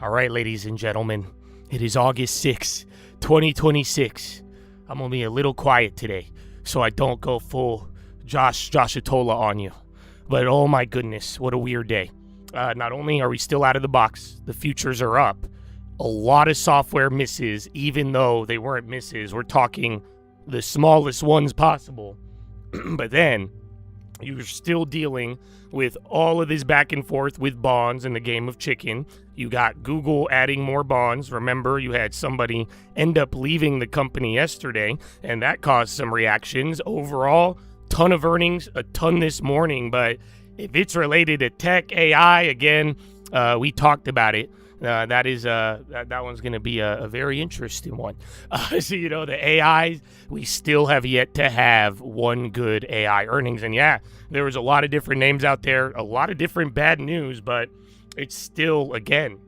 All right, ladies and gentlemen, it is August 6th, 2026. I'm going to be a little quiet today so I don't go full Josh Atola on you. But oh my goodness, what a weird day. Not only are we still out of the box, the futures are up. A lot of software misses, even though they weren't misses. We're talking the smallest ones possible. But then you're still dealing with all of this back and forth with bonds in the game of chicken. You got Google adding more bonds. Remember, you had somebody end up leaving the company yesterday, and that caused some reactions. Overall, ton of earnings, a ton this morning. But if it's related to tech, AI, again, we talked about it. That one's going to be a very interesting one. So, the AI, we still have yet to have one good AI earnings. And yeah, there was a lot of different names out there, a lot of different bad news, but it's still, again,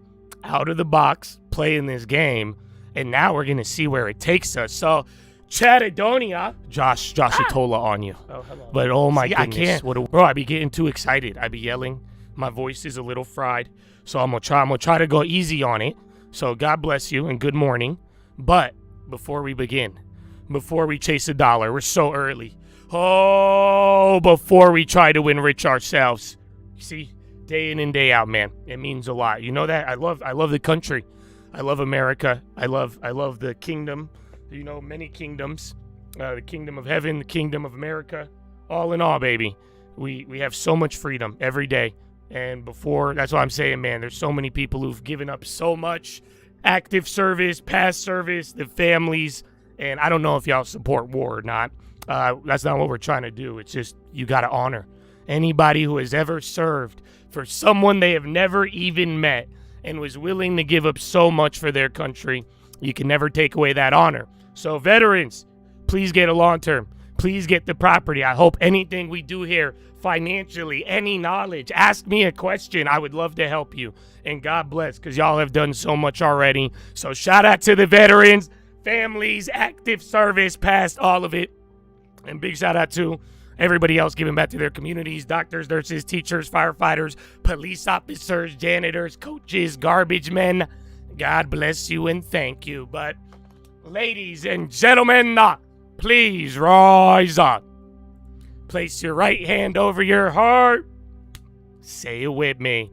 out of the box playing this game. And now we're going to see where it takes us. So, Chatadonia, Josh Atola on you. Oh, hello. But oh my goodness. I can't. Bro, I be getting too excited. I be yelling. My voice is a little fried. So I'm gonna try to go easy on it. So God bless you and good morning. But before we begin, before we chase a dollar, we're so early. Oh, before we try to win rich ourselves. You see, day in and day out, man, it means a lot. You know that? I love the country. I love America. I love the kingdom. Many kingdoms. The kingdom of heaven, the kingdom of America. All in all, baby, we have so much freedom every day. And that's why I'm saying, man, there's so many people who've given up so much active service, past service, the families. And I don't know if y'all support war or not. That's not what we're trying to do. It's just you got to honor anybody who has ever served for someone they have never even met and was willing to give up so much for their country. You can never take away that honor. So veterans, please get a long term. Please get the property. I hope anything we do here financially, any knowledge, ask me a question. I would love to help you. And God bless, because y'all have done so much already. So shout out to the veterans, families, active service, past, all of it. And big shout out to everybody else giving back to their communities, doctors, nurses, teachers, firefighters, police officers, janitors, coaches, garbage men. God bless you and thank you. But ladies and gentlemen, please rise up. Place your right hand over your heart. Say it with me.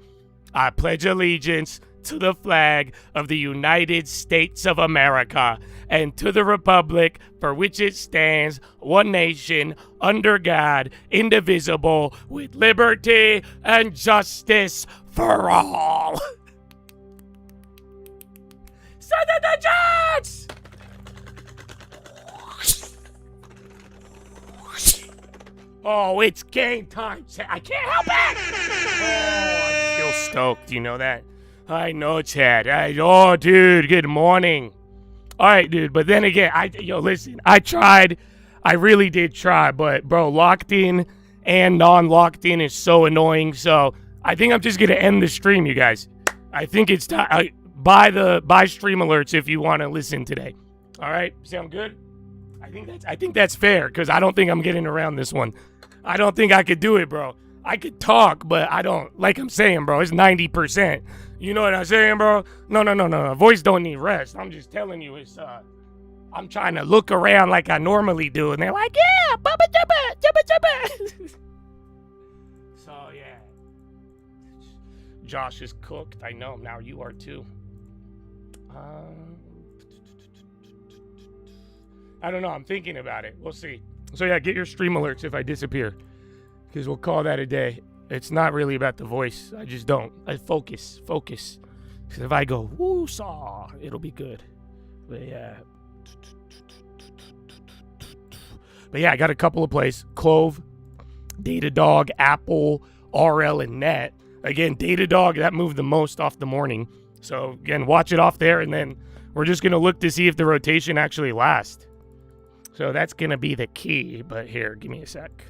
I pledge allegiance to the flag of the United States of America and to the republic for which it stands, one nation, under God, indivisible, with liberty and justice for all. Senator Jones! Oh, it's game time. I can't help it. Oh, I'm still stoked. You know that? I know, Chad. Oh, dude, good morning. All right, dude. But then again, listen, I tried. I really did try. But, bro, locked in and non-locked in is so annoying. So I think I'm just going to end the stream, you guys. I think it's time. Buy stream alerts if you want to listen today. All right? Sound good? I think that's fair because I don't think I'm getting around this one. I don't think I could do it, bro. I could talk, but I don't. Like I'm saying, bro, it's 90%. You know what I'm saying, bro? No. Voice don't need rest. I'm just telling you, I'm trying to look around like I normally do, and they're like, yeah, bubba jubba. So, yeah. Josh is cooked. I know. Now you are too. I don't know. I'm thinking about it. We'll see. So, yeah, get your stream alerts if I disappear. Because we'll call that a day. It's not really about the voice. I just don't. I focus. Because if I go, woo-saw, it'll be good. But, yeah, I got a couple of plays. Clove, Datadog, Apple, RL, and Net. Again, Datadog, that moved the most off the morning. So, again, watch it off there. And then we're just going to look to see if the rotation actually lasts. So that's going to be the key. But here, give me a sec.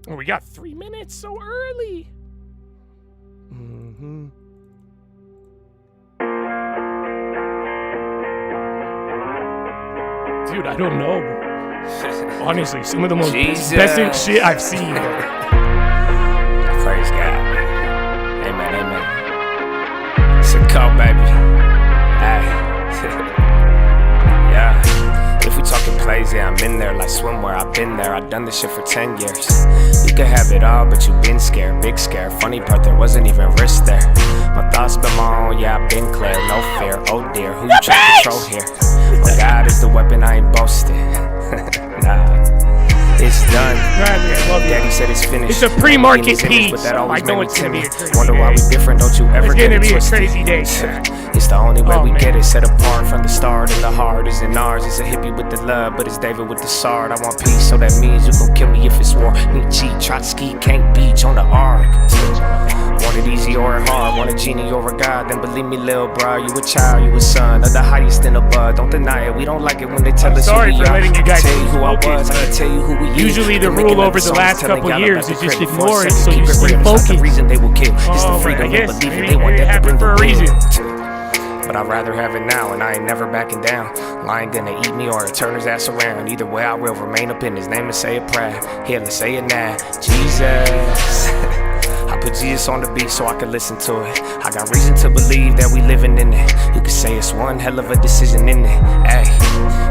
Oh, we got 3 minutes so early. Dude, I don't know. Honestly, some of the most best shit I've seen. Praise God. Amen, amen. It's a cult, baby. Hey. Yeah. If we talking plays, yeah, I'm in there like swimwear. I've been there, I've done this shit for 10 years. You could have it all, but you've been scared, big scare. Funny part, there wasn't even risk there. My thoughts been my own, yeah, I've been clear, no fear. Oh dear, who you trying to control here? My God is the weapon, I ain't boasting. Nah. It's done. Daddy said it's finished. It's a pre-market piece. But that always I know made me it's gonna be a timid. crazy Wonder why we different, don't you ever it's get gonna it be twisted. a crazy day. It's the only way we man. get it. Set apart from the start, and the heart isn't ours. It's a hippie with the love, but it's David with the sword. I want peace, so that means you gon' kill me if it's war. Nietzsche, Trotsky, can't beach on the arc. Want it easy or hard, want a genie or a god. Then believe me, lil' bro, you a child, you a son of the highest in the bud. Don't deny it, we don't like it when they tell us sorry who we for are. letting you guys I tell you who I focus, was, I can tell you who we is. Usually the rule over the last couple years is just ignore it, so keep you it stay real. It's not focused. the reason they will kill, it's the Oh, freedom I of guess believing maybe they want it that to bring happened for a the reason. But I'd rather have it now, and I ain't never backing down. Lion gonna eat me or turn his ass around. Either way, I will remain up in his name and say it proud. Here, let's say it now. Jesus. I put Jesus on the beat so I can listen to it. I got reason to believe that we living in it. You could say it's one hell of a decision in it. Hey,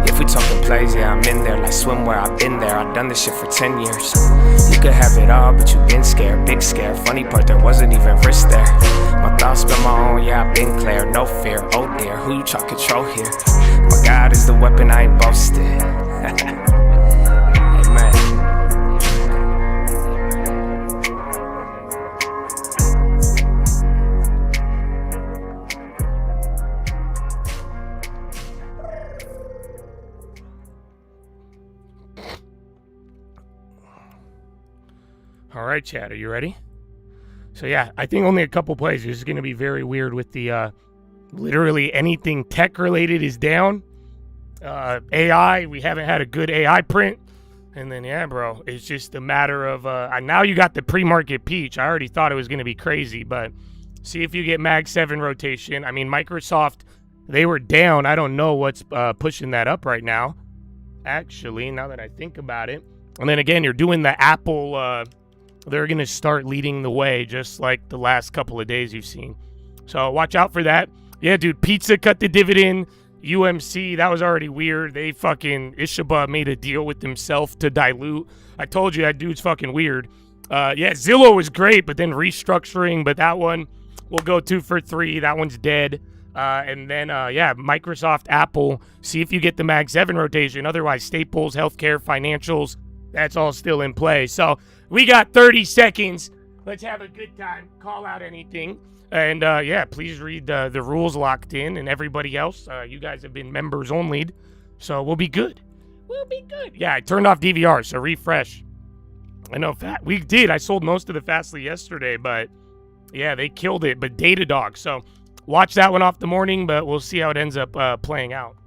if we talking plays, yeah, I'm in there like swimwear. I've been there, I've done this shit for 10 years. You could have it all, but you've been scared, big scare. Funny part, there wasn't even risk there. My thoughts been my own, yeah, I've been clear, no fear. Oh dear, who you try to control here? My God is the weapon, I ain't boasting. Amen. All right, Chad, are you ready? So yeah, I think only a couple plays. This is going to be very weird with the literally anything tech related is down. AI, we haven't had a good AI print. And then yeah, bro, it's just a matter of now you got the pre-market peach. I already thought it was going to be crazy, but see if you get Mag 7 rotation. I mean, Microsoft, they were down. I don't know what's pushing that up right now. Actually, now that I think about it. And then again, you're doing the Apple they're going to start leading the way just like the last couple of days you've seen. So watch out for that. Yeah, dude, Pizza cut the dividend. UMC, that was already weird. They fucking, Ishiba made a deal with himself to dilute. I told you that dude's fucking weird. Yeah, Zillow was great, but then restructuring. But that one will go 2 for 3. That one's dead. And then, yeah, Microsoft, Apple. See if you get the Mag 7 rotation. Otherwise, Staples, healthcare, financials, that's all still in play. So we got 30 seconds. Let's have a good time. Call out anything. And, yeah, please read the rules locked in. And everybody else, you guys have been members only. So we'll be good. We'll be good. Yeah, I turned off DVR, so refresh. I know we did. I sold most of the Fastly yesterday, but, yeah, they killed it. But Datadog. So watch that one off the morning, but we'll see how it ends up playing out.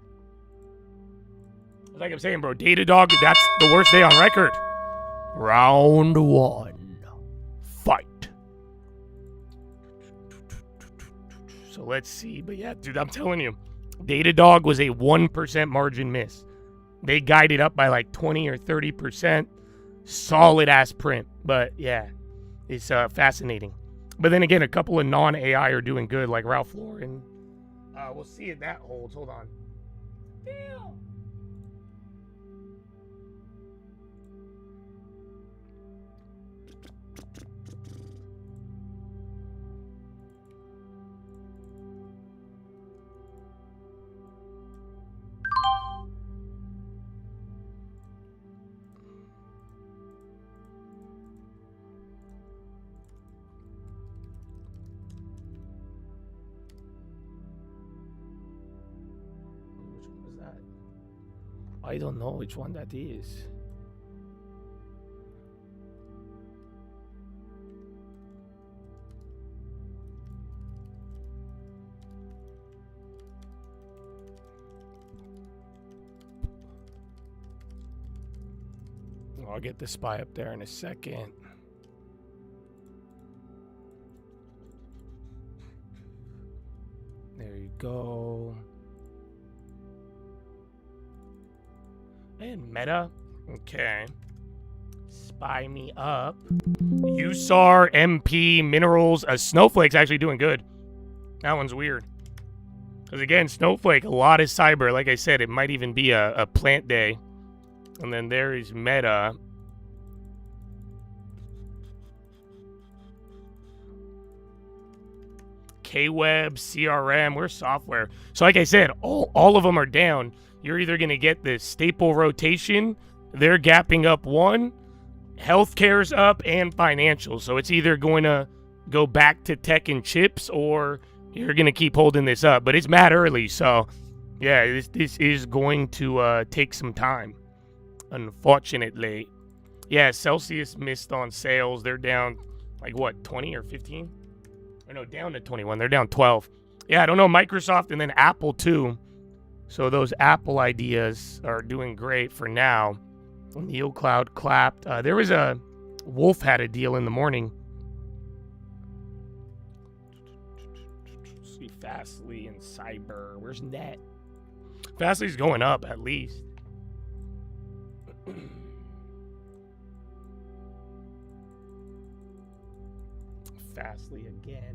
Like I'm saying, bro, Datadog, that's the worst day on record. Round 1. Fight. So let's see. But yeah, dude, I'm telling you, Datadog was a 1% margin miss. They guided up by like 20 or 30%. Solid ass print. But yeah, it's fascinating. But then again, a couple of non-AI are doing good, like Ralph Lauren. We'll see if that holds. Hold on. Damn. I don't know which one that is. I'll get the spy up there in a second. There you go. And Meta. Okay. Spy me up. USAR, MP, Minerals. Snowflake's actually doing good. That one's weird. Because again, Snowflake, a lot is cyber. Like I said, it might even be a plant day. And then there is Meta. K-Web, CRM, we're software. So like I said, all of them are down. You're either going to get the staple rotation, they're gapping up one, healthcare's up, and financial. So it's either going to go back to tech and chips, or you're going to keep holding this up. But it's mad early, so yeah, this is going to take some time, unfortunately. Yeah, Celsius missed on sales. They're down, like, what, 20 or 15? Or no, down to 21. They're down 12. Yeah, I don't know. Microsoft and then Apple, too. So those Apple ideas are doing great for now. NeoCloud clapped. There was a... Wolf had a deal in the morning. Let's see, Fastly and Cyber. Where's Net? Fastly's going up, at least. Fastly again.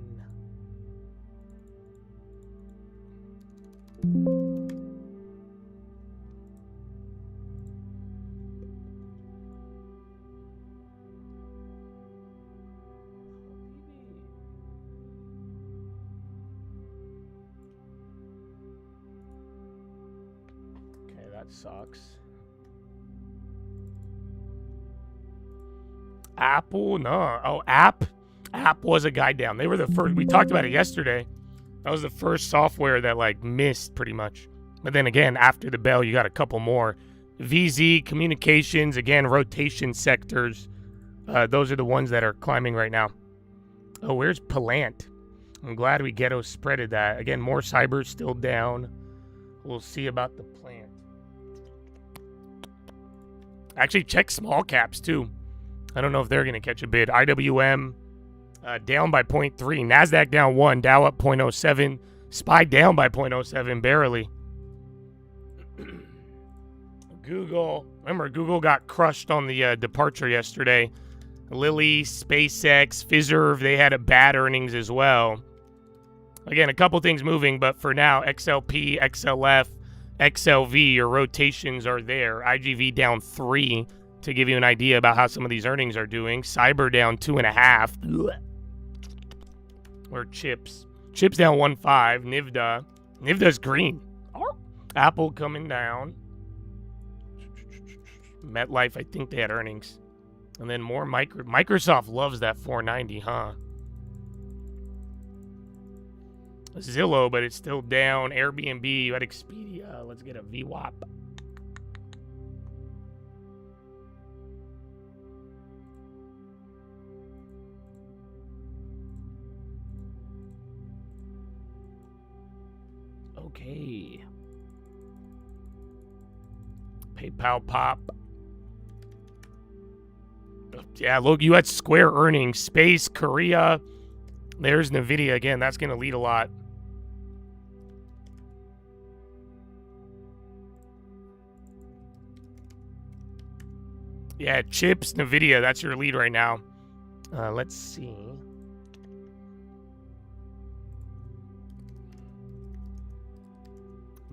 Okay, that sucks. Apple? No. Oh, App was a guy down. They were the first. We talked about it yesterday. That was the first software that, like, missed pretty much. But then again, after the bell, you got a couple more. VZ, communications, again, rotation sectors. Those are the ones that are climbing right now. Oh, where's Palant? I'm glad we ghetto spreaded that. Again, more cyber still down. We'll see about the plant. Actually, check small caps, too. I don't know if they're going to catch a bid. IWM down by 0.3. NASDAQ down 1. Dow up 0.07. SPY down by 0.07, barely. Google. Remember, Google got crushed on the departure yesterday. Lilly, SpaceX, Fiserv, they had a bad earnings as well. Again, a couple things moving, but for now, XLP, XLF, XLV, your rotations are there. IGV down 3 to give you an idea about how some of these earnings are doing. Cyber down 2.5. Or chips. Chips down 1.5. NVIDIA. NVIDIA's green. Apple coming down. MetLife, I think they had earnings. And then more Microsoft loves that 490, huh? Zillow, but it's still down. Airbnb, you had Expedia. Let's get a VWAP. Okay. PayPal pop. Yeah, look, you had Square earnings. Space, Korea. There's NVIDIA again. That's going to lead a lot. Yeah, chips, NVIDIA. That's your lead right now. Let's see.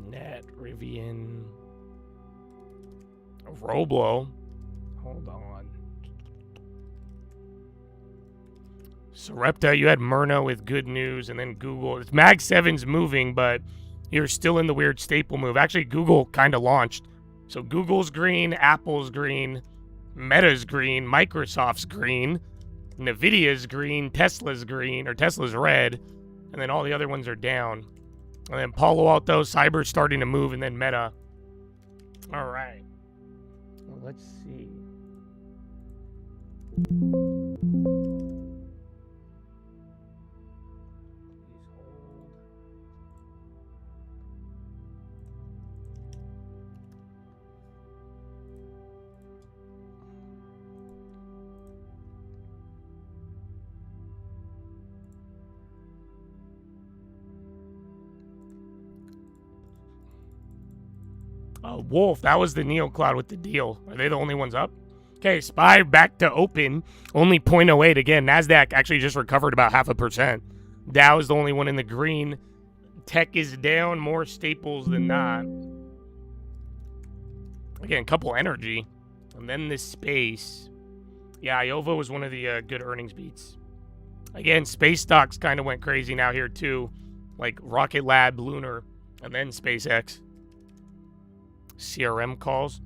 Net, Rivian, Roblo. Hold on. Sarepta, you had Myrna with good news, and then Google. It's Mag 7's moving, but you're still in the weird staple move. Actually, Google kind of launched. So Google's green, Apple's green, Meta's green, Microsoft's green, NVIDIA's green, Tesla's green, or Tesla's red, and then all the other ones are down. And then Palo Alto, Cyber's starting to move, and then Meta. All right. Well, let's see. Wolf, that was the NeoCloud with the deal. Are they the only ones up? Okay, SPY back to open. Only 0.08. Again, NASDAQ actually just recovered about 0.5%. Dow is the only one in the green. Tech is down, more staples than not. Again, couple energy. And then this space. Yeah, Iova was one of the good earnings beats. Again, space stocks kind of went crazy now here too. Like Rocket Lab, Lunar, and then SpaceX. CRM calls.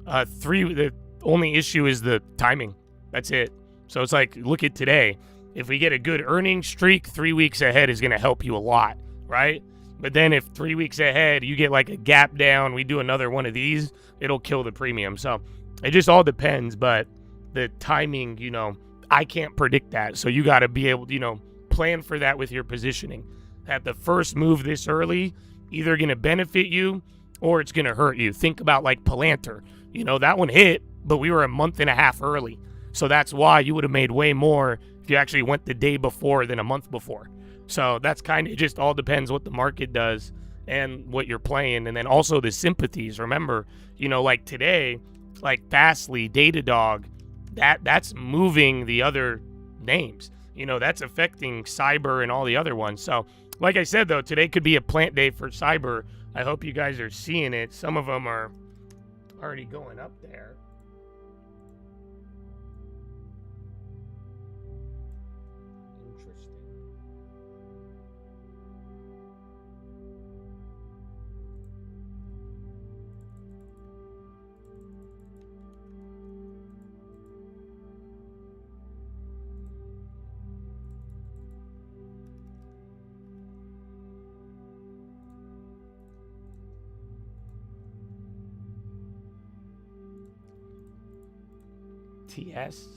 The only issue is the timing. That's it. So it's like, look at today. If we get a good earnings streak, 3 weeks ahead is going to help you a lot, right? But then if 3 weeks ahead you get like a gap down, we do another one of these, it'll kill the premium. So it just all depends. But the timing, you know, I can't predict that. So you got to be able to, you know, plan for that with your positioning. That the first move this early either going to benefit you or it's going to hurt you. Think about like Palantir. You know, that one hit, but we were a month and a half early. So that's why you would have made way more if you actually went the day before than a month before. So that's kind of, it just all depends what the market does and what you're playing. And then also the sympathies. Remember, you know, like today, like Fastly, Datadog, that's moving the other names. You know, that's affecting Cyber and all the other ones. So like I said, though, today could be a plant day for Cyber. I hope you guys are seeing it. Some of them are already going up there. Interesting. TS.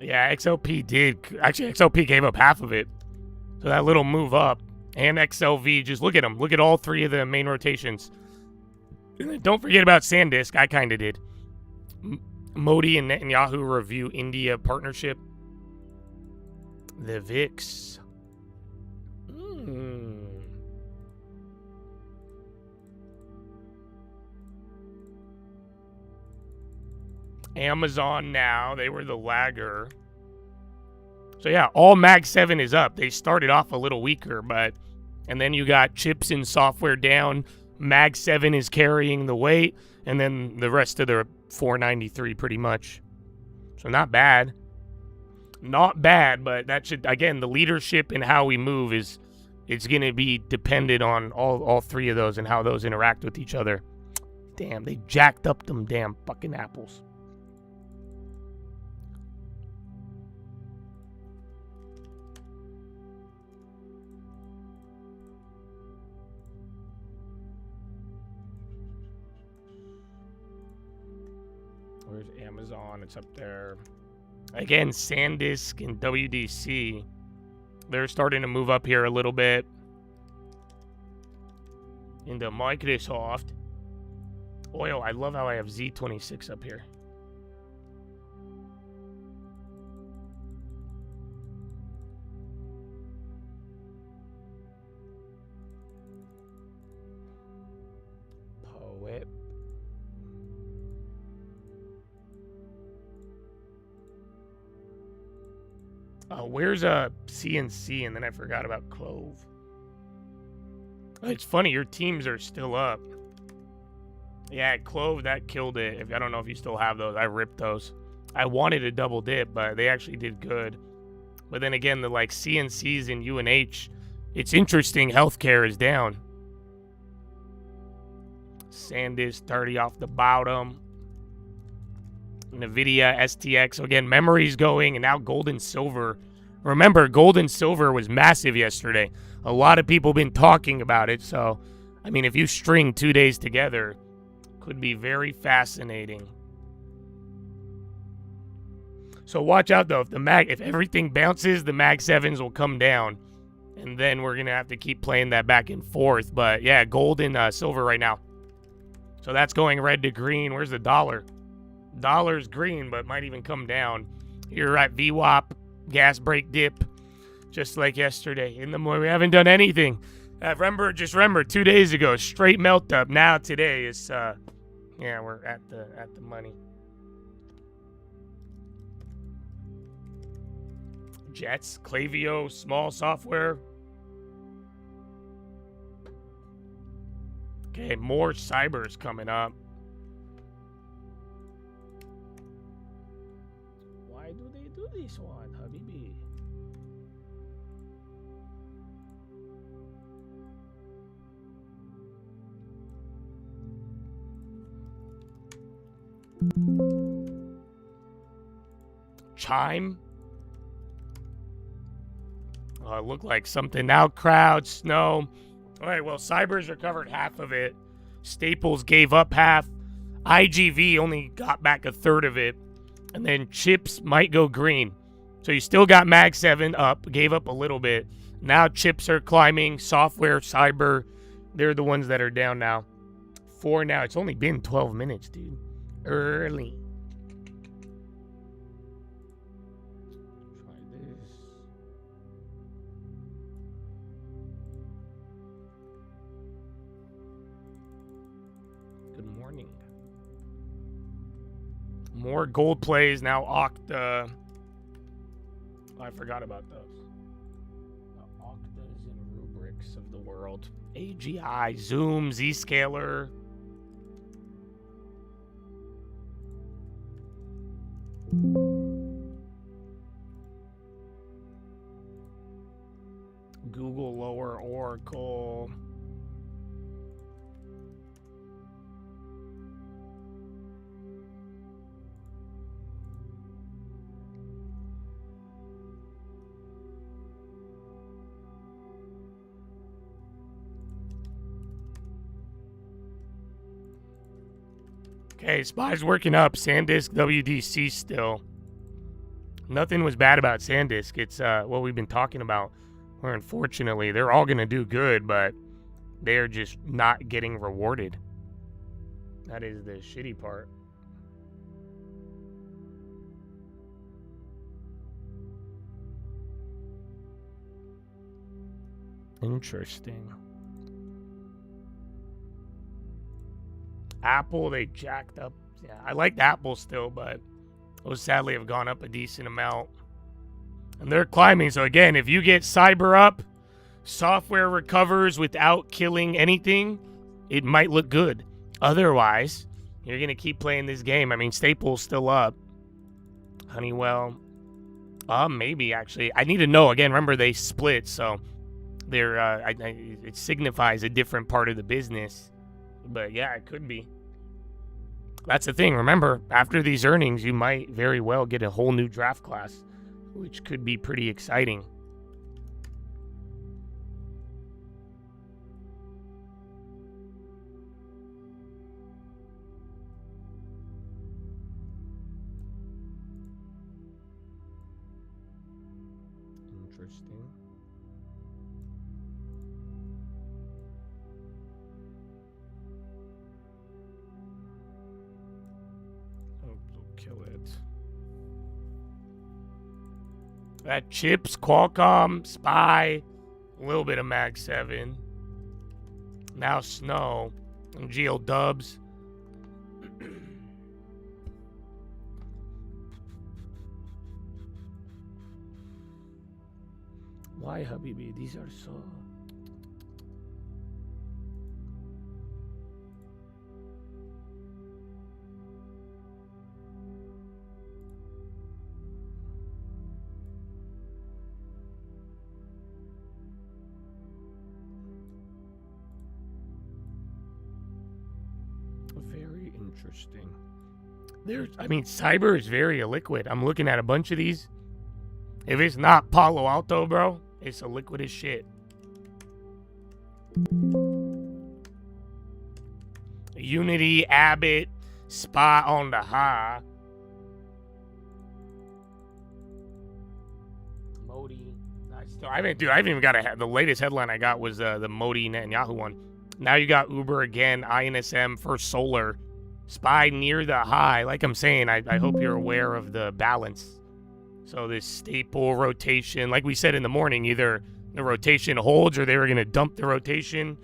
Yeah, XLP did. Actually, XLP gave up half of it. So that little move up. And XLV, just look at them. Look at all three of the main rotations. Don't forget about SanDisk. I kind of did. Modi and Netanyahu review India partnership. The VIX. Amazon now, they were the lagger. So yeah, all Mag 7 is up. They started off a little weaker, and then you got chips and software down. Mag 7 is carrying the weight, and then the rest of the 493 pretty much. So not bad. Not bad, but that should, again, the leadership and how we move it's going to be dependent on all three of those and how those interact with each other. Damn, they jacked up them damn fucking apples. Where's Amazon? It's up there. Again, SanDisk and WDC. They're starting to move up here a little bit. Into Microsoft. Oil, I love how I have Z26 up here. Poet. Where's a CNC? And then I forgot about Clove. It's funny, your teams are still up. Yeah, Clove, that killed it. I don't know if you still have those. I ripped those. I wanted a double dip, but they actually did good. But then again, the like CNCs in UNH, it's interesting. Healthcare is down. SanDisk 30 off the bottom. NVIDIA, STX. So again, memory's going, and now gold and silver. Remember, gold and silver was massive yesterday. A lot of people been talking about it. So, I mean, if you string 2 days together, could be very fascinating. So watch out though. If everything bounces, the Mag 7s will come down, and then we're gonna have to keep playing that back and forth. But yeah, gold and silver right now. So that's going red to green. Where's the dollar? Dollar's green, but might even come down. You're at VWAP, gas break dip. Just like yesterday in the morning. We haven't done anything. Just remember 2 days ago, straight melt up. Now today is yeah, we're at the money. Jets, Klaviyo, small software. Okay, more cybers coming up. Why do they do this one, Habibi? Chime. It looked like something. Now Crowd, Snow. All right, well, Cybers recovered half of it. Staples gave up half. IGV only got back a third of it. And then Chips might go green. So you still got Mag 7 up, gave up a little bit. Now Chips are climbing. Software, Cyber, they're the ones that are down now. 4 now. It's only been 12 minutes, dude. Early. Try this. Good morning. More gold plays now. Okta. Oh, I forgot about those. The Oktas and Rubrics of the world. AGI, Zoom, Zscaler. Google lower, Oracle. Okay, SPY's working up. SanDisk WDC still. Nothing was bad about SanDisk. It's what we've been talking about. Where unfortunately, they're all going to do good, but they're just not getting rewarded. That is the shitty part. Interesting. Apple, they jacked up. Yeah, I liked Apple still, but those sadly have gone up a decent amount. And they're climbing. So again, if you get cyber up, software recovers without killing anything, it might look good. Otherwise, you're going to keep playing this game. I mean, Staples still up. Honeywell, maybe actually. I need to know. Again, remember they split, so they're it signifies a different part of the business. But yeah, it could be. That's the thing. Remember, after these earnings, you might very well get a whole new draft class, which could be pretty exciting. Interesting. Kill it. That Chips, Qualcomm, SPY, a little bit of Mag 7. Now Snow and Geo Dubs. Why, Habibi? These are so... Very interesting. Cyber is very illiquid. I'm looking at a bunch of these. If it's not Palo Alto, bro, it's a liquid as shit. Unity, Abbott, SPY on the high. Modi. I haven't even got the latest headline I got was the Modi Netanyahu one. Now you got Uber again, INSM, First Solar, SPY near the high. Like I'm saying, I hope you're aware of the balance. So this staple rotation, like we said in the morning, either the rotation holds or they were going to dump the rotation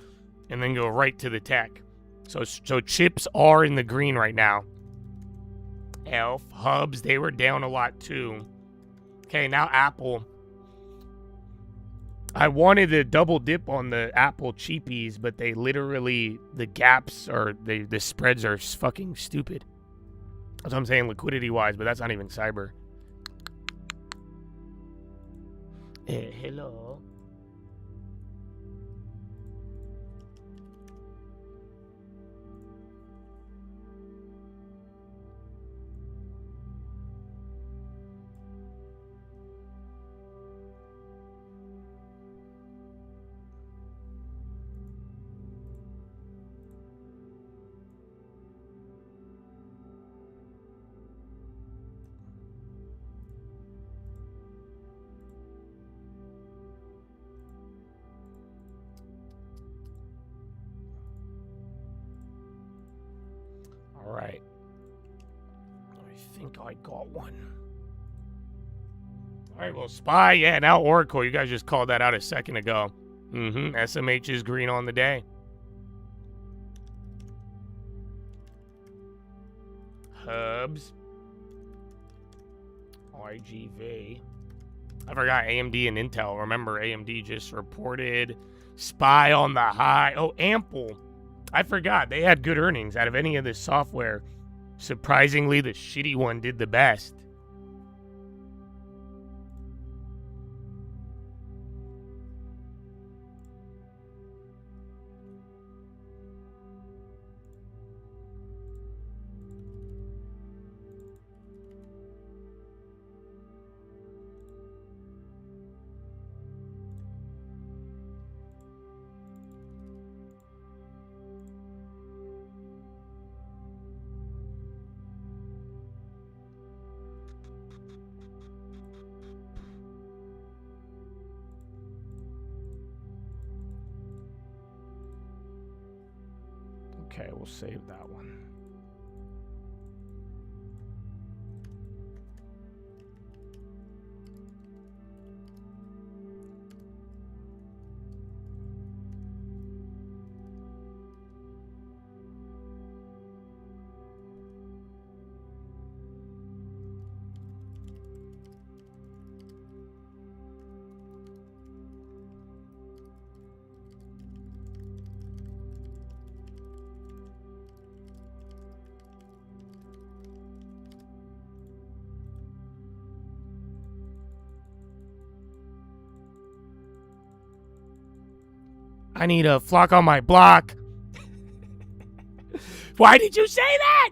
and then go right to the tech. So chips are in the green right now. Elf, Hubs, they were down a lot too. Okay, now Apple. I wanted to double dip on the Apple cheapies, but they literally, the gaps or the spreads are fucking stupid. That's what I'm saying liquidity-wise, but that's not even cyber. Hello. All right. I think I got one. All right, well, SPY, yeah, now Oracle. You guys just called that out a second ago. SMH is green on the day. Hubs. IGV. I forgot AMD and Intel. Remember, AMD just reported SPY on the high. Oh, Ample. I forgot. They had good earnings out of any of this software. Surprisingly, the shitty one did the best. Okay, we'll save that one. I need a flock on my block. Why did you say that?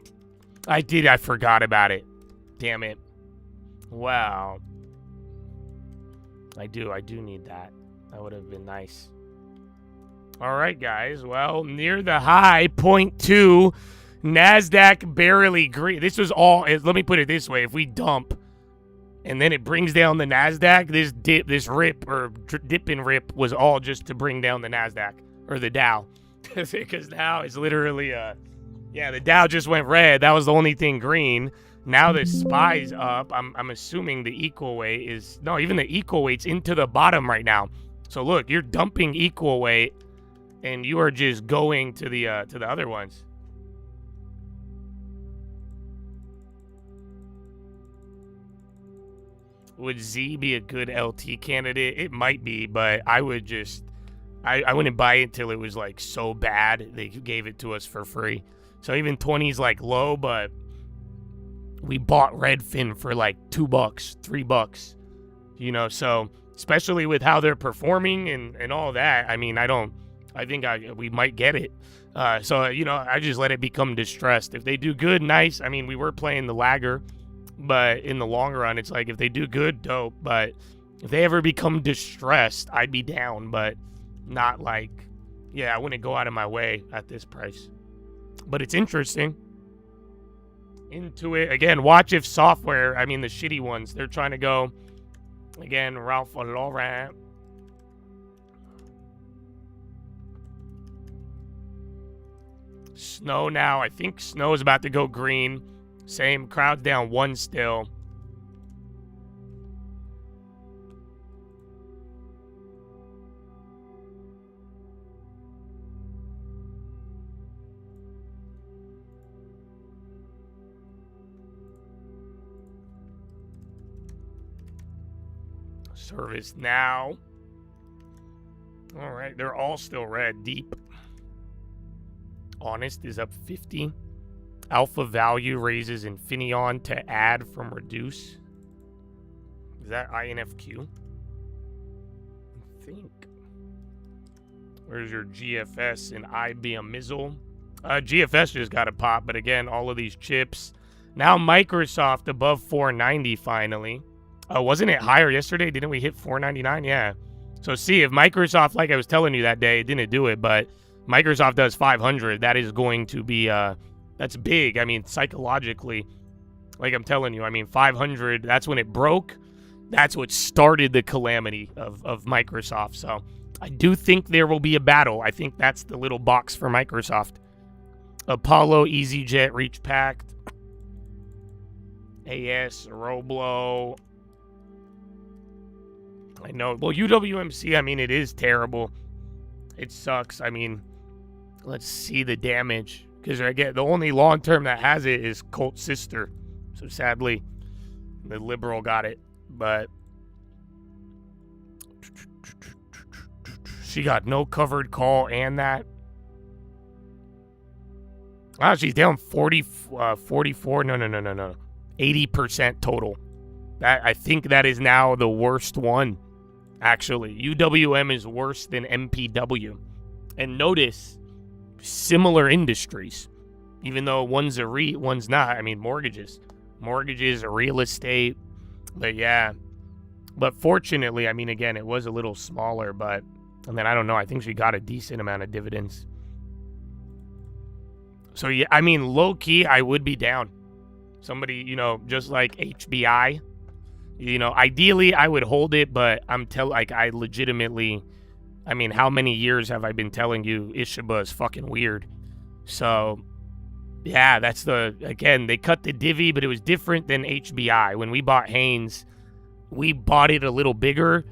I did. I forgot about it. Damn it. Wow. I do need that. That would have been nice. All right, guys. Well, near the high, 0.2. NASDAQ barely green. This was all, let me put it this way. If we dump and then it brings down the NASDAQ, this rip or dip and rip was all just to bring down the NASDAQ or the Dow. Because now it's literally, the Dow just went red. That was the only thing green. Now the SPY's up. I'm assuming the equal weight is, no, even the equal weight's into the bottom right now. So look, you're dumping equal weight and you are just going to the other ones. Would Z be a good LT candidate? It might be, but I would just, I wouldn't buy it till it was like so bad they gave it to us for free. So even 20 is like low, but we bought Redfin for like $2, $3, you know, so especially with how they're performing and all that. I mean, we might get it. So, you know, I just let it become distressed. If they do good, nice. I mean, we were playing the lagger. But in the long run, it's like if they do good, dope. But if they ever become distressed, I'd be down. But not like, I wouldn't go out of my way at this price. But it's interesting. Into it. Again, watch if software, I mean the shitty ones, they're trying to go, again, Ralph Lauren. Snow now. I think Snow is about to go green. Same, crowd's down 1 still. Service now. All right, they're all still red. Deep. Honest is up 50. Alpha Value raises Infineon to add from reduce. Is that INFQ? I think. Where's your GFS and IBM Mizzle? GFS just got a pop, but again, all of these chips. Now Microsoft above 490 finally. Wasn't it higher yesterday? Didn't we hit 499? Yeah. So see, if Microsoft, like I was telling you that day, it didn't do it, but Microsoft does 500, that is going to be, that's big. I mean, psychologically, like I'm telling you, I mean, 500, that's when it broke. That's what started the calamity of Microsoft. So I do think there will be a battle. I think that's the little box for Microsoft. Apollo, EasyJet, Reach Pact, AS, Roblo. I know. Well, UWMC, I mean, it is terrible. It sucks. I mean, let's see the damage. Because again, the only long-term that has it is Colt Sister. So sadly, the Liberal got it. But she got no covered call and that. Wow, she's down 44. No. 80% total. That, I think that is now the worst one. Actually, UWM is worse than MPW. And notice, similar industries. Even though one's a REIT, one's not. I mean, mortgages. Mortgages, real estate. But yeah. But fortunately, I mean, again, it was a little smaller. But, and then I don't know. I think she got a decent amount of dividends. So, yeah, I mean, low-key, I would be down. Somebody, you know, just like HBI. You know, ideally, I would hold it, but I legitimately, I mean, how many years have I been telling you Ishiba is fucking weird? So, yeah, that's again, they cut the divvy, but it was different than HBI. When we bought Haynes, we bought it a little bigger,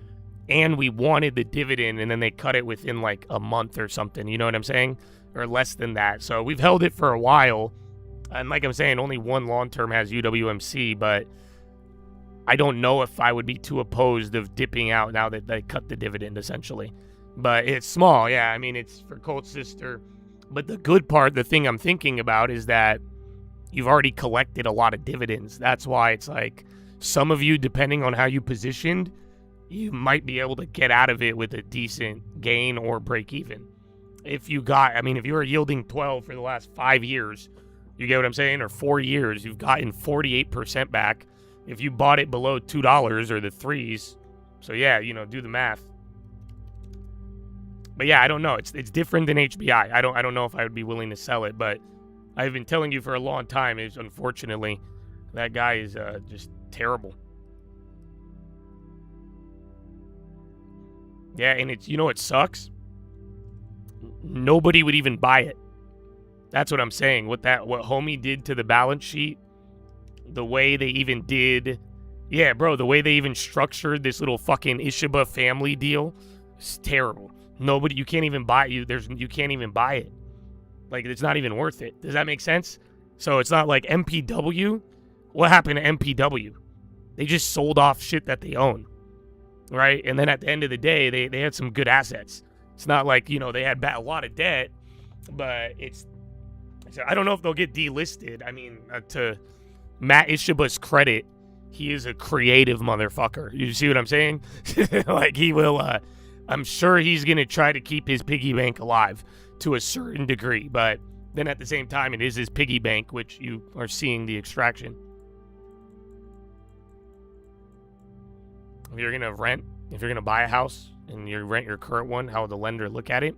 and we wanted the dividend, and then they cut it within like a month or something, you know what I'm saying? Or less than that. So we've held it for a while, and like I'm saying, only one long-term has UWMC, but I don't know if I would be too opposed of dipping out now that they cut the dividend, essentially. But it's small, yeah. I mean, it's for Colt Sister. But the good part, the thing I'm thinking about is that you've already collected a lot of dividends. That's why it's like some of you, depending on how you positioned, you might be able to get out of it with a decent gain or break even. If you were yielding 12 for the last 5 years, you get what I'm saying? Or 4 years, you've gotten 48% back. If you bought it below $2 or the threes, so yeah, you know, do the math. But yeah, I don't know. It's different than HBI. I don't know if I would be willing to sell it, but I've been telling you for a long time. Is unfortunately, that guy is just terrible. Yeah, and it's, you know, it sucks. Nobody would even buy it. That's what I'm saying. What Homie did to the balance sheet. The way they even did, yeah, bro, the way they even structured this little fucking Ishiba family deal is terrible. Nobody, you can't even buy you can't even buy it. Like, it's not even worth it. Does that make sense? So it's not like MPW. What happened to MPW? They just sold off shit that they own, right? And then at the end of the day, they had some good assets. It's not like, you know, they had a lot of debt, but I don't know if they'll get delisted. I mean, to Matt Ishiba's credit, he is a creative motherfucker. You see what I'm saying? Like, he will, I'm sure he's going to try to keep his piggy bank alive to a certain degree, but then at the same time, it is his piggy bank, which you are seeing the extraction. If you're going to buy a house and you rent your current one, how the lender look at it.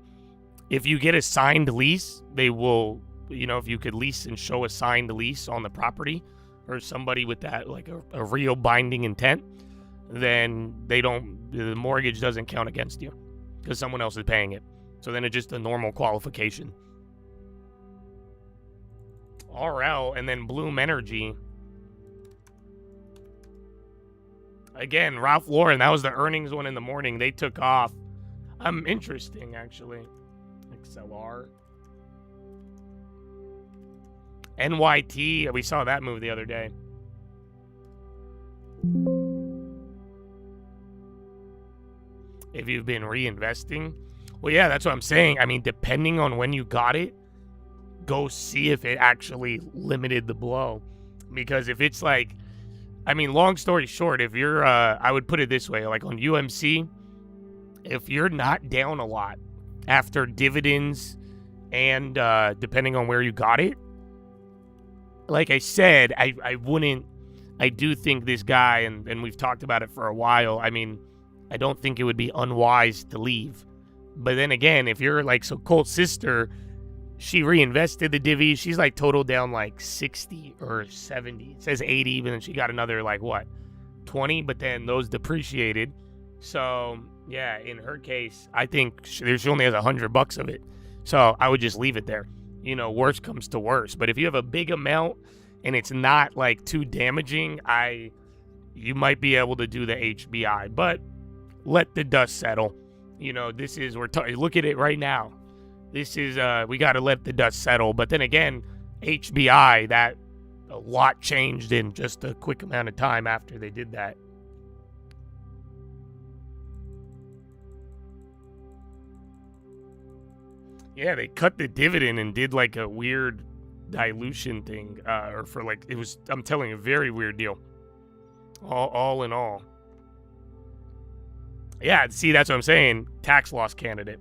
If you get a signed lease, they will, you know, if you could lease and show a signed lease on the property, or somebody with that, like a real binding intent, then the mortgage doesn't count against you because someone else is paying it. So then it's just a normal qualification. RL and then Bloom Energy. Again, Ralph Lauren, that was the earnings one in the morning. They took off. Interesting, actually. XLR. NYT, we saw that move the other day. if you've been reinvesting. Well, yeah, that's what I'm saying. I mean, depending on when you got it, go see if it actually limited the blow. Because if it's like, I mean, long story short, if you're, I would put it this way, like on UMC, if you're not down a lot after dividends and depending on where you got it, like I said, I wouldn't, I do think this guy, and we've talked about it for a while, I mean, I don't think it would be unwise to leave. But then again, if you're like, so Colt's sister, she reinvested the divvy. She's like total down like 60 or 70. It says 80, but then she got another like what, 20, but then those depreciated. So yeah, in her case, I think she only has $100 of it. So I would just leave it there. You know, worst comes to worst. But if you have a big amount and it's not like too damaging, you might be able to do the HBI. But let the dust settle. You know, this is, look at it right now. This is, we got to let the dust settle. But then again, HBI, that a lot changed in just a quick amount of time after they did that. Yeah, they cut the dividend and did like a weird dilution thing, or for like, it was, I'm telling you, a very weird deal. All in all. Yeah, see, that's what I'm saying. Tax loss candidate.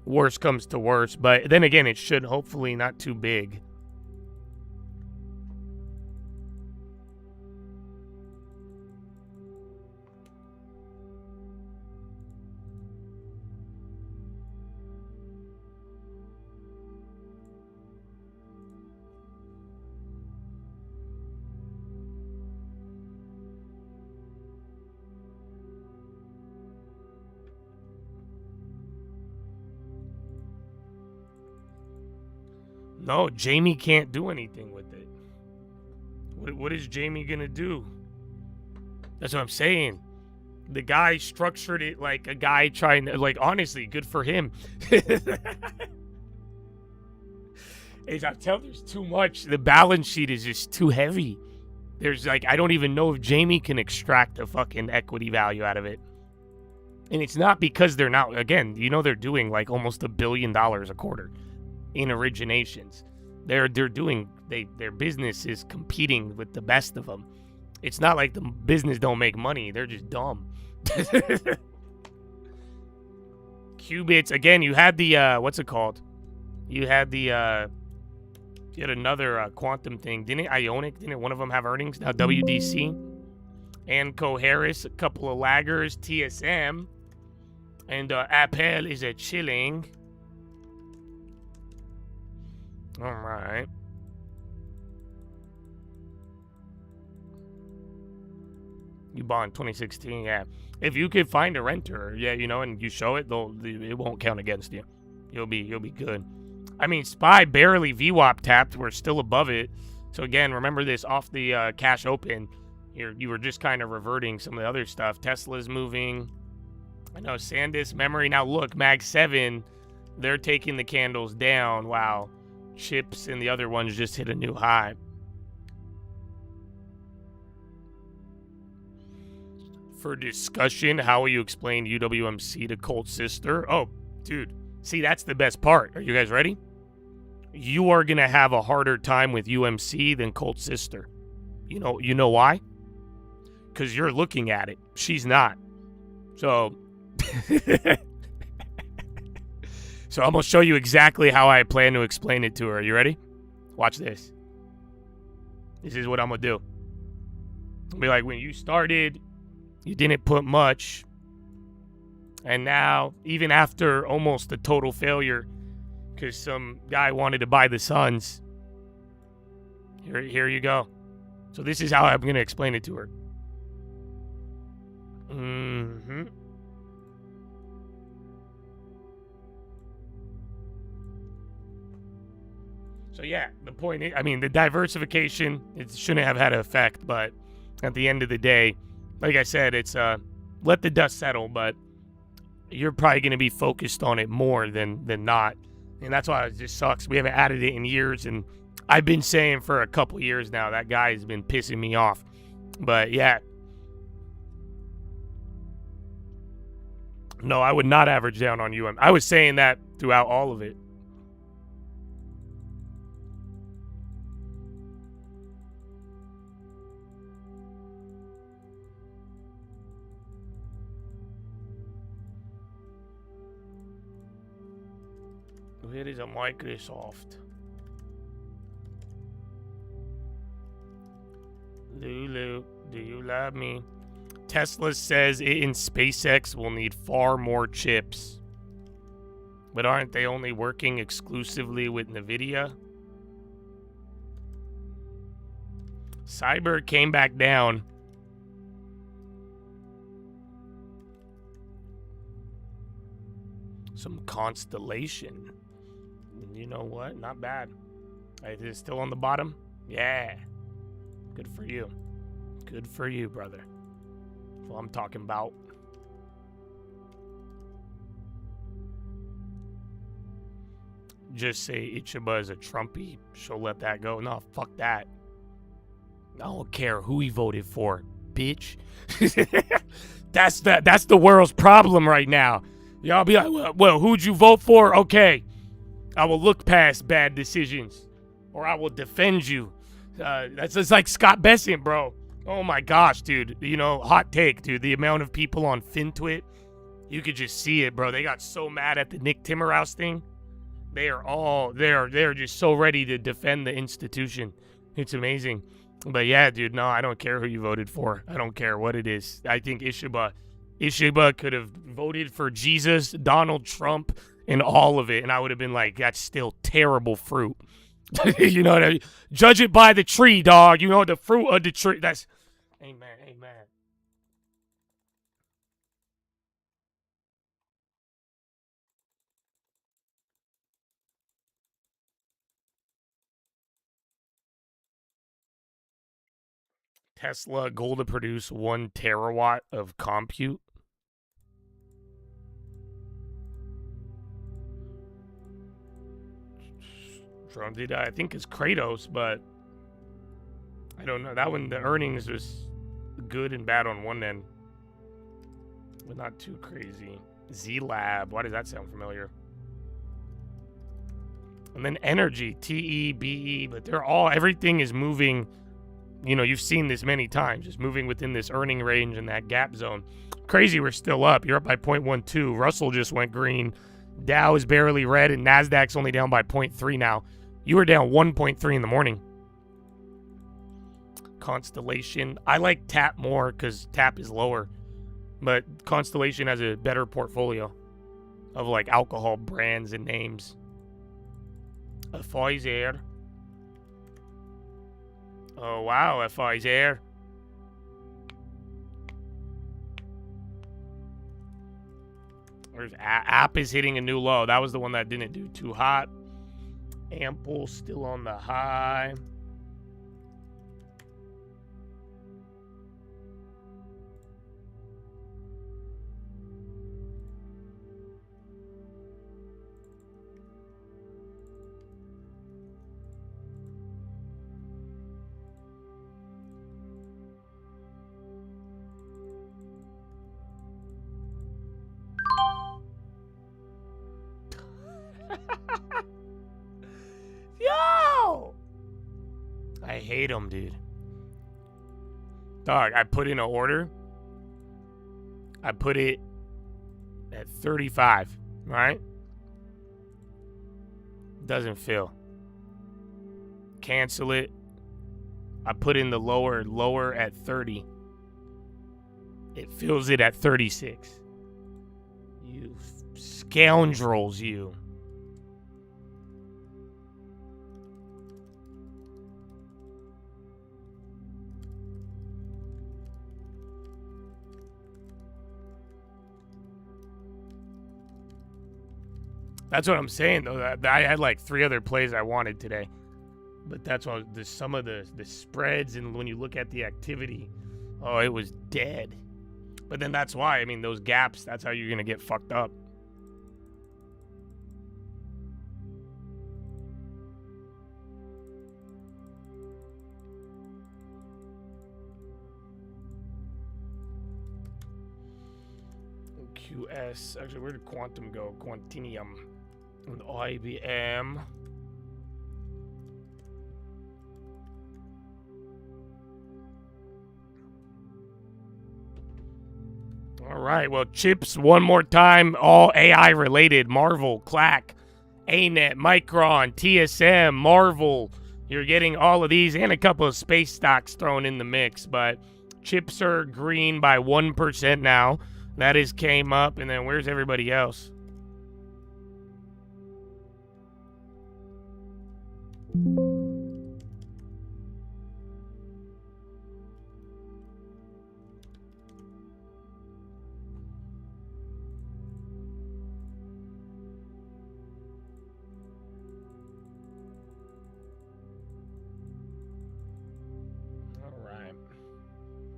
Worst comes to worst. But then again, it should hopefully not too big. No, Jamie can't do anything with it. What is Jamie gonna do? That's what I'm saying. The guy structured it like a guy trying to, like, honestly, good for him. I'm telling you, there's too much. The balance sheet is just too heavy. There's like, I don't even know if Jamie can extract a fucking equity value out of it. And it's not because they're not, again, you know, they're doing like almost $1 billion a quarter in originations. They're doing, their business is competing with the best of them. It's not like the business don't make money. They're just dumb. Qubits, again, you had the, what's it called? You had the, you had another quantum thing. Didn't Ionic, didn't one of them have earnings? Now WDC and Coherus, a couple of laggers, TSM, and Appel is a chilling. All right. You bought in 2016, yeah. If you could find a renter, yeah, you know, and you show it, it won't count against you. You'll be good. I mean, SPY barely VWAP tapped. We're still above it. So again, remember this off the cash open. You were just kind of reverting some of the other stuff. Tesla's moving. I know SanDisk memory. Now look, Mag 7, they're taking the candles down. Wow. Chips and the other ones just hit a new high. For discussion, how will you explain UWMC to Colt's sister? Oh, dude. See, that's the best part. Are you guys ready? You are going to have a harder time with UMC than Colt's sister. You know why? Because you're looking at it. She's not. So, so I'm going to show you exactly how I plan to explain it to her. Are you ready? Watch this. This is what I'm going to do. I'll be like, when you started, you didn't put much. And now, even after almost a total failure, because some guy wanted to buy the Suns, here you go. So this is how I'm going to explain it to her. So yeah, the point is, I mean, the diversification, it shouldn't have had an effect, but at the end of the day, like I said, it's let the dust settle, but you're probably going to be focused on it more than not. And that's why it just sucks. We haven't added it in years, and I've been saying for a couple years now, that guy has been pissing me off. But yeah. No, I would not average down on UM. I was saying that throughout all of it. Where is a Microsoft? Lulu, do you love me? Tesla says it in SpaceX will need far more chips. But aren't they only working exclusively with NVIDIA? Cyber came back down. Some Constellation. You know what? Not bad. Is it still on the bottom? Yeah. Good for you. Good for you, brother. That's what I'm talking about. Just say Ichiba is a Trumpy. She'll let that go. No, fuck that. I don't care who he voted for, bitch. That's the world's problem right now. Y'all be like, well, who'd you vote for? Okay. I will look past bad decisions. Or I will defend you. That's just like Scott Bessent, bro. Oh my gosh, dude. You know, hot take, dude. The amount of people on FinTwit, you could just see it, bro. They got so mad at the Nick Timmerhouse thing. They're just so ready to defend the institution. It's amazing. But yeah, dude, no, I don't care who you voted for. I don't care what it is. I think Ishiba could have voted for Jesus, Donald Trump, and all of it, and I would have been like, that's still terrible fruit. You know what I mean? Judge it by the tree, dog. You know, the fruit of the tree. That's amen, amen. Tesla goal to produce 1 terawatt of compute. I think it's Kratos, but I don't know. That one, the earnings was good and bad on one end, but not too crazy. Z Lab, why does that sound familiar? And then Energy, TEBE, but everything is moving. You know, you've seen this many times, just moving within this earning range and that gap zone. Crazy, we're still up. You're up by 0.12. Russell just went green. Dow is barely red, and NASDAQ's only down by 0.3 now. You were down 1.3 in the morning. Constellation. I like TAP more because TAP is lower. But Constellation has a better portfolio of like alcohol brands and names. A Pfizer. Oh, wow, a Pfizer. There's App is hitting a new low. That was the one that didn't do too hot. Ample still on the high. Yo! I hate them, dude. Dog, I put in an order. I put it at 35, right? Doesn't fill. Cancel it. I put in the lower at 30. It fills it at 36. You scoundrels, you. That's what I'm saying, though. I had like 3 other plays I wanted today. But that's what some of the spreads, and when you look at the activity, oh, it was dead. But then that's why, I mean, those gaps, that's how you're going to get fucked up. QS. Actually, where did Quantum go? Quantinium. And IBM. All right, well, chips one more time, all AI related. Marvel, Clack, ANET, Micron, TSM, Marvel. You're getting all of these and a couple of space stocks thrown in the mix, but chips are green by 1% now. That is came up, and then where's everybody else?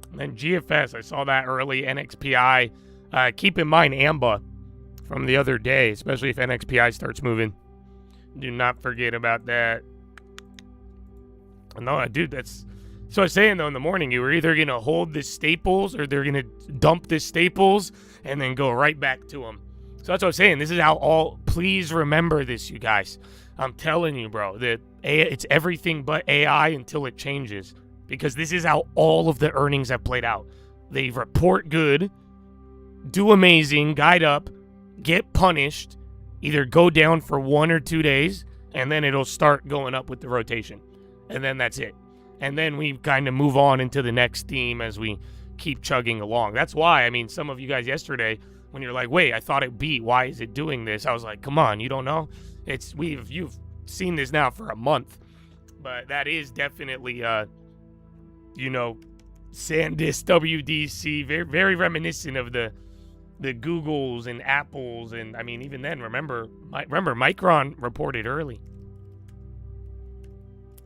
And then GFS, I saw that early. NXPI. Keep in mind AMBA from the other day, especially if NXPI starts moving. Do not forget about that. No, dude, that's... So I was saying, though, in the morning, you were either going to hold the staples or they're going to dump the staples and then go right back to them. So that's what I was saying. This is how all... Please remember this, you guys. I'm telling you, bro, that it's everything but AI until it changes. Because this is how all of the earnings have played out. They report good, do amazing, guide up, get punished, either go down for 1 or 2 days, and then it'll start going up with the rotation. And then that's it. And then we kind of move on into the next theme as we keep chugging along. That's why, I mean, some of you guys yesterday, when you're like, wait, I thought it beat, why is it doing this? I was like, come on, you don't know? You've seen this now for a month. But that is definitely... SanDisk WDC, very, very reminiscent of the Googles and Apples, and I mean, even then, remember Micron reported early.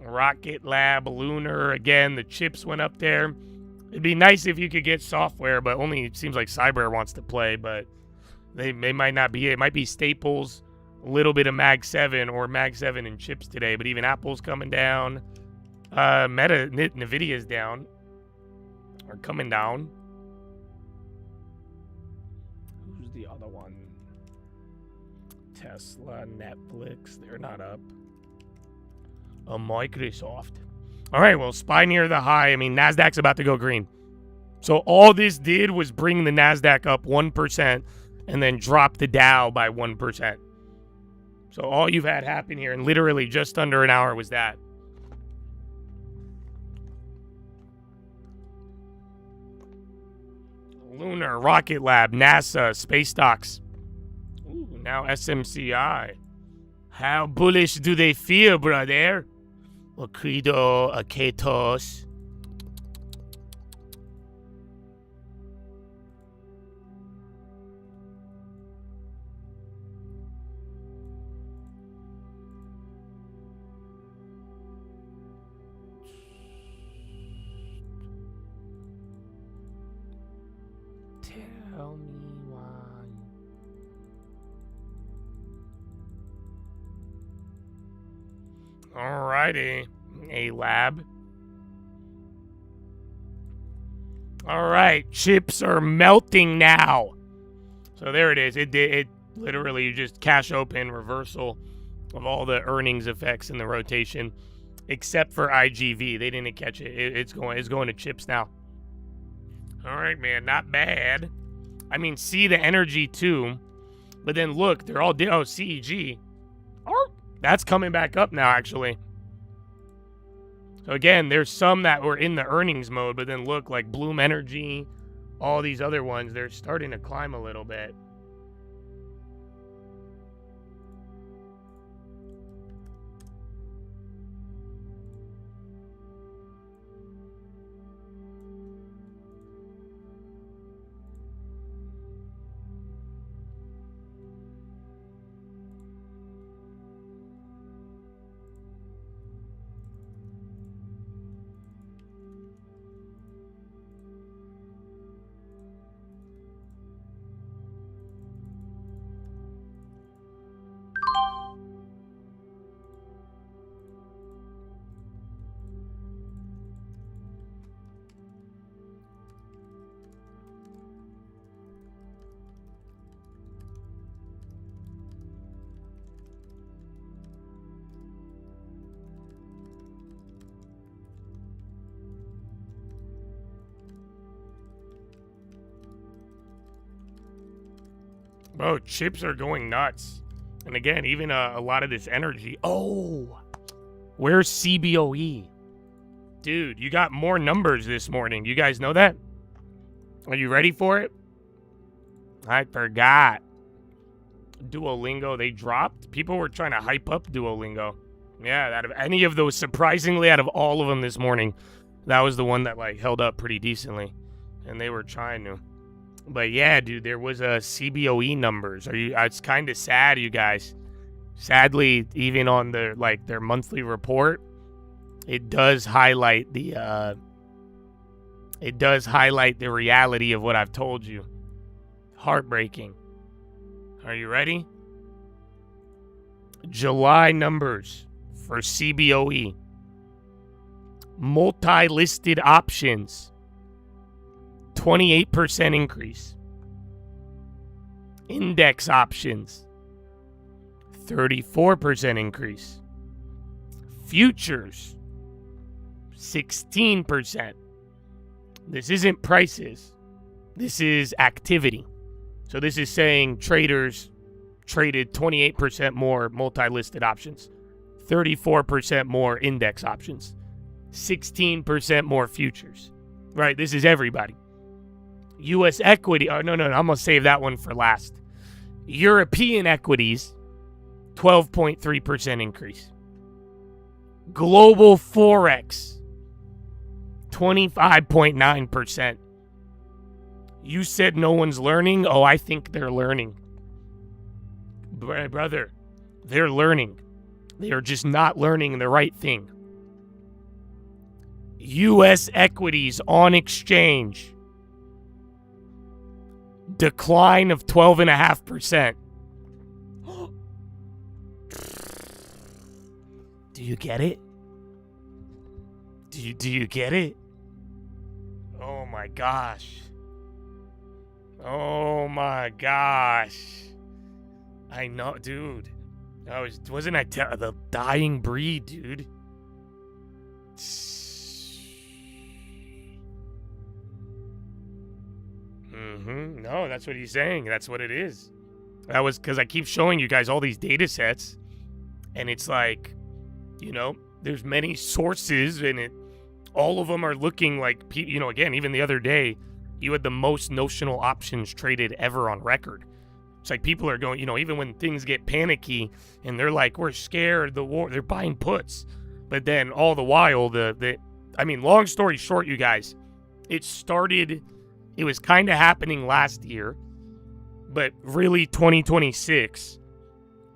Rocket Lab, Lunar, again, the chips went up there. It'd be nice if you could get software, but only it seems like Cyber wants to play, but they might not be it. It might be Staples, a little bit of Mag 7 or Mag 7 and chips today, but even Apple's coming down. Nvidia's down. Or coming down. Who's the other one? Tesla, Netflix. They're not up. Microsoft. All right, well, SPY near the high. I mean, NASDAQ's about to go green. So all this did was bring the NASDAQ up 1% and then drop the Dow by 1%. So all you've had happen here in literally just under an hour was that. Lunar, Rocket Lab, NASA, space stocks. Ooh, now SMCI. How bullish do they feel, brother? Credo, Aketos. Tell me why. Alrighty, a lab. Alright, chips are melting now. So there it is. It literally, you just cash open reversal of all the earnings effects in the rotation, except for IGV. They didn't catch it. It's going to chips now. All right, man, not bad. I mean, see the energy too, but then look, they're all CEG. Oh, that's coming back up now, actually. So again, there's some that were in the earnings mode, but then look, like Bloom Energy, all these other ones, they're starting to climb a little bit. Bro, chips are going nuts. And again, even a lot of this energy. Oh, where's CBOE? Dude, you got more numbers this morning. You guys know that? Are you ready for it? I forgot. Duolingo, they dropped. People were trying to hype up Duolingo. Yeah, out of any of those, surprisingly, out of all of them this morning, that was the one that like held up pretty decently. And they were trying to. But yeah, dude, there was a CBOE numbers. It's kind of sad, you guys. Sadly, even on their monthly report, it does highlight the reality of what I've told you. Heartbreaking. Are you ready? July numbers for CBOE. Multi-listed options. 28% increase. Index options. 34% increase. Futures. 16%. This isn't prices. This is activity. So this is saying traders traded 28% more multi-listed options, 34% more index options, 16% more futures. Right? This is everybody. U.S. equity. Oh, no. I'm going to save that one for last. European equities, 12.3% increase. Global Forex, 25.9%. You said no one's learning? Oh, I think they're learning. Brother, they're learning. They are just not learning the right thing. U.S. equities on exchange, decline of 12.5%. Do you get it? Do you get it? Oh my gosh. Oh my gosh. I know, dude. Wasn't I the dying breed, dude? No, that's what he's saying. That's what it is. That was because I keep showing you guys all these data sets, and it's like, you know, there's many sources, and all of them are looking like, you know, again, even the other day, you had the most notional options traded ever on record. It's like people are going, you know, even when things get panicky and they're like, we're scared, the war, they're buying puts. But then all the while, I mean, long story short, you guys, it was kind of happening last year, but really 2026,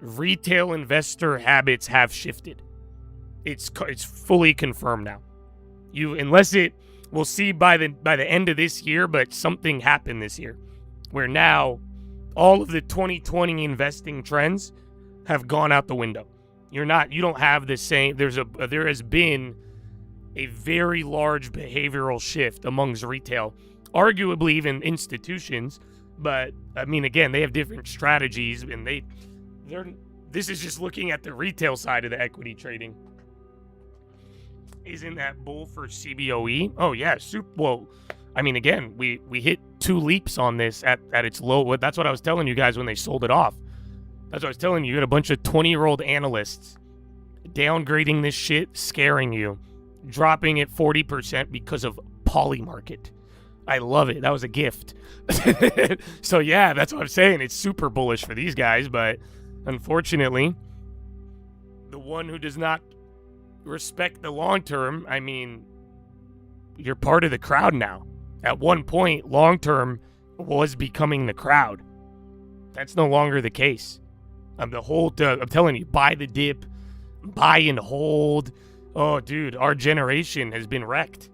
retail investor habits have shifted. It's fully confirmed now. We'll see by the end of this year, but something happened this year where now all of the 2020 investing trends have gone out the window. You don't have the same. There has been a very large behavioral shift amongst retail, arguably even institutions. But I mean, again, they have different strategies, and this is just looking at the retail side of the equity trading. Isn't that bull for CBOE? Oh yeah, well, I mean, again, we hit 2 leaps on this at its low. That's what I was telling you guys when they sold it off. That's what I was telling you. You had a bunch of 20-year-old analysts downgrading this shit, scaring you, dropping it 40% because of Polymarket. I love it. That was a gift. So yeah, that's what I'm saying. It's super bullish for these guys, but unfortunately, the one who does not respect the long term, I mean, you're part of the crowd now. At one point, long term was becoming the crowd. That's no longer the case. I'm telling you, buy the dip, buy and hold. Oh, dude, our generation has been wrecked.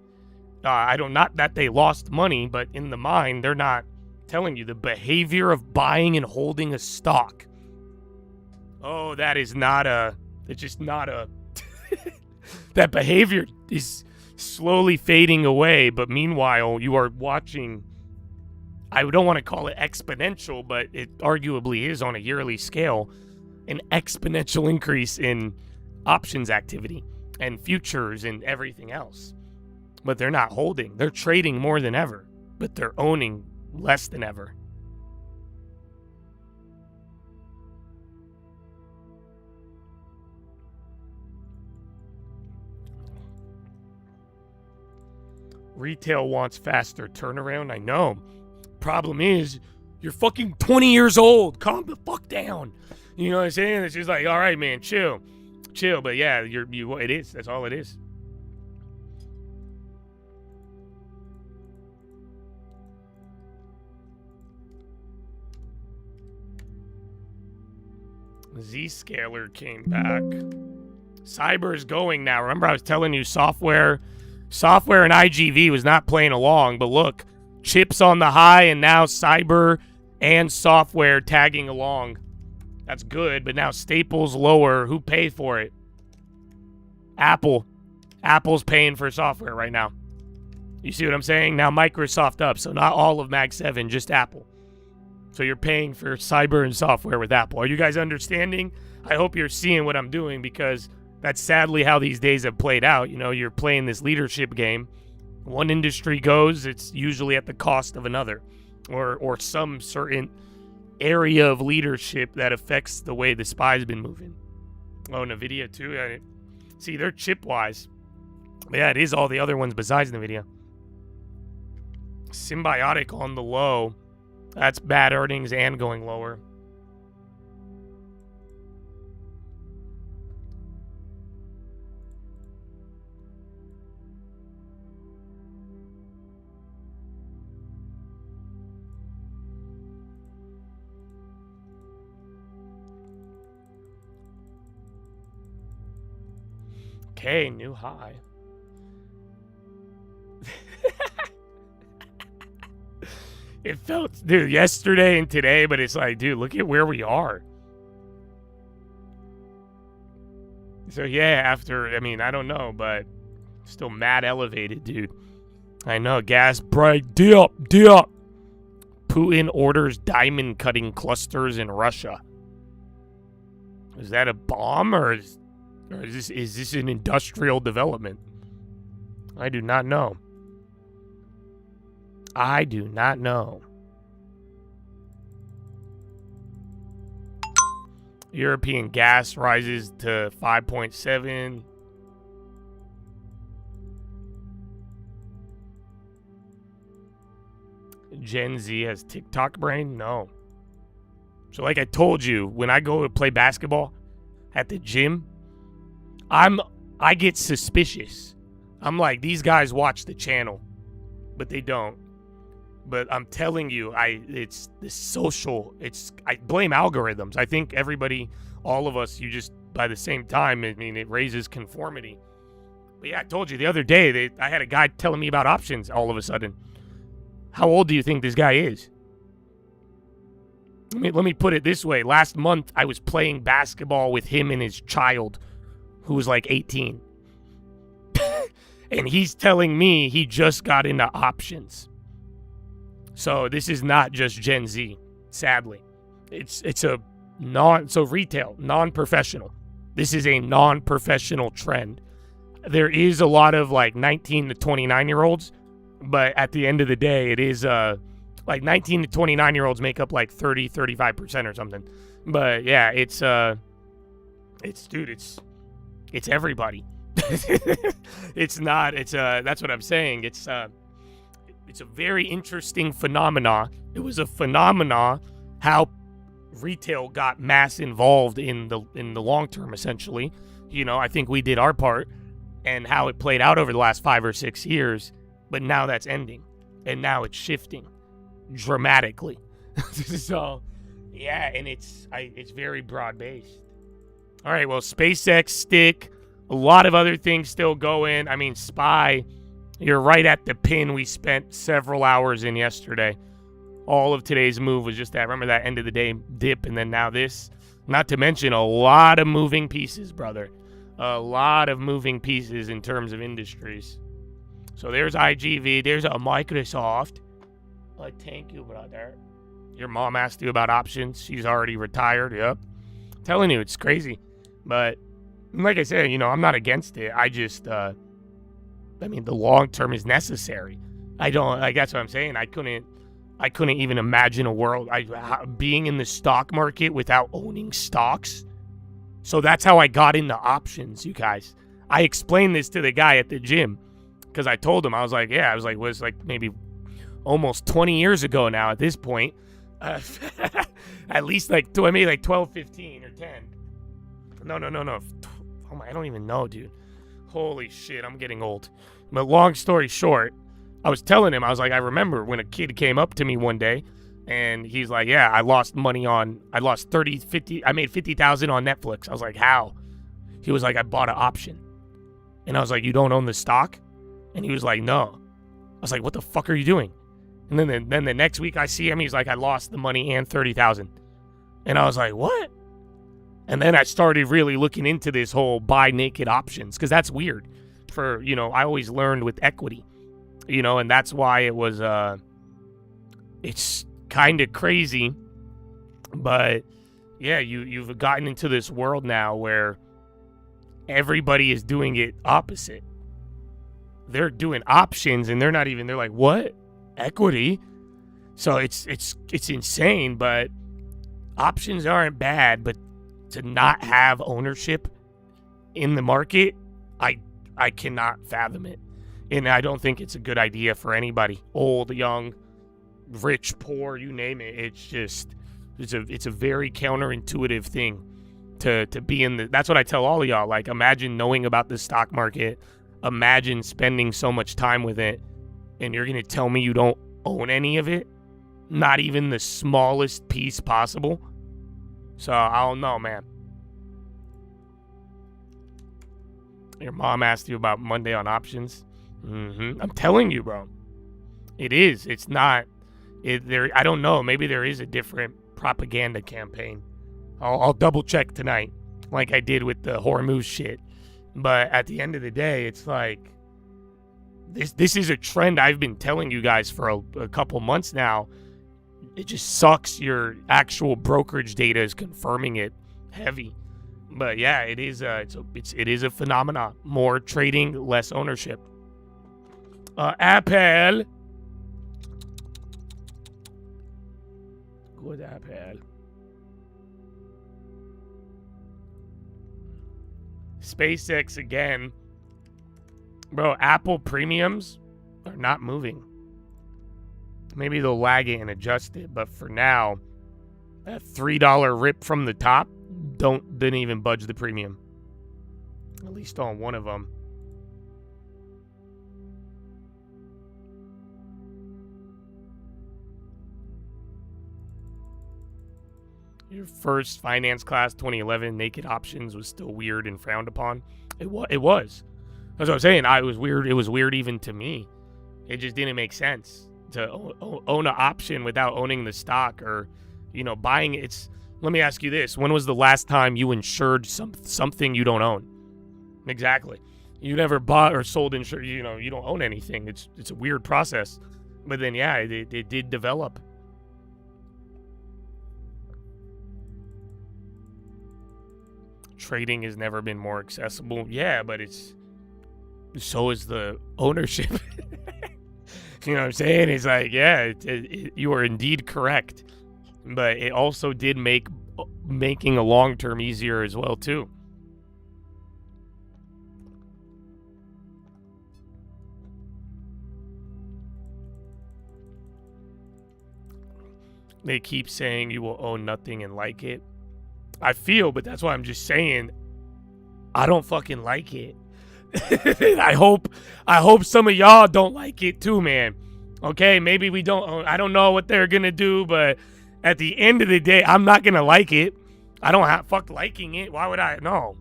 Not that they lost money, but in the mind, they're not telling you the behavior of buying and holding a stock. Oh, it's just not a. That behavior is slowly fading away, but meanwhile, you are watching, I don't want to call it exponential, but it arguably is on a yearly scale, an exponential increase in options activity and futures and everything else. But they're not holding. They're trading more than ever, but they're owning less than ever. Retail wants faster turnaround. I know. Problem is, you're fucking 20 years old. Calm the fuck down. You know what I'm saying? It's just like, all right, man, chill. But yeah, it is. That's all it is. Zscaler came back. Cyber is going now. Remember I was telling you software and IGV was not playing along, but look, chips on the high and now cyber and software tagging along. That's good, but now Staples lower. Who paid for it? Apple. Apple's paying for software right now. You see what I'm saying? Now Microsoft up, so not all of Mag 7, just Apple. So you're paying for cyber and software with Apple. Are you guys understanding? I hope you're seeing what I'm doing, because that's sadly how these days have played out. You know, you're playing this leadership game. One industry goes, it's usually at the cost of another, or some certain area of leadership that affects the way the SPY's been moving. Oh, NVIDIA too. See, they're chip-wise. Yeah, it is all the other ones besides NVIDIA. Symbiotic on the low. That's bad earnings and going lower. Okay, new high. It felt, dude, yesterday and today, but it's like, dude, look at where we are. So, yeah, after, I mean, I don't know, but still mad elevated, dude. I know, gas price, dip. Putin orders diamond cutting clusters in Russia. Is that a bomb, or is this an industrial development? I do not know. I do not know. European gas rises to 5.7. Gen Z has TikTok brain? No. So like I told you, when I go to play basketball at the gym, I get suspicious. I'm like, these guys watch the channel, but they don't. But I'm telling you, it's this social, I blame algorithms. I think everybody, all of us, you just, by the same time, I mean, it raises conformity. But yeah, I told you the other day, I had a guy telling me about options all of a sudden. How old do you think this guy is? Let me put it this way. Last month, I was playing basketball with him and his child, who was like 18. And he's telling me he just got into options. So this is not just Gen Z, sadly. It's retail, non-professional. This is a non-professional trend. There is a lot of like 19 to 29-year-olds, but at the end of the day, it is like 19 to 29-year-olds make up like 35% or something. But yeah, it's everybody. That's what I'm saying. It's a very interesting phenomena. It was a phenomena how retail got mass involved in the long term, essentially. You know, I think we did our part, and how it played out over the last 5 or 6 years. But now that's ending, and now it's shifting dramatically. So, yeah, and it's very broad based. All right, well, SpaceX stick, a lot of other things still going. I mean, SPY. You're right at the pin we spent several hours in yesterday. All of today's move was just that. Remember that end of the day dip, and then now this? Not to mention a lot of moving pieces, brother. A lot of moving pieces in terms of industries. So there's IGV. There's a Microsoft. Thank you, brother. Your mom asked you about options. She's already retired. Yep. I'm telling you, it's crazy. But like I said, you know, I'm not against it. I just... I mean, the long term is necessary. That's what I'm saying. I couldn't even imagine a world being in the stock market without owning stocks. So that's how I got into options, you guys. I explained this to the guy at the gym. Because I told him, I was like, yeah, was like maybe almost 20 years ago now at this point. At least like, maybe like 12, 15, or 10. No. Oh my, I don't even know, dude. Holy shit, I'm getting old. But long story short, I was telling him, I was like, I remember when a kid came up to me one day, and he's like, yeah, I lost 50, I made 50,000 on Netflix. I was like, how? He was like, I bought an option. And I was like, you don't own the stock? And he was like, no. I was like, what the fuck are you doing? And then the next week I see him, he's like, I lost the money and 30,000. And I was like, what? And then I started really looking into this whole buy naked options, because that's weird. For, I always learned with equity, and that's why it was, it's kind of crazy. But yeah, you've gotten into this world now where everybody is doing it opposite. They're doing options and they're like, what? Equity? So it's insane, but options aren't bad, but to not have ownership in the market, I cannot fathom it. And I don't think it's a good idea for anybody. Old, young, rich, poor, you name it. It's just, it's a very counterintuitive thing to be in that's what I tell all of y'all. Like, imagine knowing about the stock market. Imagine spending so much time with it, and you're going to tell me you don't own any of it? Not even the smallest piece possible? So, I don't know, man. Your mom asked you about Monday on options? I'm telling you, bro. It is. It's not. I don't know. Maybe there is a different propaganda campaign. I'll double check tonight, like I did with the Hormuz shit. But at the end of the day, it's like, this is a trend I've been telling you guys for a couple months now. It just sucks. Your actual brokerage data is confirming it heavy. But yeah, it is a phenomenon. More trading, less ownership. Apple. Good Apple. SpaceX again. Bro, Apple premiums are not moving. Maybe they'll lag it and adjust it, but for now, that $3 rip from the top didn't even budge the premium. At least on one of them. Your first finance class, 2011, naked options was still weird and frowned upon. It was. That's what I'm saying. It was weird. It was weird even to me. It just didn't make sense to own an option without owning the stock, or, buying it. Let me ask you this. When was the last time you insured something you don't own? Exactly. You never bought or sold insurance. You don't own anything. It's a weird process. But then, yeah, it did develop. Trading has never been more accessible. Yeah, but so is the ownership. You know what I'm saying? It's like, yeah, you are indeed correct. But it also did make making a long-term easier as well, too. They keep saying you will own nothing and like it. I feel, but that's why I'm just saying, I don't fucking like it. I hope some of y'all don't like it too, man. Okay, maybe we don't own, I don't know what they're gonna do, but at the end of the day, I'm not gonna like it. I don't have fuck liking it. Why would I? No,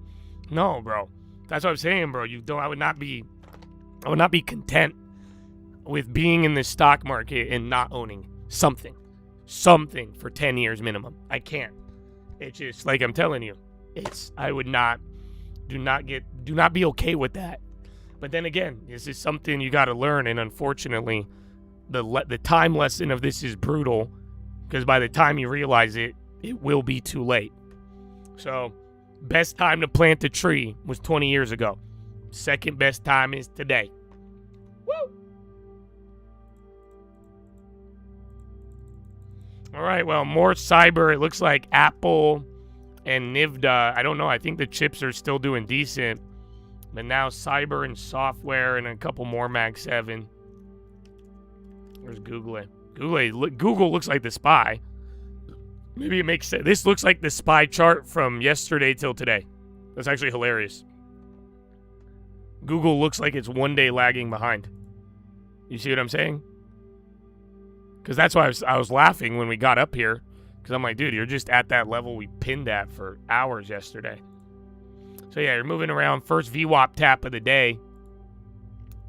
bro. That's what I'm saying, bro. I would not be content with being in the stock market and not owning something for 10 years minimum. I can't. It's just like I'm telling you. Do not be okay with that. But then again, this is something you got to learn, and unfortunately, the time lesson of this is brutal, because by the time you realize it, it will be too late. So, best time to plant a tree was 20 years ago. Second best time is today. Woo! All right, well, more cyber. It looks like Apple and NVIDIA. I don't know. I think the chips are still doing decent. But now cyber and software and a couple more Mag 7. Where's Google at? Google looks like the SPY. Maybe it makes sense. This looks like the SPY chart from yesterday till today. That's actually hilarious. Google looks like it's 1 day lagging behind. You see what I'm saying? Because that's why I was laughing when we got up here. Because I'm like, dude, you're just at that level we pinned at for hours yesterday. So yeah, you're moving around. First VWAP tap of the day.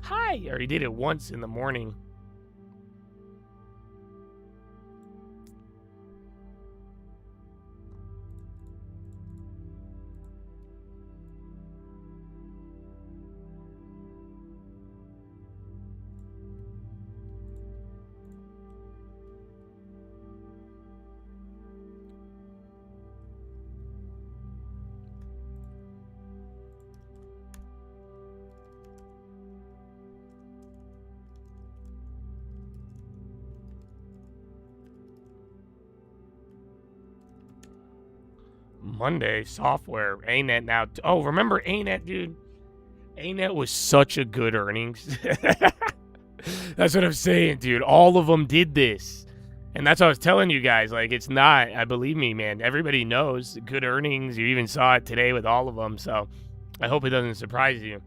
Hi. I already did it once in the morning. Monday, software, ANET now. Oh, remember ANET, dude? ANET was such a good earnings. That's what I'm saying, dude. All of them did this. And that's what I was telling you guys. Like, it's not, I believe me, man. Everybody knows good earnings. You even saw it today with all of them. So I hope it doesn't surprise you.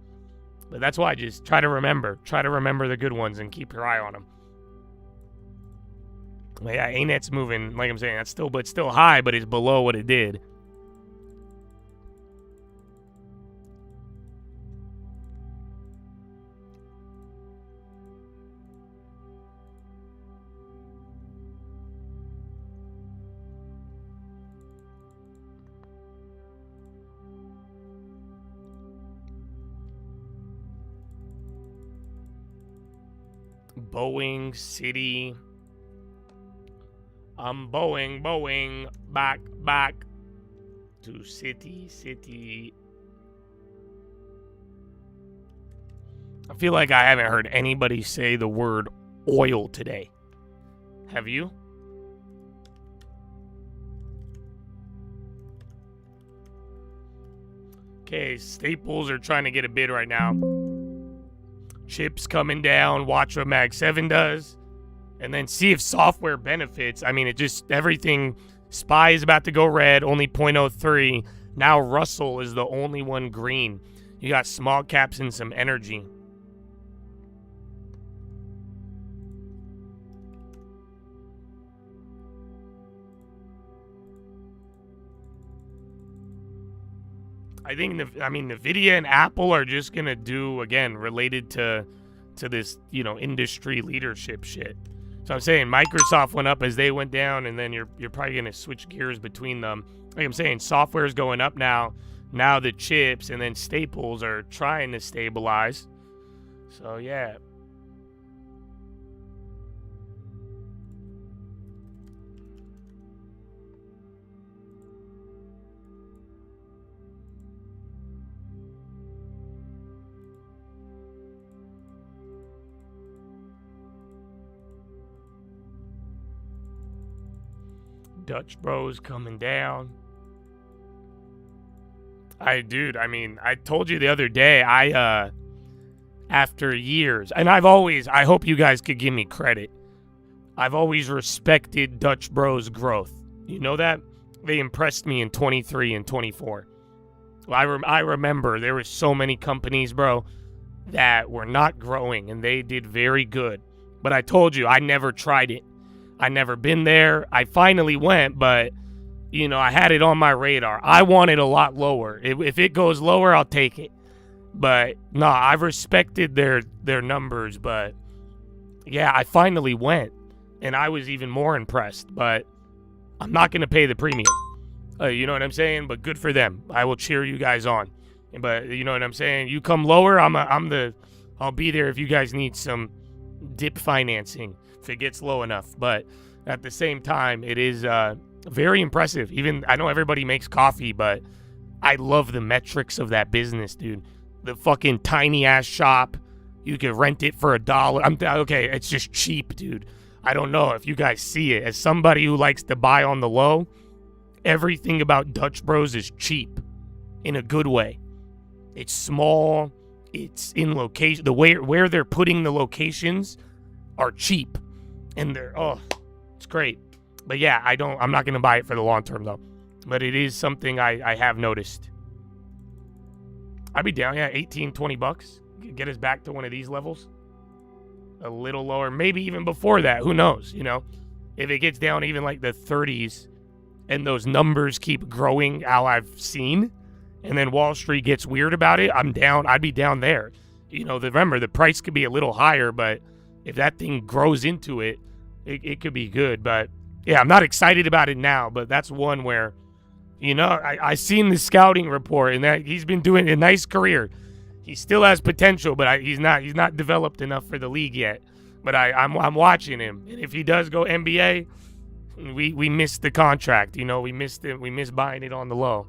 But that's why just try to remember. Try to remember the good ones and keep your eye on them. But yeah, ANET's moving, like I'm saying, that's still high, but it's below what it did. Boeing, City. I'm Boeing, back to City. I feel like I haven't heard anybody say the word oil today. Have you? Okay, Staples are trying to get a bid right now. Chips coming down. Watch what Mag 7 does. And then see if software benefits. I mean, it just, everything. SPY is about to go red, only 0.03. Now Russell is the only one green. You got small caps and some energy. I think Nvidia and Apple are just gonna do, again, related to this, industry leadership shit. So I'm saying Microsoft went up as they went down, and then you're probably gonna switch gears between them. Like I'm saying, software is going up now. Now the chips and then Staples are trying to stabilize. So yeah. Dutch Bros coming down. I told you the other day, after years, and I hope you guys could give me credit. I've always respected Dutch Bros growth. You know that? They impressed me in 23 and 24. I remember there were so many companies, bro, that were not growing, and they did very good. But I told you, I never tried it. I never been there. I finally went, but, I had it on my radar. I want it a lot lower. If it goes lower, I'll take it. But, no, I've respected their numbers, but, yeah, I finally went, and I was even more impressed. But I'm not going to pay the premium. You know what I'm saying? But good for them. I will cheer you guys on. But, you know what I'm saying? You come lower, I'll be there if you guys need some dip financing. If it gets low enough. But at the same time, it is very impressive. Even, I know everybody makes coffee, but I love the metrics of that business, dude. The fucking tiny ass shop, you could rent it for $1. Okay, it's just cheap, dude. I don't know if you guys see it. As somebody who likes to buy on the low, everything about Dutch Bros is cheap in a good way. It's small. It's in location. The way where they're putting the locations are cheap, and it's great. But yeah, I'm not gonna buy it for the long term though. But it is something I have noticed. I'd be down, 18, 20 bucks. Get us back to one of these levels. A little lower, maybe even before that. Who knows? If it gets down even like the 30s, and those numbers keep growing, how I've seen, and then Wall Street gets weird about it, I'm down. I'd be down there. Remember, the price could be a little higher, but if that thing grows into it, it could be good. But yeah, I'm not excited about it now, but that's one where, I seen the scouting report, and that he's been doing a nice career. He still has potential, but he's not developed enough for the league yet. But I'm watching him, and if he does go NBA, we missed the contract. We missed it. We missed buying it on the low.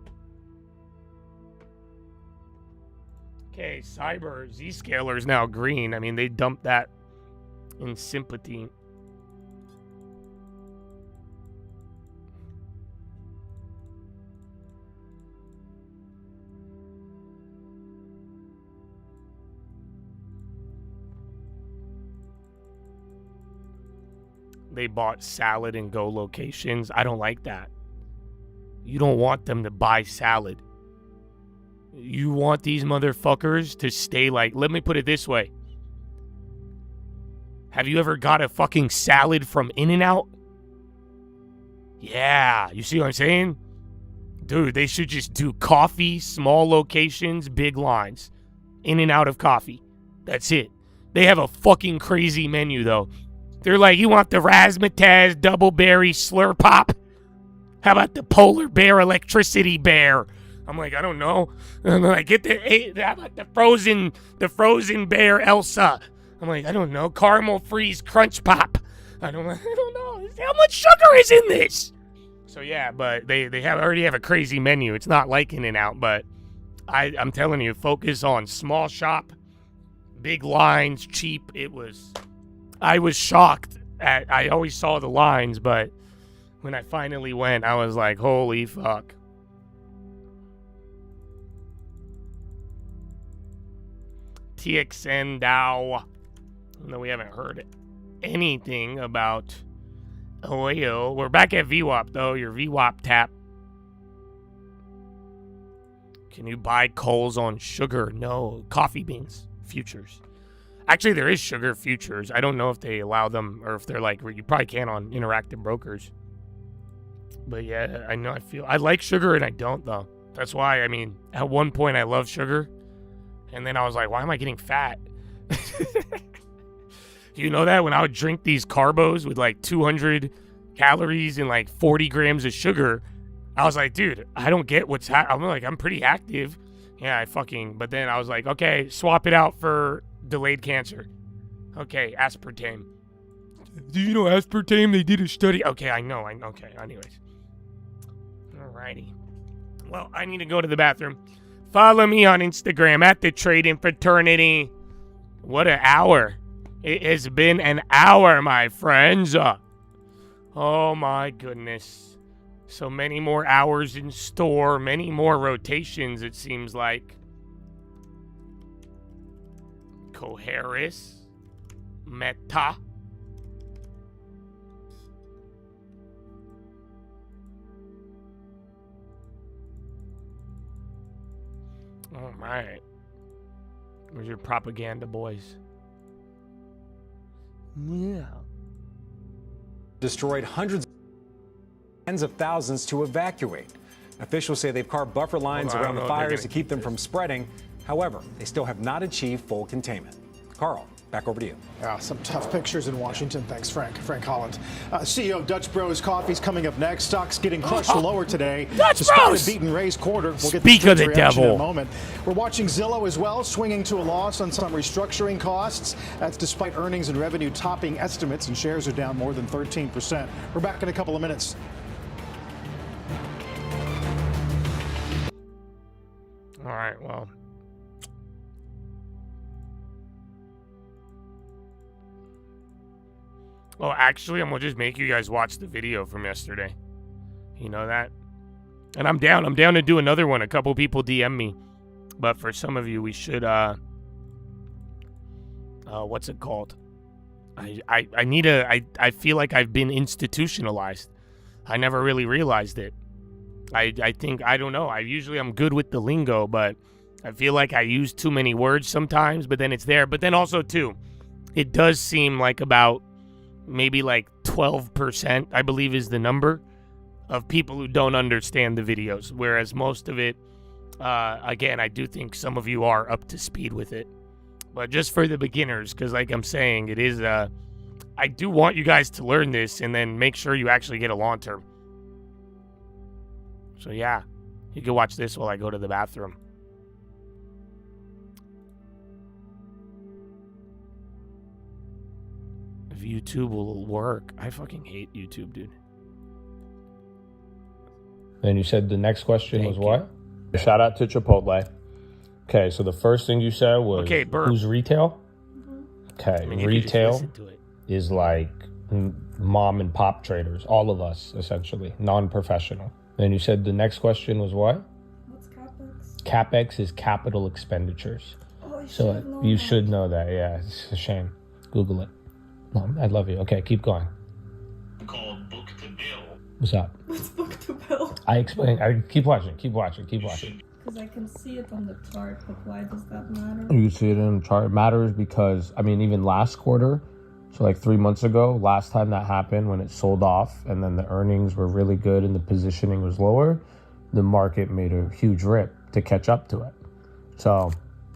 Okay, Cyber Zscaler is now green. I mean, they dumped that in sympathy. They bought Salad and Go locations. I don't like that. You don't want them to buy Salad. You want these motherfuckers to stay let me put it this way. Have you ever got a fucking salad from In-N-Out? Yeah, you see what I'm saying? Dude, they should just do coffee, small locations, big lines. In and out of coffee. That's it. They have a fucking crazy menu, though. They're like, you want the Razzmatazz Double Berry Slurp Pop? How about the Polar Bear Electricity Bear? I'm like, I don't know. And then I get how about the frozen bear Elsa? I'm like, I don't know. Caramel Freeze Crunch Pop. I don't know. How much sugar is in this? So yeah, but they already have a crazy menu. It's not like In-N-Out, but I'm telling you, focus on small shop, big lines, cheap. I was shocked I always saw the lines, but when I finally went, I was like, holy fuck. TXN Dow. No, we haven't heard anything about OAO. We're back at VWAP, though. Your VWAP tap. Can you buy calls on sugar? No. Coffee beans. Futures. Actually, there is sugar futures. I don't know if they allow them or if they're you probably can on Interactive Brokers. But yeah, I like sugar and I don't, though. That's why, at one point I loved sugar. And then I was like, why am I getting fat? You know that? When I would drink these carbos with 200 calories and 40 grams of sugar, I was like, dude, I don't get what's happening. I'm pretty active. Yeah, but then I was like, okay, swap it out for delayed cancer. Okay, aspartame. Do you know aspartame? They did a study. Okay, I know. Okay, anyways. Alrighty. Well, I need to go to the bathroom. Follow me on Instagram at the Trading Fraternity. What an hour. It has been an hour, my friends. Oh my goodness. So many more hours in store, many more rotations, it seems like. Coheris. Meta. All right. Where's your propaganda, boys? Yeah. Destroyed tens of thousands to evacuate. Officials say they've carved buffer lines around the fires to keep them from spreading. However, they still have not achieved full containment. Carl, back over to you. Some tough pictures in Washington. Thanks, Frank. Frank Holland. CEO of Dutch Bros Coffee's coming up next. Stocks getting crushed lower today. Dutch despite Bros! a beaten raise quarter. We'll get Speak of the reaction devil. in a moment. We're watching Zillow as well, swinging to a loss on some restructuring costs. That's despite earnings and revenue topping estimates, and shares are down more than 13%. We're back in a couple of minutes. All right, well. Oh, actually, I'm going to just make you guys watch the video from yesterday. You know that? And I'm down to do another one. A couple people DM me. But for some of you, we should, what's it called? I feel like I've been institutionalized. I never really realized it. I think, I don't know. I'm good with the lingo, but I feel like I use too many words sometimes, but then it's there. But then also, too, it does seem like about maybe like 12%, I believe is the number, of people who don't understand the videos. Whereas most of it, again, I do think some of you are up to speed with it. But just for the beginners, because like I'm saying, it is, I do want you guys to learn this and then make sure you actually get a long term. So yeah, you can watch this while I go to the bathroom. If YouTube will work. I fucking hate YouTube, dude. Then you said the next question Thank was you. what? Shout out to Chipotle. Okay, so the first thing you said was, burp. who's retail? Okay, I mean, if you just retail listen to it. is like mom and pop traders, all of us, essentially, non-professional. Then you said the next question was what? What's CapEx? CapEx is capital expenditures. Oh, You should know that, yeah, it's a shame. Google it. No, I love you. Okay, keep going. Called book to bill. What's up? What's book to bill? I keep watching. Because I can see it on the chart, but why does that matter? You see it in the chart. It matters because, I mean, even last quarter, so like 3 months ago, last time that happened when it sold off and then the earnings were really good and the positioning was lower, the market made a huge rip to catch up to it. So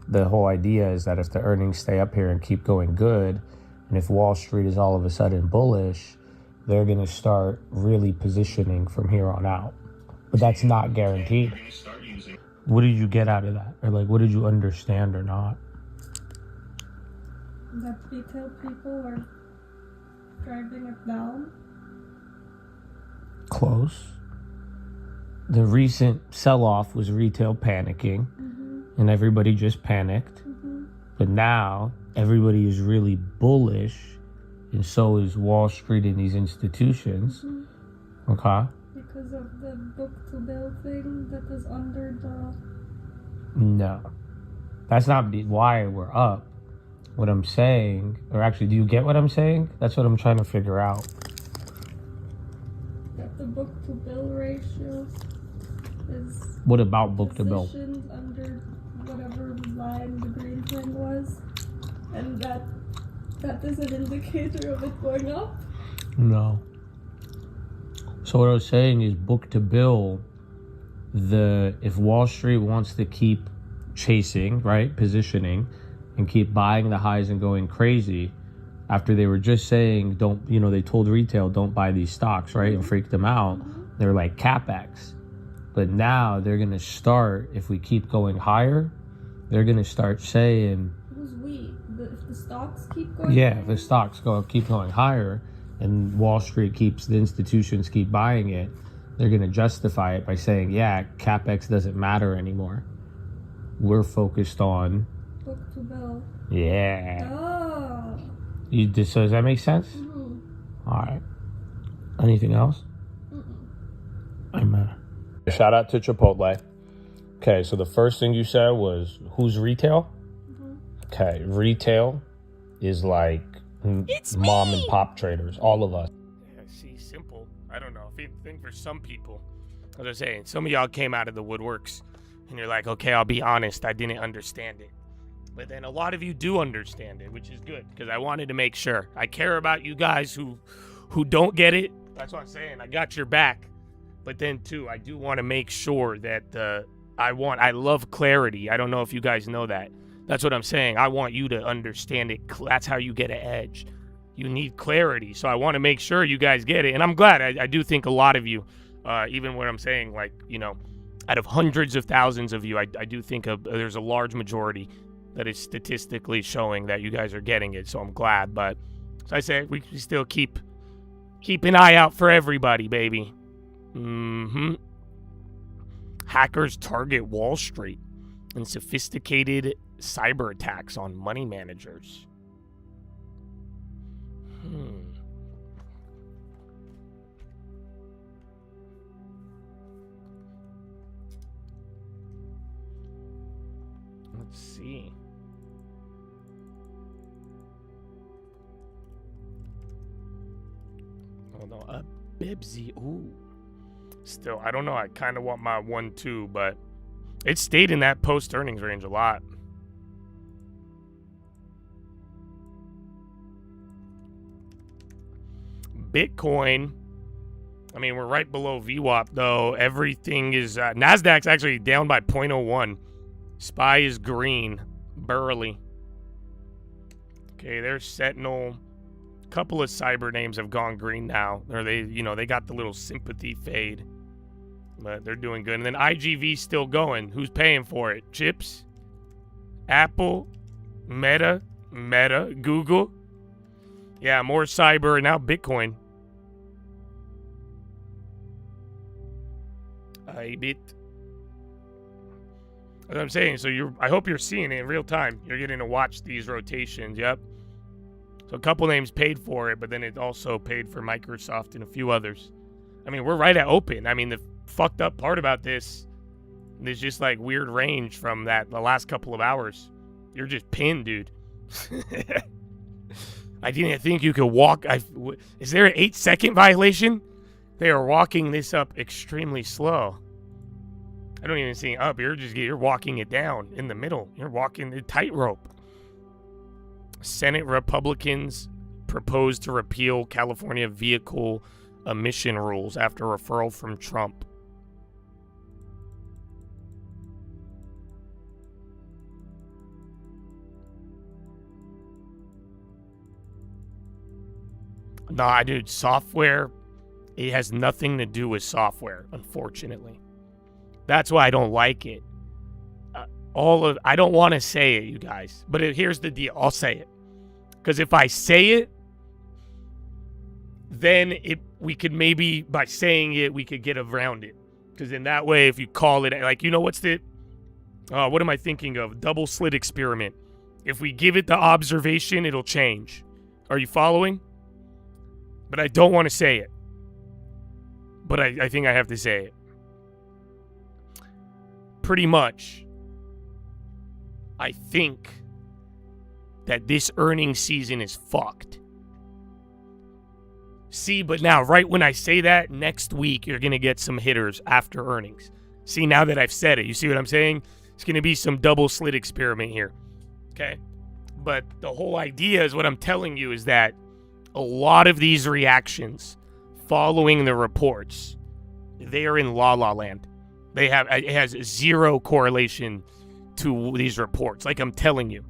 the whole idea is that if the earnings stay up here and keep going good, and if Wall Street is all of a sudden bullish, they're going to start really positioning from here on out. But that's not guaranteed. What did you get out of that? Or like, what did you understand or not? That retail people are driving it down. Close. The recent sell-off was retail panicking, and everybody just panicked. But now everybody is really bullish, and so is Wall Street and these institutions. Okay. Because of the book to bill thing that is under the... No. That's not why we're up. What I'm saying, or actually, do you get what I'm saying? That's what I'm trying to figure out. That the book to bill ratio is... What about book to bill? positioned under whatever line the green thing was. And that is an indicator of it going up? No. So what I was saying is book to bill, if Wall Street wants to keep chasing, right, positioning, and keep buying the highs and going crazy, after they were just saying, they told retail, don't buy these stocks, right, and freaked them out. They're like CapEx. But now they're going to start, if we keep going higher, they're going to start saying... Who's we? If the stocks keep going Yeah, higher? if the stocks keep going higher, and Wall Street the institutions keep buying it, they're going to justify it by saying, yeah, CapEx doesn't matter anymore. We're focused on... Book to bill. Yeah. Oh. So does that make sense? All right. Anything else? Shout out to Chipotle. Okay, so the first thing you said was, who's retail? Okay, retail is like mom and pop traders, all of us. Yeah, see, simple. I don't know. If you think for some people, as I was saying, some of y'all came out of the woodworks and you're like, okay, I'll be honest, I didn't understand it. But then a lot of you do understand it, which is good, because I wanted to make sure. I care about you guys who don't get it. That's what I'm saying. I got your back. But then, too, I do want to make sure that I love clarity. I don't know if you guys know that. That's what I'm saying. I want you to understand it. That's how you get an edge. You need clarity. So I want to make sure you guys get it. And I'm glad. I do think a lot of you, even what I'm saying, like, out of hundreds of thousands of you, I do think there's a large majority that is statistically showing that you guys are getting it. So I'm glad. But as I say, we still keep an eye out for everybody, baby. Hackers target Wall Street and sophisticated cyber attacks on money managers. Let's see. Oh no, Bibsy. Ooh. Still, I don't know. I kind of want my 1-2, but it stayed in that post earnings range a lot. Bitcoin. I mean, we're right below VWAP though. Everything is Nasdaq's actually down by 0.01. SPY is green, Burley. Okay, there's Sentinel. A couple of cyber names have gone green now. Or they got the little sympathy fade. But they're doing good. And then IGV's still going. Who's paying for it? Chips? Apple? Meta, Google? Yeah, more cyber and now Bitcoin. I bit. As I'm saying, so I hope you're seeing it in real time. You're getting to watch these rotations. Yep. So a couple names paid for it, but then it also paid for Microsoft and a few others. I mean, we're right at open. I mean, the fucked up part about this is just like weird range from the last couple of hours. You're just pinned, dude. I didn't think you could walk. Is there an 8-second violation? They are walking this up extremely slow. I don't even see it up. You're walking it down in the middle. You're walking the tightrope. Senate Republicans propose to repeal California vehicle emission rules after referral from Trump. Nah, dude, software, it has nothing to do with software, unfortunately. That's why I don't like it. I don't want to say it, you guys, but here's the deal. I'll say it. Because if I say it, then we could maybe, by saying it, we could get around it. Because in that way, if you call it, like, what's what am I thinking of? Double slit experiment. If we give it the observation, it'll change. Are you following? But I don't want to say it. But I think I have to say it. Pretty much, I think that this earnings season is fucked. See, but now, right when I say that, next week, you're going to get some hitters after earnings. See, now that I've said it, you see what I'm saying? It's going to be some double slit experiment here. Okay? But the whole idea is what I'm telling you is that a lot of these reactions following the reports, they are in la-la land. It has zero correlation to these reports. Like I'm telling you,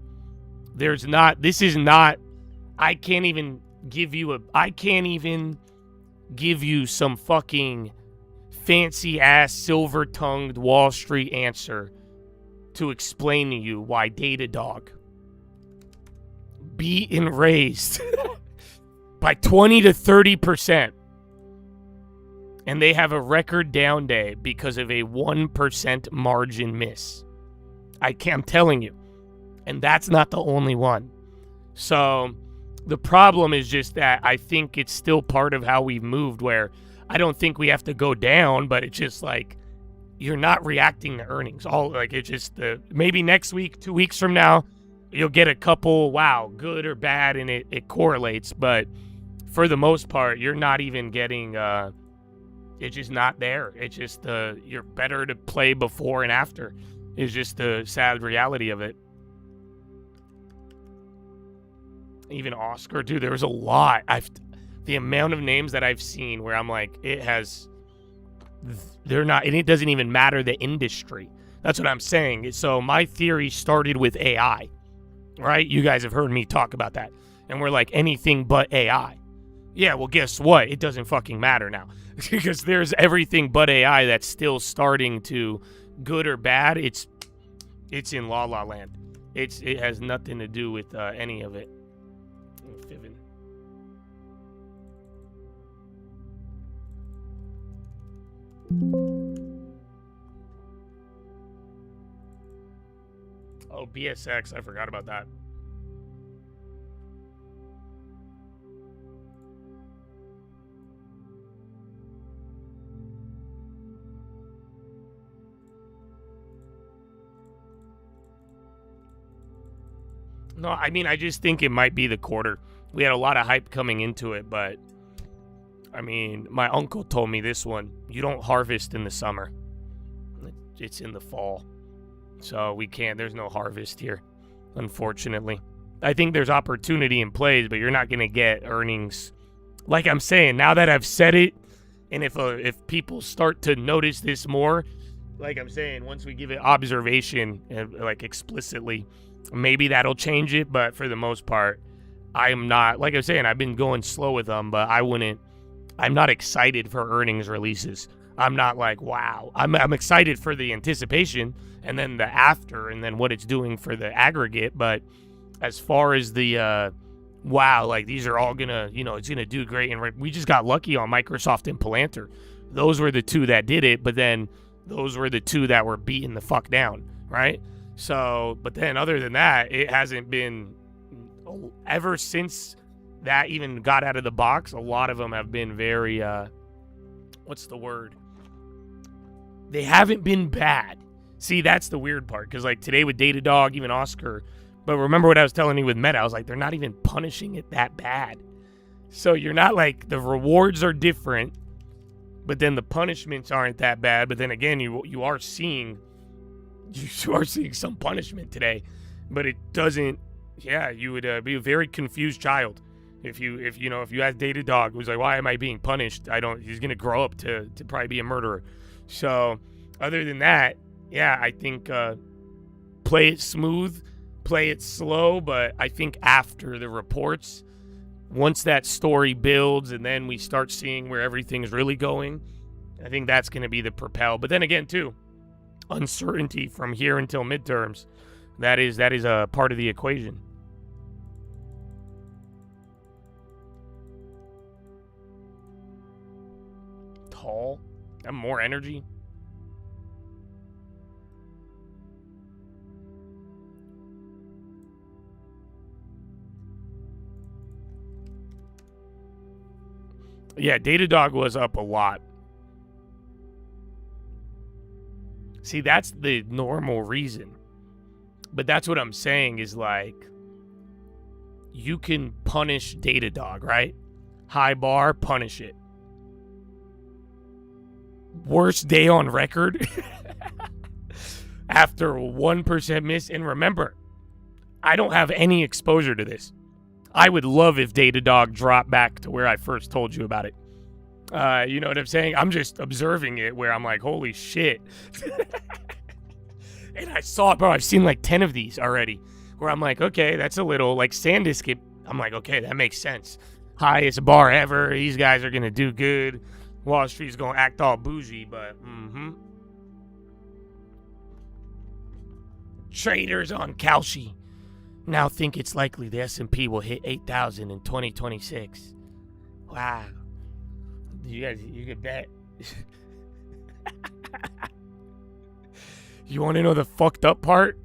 I can't even give you some fucking fancy ass silver-tongued Wall Street answer to explain to you why Datadog beat and raised by 20 to 30%. And they have a record down day because of a 1% margin miss. I'm telling you. And that's not the only one. So the problem is just that I think it's still part of how we've moved, where I don't think we have to go down, but it's just like you're not reacting to earnings. It's just maybe next week, 2 weeks from now, you'll get a couple, wow, good or bad, and it correlates. But for the most part, you're not even getting, it's just not there. It's just, you're better to play before and after is just the sad reality of it. Even Oscar, dude, there was a lot. The amount of names that I've seen where I'm like, they're not, and it doesn't even matter the industry. That's what I'm saying. So my theory started with AI, right? You guys have heard me talk about that. And we're like, anything but AI. Yeah, well, guess what? It doesn't fucking matter now. Because there's everything but AI that's still starting to, good or bad, it's in la-la land. It has nothing to do with any of it. Fiven. Oh, BSX, I forgot about that. No, I mean, I just think it might be the quarter. We had a lot of hype coming into it, but I mean, my uncle told me this one. You don't harvest in the summer. It's in the fall. So we can't, there's no harvest here, unfortunately. I think there's opportunity in plays, but you're not going to get earnings. Like I'm saying, now that I've said it, and if people start to notice this more, like I'm saying, once we give it observation, like explicitly, maybe that'll change it. But for the most part, I am not, like I'm saying, I've been going slow with them, but I'm not excited for earnings releases. I'm not like, wow. I'm excited for the anticipation and then the after and then what it's doing for the aggregate. But as far as the, wow, like these are all gonna, it's gonna do great. And we just got lucky on Microsoft and Palantir. Those were the two that did it, but then those were the two that were beaten the fuck down, right? So, but then other than that, it hasn't been, ever since that even got out of the box, a lot of them have been very, what's the word? They haven't been bad. See, that's the weird part, because like today with Datadog, even Oscar, but remember what I was telling you with Meta, I was like, they're not even punishing it that bad. So you're not like, the rewards are different, but then the punishments aren't that bad. But then again, you are seeing some punishment today, but it doesn't. Yeah, you would be a very confused child if you ask Datadog, who's like, why am I being punished? He's gonna grow up to probably be a murderer. So other than that, yeah, I think play it smooth, play it slow, but I think after the reports, once that story builds and then we start seeing where everything's really going, I think that's going to be the propel. But then again, too, uncertainty from here until midterms, that is a part of the equation. Tall, have more energy. Yeah, Datadog was up a lot. See, that's the normal reason. But that's what I'm saying is like, you can punish Datadog, right? High bar, punish it. Worst day on record after 1% miss. And remember, I don't have any exposure to this. I would love if Datadog dropped back to where I first told you about it. You know what I'm saying? I'm just observing it where I'm like, holy shit. And I saw it, bro. I've seen like 10 of these already where I'm like, okay, that's a little like SanDisk. I'm like, okay, that makes sense. Highest bar ever. These guys are going to do good. Wall Street's going to act all bougie, but Traders on Kalshi now think it's likely the S&P will hit 8,000 in 2026. Wow. You could bet. You want to know the fucked up part?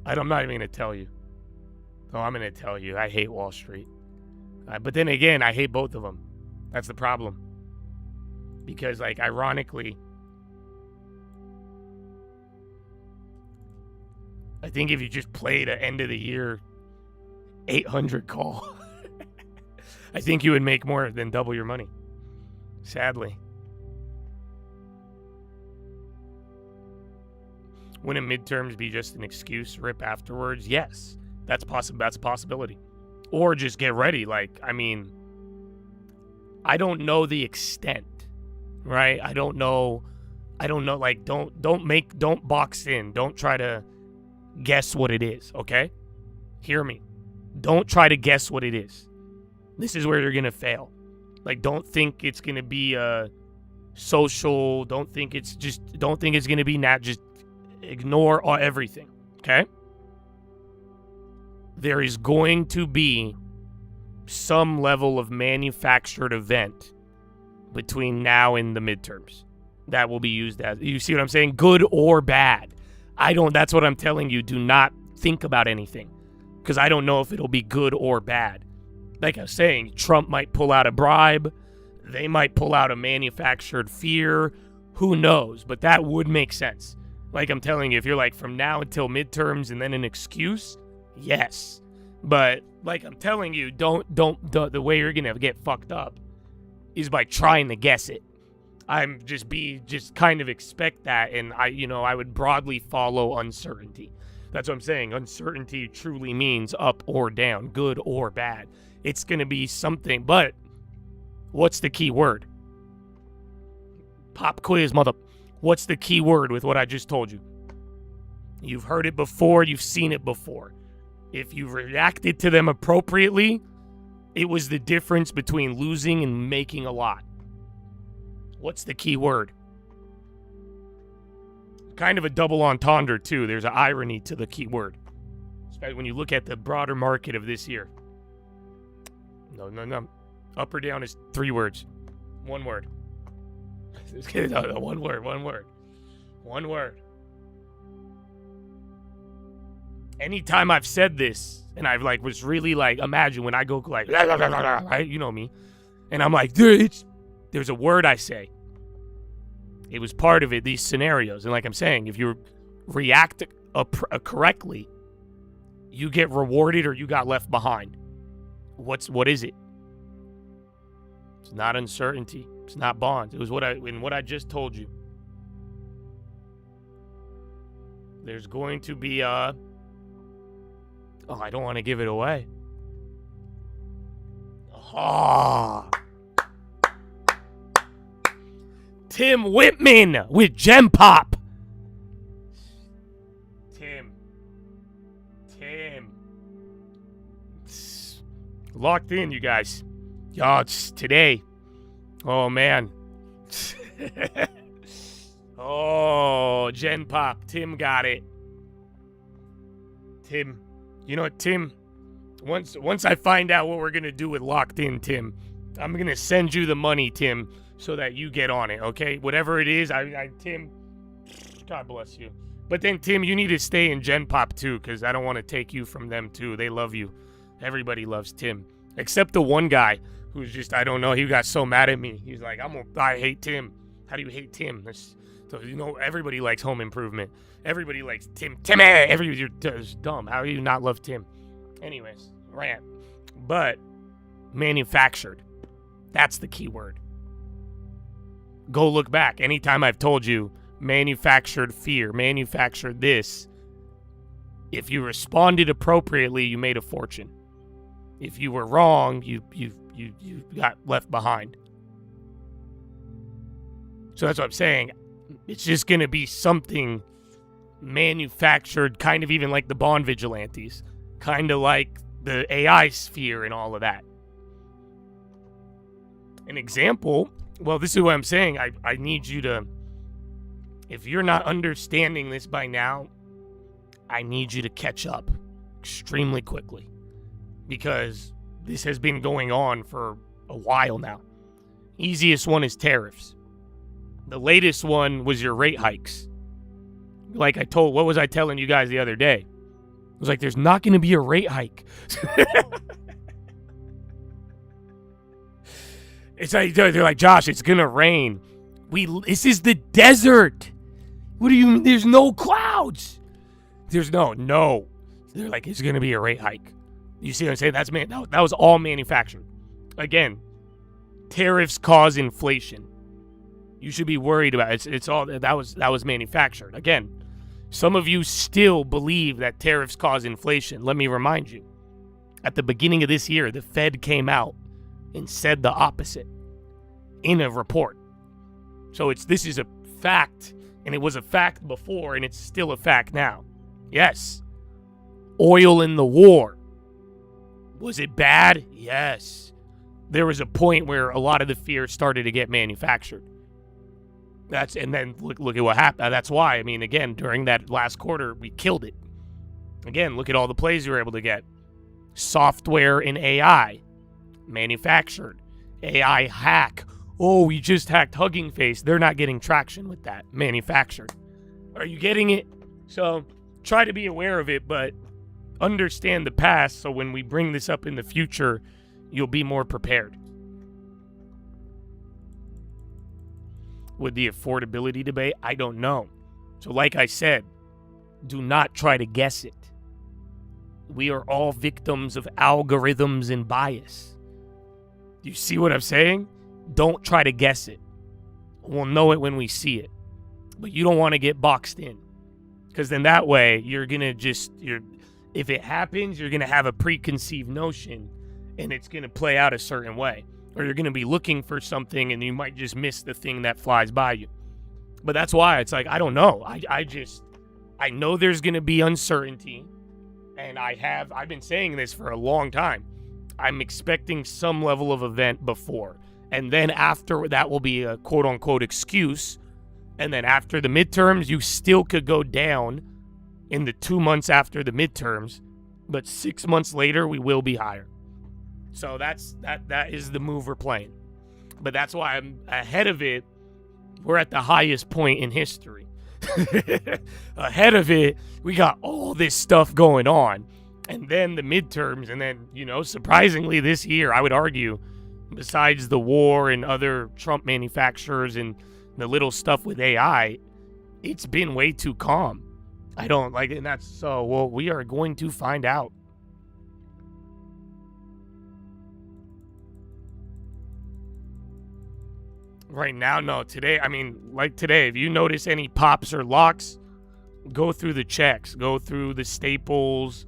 I'm not even going to tell you. No, I'm going to tell you. I hate Wall Street. But then again, I hate both of them. That's the problem. Because, like, ironically, I think if you just played an end of the year 800 call, I think you would make more than double your money. Sadly. Wouldn't midterms be just an excuse rip afterwards? Yes, that's a possibility. Or just get ready. Like, I mean, I don't know the extent, right? I don't know. Like, don't box in. Don't try to guess what it is, okay? Hear me. Don't try to guess what it is. This is where you're going to fail. Like, don't think it's going to be social. Don't think it's going to be just ignore everything, okay? There is going to be some level of manufactured event between now and the midterms that will be used as, you see what I'm saying? Good or bad. That's what I'm telling you. Do not think about anything because I don't know if it'll be good or bad. Like I was saying, Trump might pull out a bribe. They might pull out a manufactured fear. Who knows? But that would make sense. Like I'm telling you, if you're like from now until midterms and then an excuse, yes. But like I'm telling you, the way you're gonna get fucked up is by trying to guess it. Just kind of expect that, and I would broadly follow uncertainty. That's what I'm saying. Uncertainty truly means up or down, good or bad. It's gonna be something, but what's the key word? Pop quiz, mother. What's the key word with what I just told you? You've heard it before, you've seen it before. If you reacted to them appropriately, it was the difference between losing and making a lot. What's the key word? Kind of a double entendre, too. There's an irony to the key word, especially when you look at the broader market of this year. No. Up or down is 3 words. 1 word. No, 1 word. 1 word. Anytime I've said this, and I've was really imagine when I go right, you know me, and I'm like, there's a word I say. It was part of it, these scenarios, and like I'm saying, if you react correctly, you get rewarded or you got left behind. What is it? It's not uncertainty. It's not bonds. It was what I just told you. There's going to be I don't want to give it away. Tim Whitman with Gem Pop. Tim. Locked in, you guys. Y'all, it's today. Oh, man. Oh, Gen Pop. Tim got it. Tim. You know what, Tim? Once I find out what we're going to do with Locked In, Tim, I'm going to send you the money, Tim, so that you get on it, okay? Whatever it is, Tim, God bless you. But then, Tim, you need to stay in Gen Pop, too, because I don't want to take you from them, too. They love you. Everybody loves Tim. Except the one guy who's just, I don't know, he got so mad at me. He's like, I hate Tim. How do you hate Tim? So, everybody likes Home Improvement. Everybody likes Tim. Everybody's dumb. How do you not love Tim? Anyways, rant. But manufactured. That's the key word. Go look back. Anytime I've told you manufactured fear, manufactured this, if you responded appropriately, you made a fortune. If you were wrong, you got left behind. So that's what I'm saying. It's just going to be something manufactured, kind of even like the bond vigilantes, kind of like the AI sphere and all of that. An example, well, this is what I'm saying. I need you to, if you're not understanding this by now, I need you to catch up extremely quickly, because this has been going on for a while now. Easiest one is tariffs. The latest one was your rate hikes. Like what was I telling you guys the other day? It was like, there's not going to be a rate hike. It's like, they're like, Josh, it's going to rain. This is the desert. What do you mean? There's no clouds. There's no. They're like, it's going to be a rate hike. You see what I'm saying? That was all manufactured. Again, tariffs cause inflation. You should be worried about it. It's all that was manufactured. Again, some of you still believe that tariffs cause inflation. Let me remind you. At the beginning of this year, the Fed came out and said the opposite in a report. So this is a fact, and it was a fact before, and it's still a fact now. Yes. Oil in the war. Was it bad? Yes. There was a point where a lot of the fear started to get manufactured. And then look at what happened. That's why, again, during that last quarter, we killed it. Again, look at all the plays we were able to get. Software and AI. Manufactured. AI hack. Oh, we just hacked Hugging Face. They're not getting traction with that. Manufactured. Are you getting it? So try to be aware of it, but understand the past, so when we bring this up in the future, you'll be more prepared. With the affordability debate, I don't know. So like I said, do not try to guess it. We are all victims of algorithms and bias. Do you see what I'm saying? Don't try to guess it. We'll know it when we see it. But you don't want to get boxed in. Because then that way, you're going to if it happens, you're going to have a preconceived notion and it's going to play out a certain way. Or you're going to be looking for something and you might just miss the thing that flies by you. But that's why it's like, I don't know. I know there's going to be uncertainty. And I've been saying this for a long time. I'm expecting some level of event before. And then after, that will be a quote-unquote excuse. And then after the midterms, you still could go down in the 2 months after the midterms. But 6 months later, we will be higher. So that is the move we're playing. But that's why I'm ahead of it. We're at the highest point in history. Ahead of it, we got all this stuff going on. And then the midterms, and then, surprisingly this year, I would argue, besides the war and other Trump manufacturers and the little stuff with AI, it's been way too calm. I don't like it, and that's so, well, we are going to find out. Right now, no. Today, today, if you notice any pops or locks, go through the checks. Go through the staples.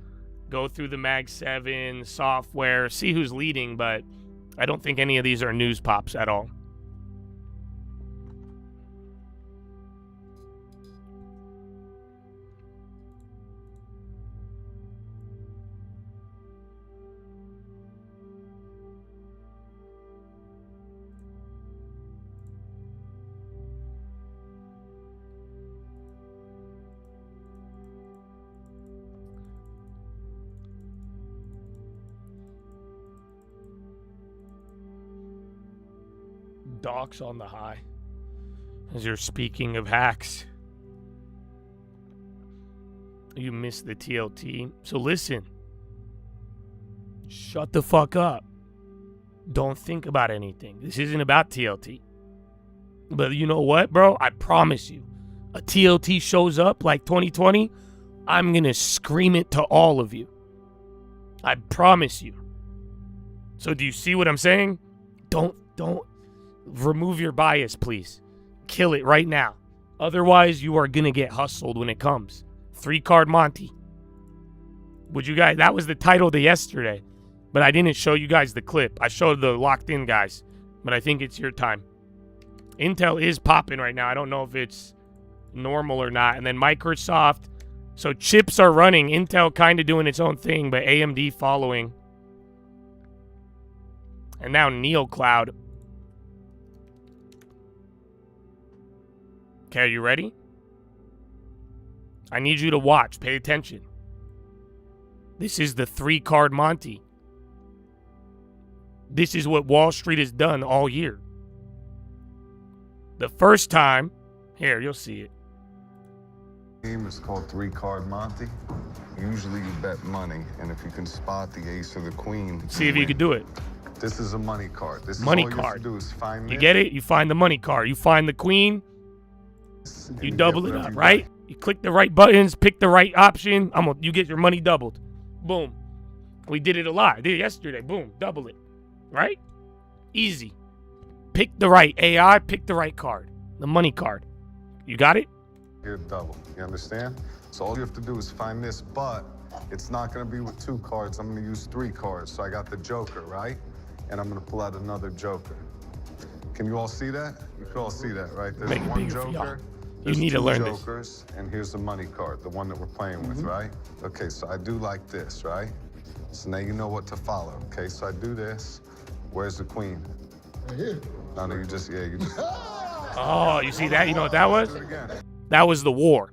Go through the Mag 7 software. See who's leading, but I don't think any of these are news pops at all. Docs on the high. As you're speaking of hacks, you missed the TLT. So listen, shut the fuck up. Don't think about anything. This isn't about TLT. But you know what, bro? I promise you, a TLT shows up like 2020, I'm gonna scream it to all of you. I promise you. So do you see what I'm saying? Don't remove your bias, please. Kill it right now. Otherwise, you are going to get hustled when it comes. 3-card Monty. Would you guys... That was the title of the yesterday. But I didn't show you guys the clip. I showed the locked-in guys. But I think it's your time. Intel is popping right now. I don't know if it's normal or not. And then Microsoft. So chips are running. Intel kind of doing its own thing, but AMD following. And now NeoCloud. Okay, are you ready? I need you to watch. Pay attention. This is the 3-card Monty. This is what Wall Street has done all year. The first time, here, you'll see it. Game is called 3-card Monty. Usually you bet money, and if you can spot the ace or the queen, see if you can do it. This is a money card. This money is all card. You have to do is find you get it? You find the money card. You find the queen. You double it up, right? You click the right buttons, pick the right option. You get your money doubled. Boom. We did it a lot. I did it yesterday. Boom. Double it. Right? Easy. Pick the right AI. Pick the right card. The money card. You got it? Here, double. You understand? So all you have to do is find this, but it's not going to be with 2 cards. I'm going to use 3 cards. So I got the Joker, right? And I'm going to pull out another Joker. Can you all see that? You can all see that, right? There's Make it one bigger for y'all. Joker. You need to learn this. Jokers, and here's the money card, the one that we're playing with, right? Okay, so I do like this, right? So now you know what to follow. Okay, so I do this. Where's the queen? Right here. No, you just. Oh, you see that? You know what that was? That was the war.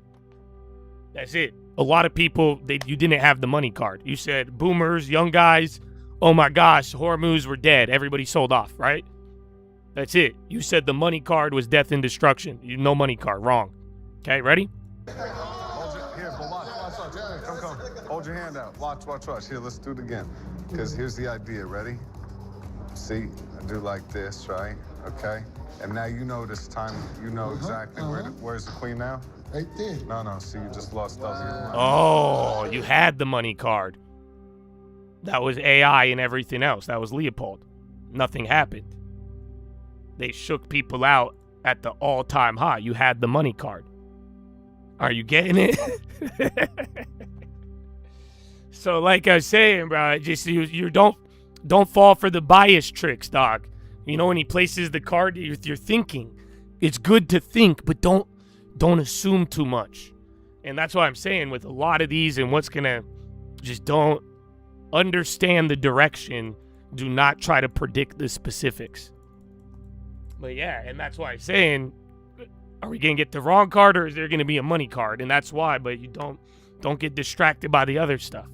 That's it. A lot of people, you didn't have the money card. You said boomers, young guys, oh my gosh, Hormuz were dead. Everybody sold off, right? That's it. You said the money card was death and destruction. No money card. Wrong. Okay, ready? Here, but watch. Come. Hold your hand out. Watch. Here, let's do it again. Because here's the idea. Ready? See, I do like this, right? Okay. And now you know this time. You know exactly where's the queen now. Right there. No, see, you just lost W. Oh, you had the money card. That was AI and everything else. That was Leopold. Nothing happened. They shook people out at the all-time high. You had the money card. Are you getting it? So like I was saying, bro, just you don't fall for the bias tricks, dog. You know, when he places the card, you're thinking. It's good to think, but don't assume too much. And that's what I'm saying with a lot of these, and what's gonna, just don't understand the direction. Do not try to predict the specifics. But yeah, and that's why I'm saying, are we gonna get the wrong card, or is there gonna be a money card? And that's why, but you don't get distracted by the other stuff.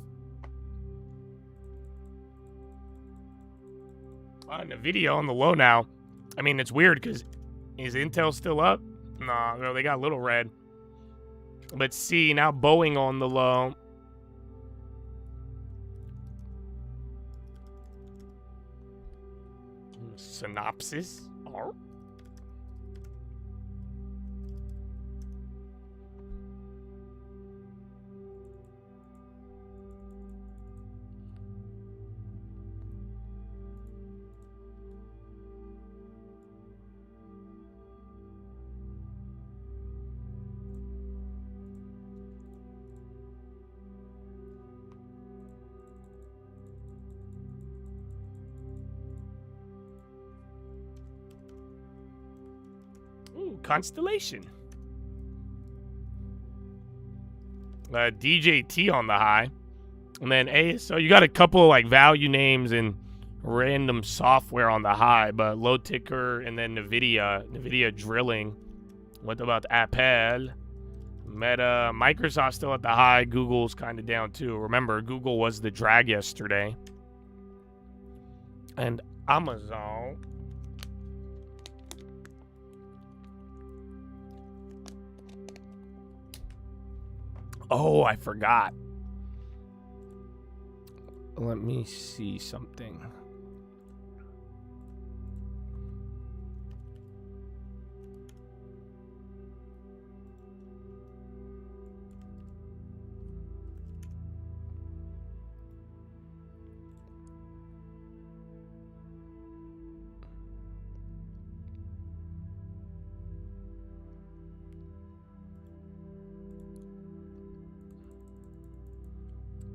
On the video on the low now, I mean, it's weird because is Intel still up? Nah, no, they got a little red. Let's see, now Boeing on the low. Synopsis. Oh. Constellation. DJT on the high. And then so you got a couple of like value names and random software on the high, but low ticker, and then NVIDIA drilling. What about Apple? Meta, Microsoft still at the high. Google's kind of down too. Remember, Google was the drag yesterday. And Amazon. Oh, I forgot. Let me see something.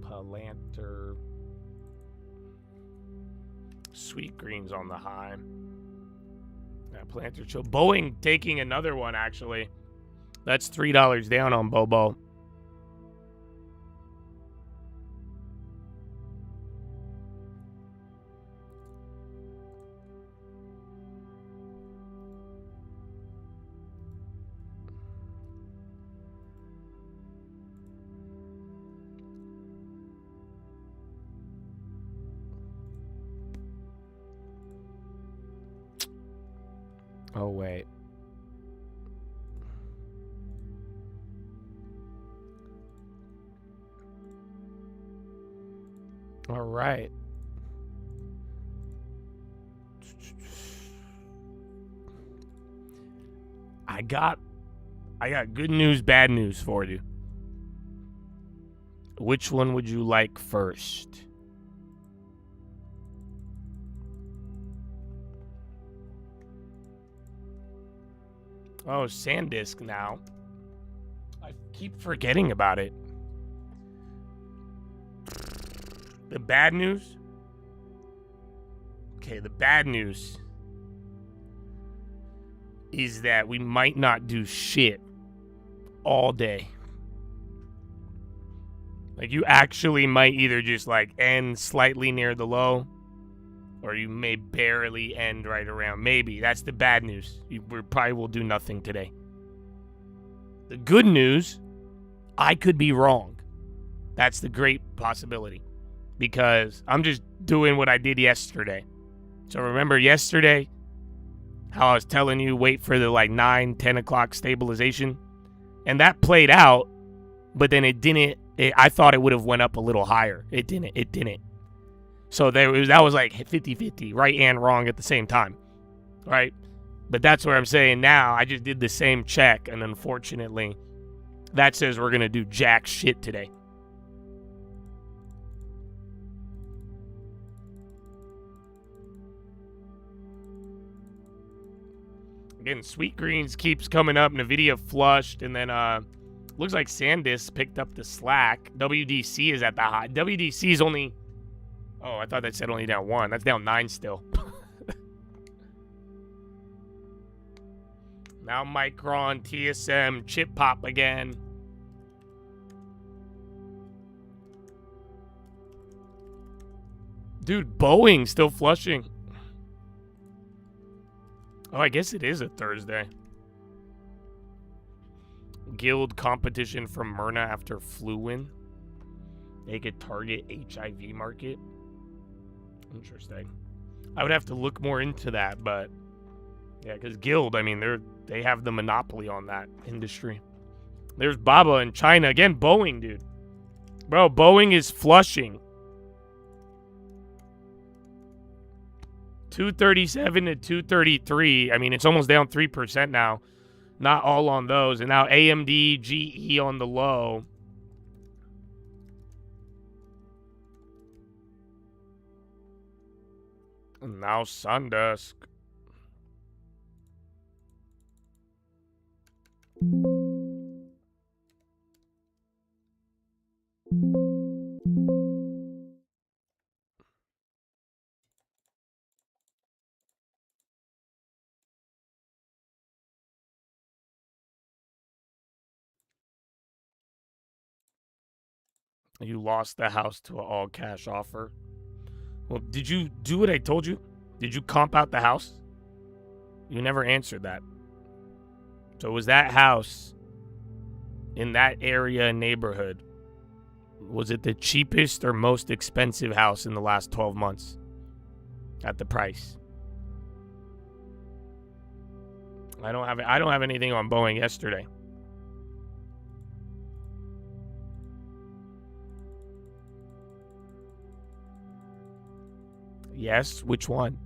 Palantir. Sweet Green's on the high. Yeah, Palantir chill. Boeing taking another one, actually. That's $3 down on Bobo. Oh, wait. All right. I got good news, bad news for you. Which one would you like first? Oh, SanDisk now. I keep forgetting about it. The bad news? Okay, the bad news is that we might not do shit all day. Like, you actually might either just, like, end slightly near the low, or you may barely end right around. Maybe. That's the bad news. We probably will do nothing today. The good news, I could be wrong. That's the great possibility. Because I'm just doing what I did yesterday. So remember yesterday how I was telling you wait for the like 9, 10 o'clock stabilization? And that played out, but then it didn't. I thought it would have went up a little higher. It didn't. So that was like 50-50, right and wrong at the same time, right? But that's where I'm saying now I just did the same check, and unfortunately, that says we're going to do jack shit today. Again, Sweet Greens keeps coming up. Nvidia flushed, and then looks like SanDisk picked up the slack. WDC is at the high. WDC is only... Oh, I thought that said only down 1. That's down 9 still. Now Micron, TSM, chip pop again. Dude, Boeing still flushing. Oh, I guess it is a Thursday. Guild competition from Myrna after flu win. They could target HIV market. Interesting. I would have to look more into that, but yeah, because Guild, I mean, they have the monopoly on that industry. There's Baba in China. Again, Boeing, dude. Bro, Boeing is flushing. 237 to 233. I mean, it's almost down 3% now. Not all on those. And now AMD, GE on the low. And now SunDisk. You lost the house to an all-cash offer. Well, did you do what I told you? Did you comp out the house? You never answered that. So was that house in that area and neighborhood, was it the cheapest or most expensive house in the last 12 months at the price? I don't have anything on Boeing yesterday. Yes, which one?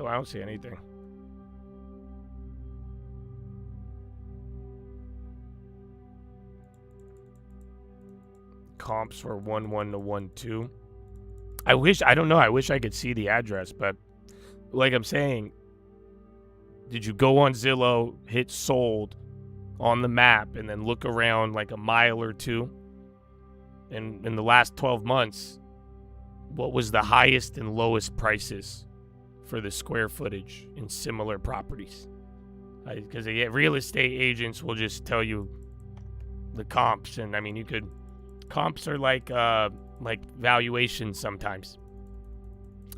I don't see anything. Comps were 1-1 to 1-2. I wish I could see the address, but like I'm saying, did you go on Zillow, hit sold on the map, and then look around like a mile or two? And in the last 12 months, what was the highest and lowest prices for the square footage in similar properties? Because real estate agents will just tell you the comps, and I mean, comps are like valuations sometimes.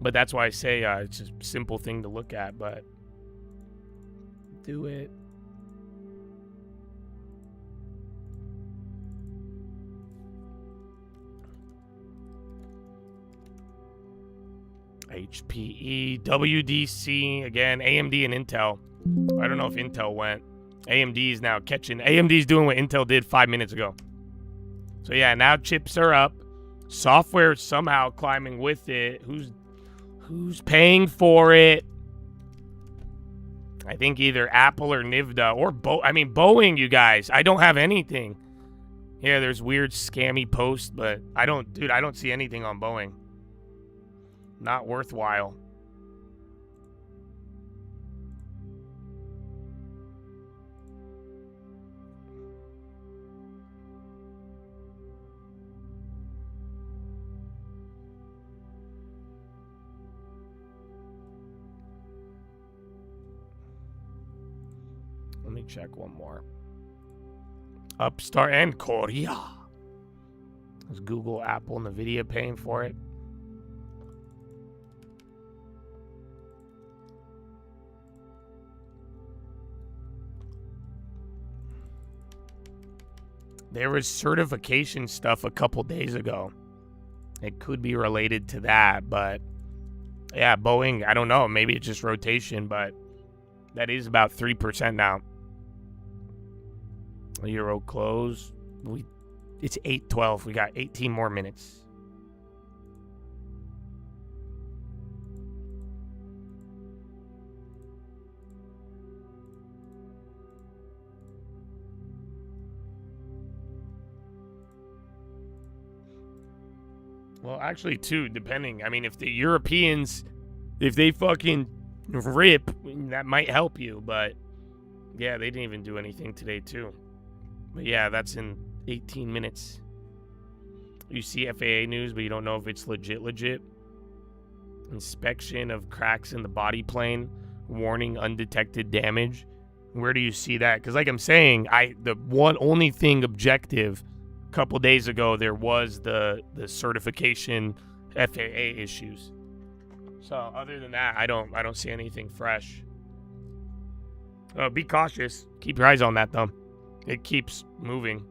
But that's why I say it's a simple thing to look at, but do it. HPE, WDC, again, AMD and Intel. I don't know if Intel went. AMD is now catching. AMD is doing what Intel did 5 minutes ago. So yeah, now chips are up. Software is somehow climbing with it. Who's paying for it? I think either Apple or Nvidia or Boeing, you guys. I don't have anything. Yeah, there's weird scammy posts, but I don't see anything on Boeing. Not worthwhile. Let me check one more. Upstart and Korea. Is Google, Apple, Nvidia paying for it? There was certification stuff a couple days ago. It could be related to that, but yeah, Boeing, I don't know. Maybe it's just rotation, but that is about 3% now. Euro close. It's 8:12. We got 18 more minutes. Well, actually, too, depending. I mean, if the Europeans, if they fucking rip, that might help you. But, yeah, they didn't even do anything today, too. But, yeah, that's in 18 minutes. You see FAA news, but you don't know if it's legit. Inspection of cracks in the body plane. Warning undetected damage. Where do you see that? Because, like I'm saying, the only thing objective couple days ago there was the certification FAA issues. So other than that, I don't see anything fresh. Be cautious. Keep your eyes on that though. It keeps moving.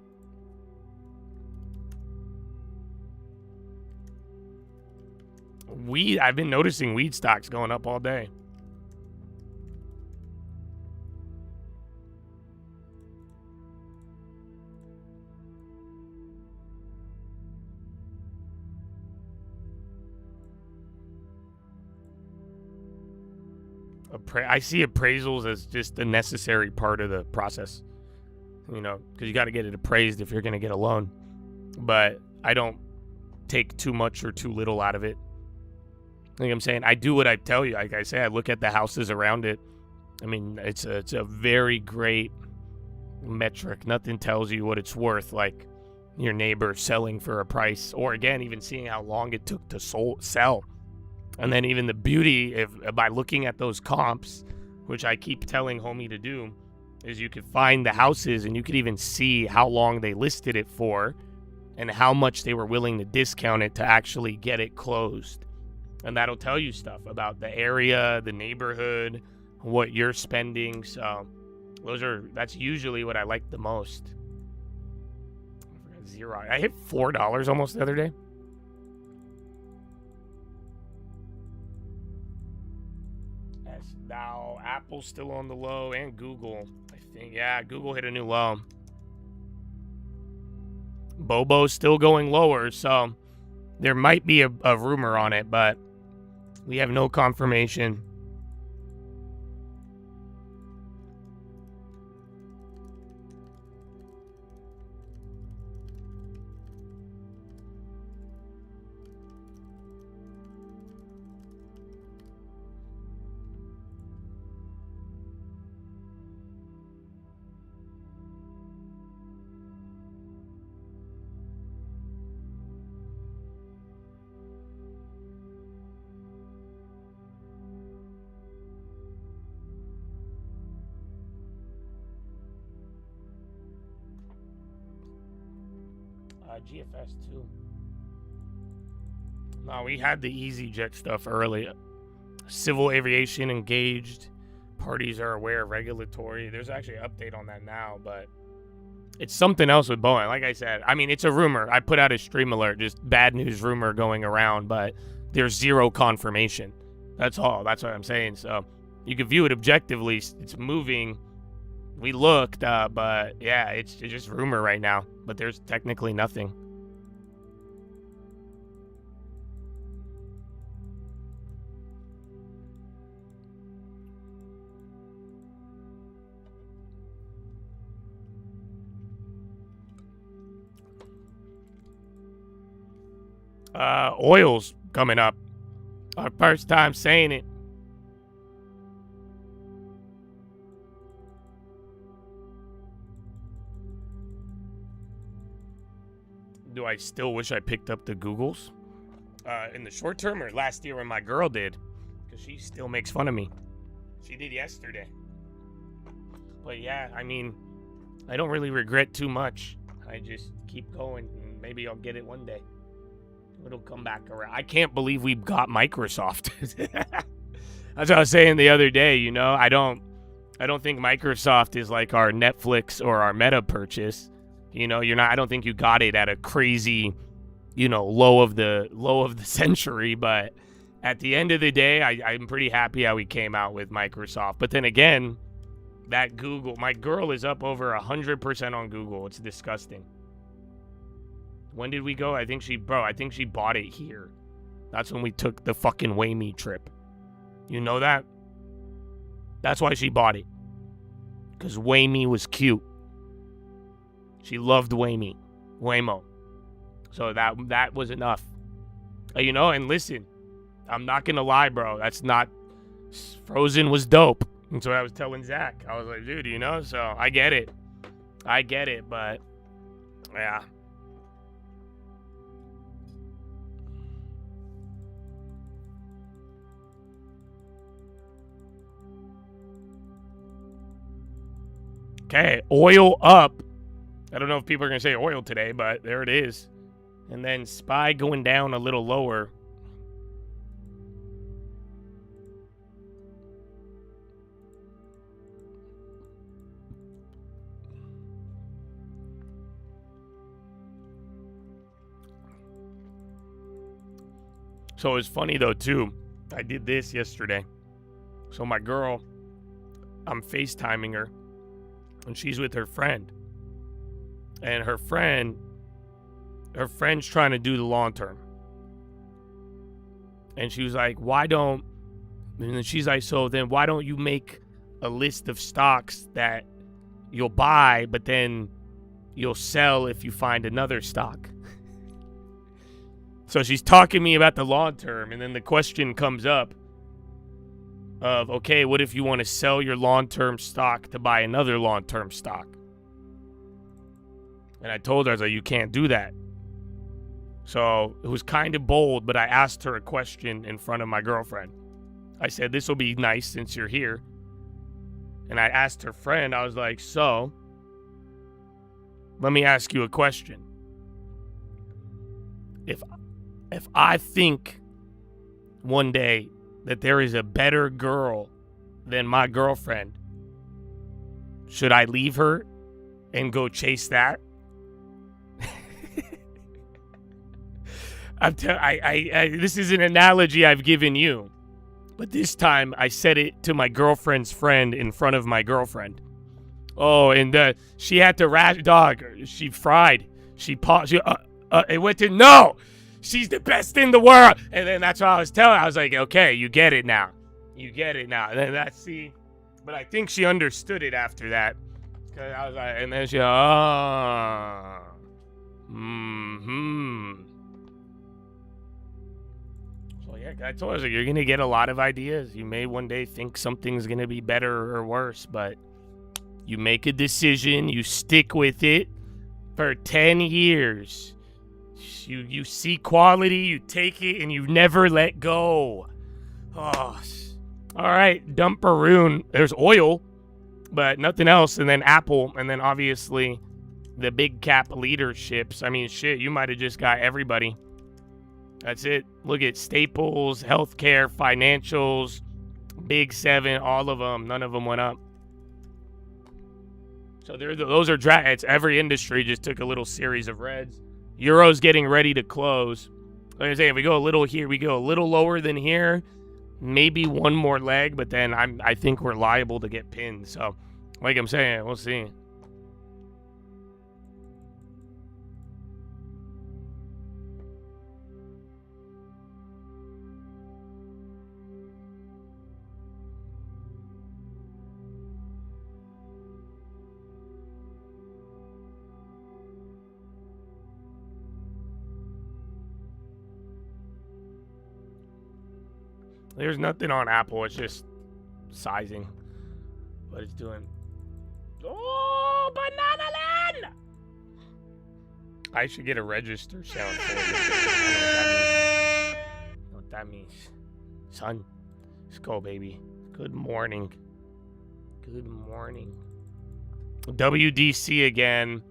I've been noticing weed stocks going up all day. I see appraisals as just a necessary part of the process, you know, because you got to get it appraised if you're going to get a loan. But I don't take too much or too little out of it. Like I'm saying, I do what I tell you. Like I say, I look at the houses around it. I mean, it's a very great metric. Nothing tells you what it's worth like your neighbor selling for a price, or again, even seeing how long it took to sell. And then even the beauty, by looking at those comps, which I keep telling homie to do, is you could find the houses and you could even see how long they listed it for and how much they were willing to discount it to actually get it closed. And that'll tell you stuff about the area, the neighborhood, what you're spending. So that's usually what I like the most. I hit $4 almost the other day. Now, Apple's still on the low, and Google, I think. Yeah, Google hit a new low. Bobo's still going lower, so there might be a rumor on it, but we have no confirmation. GFS too. No, we had the EasyJet stuff early. Civil aviation engaged. Parties are aware of regulatory. There's actually an update on that now, but it's something else with Boeing. Like I said, I mean, it's a rumor. I put out a stream alert, just bad news rumor going around, but there's zero confirmation. That's all. That's what I'm saying. So you can view it objectively. It's moving. We looked, but yeah, it's just rumor right now. But there's technically nothing. Oil's coming up. Our first time saying it. Do I still wish I picked up the Googles? In the short term, or last year when my girl did? Because she still makes fun of me. She did yesterday. But yeah, I mean, I don't really regret too much. I just keep going, and maybe I'll get it one day. It'll come back around. I can't believe we got Microsoft. That's what I was saying the other day, you know. I don't think Microsoft is like our Netflix or our Meta purchase. I think Microsoft is like our Google purchase. And I think You know, you're not. I don't think you got it at a crazy, you know, low of the century. But at the end of the day, I'm pretty happy how we came out with Microsoft. But then again, that Google, my girl is up over 100% on Google. It's disgusting. When did we go? I think she bought it here. That's when we took the fucking Wayme trip. You know that? That's why she bought it. Because Wayme was cute. She loved Waymo. So that was enough. You know, and listen, I'm not going to lie, bro. Frozen was dope. That's what I was telling Zach. I was like, dude, you know, so I get it, but yeah. Okay, oil up. I don't know if people are going to say oil today, but there it is. And then SPY going down a little lower. So it's funny though too. I did this yesterday. So my girl, I'm FaceTiming her, and she's with her friend. And her friend's trying to do the long term. And she was like, and then she's like, so then why don't you make a list of stocks that you'll buy, but then you'll sell if you find another stock? So she's talking to me about the long term, and then the question comes up of, okay, what if you want to sell your long-term stock to buy another long-term stock? And I told her, I was like, you can't do that. So it was kind of bold, but I asked her a question in front of my girlfriend. I said, this will be nice since you're here. And I asked her friend, I was like, so let me ask you a question. If I think one day that there is a better girl than my girlfriend, should I leave her and go chase that? This is an analogy I've given you, but this time I said it to my girlfriend's friend in front of my girlfriend. Oh, and she had to dog. She fried. She paused. It went to no. She's the best in the world. And then that's what I was telling her. I was like, okay, you get it now. And then but I think she understood it after that. Cause I was like, and then she, So yeah, I told her, I was like, you're going to get a lot of ideas. You may one day think something's going to be better or worse, but you make a decision, you stick with it for 10 years. You see quality, you take it, and you never let go. Oh, all right, Dumperoon. There's oil, but nothing else. And then Apple, and then obviously the big cap leaderships. I mean, shit, you might have just got everybody. That's it. Look at Staples, healthcare, financials, Big Seven, all of them. None of them went up. So those are it's every industry just took a little series of reds. Euro's getting ready to close. Like I say, if we go a little here, we go a little lower than here, maybe one more leg, but then I think we're liable to get pinned. So, like I'm saying, we'll see. There's nothing on Apple. It's just sizing what it's doing. Oh, Banana Land! I should get a register sound for you. I know what that means. Son, let's go, baby. Good morning. Good morning. WDC again.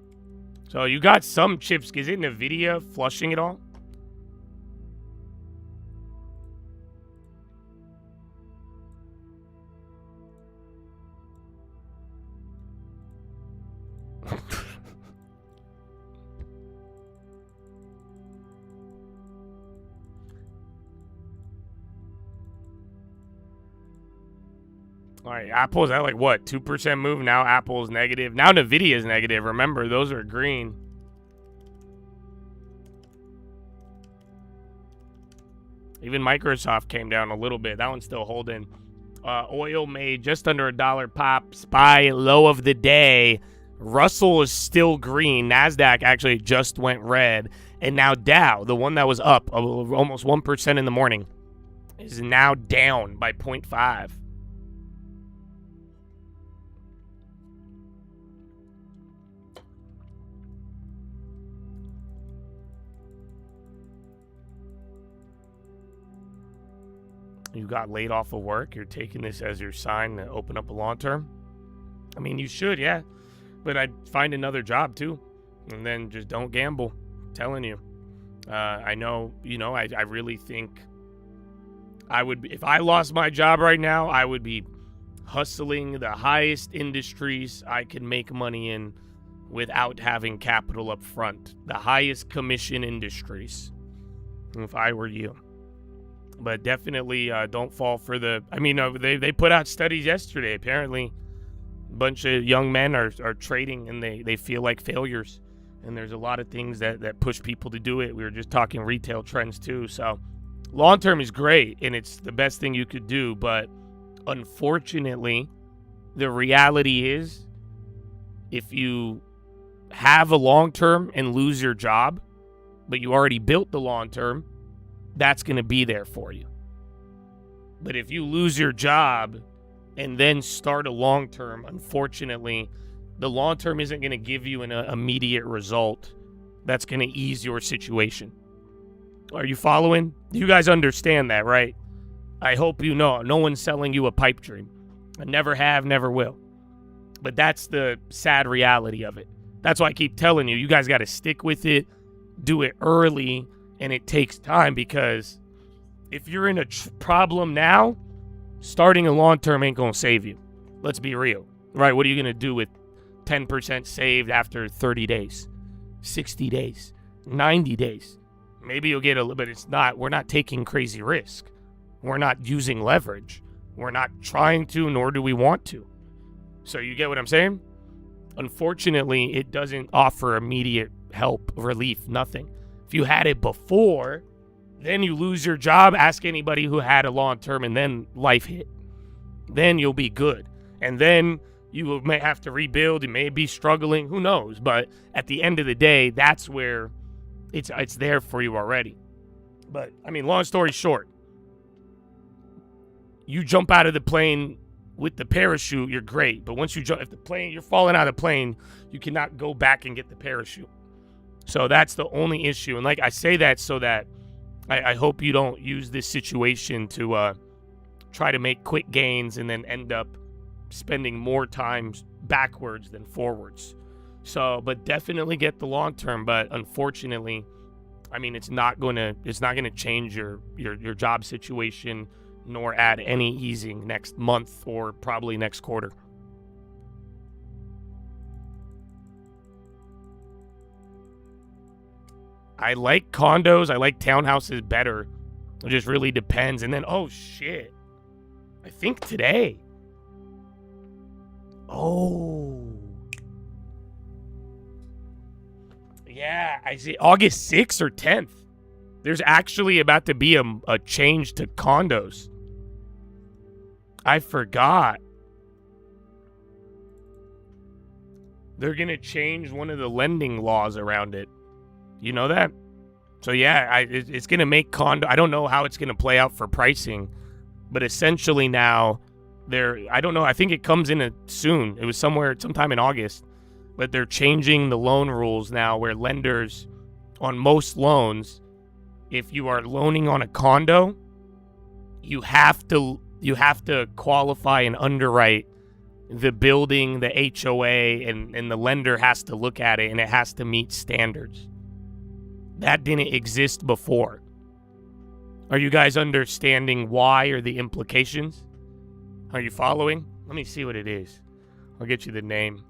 So you got some chips. Is it NVIDIA flushing it all? All right, Apple's at like what, 2% move? Now Apple's negative. Now Nvidia's negative. Remember, those are green. Even Microsoft came down a little bit. That one's still holding. Oil made just under $1 pop. SPY low of the day. Russell is still green. NASDAQ actually just went red. And now Dow, the one that was up almost 1% in the morning, is now down by 0.5. You got laid off of work. You're taking this as your sign to open up a long term. I mean, you should, yeah. But I'd find another job too. And then just don't gamble. I'm telling you. I know, I really think I would be, if I lost my job right now, I would be hustling the highest industries I could make money in without having capital up front. The highest commission industries, if I were you. But definitely don't fall for the... I mean, they put out studies yesterday. Apparently, a bunch of young men are trading, and they feel like failures. And there's a lot of things that push people to do it. We were just talking retail trends, too. So long-term is great, and it's the best thing you could do. But unfortunately, the reality is, if you have a long-term and lose your job, but you already built the long-term, that's going to be there for you. But if you lose your job and then start a long-term, unfortunately, the long-term isn't going to give you an immediate result that's going to ease your situation. Are you following? You guys understand that, right? I hope you know. No one's selling you a pipe dream. I never have, never will. But that's the sad reality of it. That's why I keep telling you, you guys got to stick with it, do it early, and it takes time, because if you're in a problem now, starting a long-term ain't going to save you. Let's be real. Right? What are you going to do with 10% saved after 30 days, 60 days, 90 days? Maybe you'll get a little, but we're not taking crazy risk. We're not using leverage. We're not trying to, nor do we want to. So you get what I'm saying? Unfortunately, it doesn't offer immediate help, relief, nothing. If you had it before, then you lose your job. Ask anybody who had a long term and then life hit. Then you'll be good. And then you may have to rebuild. You may be struggling. Who knows? But at the end of the day, that's where it's there for you already. But, I mean, long story short, you jump out of the plane with the parachute, you're great. But once you jump, if you're falling out of the plane, you cannot go back and get the parachute. So that's the only issue. And like I say that so that I hope you don't use this situation to try to make quick gains and then end up spending more time backwards than forwards. So, but definitely get the long term. But unfortunately, I mean, it's not gonna change your job situation, nor add any easing next month or probably next quarter. I like condos. I like townhouses better. It just really depends. And then, oh, shit. I think today. Oh. Yeah, I see. August 6th or 10th. There's actually about to be a change to condos. I forgot. They're going to change one of the lending laws around it. You know that? So yeah, it's going to make condo. I don't know how it's going to play out for pricing, but essentially now I don't know. I think it comes in soon. It was sometime in August, but they're changing the loan rules now where lenders on most loans, if you are loaning on a condo, you have to qualify and underwrite the building, the HOA, and the lender has to look at it and it has to meet standards. That didn't exist before. Are you guys understanding why or the implications? Are you following? Let me see what it is. I'll get you the name.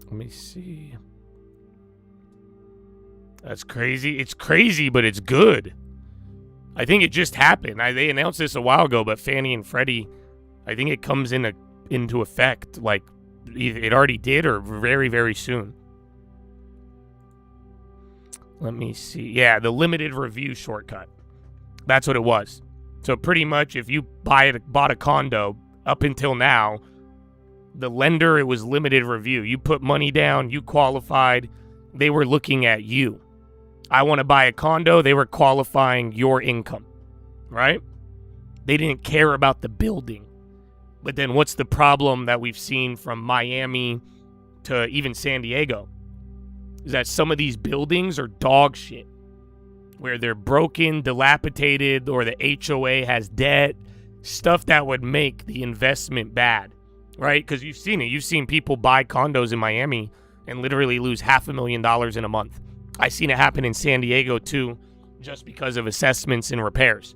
Let me see. That's crazy. It's crazy, but it's good. I think it just happened. They announced this a while ago, but Fannie and Freddie, I think it comes into effect. Like, it already did or very, very soon. Let me see. Yeah, the limited review shortcut. That's what it was. So pretty much if you bought a condo up until now, the lender, it was limited review. You put money down, you qualified, they were looking at you. I want to buy a condo, they were qualifying your income, right? They didn't care about the building. But then what's the problem that we've seen from Miami to even San Diego? Is that some of these buildings are dog shit. Where they're broken, dilapidated, or the HOA has debt, stuff that would make the investment bad, right? Because you've seen it. You've seen people buy condos in Miami and literally lose $500,000 in a month. I've seen it happen in San Diego too, just because of assessments and repairs.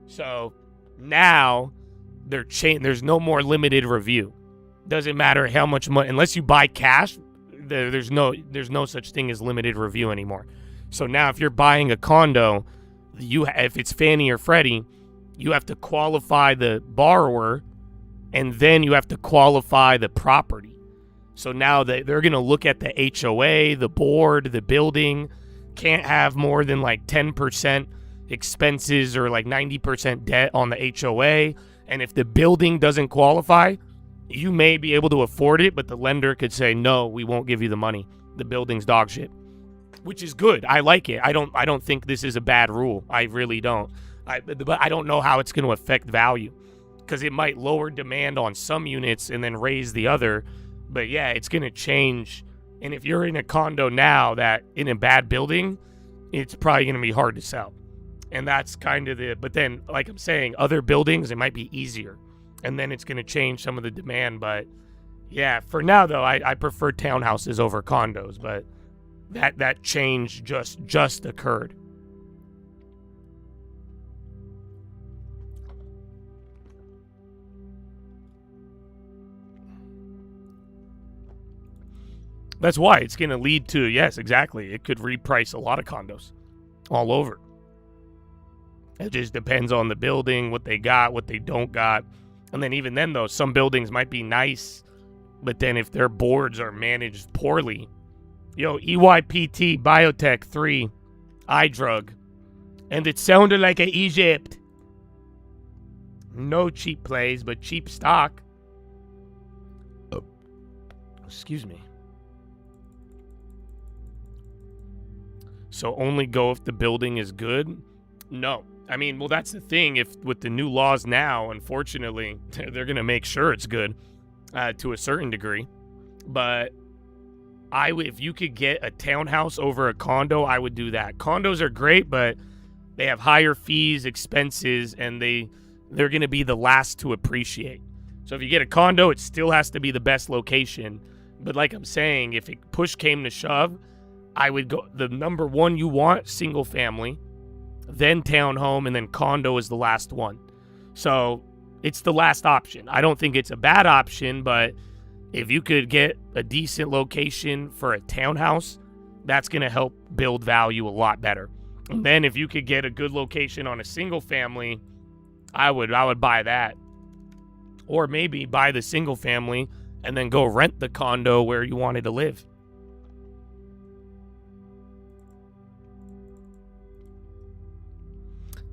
So now there's no more limited review. Doesn't matter how much money, unless you buy cash, there's no such thing as limited review anymore. So now if you're buying a condo, if it's Fannie or Freddie, you have to qualify the borrower and then you have to qualify the property. So now they're going to look at the HOA, the board, the building, can't have more than like 10% expenses or like 90% debt on the HOA. And if the building doesn't qualify, you may be able to afford it, but the lender could say, no, we won't give you the money. The building's dog shit. Which is good. I like it. I don't think this is a bad rule. I really don't. But I don't know how it's going to affect value because it might lower demand on some units and then raise the other. But yeah, it's going to change. And if you're in a condo now that in a bad building, it's probably going to be hard to sell. And that's kind of but then, like I'm saying, other buildings, it might be easier. And then it's going to change some of the demand. But yeah, for now though, I prefer townhouses over condos, but that change just occurred. That's why it's going to lead to, yes, exactly. It could reprice a lot of condos all over. It just depends on the building, what they got, what they don't got. And then even then, though, some buildings might be nice, but then if their boards are managed poorly, EYPT Biotech 3 eye drug, and it sounded like a Egypt. No cheap plays, but cheap stock. Oh. Excuse me. So only go if the building is good? No. I mean, well, that's the thing. If with the new laws now, unfortunately, they're going to make sure it's good to a certain degree. But if you could get a townhouse over a condo, I would do that. Condos are great, but they have higher fees, expenses, and they're going to be the last to appreciate. So if you get a condo, it still has to be the best location. But like I'm saying, if push came to shove, I would go the number one you want, single family, then townhome, and then condo is the last one. So it's the last option. I don't think it's a bad option, but if you could get a decent location for a townhouse, that's going to help build value a lot better. And then if you could get a good location on a single family, I would buy that. Or maybe buy the single family and then go rent the condo where you wanted to live.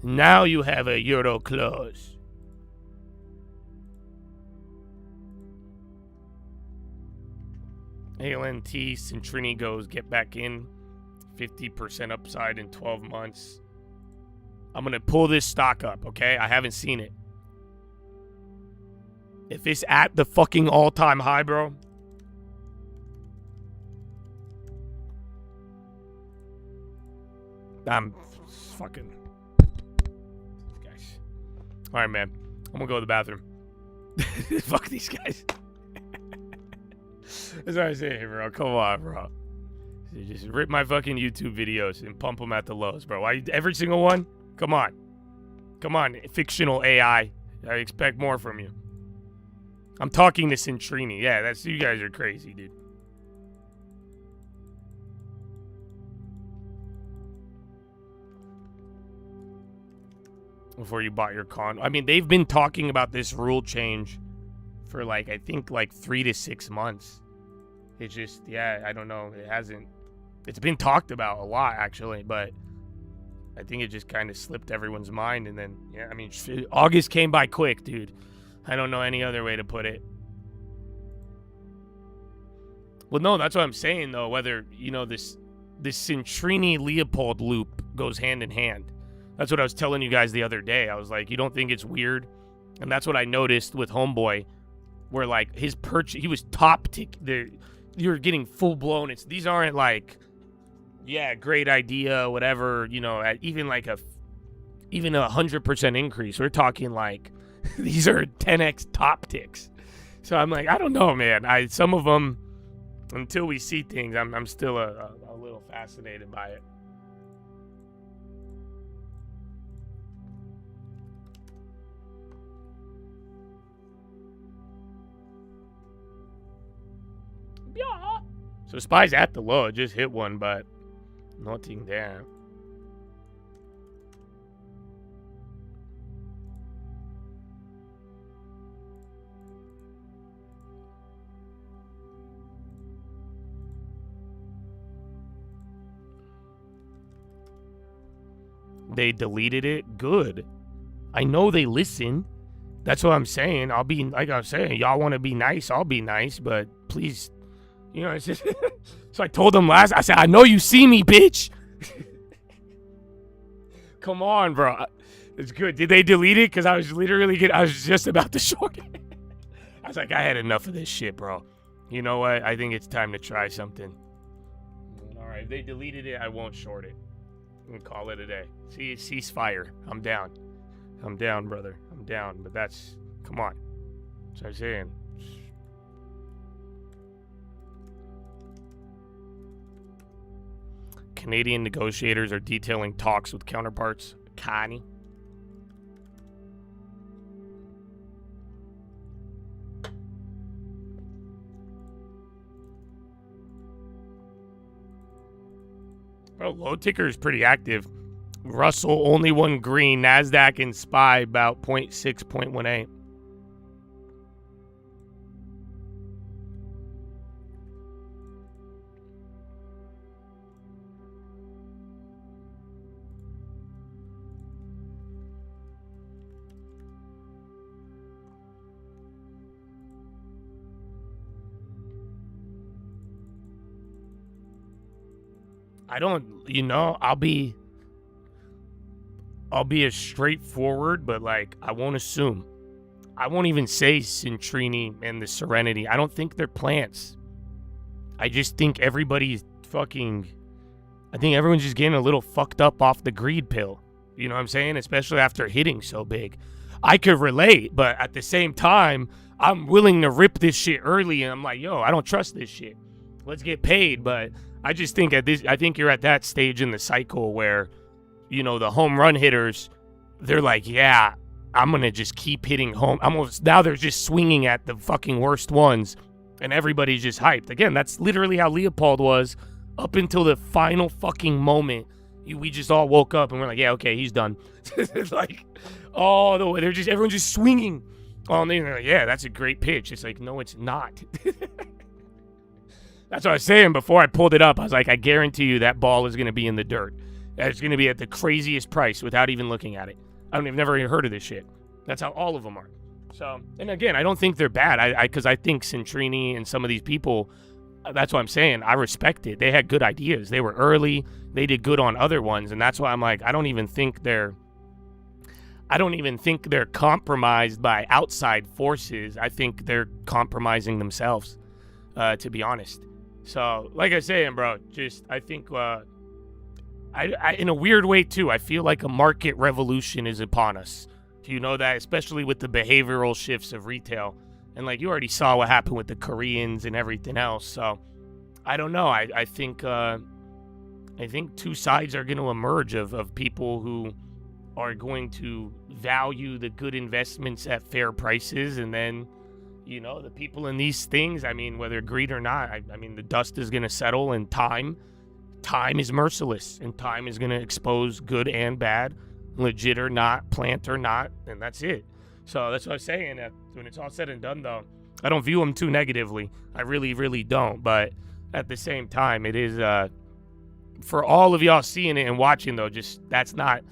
Now you have a Euro close. ALNT Centrini goes get back in. 50% upside in 12 months. I'm going to pull this stock up, okay? I haven't seen it. If it's at the fucking all-time high, bro. I'm fucking... guys. All right, man. I'm going to go to the bathroom. Fuck these guys. That's what I say, bro. Come on, bro. Just rip my fucking YouTube videos and pump them at the lows, bro. Why? Every single one? Come on. Come on, fictional AI. I expect more from you. I'm talking to Centrini. Yeah, you guys are crazy, dude. before you bought your condo. I mean, they've been talking about this rule change for like, I think like 3 to 6 months. It's just, yeah, I don't know. It's been talked about a lot actually, but I think it just kind of slipped everyone's mind. And then, yeah, I mean, August came by quick, dude. I don't know any other way to put it. Well, no, that's what I'm saying though. Whether, you know, this Centrini-Leopold loop goes hand in hand. That's what I was telling you guys the other day. I was like, you don't think it's weird? And that's what I noticed with Homeboy, where like his purchase, he was top tick. You're getting full blown. These aren't like, yeah, great idea, whatever. You know, at even a 100% increase. We're talking like these are 10x top ticks. So I'm like, I don't know, man. Some of them, until we see things, I'm still a little fascinated by it. Yeah. So SPY's at the low. It just hit one, but nothing there. They deleted it. Good. I know they listen. That's what I'm saying. I'll be, like I was saying, y'all want to be nice, I'll be nice, but please, you know, it's just, so I told them I said, I know you see me, bitch. Come on, bro. It's good. Did they delete it? Because I was I was just about to short it. I was like, I had enough of this shit, bro. You know what? I think it's time to try something. All right, if they deleted it, I won't short it. And call it a day. See, ceasefire. I'm down. I'm down, brother. I'm down. But that's, come on. That's what I'm saying. Canadian negotiators are detailing talks with counterparts. Connie. Bro, low ticker is pretty active. Russell only one green. NASDAQ and SPY about 0.6, 0.18. I don't, you know, I'll be as straightforward, but like, I won't assume. I won't even say Centrini and the Serenity. I don't think they're plants. I just think everybody's I think everyone's just getting a little fucked up off the greed pill. You know what I'm saying? Especially after hitting so big. I could relate, but at the same time, I'm willing to rip this shit early, and I'm like, yo, I don't trust this shit. Let's get paid, but I just think I think you're at that stage in the cycle where, you know, the home run hitters, they're like, yeah, I'm going to just keep hitting home. Now they're just swinging at the fucking worst ones, and everybody's just hyped. Again, that's literally how Leopold was up until the final fucking moment. We just all woke up and we're like, yeah, okay, he's done. It's like, all the way, everyone's just swinging. Oh, and they're like, yeah, that's a great pitch. It's like, no, it's not. That's what I was saying before I pulled it up. I was like, I guarantee you that ball is going to be in the dirt. It's going to be at the craziest price without even looking at it. I've never even heard of this shit. That's how all of them are. So, and again, I don't think they're bad. Because I think Centrini and some of these people, that's what I'm saying. I respect it. They had good ideas. They were early. They did good on other ones. And that's why I'm like, I don't even think they're compromised by outside forces. I think they're compromising themselves, to be honest. So, like I was saying, bro, I think, I in a weird way, too, I feel like a market revolution is upon us. Do you know that? Especially with the behavioral shifts of retail. And, like, you already saw what happened with the Koreans and everything else. So, I don't know. I think two sides are going to emerge of people who are going to value the good investments at fair prices, and then, you know, the people in these things, I mean, whether greed or not, I mean, the dust is going to settle, and time is merciless, and time is going to expose good and bad. legit or not, plant or not, and that's it. So that's what I'm saying. When it's all said and done, though, I don't view them too negatively. I really, really don't. But at the same time, it is, for all of y'all seeing it and watching, though, just that's not,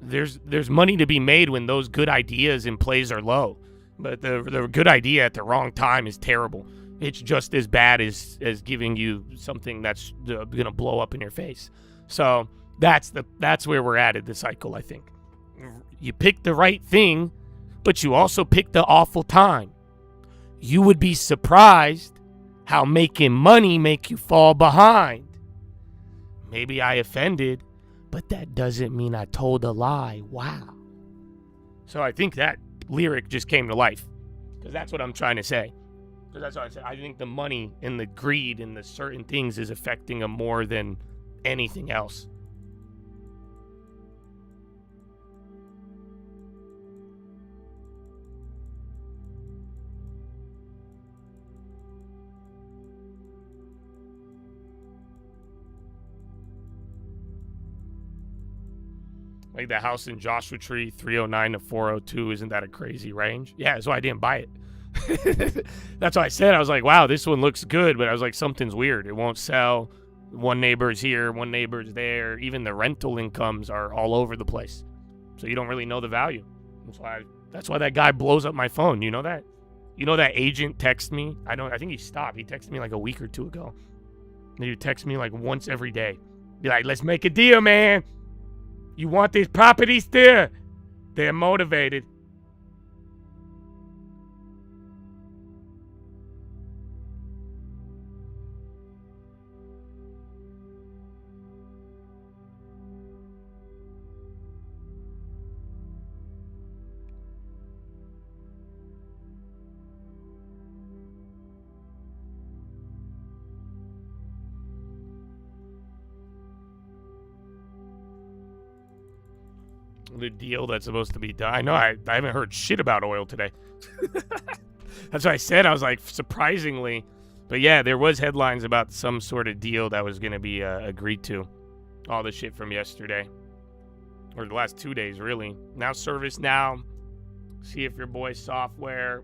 there's money to be made when those good ideas and plays are low. But the good idea at the wrong time is terrible. It's just as bad as giving you something that's going to blow up in your face. So that's where we're at in the cycle, I think. You pick the right thing, but you also pick the awful time. You would be surprised how making money make you fall behind. Maybe I offended, but that doesn't mean I told a lie. Wow. So I think that lyric just came to life, because that's what I'm trying to say. Because that's what I said. I think the money and the greed and the certain things is affecting them more than anything else. Like the house in Joshua Tree, 309 to 402, isn't that a crazy range? Yeah, that's why I didn't buy it. That's why I said, I was like, wow, this one looks good, but I was like, something's weird. It won't sell. One neighbor's here, one neighbor's there. Even the rental incomes are all over the place. So you don't really know the value. That's why that guy blows up my phone. You know that? You know that agent texted me? I think he stopped. He texted me like a week or two ago. He would text me like once every day. Be like, let's make a deal, man. You want these properties still? They're motivated. The deal that's supposed to be done. I know I haven't heard shit about oil today. That's what I said. I was like, surprisingly. But yeah, there was headlines about some sort of deal that was going to be agreed to. All the shit from yesterday. Or the last 2 days, really. Now ServiceNow. See if your boy's software.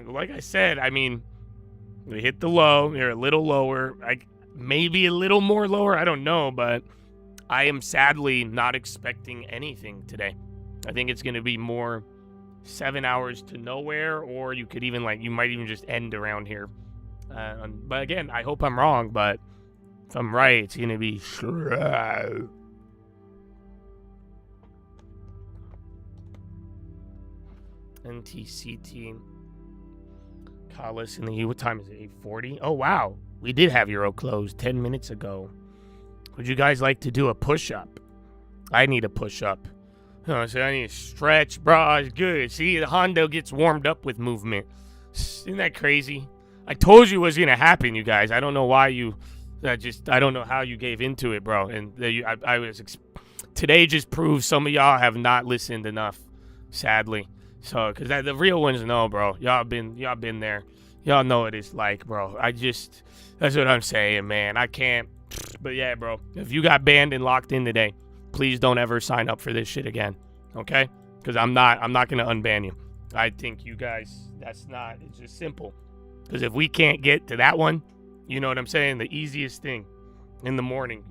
Like I said, I mean, they hit the low. They're a little lower. Maybe a little more lower. I don't know, but I am sadly not expecting anything today. I think it's going to be more 7 hours to nowhere, or you could even you might even just end around here. But again, I hope I'm wrong, but if I'm right, it's going to be slow. NTCT. Collis in the what time is it? 8:40? Oh wow, we did have Euro close 10 minutes ago. Would you guys like to do a push-up? I need a push-up. Oh, so I need to stretch, bro. It's good. See, the Hondo gets warmed up with movement. Isn't that crazy? I told you it was gonna happen, you guys. I don't know why you. I don't know how you gave into it, bro. And today just proves some of y'all have not listened enough, sadly. So, because the real ones know, bro. Y'all been there. Y'all know what it's like, bro. That's what I'm saying, man. I can't. But yeah, bro. If you got banned and locked in today, please don't ever sign up for this shit again, okay? Because I'm not gonna unban you. I think you guys, it's just simple. Because if we can't get to that one, you know what I'm saying? The easiest thing in the morning,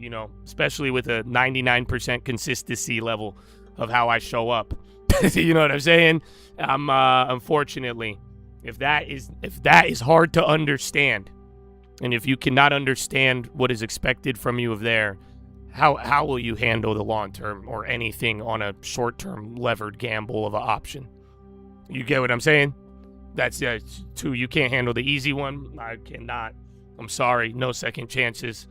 especially with a 99% consistency level of how I show up. You know what I'm saying? Unfortunately, if that is hard to understand, and if you cannot understand what is expected from you of there, how will you handle the long term or anything on a short term levered gamble of an option? You get what I'm saying? That's two. You can't handle the easy one. I cannot. I'm sorry. No second chances.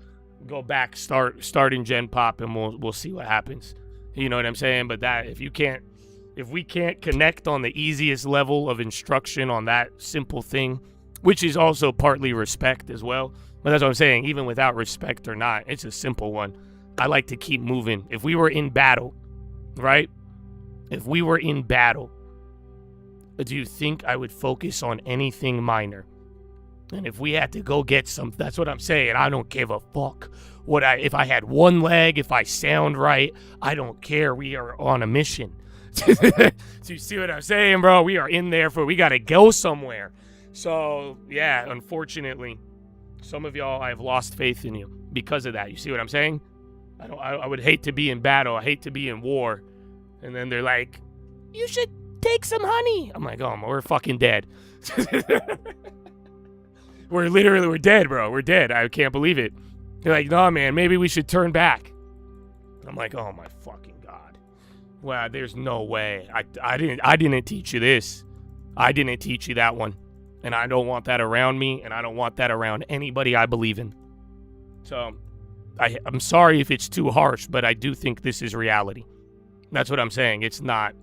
Go back, start in Gen Pop, and we'll see what happens. You know what I'm saying? But if we can't connect on the easiest level of instruction on that simple thing, which is also partly respect as well. But that's what I'm saying. Even without respect or not, it's a simple one. I like to keep moving. If we were in battle, right? If we were in battle do you think I would focus on anything minor? And if we had to go get some, that's what I'm saying. I don't give a fuck if I had one leg, if I sound right, I don't care. We are on a mission. So you see what I'm saying, bro? We are in there we got to go somewhere. So, yeah, unfortunately, some of y'all, I have lost faith in you because of that. You see what I'm saying? I would hate to be in battle. I hate to be in war. And then they're like, you should take some honey. I'm like, oh, we're fucking dead. We're dead, bro. We're dead. I can't believe it. They're like, no, man, maybe we should turn back. I'm like, oh my fucking God. Wow, there's no way. I didn't teach you this. I didn't teach you that one. And I don't want that around me, and I don't want that around anybody I believe in. So I'm sorry if it's too harsh, but I do think this is reality. That's what I'm saying. It's not.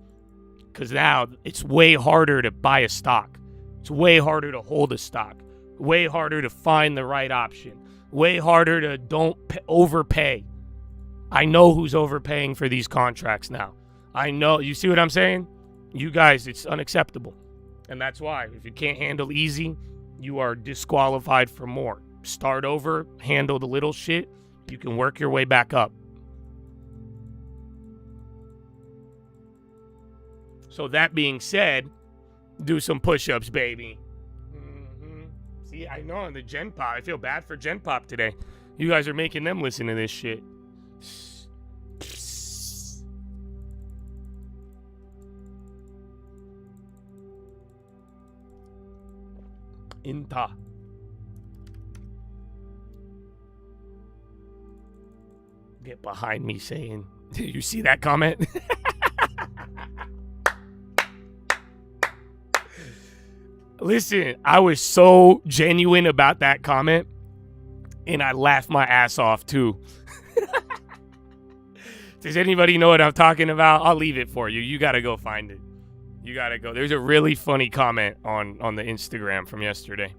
Because now it's way harder to buy a stock. It's way harder to hold a stock. Way harder to find the right option. Way harder to don't overpay. I know who's overpaying for these contracts now. I know. You see what I'm saying? You guys, it's unacceptable. And that's why. If you can't handle easy, you are disqualified for more. Start over, handle the little shit. You can work your way back up. So that being said, do some push-ups, baby. See, I know the Gen Pop. I feel bad for Gen Pop today. You guys are making them listen to this shit. Inta. Get behind me saying, did you see that comment? Listen, I was so genuine about that comment, and I laughed my ass off, too. Does anybody know what I'm talking about? I'll leave it for you. You got to go find it. You got to go. There's a really funny comment on the Instagram from yesterday.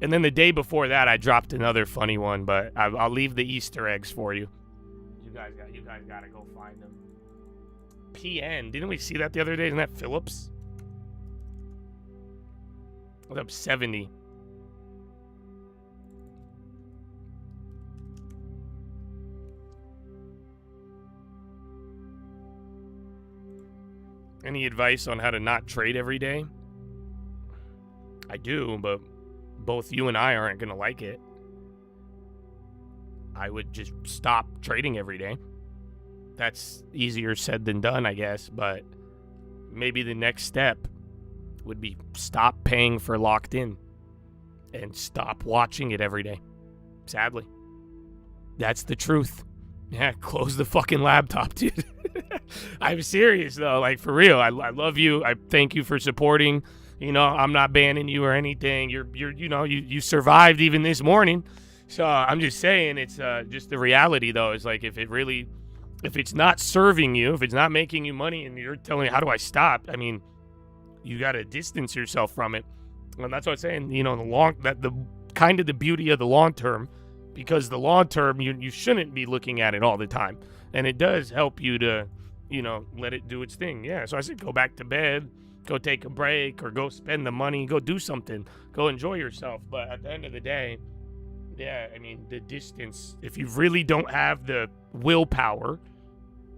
And then the day before that, I dropped another funny one, but I'll leave the Easter eggs for you. You guys got to go find them. PN. Didn't we see that the other day? Isn't that Phillips? What's up, 70? Any advice on how to not trade every day? I do, but both you and I aren't going to like it. I would just stop trading every day. That's easier said than done, I guess, but maybe the next step would be stop paying for locked in and stop watching it every day. Sadly. That's the truth. Yeah, close the fucking laptop, dude. I'm serious, though. Like, for real. I love you. I thank you for supporting. You know, I'm not banning you or anything. You survived even this morning. So I'm just saying it's just the reality, though. Is like if it's not serving you, if it's not making you money and you're telling me, how do I stop? I mean, you got to distance yourself from it. And that's what I'm saying, you know, the beauty of the long term, because the long term, you shouldn't be looking at it all the time. And it does help you to, you know, let it do its thing. Yeah. So I said, go back to bed, go take a break, or go spend the money, go do something, go enjoy yourself. But at the end of the day, yeah, I mean, the distance, if you really don't have the willpower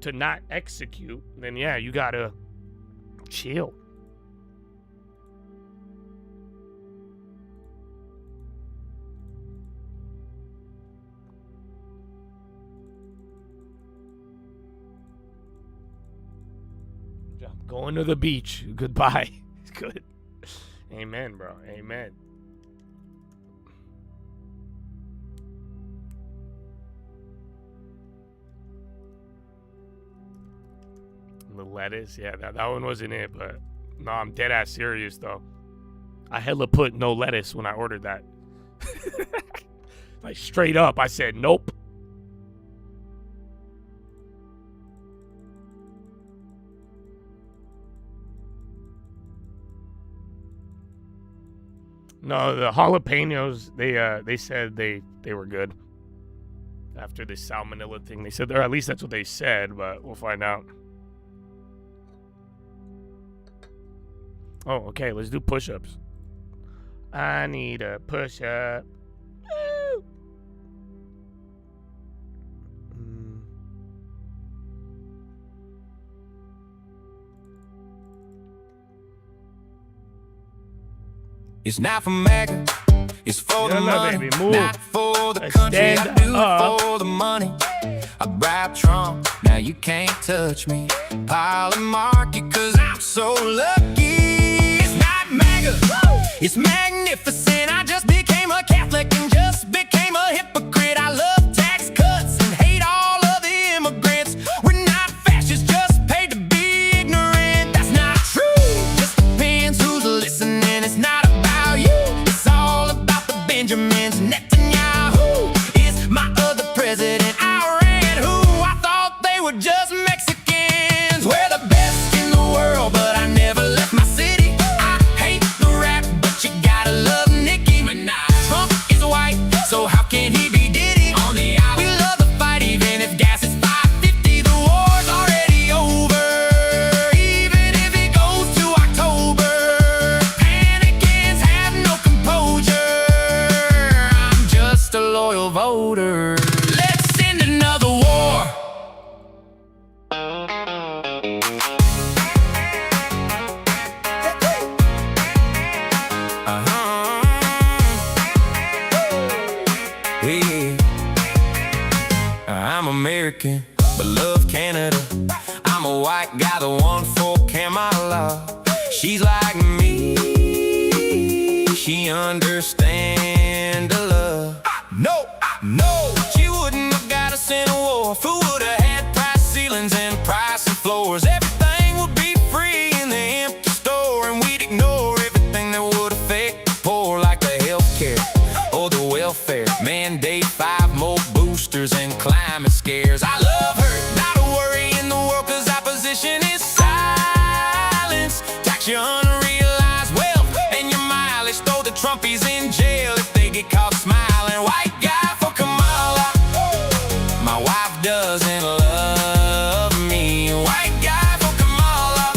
to not execute, then yeah, you got to chill. Going to the beach. Goodbye. Good. Amen, bro. Amen. The lettuce. Yeah, that one wasn't it, but no, I'm dead ass serious, though. I hella put no lettuce when I ordered that. Like, straight up, I said nope. No, the jalapenos, they said they were good. After the salmonella thing, they said, or at least that's what they said, but we'll find out. Oh, okay. Let's do push-ups. I need a push-up. Woo! It's not for MAGA, it's for the money. Baby, move. Not for the country, I do it for the money. I bribe Trump, now you can't touch me. Pile and market, cause I'm so lucky. It's not MAGA, it's magnificent. I just became a Catholic and just became a hypocrite. I love tax cuts and hate all of the immigrants. We're not fascists, just paid to be ignorant. That's not true, just depends who's listening. It's not about you, it's all about the Benjamins. Netanyahu is my other president. Iran, who I thought they were just Mexicans. We're the best in the world, but I never left my city. I hate the rap, but you gotta love Nicki Minaj. Trump is white, so how can he be Diddy? On the island, we love the fight, even if gas is $5.50. The war's already over, even if it goes to October. Panicans have no composure. I'm just a loyal voter. Let's end another war. Yeah. I'm American, but love Canada. I'm a white guy, the one for Kamala. She's like me, she understands the love. No, she wouldn't have got us in a war. Who would have had price ceilings and pricing floors? Everything would be free in the empty store, and we'd ignore everything that would affect the poor, like the healthcare or the welfare. Mandate 5 more boosters and climate scares. I love her, not a worry in the world, cause opposition is silence. Tax your unrealized wealth and your mileage. Throw the Trumpies in jail if they get caught smiling. White guy for Kamala, my wife doesn't love me. White guy for Kamala,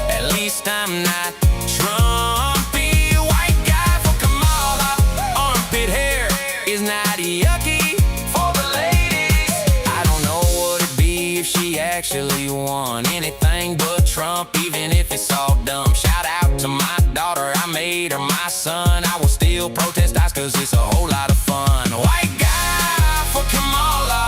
at least I'm not Trumpy. White guy for Kamala, armpit hair is not yucky for the ladies. I don't know what it'd be if she actually won anything but Trump, even if it's all dumb. Shout out to my daughter, I made her my son. I will still protest ice cause it's a whole lot of fun. White guy for Kamala,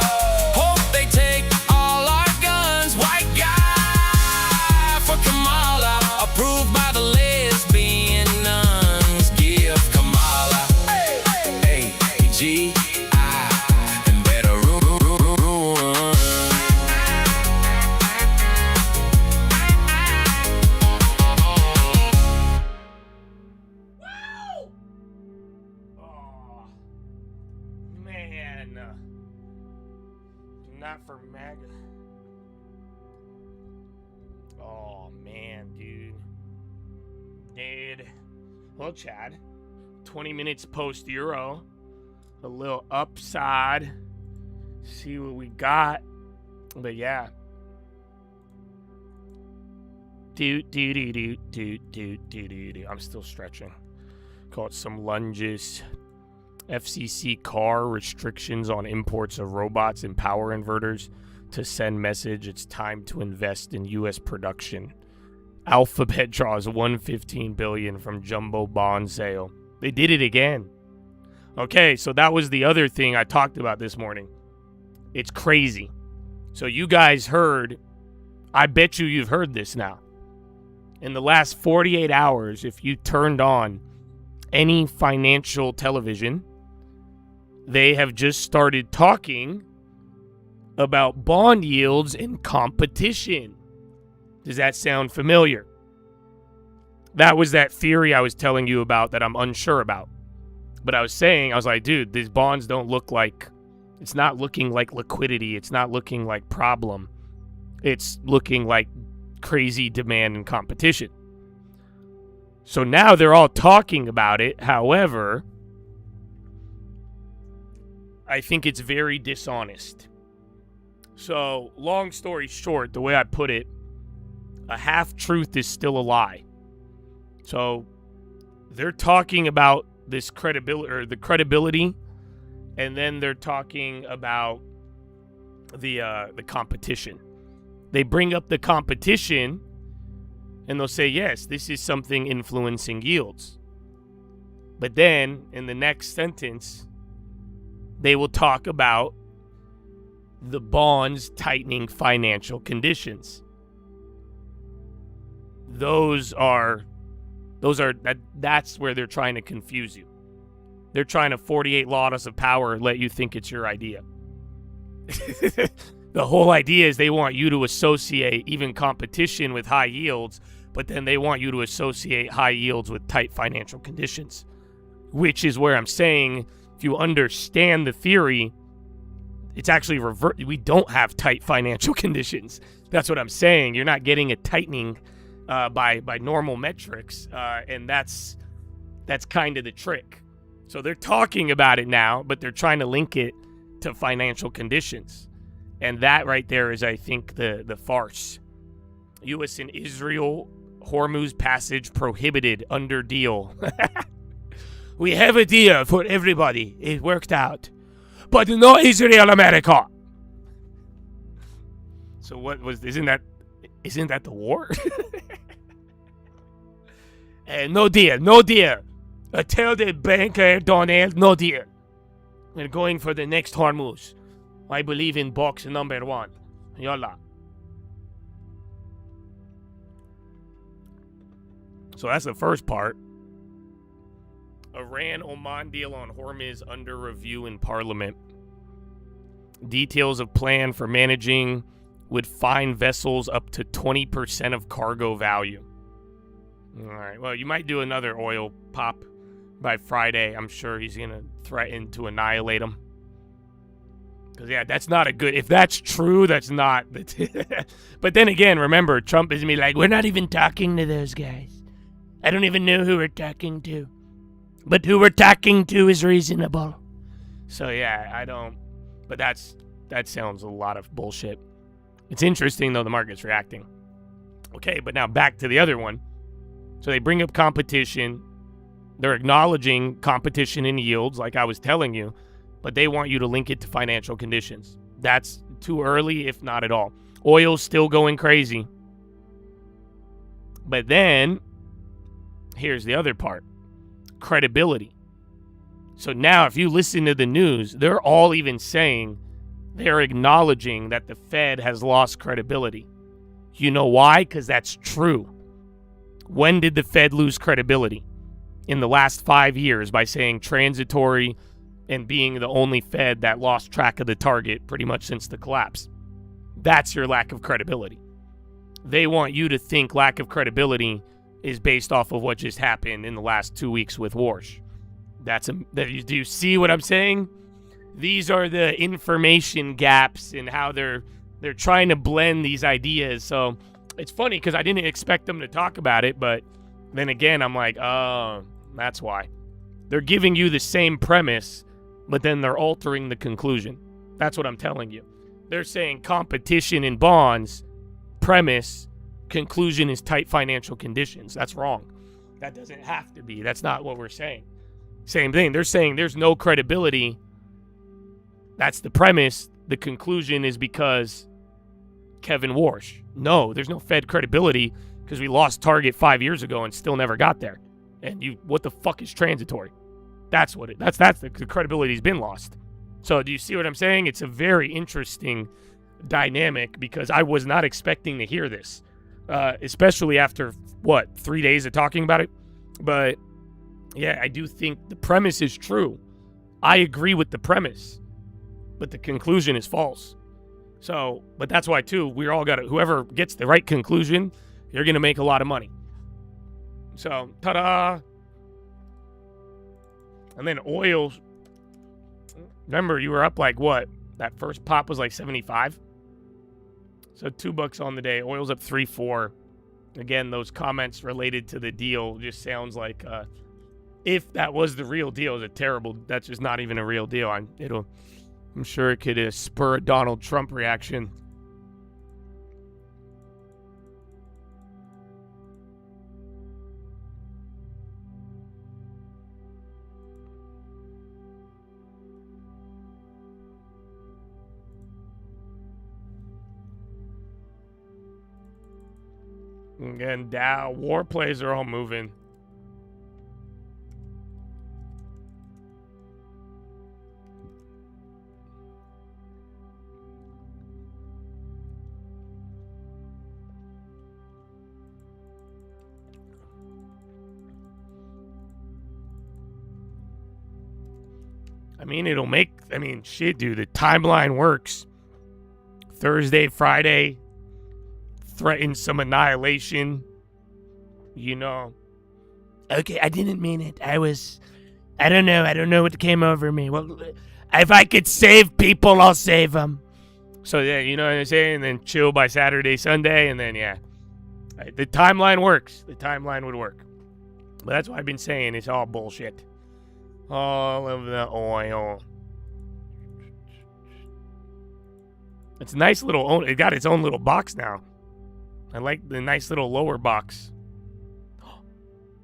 hope they take all our guns. White guy for Kamala, approved by the lesbian nuns. Give Kamala AUG, and better run. Oh, man. Not for MAGA. Oh, man, dude. Well, Chad, 20 minutes post-Euro. A little upside. See what we got. But, yeah. I'm still stretching. Call it some lunges. FCC car restrictions on imports of robots and power inverters to send message it's time to invest in U.S. production. Alphabet draws $115 billion from jumbo bond sale. They did it again. Okay, so that was the other thing I talked about this morning. It's crazy. So you guys heard, I bet you've heard this now. In the last 48 hours, if you turned on any financial television, they have just started talking about bond yields and competition. Does that sound familiar? That was that theory I was telling you about that I'm unsure about. But I was like, dude, these bonds don't look like, it's not looking like liquidity. It's not looking like problem. It's looking like crazy demand and competition. So now they're all talking about it. However, I think it's very dishonest. So, long story short, the way I put it, a half-truth is still a lie. So they're talking about this credibility, or the credibility, and then they're talking about the competition. They bring up the competition, and they'll say, yes, this is something influencing yields. But then in the next sentence, they will talk about the bonds tightening financial conditions. That's where they're trying to confuse you. They're trying to 48 laws of power let you think it's your idea. The whole idea is they want you to associate even competition with high yields, but then they want you to associate high yields with tight financial conditions, which is where I'm saying, if you understand the theory, it's actually we don't have tight financial conditions. That's what I'm saying. You're not getting a tightening by normal metrics, and that's kind of the trick. So they're talking about it now, but they're trying to link it to financial conditions. And that right there is, I think, the farce. U.S. and Israel Hormuz passage prohibited under deal. We have a deal for everybody. It worked out. But no Israel America. So isn't that the war? No deal. Tell the banker Donald, no deal. We're going for the next Hormuz. I believe in box number 1. Yalla. So that's the first part. Iran-Oman deal on Hormuz under review in Parliament. Details of plan for managing would fine vessels up to 20% of cargo value. All right. Well, you might do another oil pop by Friday. I'm sure he's going to threaten to annihilate them. Because, yeah, that's not a good... If that's true, that's not... But then again, remember, Trump is going to be like, we're not even talking to those guys. I don't even know who we're talking to. But who we're talking to is reasonable. So, yeah, I don't... But that sounds a lot of bullshit. It's interesting, though, the market's reacting. Okay, but now back to the other one. So they bring up competition. They're acknowledging competition in yields, like I was telling you, but they want you to link it to financial conditions. That's too early, if not at all. Oil's still going crazy. But then, here's the other part. Credibility. So now, if you listen to the news, they're all even saying, they're acknowledging that the Fed has lost credibility. You know why? Because that's true. When did the Fed lose credibility? In the last 5 years, by saying transitory and being the only Fed that lost track of the target pretty much since the collapse. That's your lack of credibility. They want you to think lack of credibility is based off of what just happened in the last 2 weeks with Warsh. Do you see what I'm saying? These are the information gaps in how they're trying to blend these ideas. So it's funny because I didn't expect them to talk about it, but then again, I'm like, oh, that's why. They're giving you the same premise, but then they're altering the conclusion. That's what I'm telling you. They're saying competition in bonds, premise, conclusion is tight financial conditions. That's wrong. That doesn't have to be. That's not what we're saying. Same thing. They're saying there's no credibility. That's the premise. The conclusion is because Kevin Warsh. No, there's no Fed credibility because we lost target 5 years ago and still never got there. And what the fuck is transitory? That's what that's the credibility's been lost. So do you see what I'm saying? It's a very interesting dynamic because I was not expecting to hear this, especially after 3 days of talking about it. But yeah, I do think the premise is true. I agree with the premise, but the conclusion is false. So, but that's why too, whoever gets the right conclusion, you're going to make a lot of money. So, ta-da! And then oil, remember you were up like what? That first pop was like 75. So $2 on the day. Oil's up 3.4. Again, those comments related to the deal just sounds like if that was the real deal, that's just not even a real deal. I'm sure it could spur a Donald Trump reaction. And Dow war plays are all moving. I mean, it'll make, I mean, shit, dude, the timeline works. Thursday, Friday, threatened some annihilation. You know. Okay, I didn't mean it. I don't know what came over me. Well, if I could save people, I'll save them. So, yeah, you know what I'm saying? And then chill by Saturday, Sunday, and then, yeah. The timeline works. The timeline would work. But that's why I've been saying it's all bullshit. All of the oil. It's a nice little, it got its own little box now. I like the nice little lower box.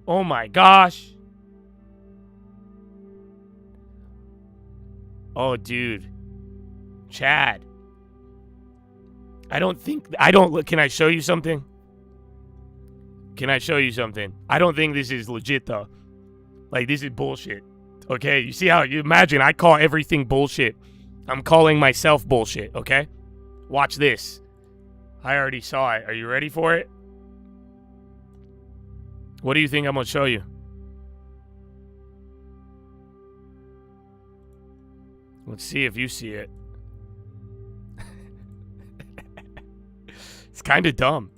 Oh my gosh. Oh, dude. Chad. Can I show you something? Can I show you something? I don't think this is legit, though. Like, this is bullshit. Okay, you see how, you imagine I call everything bullshit. I'm calling myself bullshit, okay? Watch this. I already saw it. Are you ready for it? What do you think I'm going to show you? Let's see if you see it. It's kind of dumb.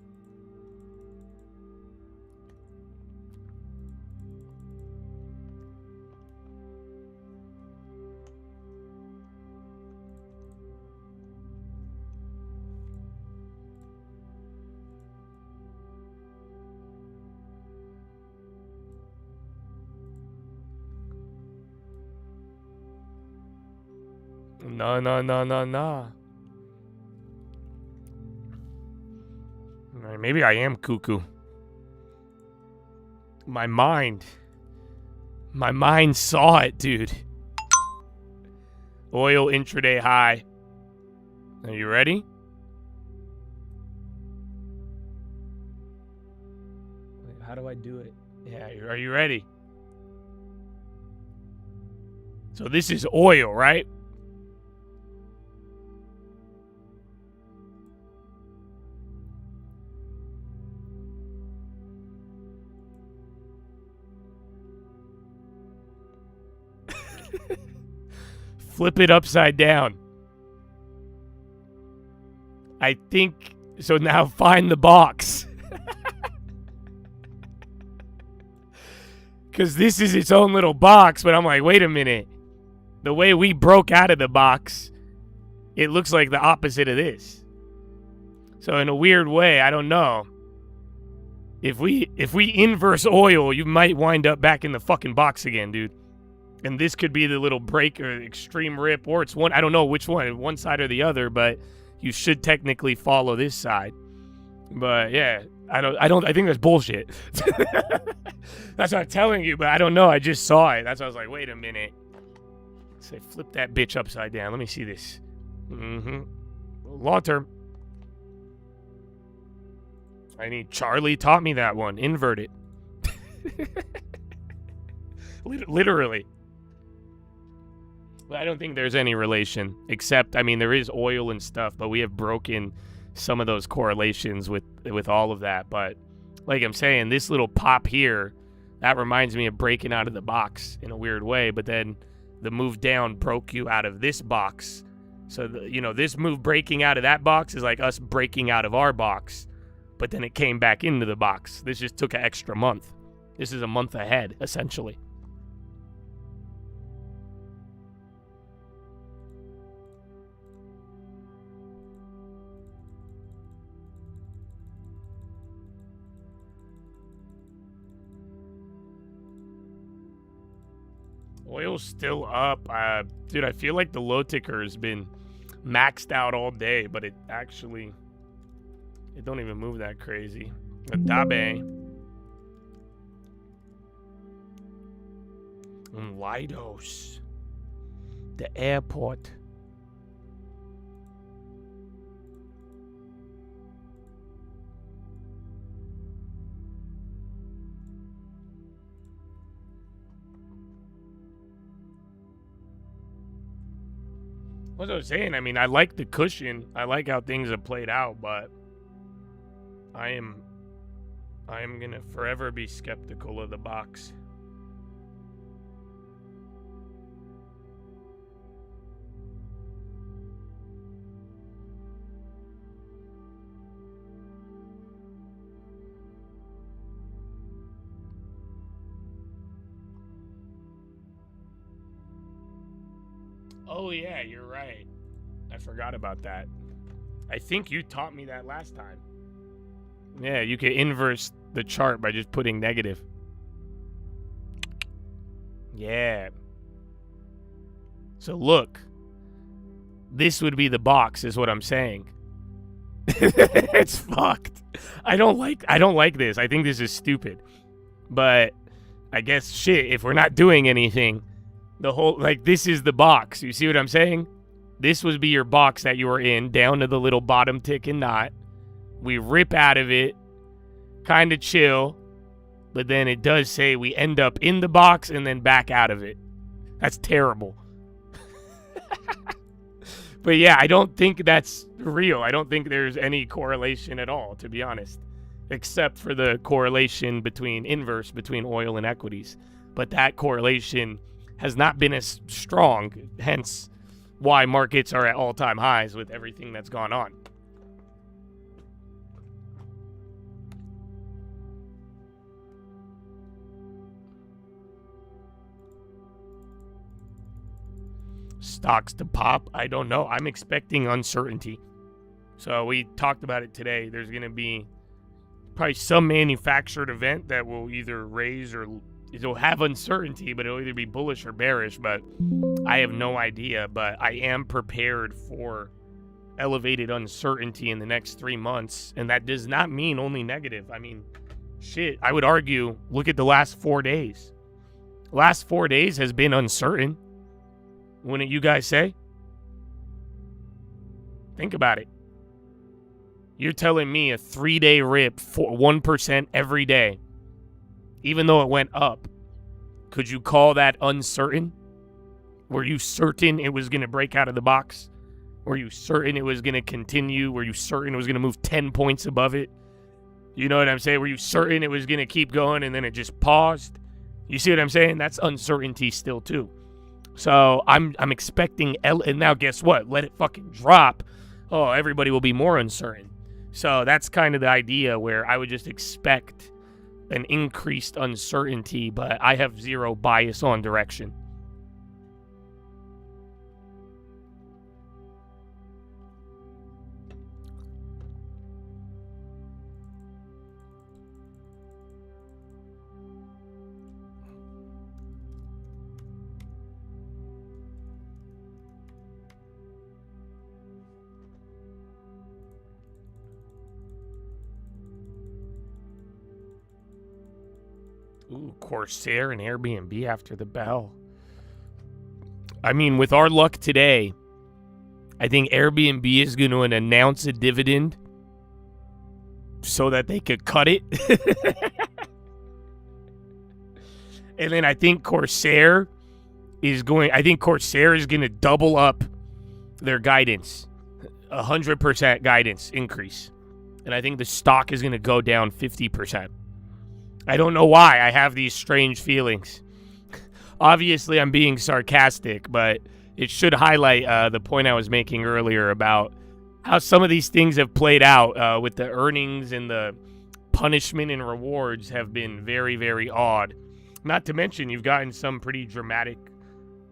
No. Maybe I am cuckoo. My mind saw it, dude. Oil intraday high. Are you ready? Wait, how do I do it? Yeah, are you ready? So this is oil, right? Flip it upside down. I think so. Now find the box. Because this is its own little box, but I'm like, wait a minute. The way we broke out of the box, it looks like the opposite of this. So in a weird way, I don't know. If we inverse oil, you might wind up back in the fucking box again, dude. And this could be the little break or extreme rip, or it's one, I don't know which one side or the other, but you should technically follow this side. But yeah, I think that's bullshit. That's what I'm telling you, but I don't know. I just saw it. That's why I was like, wait a minute. Say, flip that bitch upside down. Let me see this. Long term. Charlie taught me that one. Invert it. Literally. But I don't think there's any relation, except, I mean, there is oil and stuff, but we have broken some of those correlations with all of that. But like I'm saying, this little pop here, that reminds me of breaking out of the box in a weird way. But then the move down broke you out of this box. So, this move breaking out of that box is like us breaking out of our box. But then it came back into the box. This just took an extra month. This is a month ahead, essentially. Oil's still up. Dude, I feel like the low ticker has been maxed out all day, but it don't even move that crazy. Dabe. Lidos. The airport. What I was saying, I mean, I like the cushion. I like how things have played out, but I am gonna forever be skeptical of the box. Oh yeah, you're right. I forgot about that. I think you taught me that last time. Yeah, you can inverse the chart by just putting negative. Yeah. So look, this would be the box, is what I'm saying. It's fucked. I don't like this. I think this is stupid. But I guess shit, if we're not doing anything, the whole, like, this is the box. You see what I'm saying? This would be your box that you were in, down to the little bottom tick and knot. We rip out of it, kind of chill, but then it does say we end up in the box and then back out of it. That's terrible. But yeah, I don't think that's real. I don't think there's any correlation at all, to be honest, except for the correlation inverse between oil and equities. But that correlation has not been as strong, hence why markets are at all-time highs with everything that's gone on. Stocks to pop? I don't know. I'm expecting uncertainty. So we talked about it today. There's going to be probably some manufactured event that will either raise or it'll have uncertainty, but it'll either be bullish or bearish, but I have no idea. But I am prepared for elevated uncertainty in the next 3 months, and that does not mean only negative. I mean, shit, I would argue, look at the last 4 days. Last 4 days has been uncertain. Wouldn't you guys say? Think about it. You're telling me a 3-day rip for 1% every day, even though it went up. Could you call that uncertain? Were you certain it was going to break out of the box? Were you certain it was going to continue? Were you certain it was going to move 10 points above it? You know what I'm saying? Were you certain it was going to keep going and then it just paused? You see what I'm saying? That's uncertainty still too. So I'm expecting, and now guess what? Let it fucking drop. Oh, everybody will be more uncertain. So that's kind of the idea where I would just expect an increased uncertainty, but I have zero bias on direction. Ooh, Corsair and Airbnb after the bell. I mean, with our luck today, I think Airbnb is going to announce a dividend so that they could cut it. And then I think Corsair is going to double up their guidance. 100% guidance increase. And I think the stock is going to go down 50%. I don't know why I have these strange feelings. Obviously, I'm being sarcastic, but it should highlight the point I was making earlier about how some of these things have played out with the earnings and the punishment and rewards have been very, very odd. Not to mention, you've gotten some pretty dramatic,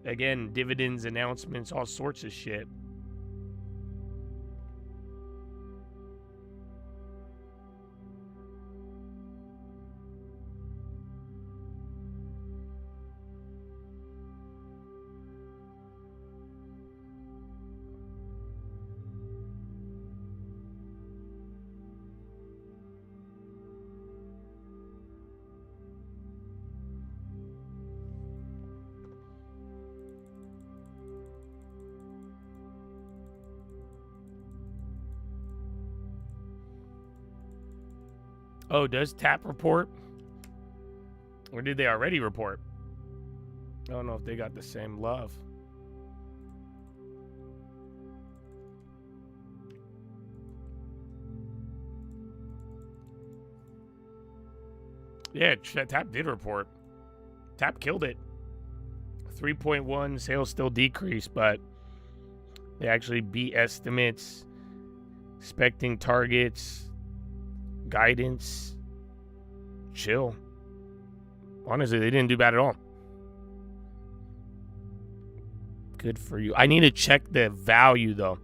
again, dividends, announcements, all sorts of shit. Oh, does TAP report? Or did they already report? I don't know if they got the same love. Yeah, Tap did report. Tap killed it. 3.1 sales still decreased, but they actually beat estimates, expecting targets, guidance. Chill. Honestly, they didn't do bad at all. Good for you. I need to check the value, though.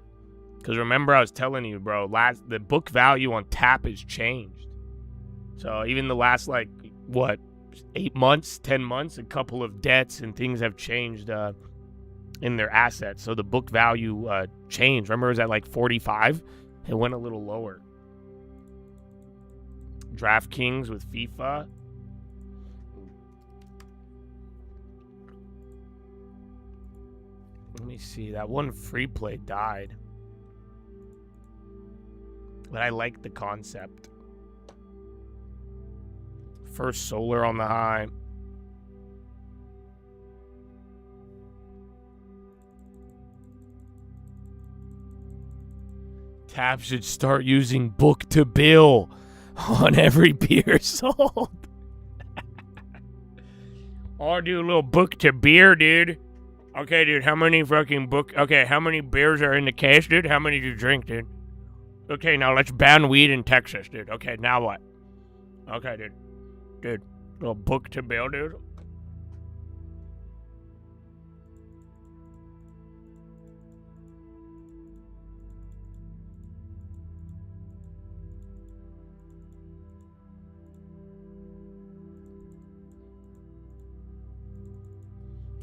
Because remember, I was telling you, bro, the book value on Tap has changed. So even the last, 8 months, 10 months, a couple of debts and things have changed in their assets. So the book value changed. Remember, it was at 45? It went a little lower. DraftKings with FIFA. Let me see. That one free play died. But I like the concept. First solar on the high. Tap should start using book to bill on every beer sold. I'll do a little book to beer, dude. Okay, dude, how many how many beers are in the case, dude? How many do you drink, dude? Okay, now let's ban weed in Texas, dude. Okay, now what? Okay, dude. Dude, little book to bill, dude.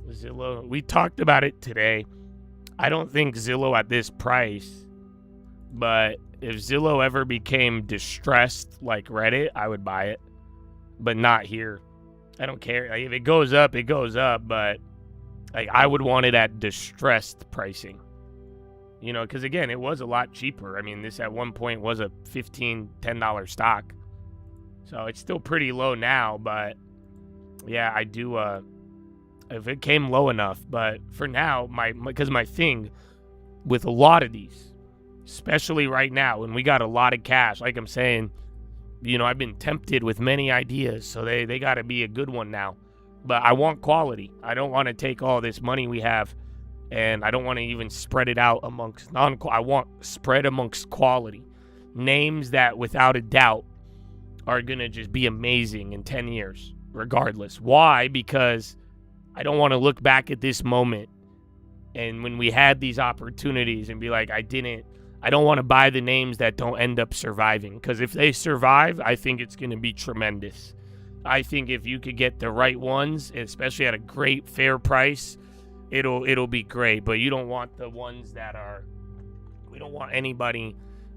Zillow, we talked about it today. I don't think Zillow at this price, but if Zillow ever became distressed like Reddit, I would buy it, but not here. I don't care. If it goes up, it goes up, but I would want it at distressed pricing. Because again, it was a lot cheaper. I mean, this at one point was a $15, $10 stock. So it's still pretty low now, but yeah, I do if it came low enough. But for now, because my thing with a lot of these, especially right now when we got a lot of cash, like I'm saying, I've been tempted with many ideas, so they got to be a good one now. But I want quality. I don't want to take all this money we have, and I don't want to even spread it out amongst I want spread amongst quality. Names that, without a doubt, are going to just be amazing in 10 years, regardless. Why? Because I don't want to look back at this moment and when we had these opportunities and be like, I don't want to buy the names that don't end up surviving. Because if they survive, I think it's going to be tremendous. I think if you could get the right ones, especially at a great fair price, it'll be great. But you don't want the ones that are, we don't want anybody.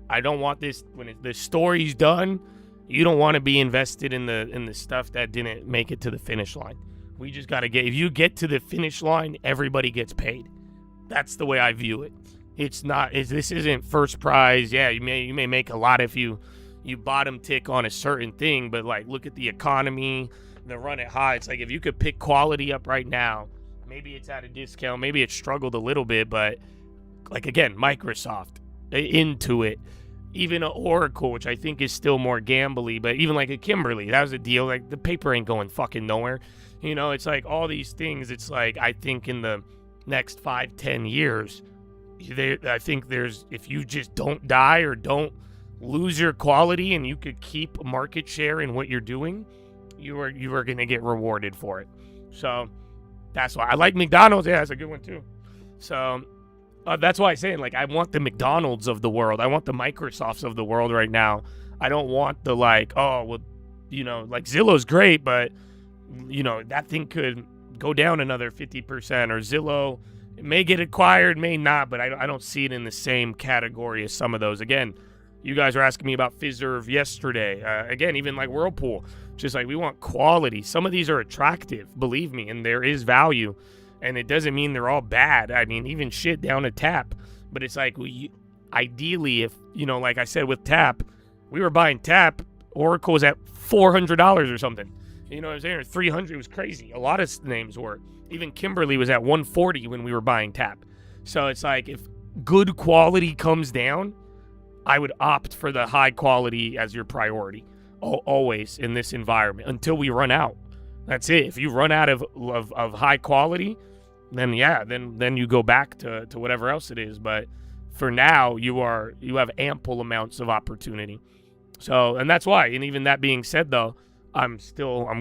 I don't want this, when the story's done, you don't want to be invested in the stuff that didn't make it to the finish line. We just got to if you get to the finish line, everybody gets paid. That's the way I view it. This isn't first prize. Yeah, you may make a lot if you bottom tick on a certain thing, but look at the economy, the run it high. It's if you could pick quality up right now, maybe it's at a discount, maybe it struggled a little bit, but again, Microsoft, Intuit, even an Oracle, which I think is still more gambly, but even a Kimberly, that was a deal. The paper ain't going fucking nowhere. It's all these things. It's I think in the next 5-10 years, I think if you just don't die or don't lose your quality and you could keep market share in what you're doing, you are going to get rewarded for it. So that's why I like McDonald's. Yeah, that's a good one too. So that's why I'm saying I want the McDonald's of the world. I want the Microsofts of the world right now. I don't want the Zillow's great, but that thing could go down another 50%, or Zillow, it may get acquired, may not, but I don't see it in the same category as some of those. Again, you guys were asking me about Fiserv yesterday. Again, even Whirlpool, just we want quality. Some of these are attractive, believe me, and there is value, and it doesn't mean they're all bad. I mean, even shit down to Tap, but it's ideally, if, like I said with Tap, we were buying Tap, Oracle was at $400 or something. You know what I'm saying? Or 300, it was crazy. A lot of names were. Even Kimberly was at 140 when we were buying Tap. So it's if good quality comes down, I would opt for the high quality as your priority always in this environment until we run out. That's it. If you run out of high quality, then yeah, then you go back to whatever else it is. But for now, you have ample amounts of opportunity. So, and that's why. And even that being said, though, I'm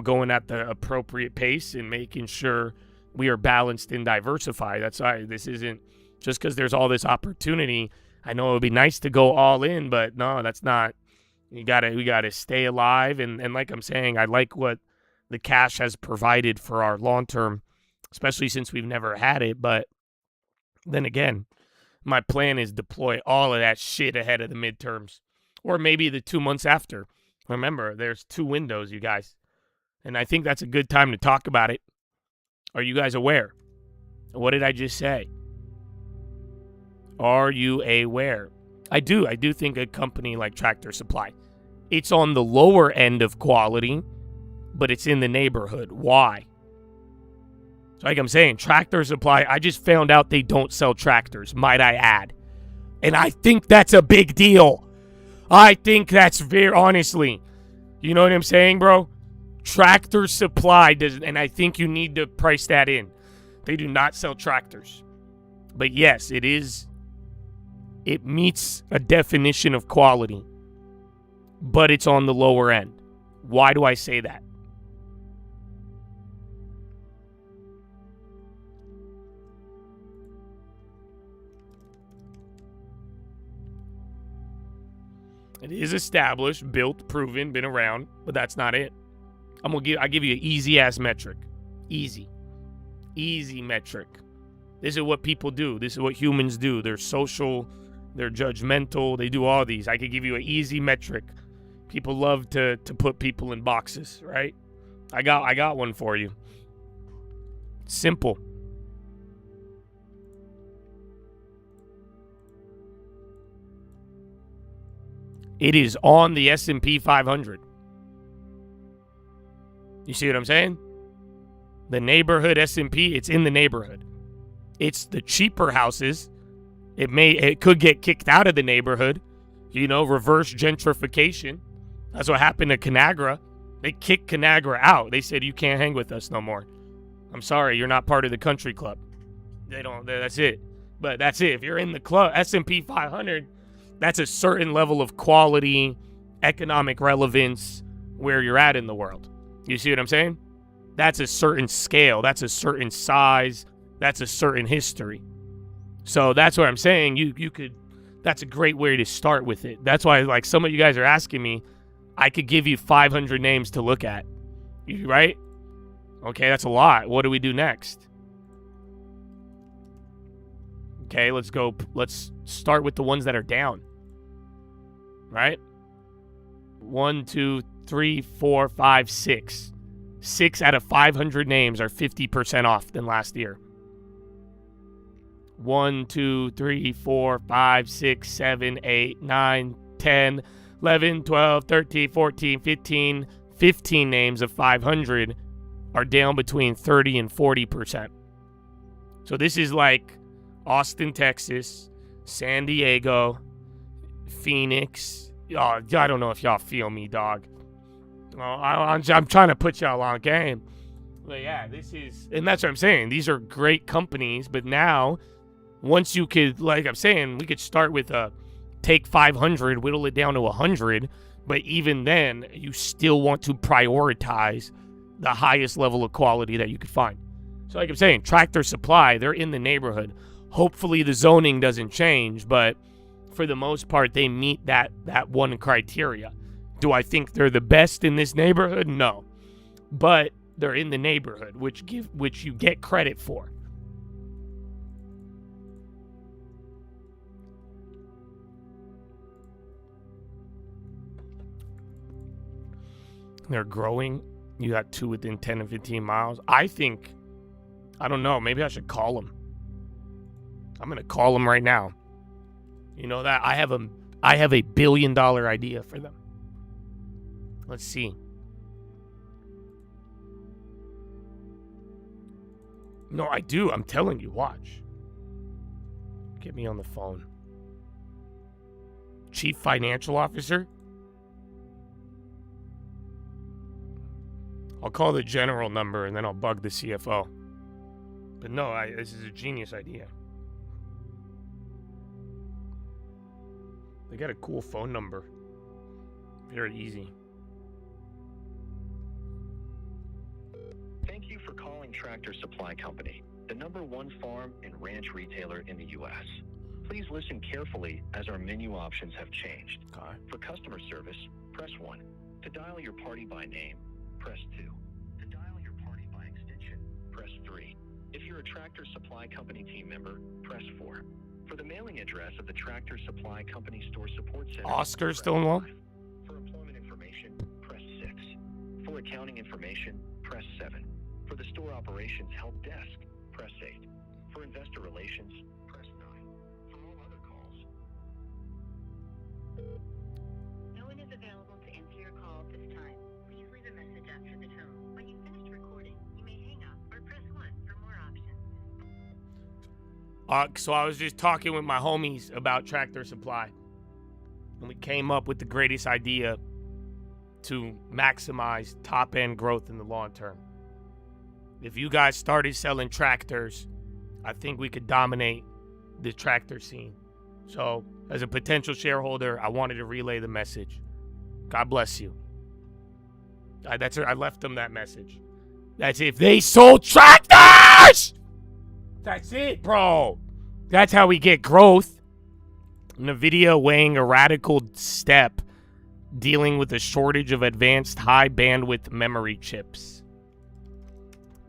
going at the appropriate pace and making sure we are balanced and diversified. That's why this isn't just because there's all this opportunity. I know it would be nice to go all in, but no, that's not. We gotta stay alive. And like I'm saying, I like what the cash has provided for our long term, especially since we've never had it. But then again, my plan is deploy all of that shit ahead of the midterms, or maybe the 2 months after. Remember, there's 2 windows, you guys. And I think that's a good time to talk about it. Are you guys aware? What did I just say? Are you aware? I do think a company like Tractor Supply, it's on the lower end of quality, but it's in the neighborhood. Why? So like I'm saying, Tractor Supply, I just found out they don't sell tractors, might I add. And I think that's a big deal. I think that's very, honestly, you know what I'm saying, bro? Tractor Supply doesn't, and I think you need to price that in. They do not sell tractors. But yes, it meets a definition of quality, but it's on the lower end. Why do I say that? It is established, built, proven, been around, but that's not it. I give you an easy ass metric. Easy metric. This is what people do. This is what humans do. They're social, they're judgmental, they do all these. I could give you an easy metric. People love to put people in boxes, right? I got one for you. Simple. It is on the S&P 500. You see what I'm saying? The neighborhood S&P, it's in the neighborhood. It's the cheaper houses. It could get kicked out of the neighborhood. You know, reverse gentrification. That's what happened to Conagra. They kicked Conagra out. They said, you can't hang with us no more. I'm sorry, you're not part of the country club. That's it. But that's it. If you're in the club, S&P 500, that's a certain level of quality, economic relevance where you're at in the world. You see what I'm saying? That's a certain scale. That's a certain size. That's a certain history. So that's what I'm saying. You could, that's a great way to start with it. That's why, like, some of you guys are asking me, I could give you 500 names to look at. Right? Okay, that's a lot. What do we do next? Okay, let's go. Let's start with the ones that are down. Right? 1, 2, 3, 4, 5, 6. 6 out of 500 names are 50% off than last year. 1, 2, 3, 4, 5, 6, 7, 8, 9, 10, 11, 12, 13, 14, 15. 15 names of 500 are down between 30 and 40%. So this is like Austin, Texas, San Diego, Phoenix. Oh, I don't know if y'all feel me, dog. Oh, I'm trying to put y'all on game. But yeah, this is, and that's what I'm saying. These are great companies, but now, once you could, like I'm saying, we could start with take 500, whittle it down to 100, but even then, you still want to prioritize the highest level of quality that you could find. So like I'm saying, Tractor Supply, they're in the neighborhood. Hopefully the zoning doesn't change, but for the most part, they meet that one criteria. Do I think they're the best in this neighborhood? No. But they're in the neighborhood, which you get credit for. They're growing. You got 2 within 10 and 15 miles. I don't know, maybe I should call them. I'm going to call them right now. You know that? I have a $1 billion idea for them. Let's see. No, I do. I'm telling you. Watch. Get me on the phone. Chief Financial Officer? I'll call the general number and then I'll bug the CFO. But no, this is a genius idea. They got a cool phone number. Very easy. Thank you for calling Tractor Supply Company, the #1 farm and ranch retailer in the U.S. Please listen carefully as our menu options have changed. Okay. For customer service, press 1. To dial your party by name, press 2. To dial your party by extension, press 3. If you're a Tractor Supply Company team member, press 4. For the mailing address of the Tractor Supply Company Store Support Center, Oscar's still involved? for employment information, press 6. For accounting information, press 7. For the store operations help desk, press 8. For investor relations, press 9. For all other calls. No one is available to answer your call at this time. Please leave a message after the tone. When you've finished recording, you may hang up or press 1 for more options. So I was just talking with my homies about Tractor Supply. And we came up with the greatest idea to maximize top-end growth in the long term. If you guys started selling tractors, I think we could dominate the tractor scene. So, as a potential shareholder, I wanted to relay the message. God bless you. I left them that message. That's if they sold tractors! That's it, bro. That's how we get growth. NVIDIA weighing a radical step dealing with a shortage of advanced high bandwidth memory chips.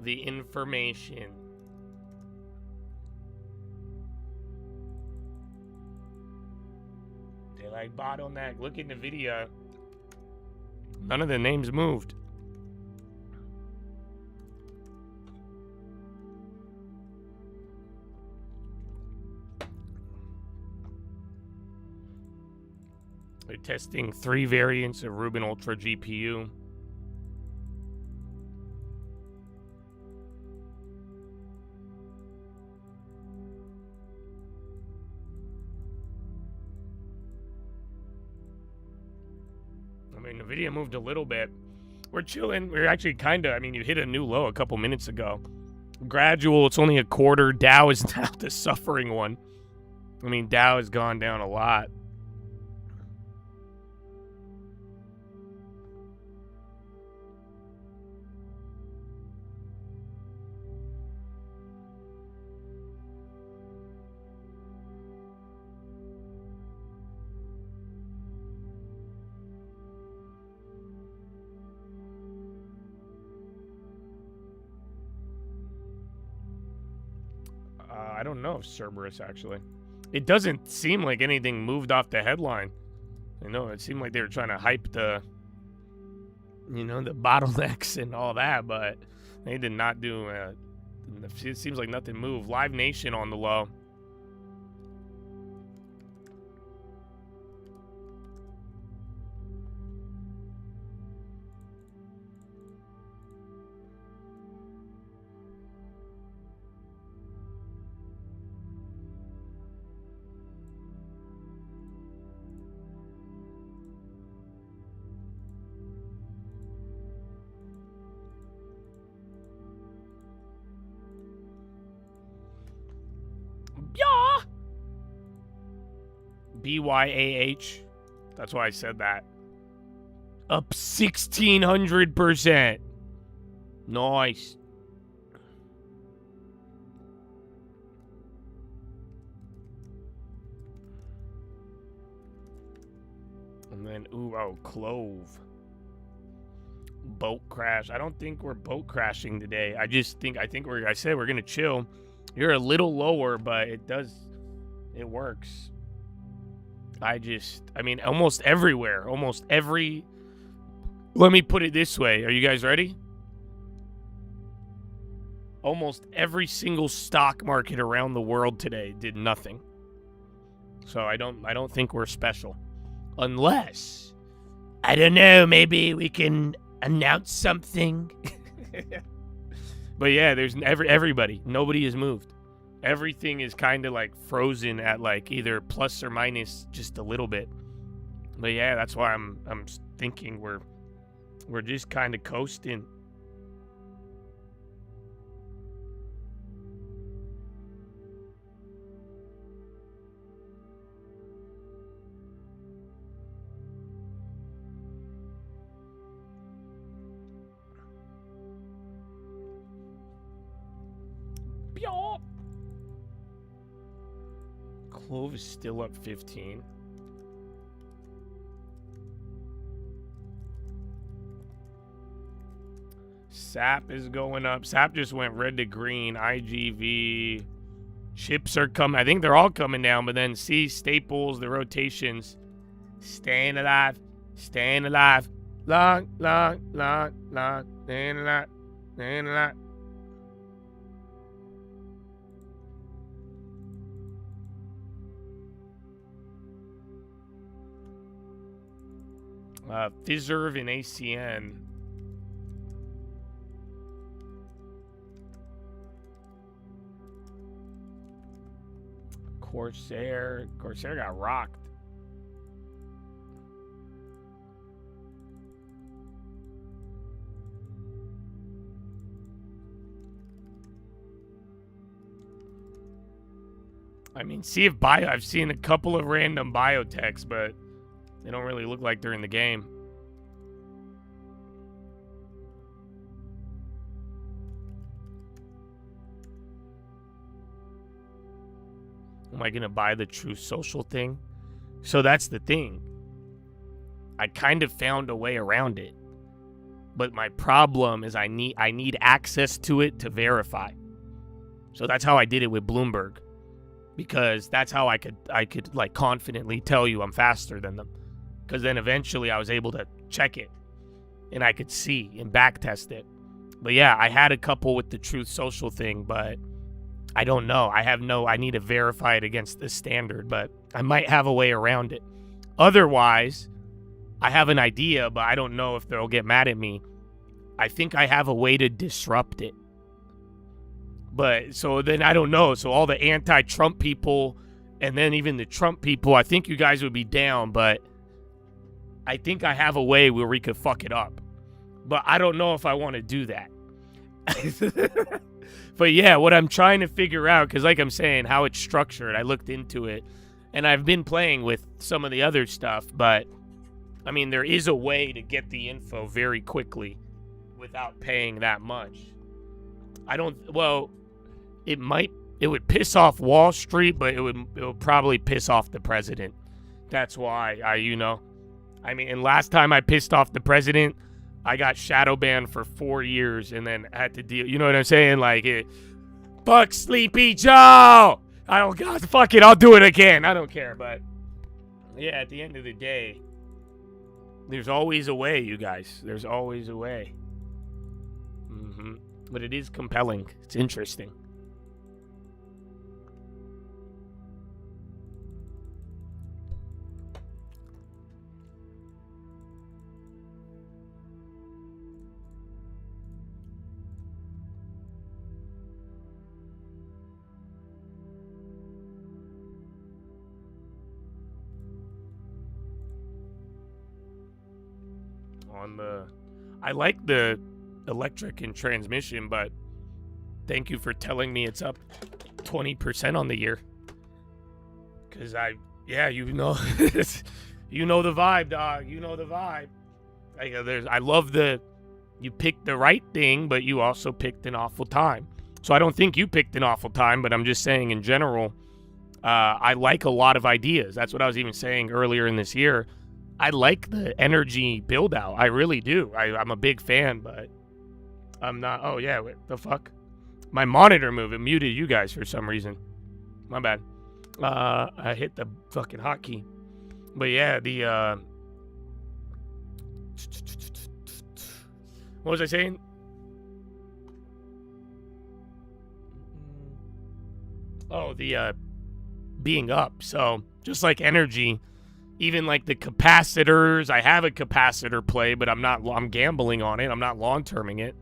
The information. They like bottleneck. Look at NVIDIA. None of the names moved. They're testing 3 variants of Rubin Ultra GPU. I mean, NVIDIA moved a little bit. We're chilling. We're actually kind of, you hit a new low a couple minutes ago. Gradual, it's only a quarter. Dow is now the suffering one. Dow has gone down a lot. I don't know if Cerberus actually. It doesn't seem like anything moved off the headline. It seemed like they were trying to hype the bottlenecks and all that, but they did not do it seems like nothing moved. Live Nation on the low. Yeah. BYAH. That's why I said that. Up 1,600%. Nice. And then, Clove. Boat crash. I don't think we're boat crashing today. I think we're gonna chill. You're a little lower, but it works. Almost everywhere. Let me put it this way. Are you guys ready? Almost every single stock market around the world today did nothing. So I don't think we're special. Unless, I don't know, maybe we can announce something. But yeah, there's everybody. Nobody has moved. Everything is kind of like frozen at like either plus or minus just a little bit. But yeah, that's why I'm thinking we're just kind of coasting. Clove is still up 15. SAP is going up. SAP just went red to green. IGV. Chips are coming. I think they're all coming down, but then see staples, the rotations. Staying alive. Staying alive. Long, long, long, long. Staying alive. Staying alive. Fiserv and ACN. Corsair got rocked. I mean, see if I've seen a couple of random biotechs, but they don't really look like they're in the game. Am I gonna buy the True Social thing? So that's the thing. I kind of found a way around it. But my problem is I need access to it to verify. So that's how I did it with Bloomberg. Because that's how I could like confidently tell you I'm faster than them. Because then eventually I was able to check it. And I could see and back test it. But yeah, I had a couple with the Truth Social thing, but I don't know. I need to verify it against the standard, but I might have a way around it. Otherwise, I have an idea, but I don't know if they'll get mad at me. I think I have a way to disrupt it. But so then I don't know. So all the anti-Trump people and then even the Trump people, I think you guys would be down, but I think I have a way where we could fuck it up. But I don't know if I want to do that. But yeah, what I'm trying to figure out, because like I'm saying, how it's structured, I looked into it, and I've been playing with some of the other stuff, but, I mean, there is a way to get the info very quickly without paying that much. It would piss off Wall Street, but it would probably piss off the president. That's why and last time I pissed off the president, I got shadow banned for 4 years and then had to deal. You know what I'm saying? Like, fuck Sleepy Joe. Fuck it. I'll do it again. I don't care. But yeah, at the end of the day, there's always a way, you guys. There's always a way. But it is compelling. It's interesting. I like the electric and transmission, but thank you for telling me it's up 20% on the year. Because you know the vibe, dog. You know the vibe. I love you picked the right thing, but you also picked an awful time. So I don't think you picked an awful time, but I'm just saying in general, I like a lot of ideas. That's what I was even saying earlier in this year. I like the energy build out. I really do. I'm a big fan, but I'm not. Oh, yeah. What the fuck? My monitor moved. It muted you guys for some reason. My bad. I hit the fucking hotkey. But yeah, what was I saying? Oh, the being up. So just like energy. Even like the capacitors, I have a capacitor play, but I'm gambling on it. I'm not long-terming it.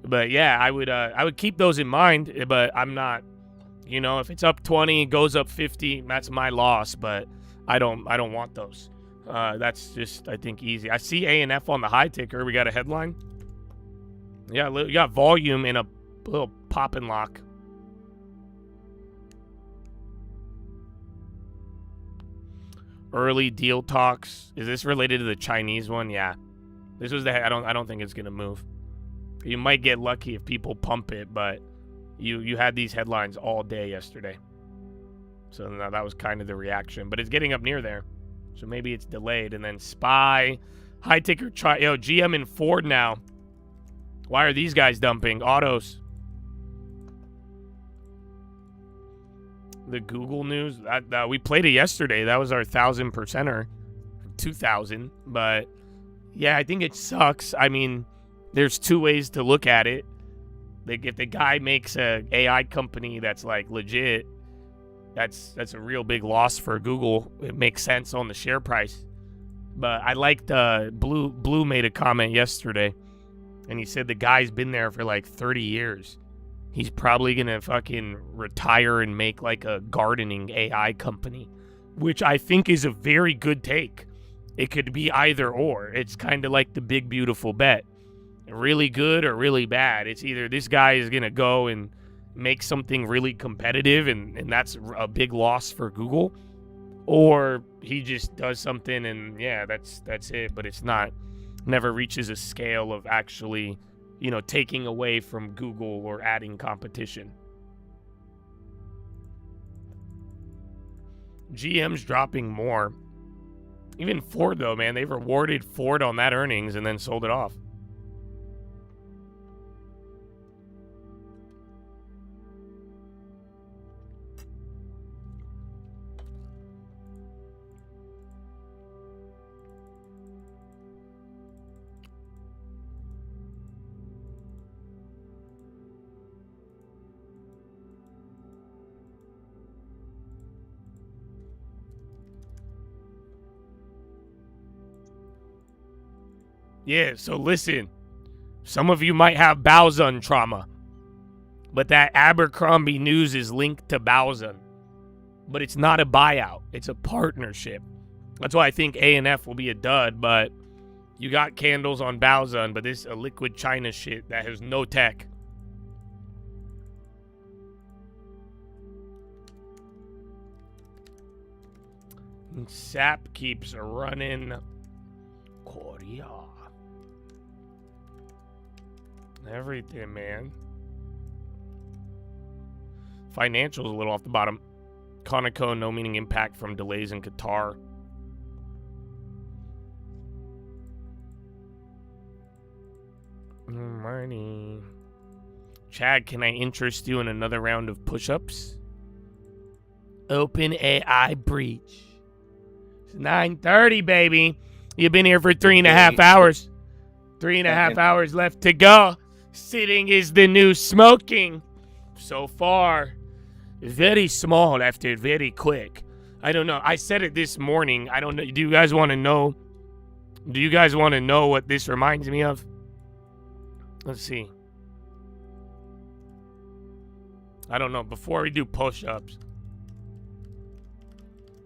But yeah, I would keep those in mind, but I'm not, if it's up 20, goes up 50, that's my loss, but I don't want those. That's just, I think, easy. I see A&F on the high ticker. We got a headline. Yeah, we got volume in a little pop and lock. Early deal talks. Is this related to the Chinese one? Yeah. This was I don't think it's gonna move. You might get lucky if people pump it, but you had these headlines all day yesterday. So now that was kind of the reaction, but it's getting up near there. So maybe it's delayed. And then SPY, high ticker, yo, GM and Ford now. Why are these guys dumping? Autos. The Google news, that we played it yesterday. That was our 1,000%er, 2,000. But yeah, I think it sucks. I mean, there's two ways to look at it. Like, if the guy makes a AI company that's like legit, that's a real big loss for Google. It makes sense on the share price. But I liked Blue made a comment yesterday, and he said the guy's been there for like 30 years. He's probably gonna fucking retire and make like a gardening AI company, which I think is a very good take. It could be either or. It's kind of like the big beautiful bet. Really good or really bad. It's either this guy is gonna go and make something really competitive and that's a big loss for Google, or he just does something and yeah, that's it. But it's never reaches a scale of actually, you know, taking away from Google or adding competition. GM's dropping more. Even Ford though, man, they rewarded Ford on that earnings and then sold it off. Yeah, so listen, some of you might have Baozun trauma, but that Abercrombie news is linked to Baozun. But it's not a buyout, it's a partnership. That's why I think A&F will be a dud, but you got candles on Baozun, but this is a liquid China shit that has no tech. And SAP keeps running. Korea. Everything, man. Financials a little off the bottom. Conoco, no meaning impact from delays in Qatar. Money. Chad, can I interest you in another round of push-ups? Open AI breach. It's 9:30, baby. You've been here for 3.5 hours. 3.5 hours left to go. Sitting is the new smoking. So far, very small after very quick. I don't know. I said it this morning. I don't know. Do you guys want to know? Do you guys want to know what this reminds me of? Let's see. I don't know. Before we do push-ups.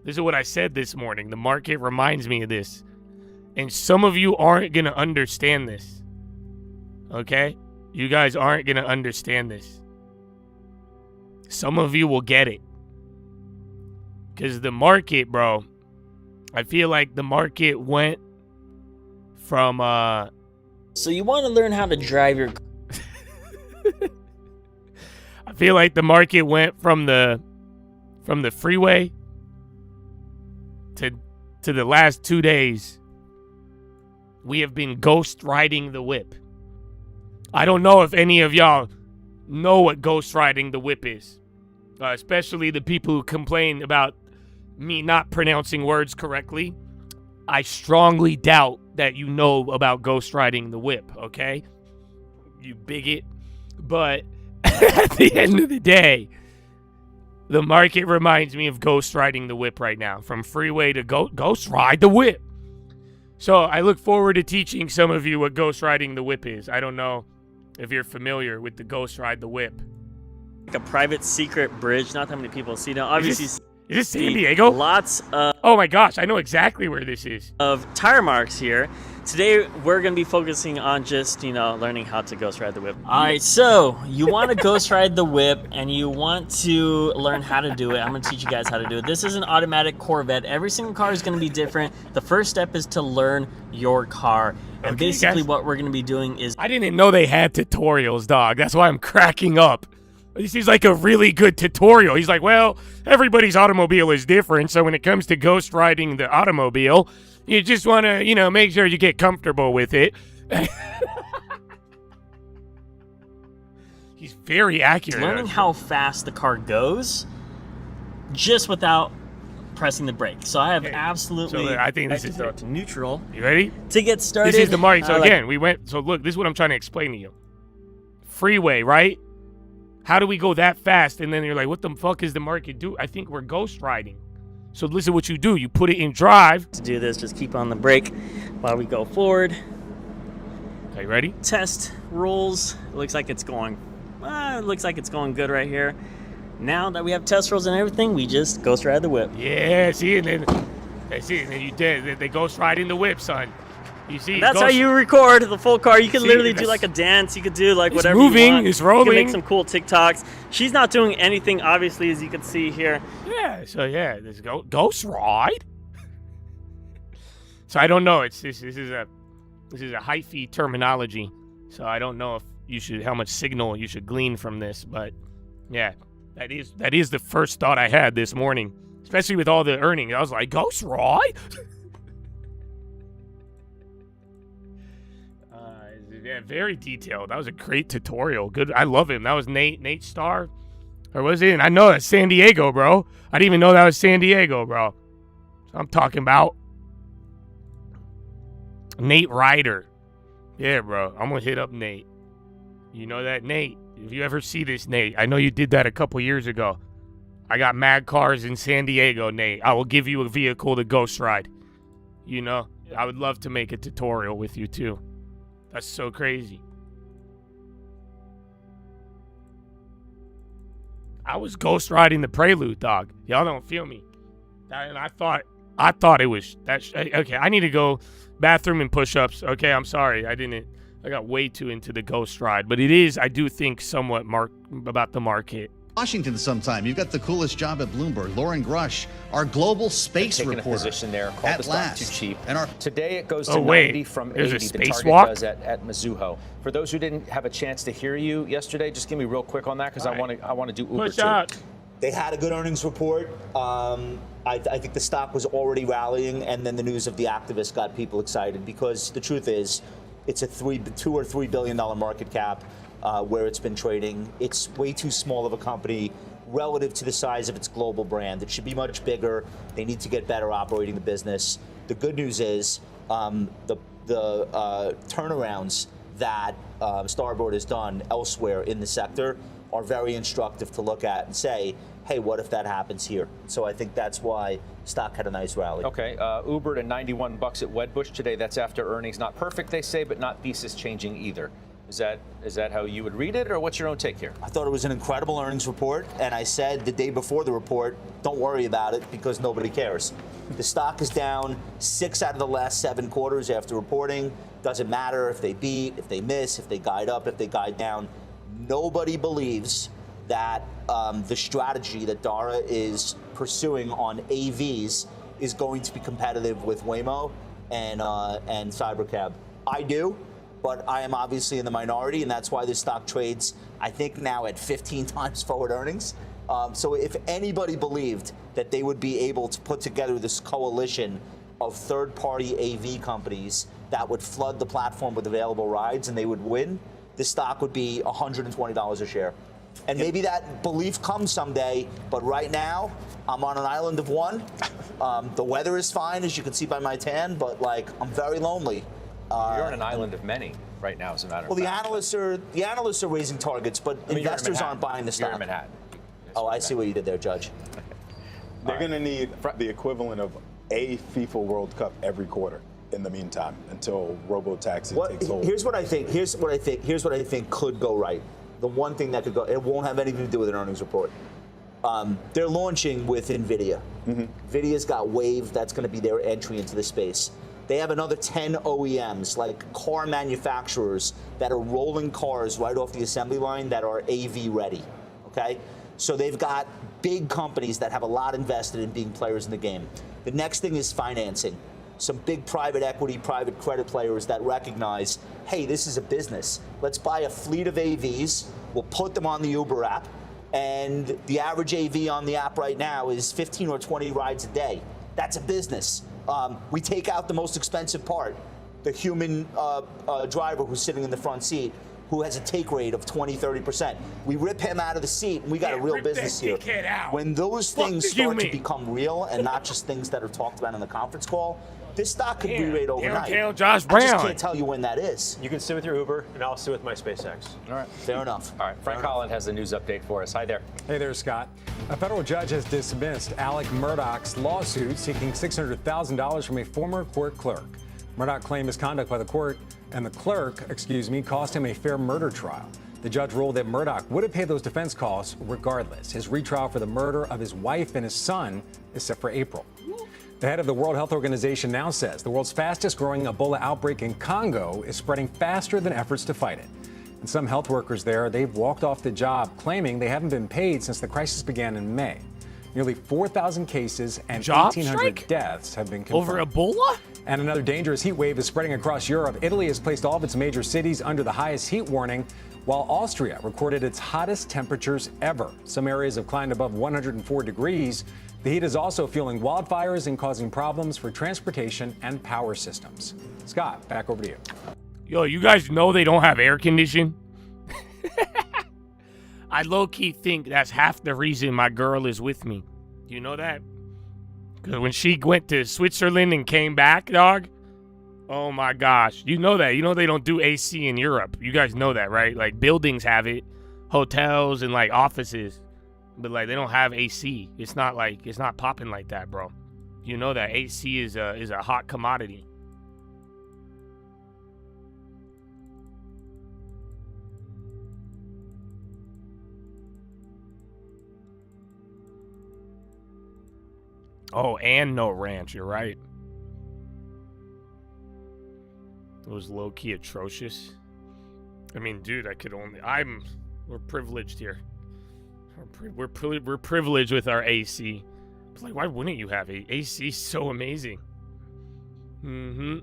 This is what I said this morning. The market reminds me of this. And some of you aren't going to understand this. Okay? You guys aren't going to understand this. Some of you will get it. Because the market, bro, I feel like the market went from... So you want to learn how to drive your... I feel like the market went from the freeway to the last 2 days. We have been ghost riding the whip. I don't know if any of y'all know what ghost riding the whip is. Especially the people who complain about me not pronouncing words correctly. I strongly doubt that you know about ghost riding the whip, okay? You bigot. But at the end of the day, the market reminds me of ghost riding the whip right now. From freeway to ghost ride the whip. So I look forward to teaching some of you what ghost riding the whip is. I don't know if you're familiar with the ghost ride the whip. Like a private secret bridge. Not that many people see now. Obviously, is this San Diego? Lots of... Oh my gosh, I know exactly where this is. ...of tire marks here. Today, we're going to be focusing on just, learning how to ghost ride the whip. All right, so you want to ghost ride the whip and you want to learn how to do it. I'm going to teach you guys how to do it. This is an automatic Corvette. Every single car is going to be different. The first step is to learn your car. And basically what we're going to be doing is... I didn't know they had tutorials, dog. That's why I'm cracking up. This is like a really good tutorial. He's like, well, everybody's automobile is different, so when it comes to ghost riding the automobile, you just want to, you know, make sure you get comfortable with it. He's very accurate. Learning how fast the car goes just without pressing the brake. So I have absolutely... So I think this is throw it to neutral. You ready? To get started. This is the mark. So again, we went... So look, this is what I'm trying to explain to you. Freeway, right? How do we go that fast? And then you're like, what the fuck is the market do? I think we're ghost riding. So listen what you do. You put it in drive. To do this, just keep on the brake while we go forward. Okay, ready? Test rolls. It looks like it's going... it looks like it's going good right here. Now that we have test rolls and everything, we just ghost ride the whip. Yeah, see, and then that's it. And then you did. They ghost ride in the whip, son. You see, That's how you record the full car. You can literally do like a dance. You could do like whatever moving, you want. it's rolling. You can make some cool TikToks. She's not doing anything, obviously, as you can see here. Yeah. So yeah, this ghost ride. So I don't know. This is a hyphy terminology. So I don't know if you should how much signal you should glean from this, but yeah, that is the first thought I had this morning, especially with all the earnings. I was like, ghost ride. Yeah, very detailed. That was a great tutorial. Good. I love him. That was Nate Starr. Or was it? And I know that's San Diego, bro. I didn't even know that was San Diego, bro. So I'm talking about Nate Ryder. Yeah, bro. I'm going to hit up Nate. You know that, Nate? If you ever see this, Nate, I know you did that a couple years ago. I got mad cars in San Diego, Nate. I will give you a vehicle to ghost ride. You know? I would love to make a tutorial with you, too. That's so crazy. I was ghost riding the Prelude, dog. Y'all don't feel me. And I thought it was that. Okay, I need to go bathroom and push-ups. Okay, I'm sorry. I got way too into the ghost ride, but it is. I do think somewhat about the market. Washington sometime. You've got the coolest job at Bloomberg. Lauren Grush, our global space taking reporter. A position there, called the stock too cheap. And today it goes to 90 from 80. The target does at Mizuho. For those who didn't have a chance to hear you yesterday, just give me real quick on that because I want to do Uber too. They had a good earnings report. I think the stock was already rallying, and then the news of the activist got people excited because the truth is, it's a $2 or $3 billion market cap. Where it's been trading. It's way too small of a company relative to the size of its global brand. It should be much bigger. They need to get better operating the business. The good news is the turnarounds that Starboard has done elsewhere in the sector are very instructive to look at and say, hey, what if that happens here? So I think that's why stock had a nice rally. Okay, Uber to $91 at Wedbush today. That's after earnings. Not perfect, they say, but not thesis changing either. Is that how you would read it, or what's your own take here? I thought it was an incredible earnings report, and I said the day before the report, don't worry about it because nobody cares. The stock is down 6 out of the last 7 quarters after reporting. Doesn't matter if they beat, if they miss, if they guide up, if they guide down. Nobody believes that the strategy that Dara is pursuing on AVs is going to be competitive with Waymo and Cybercab. I do. But I am obviously in the minority, and that's why this stock trades, I think, now at 15 times forward earnings. So if anybody believed that they would be able to put together this coalition of third-party AV companies that would flood the platform with available rides and they would win, this stock would be $120 a share. And maybe that belief comes someday, but right now, I'm on an island of one. The weather is fine, as you can see by my tan, but I'm very lonely. You're on an island of many right now, as a matter of fact. Well, the analysts are raising targets, but investors aren't buying the stock. You're in Manhattan. Oh, I see what you did there, Judge. They're going to need the equivalent of a FIFA World Cup every quarter in the meantime until robo-taxi takes hold. Here's what I think. Here's what I think could go right. The one thing that could go, it won't have anything to do with an earnings report. They're launching with NVIDIA. NVIDIA's got Wave. That's going to be their entry into the space. They have another 10 OEMs, like car manufacturers, that are rolling cars right off the assembly line that are AV ready, okay? So they've got big companies that have a lot invested in being players in the game. The next thing is financing. Some big private equity, private credit players that recognize, hey, this is a business. Let's buy a fleet of AVs, we'll put them on the Uber app, and the average AV on the app right now is 15 or 20 rides a day. That's a business. We take out the most expensive part, the human driver who's sitting in the front seat, who has a take rate of 20-30%. We rip him out of the seat, and we got a real business here. When those things start to become real and not just things that are talked about in the conference call, this stock could re-rate overnight. Josh Brown. I just can't tell you when that is. You can sit with your Uber, and I'll sit with my SpaceX. All right. Fair enough. All right. Frank Holland has the news update for us. Hi there. Hey there, Scott. A federal judge has dismissed Alec Murdaugh's lawsuit seeking $600,000 from a former court clerk. Murdaugh claimed misconduct by the court, and the clerk, cost him a fair murder trial. The judge ruled that Murdaugh would have paid those defense costs regardless. His retrial for the murder of his wife and his son is set for April. The head of the World Health Organization now says the world's fastest growing Ebola outbreak in Congo is spreading faster than efforts to fight it. And some health workers there, they've walked off the job claiming they haven't been paid since the crisis began in May. Nearly 4,000 cases and 1,800 deaths have been confirmed. Over Ebola? And another dangerous heat wave is spreading across Europe. Italy has placed all of its major cities under the highest heat warning, while Austria recorded its hottest temperatures ever. Some areas have climbed above 104 degrees. The heat is also fueling wildfires and causing problems for transportation and power systems. Scott, back over to you. Yo, you guys know they don't have air conditioning? I low-key think that's half the reason my girl is with me. You know that? Because when she went to Switzerland and came back, dog, oh my gosh. You know that. You know they don't do AC in Europe. You guys know that, right? Like, buildings have it, hotels and, like, offices. But, like, they don't have AC. It's not popping like that, bro. You know that AC is a hot commodity. Oh, and no ranch, you're right. It was low-key atrocious. I mean, dude, we're privileged here. We're privileged with our AC. It's like, why wouldn't you have it? AC is so amazing. Mm-hmm.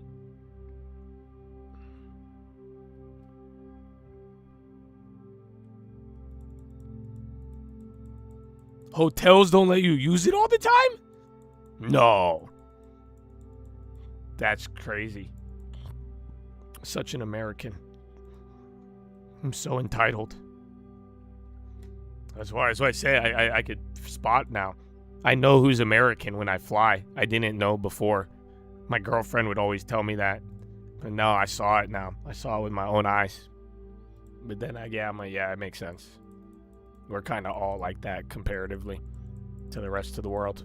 Hotels don't let you use it all the time? No. That's crazy. Such an American. I'm so entitled. That's why I say I could spot now. I know who's American when I fly. I didn't know before. My girlfriend would always tell me that. But no, I saw it now. I saw it with my own eyes. But then, it makes sense. We're kind of all like that comparatively to the rest of the world.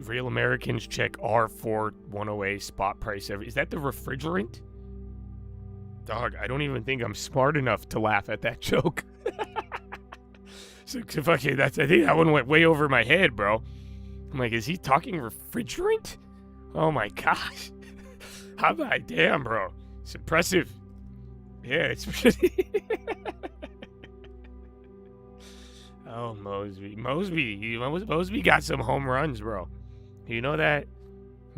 Real Americans check R4108 spot price every. Is that the refrigerant? Dog, I don't even think I'm smart enough to laugh at that joke. I think that one went way over my head, bro. I'm like, is he talking refrigerant? Oh my gosh. How about damn, bro? It's impressive. Yeah, it's pretty. Oh, Mosby. Mosby got some home runs, bro. You know that?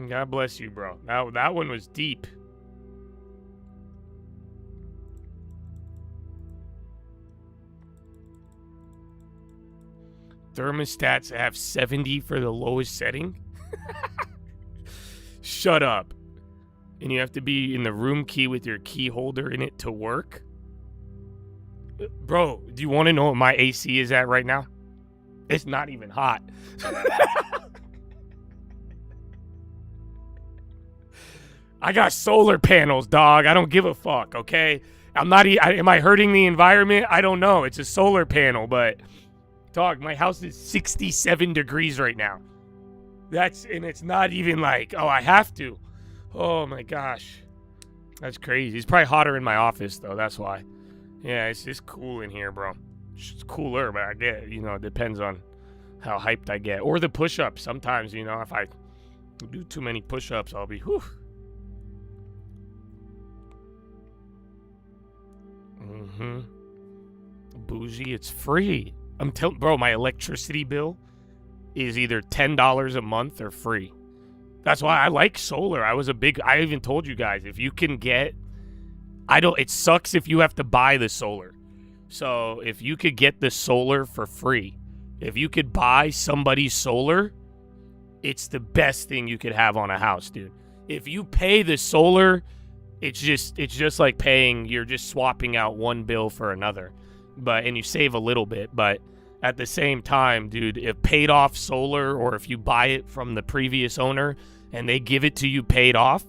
God bless you, bro. That one was deep. Thermostats have 70 for the lowest setting? Shut up. And you have to be in the room key with your key holder in it to work? Bro, do you want to know what my AC is at right now? It's not even hot. I got solar panels, dog. I don't give a fuck, okay? Am I hurting the environment? I don't know. It's a solar panel, but dog, my house is 67 degrees right now. And it's not even like, oh, I have to. Oh my gosh. That's crazy. It's probably hotter in my office though. That's why. Yeah, it's just cool in here, bro. It's cooler, but I get, it depends on how hyped I get. Or the push-ups. Sometimes, if I Do too many push-ups, I'll be whew. Bougie, it's free. I'm telling, bro, my electricity bill is either $10 a month or free. That's why I like solar. I even told you guys, if you can get, it sucks if you have to buy the solar. So if you could get the solar for free, if you could buy somebody's solar, it's the best thing you could have on a house, dude. If you pay the solar, it's just like paying, you're just swapping out one bill for another. And you save a little bit, but at the same time, dude, if paid off solar, or if you buy it from the previous owner and they give it to you paid off,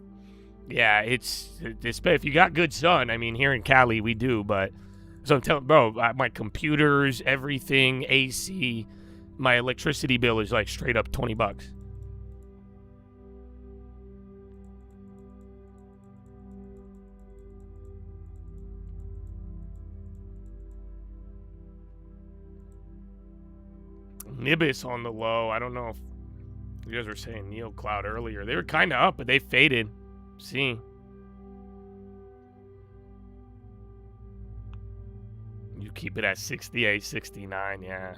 yeah, it's if you got good sun. I mean, here in Cali we do, but so I'm telling, bro, my computers, everything, AC, my electricity bill is like straight up $20. Nibis on the low. I don't know if you guys were saying Neo Cloud earlier. They were kind of up, but they faded. See. You keep it at 68, 69, yeah.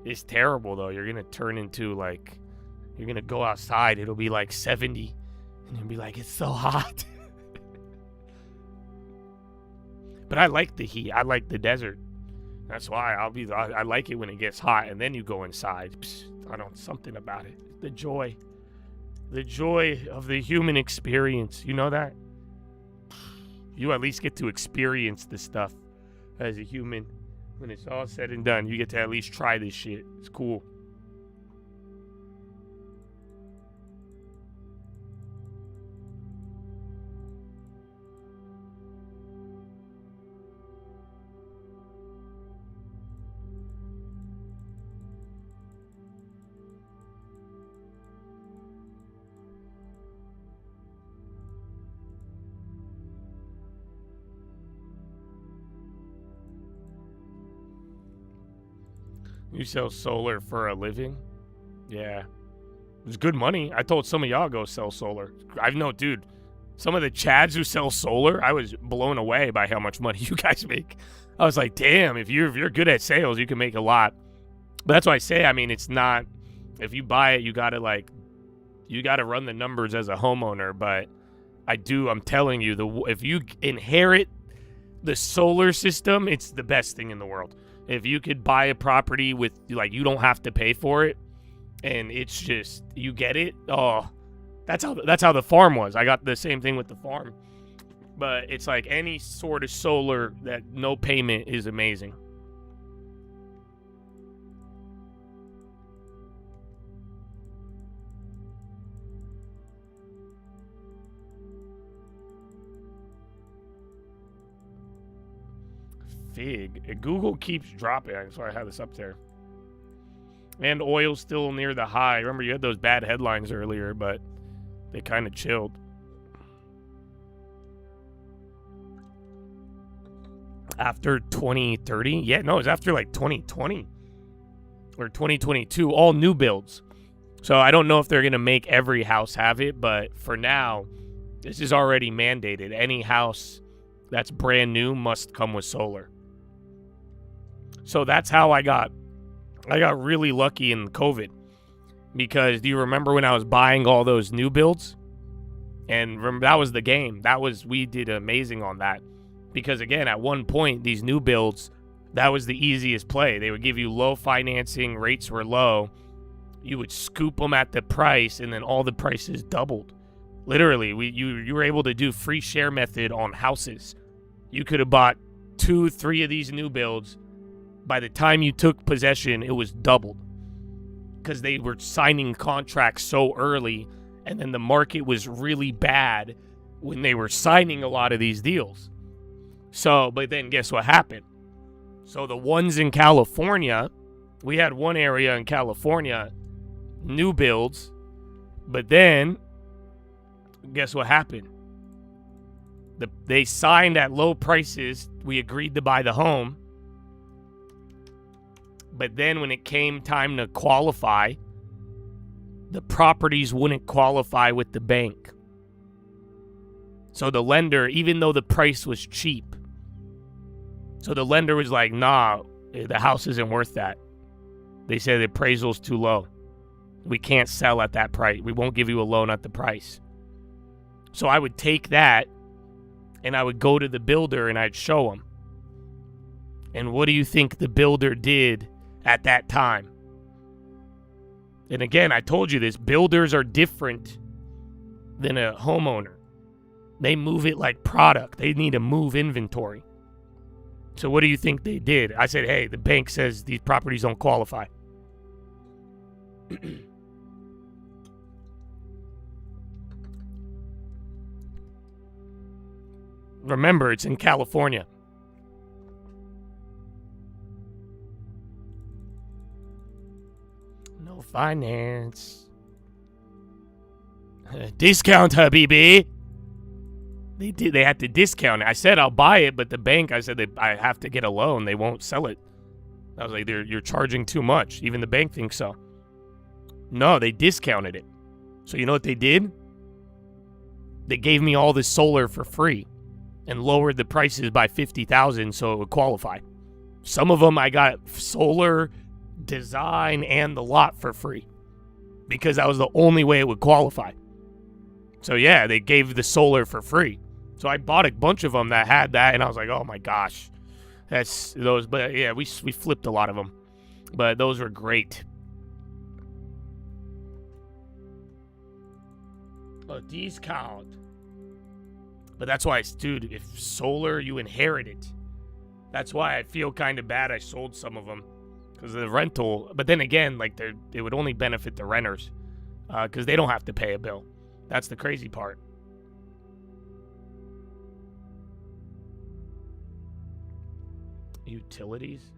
It's terrible, though. You're going to turn into, like, you're going to go outside. It'll be, like, 70. And you'll be like, it's so hot. But I like the heat. I like the desert. That's why I like it when it gets hot, and then you go inside. Something about it. The joy of the human experience. You know that? You at least get to experience the stuff as a human. When it's all said and done, you get to at least try this shit. It's cool. You sell solar for a living? Yeah. It's good money. I told some of y'all go sell solar. I know, dude. Some of the Chads who sell solar, I was blown away by how much money you guys make. I was like, damn, if you're good at sales, you can make a lot. But that's why I say, I mean, it's not, if you buy it, you gotta run the numbers as a homeowner. But I'm telling you, if you inherit the solar system, it's the best thing in the world. If you could buy a property with, like, you don't have to pay for it, and it's just, you get it. Oh, that's how the farm was. I got the same thing with the farm. But it's like any sort of solar that no payment is amazing. Fig. Google keeps dropping. That's why I have this up there. And oil's still near the high. Remember, you had those bad headlines earlier, but they kind of chilled. After 2030? Yeah, no, it's after like 2020 or 2022. All new builds. So I don't know if they're going to make every house have it, but for now, this is already mandated. Any house that's brand new must come with solar. So that's how I got really lucky in COVID. Because do you remember when I was buying all those new builds? And remember, that was the game. We did amazing on that. Because again, at one point, these new builds, that was the easiest play. They would give you low financing, rates were low. You would scoop them at the price, and then all the prices doubled. Literally, you were able to do free share method on houses. You could have bought 2-3 of these new builds. By the time you took possession, it was doubled. Because they were signing contracts so early, and then the market was really bad when they were signing a lot of these deals. So, but then guess what happened? So the ones in California, we had one area in California, new builds, but then guess what happened? They signed at low prices. We agreed to buy the home. But then when it came time to qualify, the properties wouldn't qualify with the bank. So the lender, even though the price was cheap, so the lender was like, nah, the house isn't worth that. They said the appraisal's too low. We can't sell at that price. We won't give you a loan at the price. So I would take that and I would go to the builder and I'd show him. And what do you think the builder did at that time? And again, I told you this, builders are different than a homeowner. They move it like product. They need to move inventory. So what do you think they did? I said, hey, the bank says these properties don't qualify. Remember, it's in California. No finance. Discount, Habibi. They had to discount it. I said I'll buy it, but the bank, I said I have to get a loan. They won't sell it. I was like, you're charging too much. Even the bank thinks so. No, they discounted it. So you know what they did? They gave me all the solar for free and lowered the prices by $50,000 so it would qualify. Some of them I got solar, design, and the lot for free because that was the only way it would qualify. So yeah, they gave the solar for free. So I bought a bunch of them that had that, and I was like, oh my gosh, that's those. But yeah, we flipped a lot of them, but those were great. A discount. But that's why, dude, if solar, you inherit it. That's why I feel kind of bad I sold some of them. Because of the rental. But then again, like, it would only benefit the renters. Because they don't have to pay a bill. That's the crazy part. Utilities?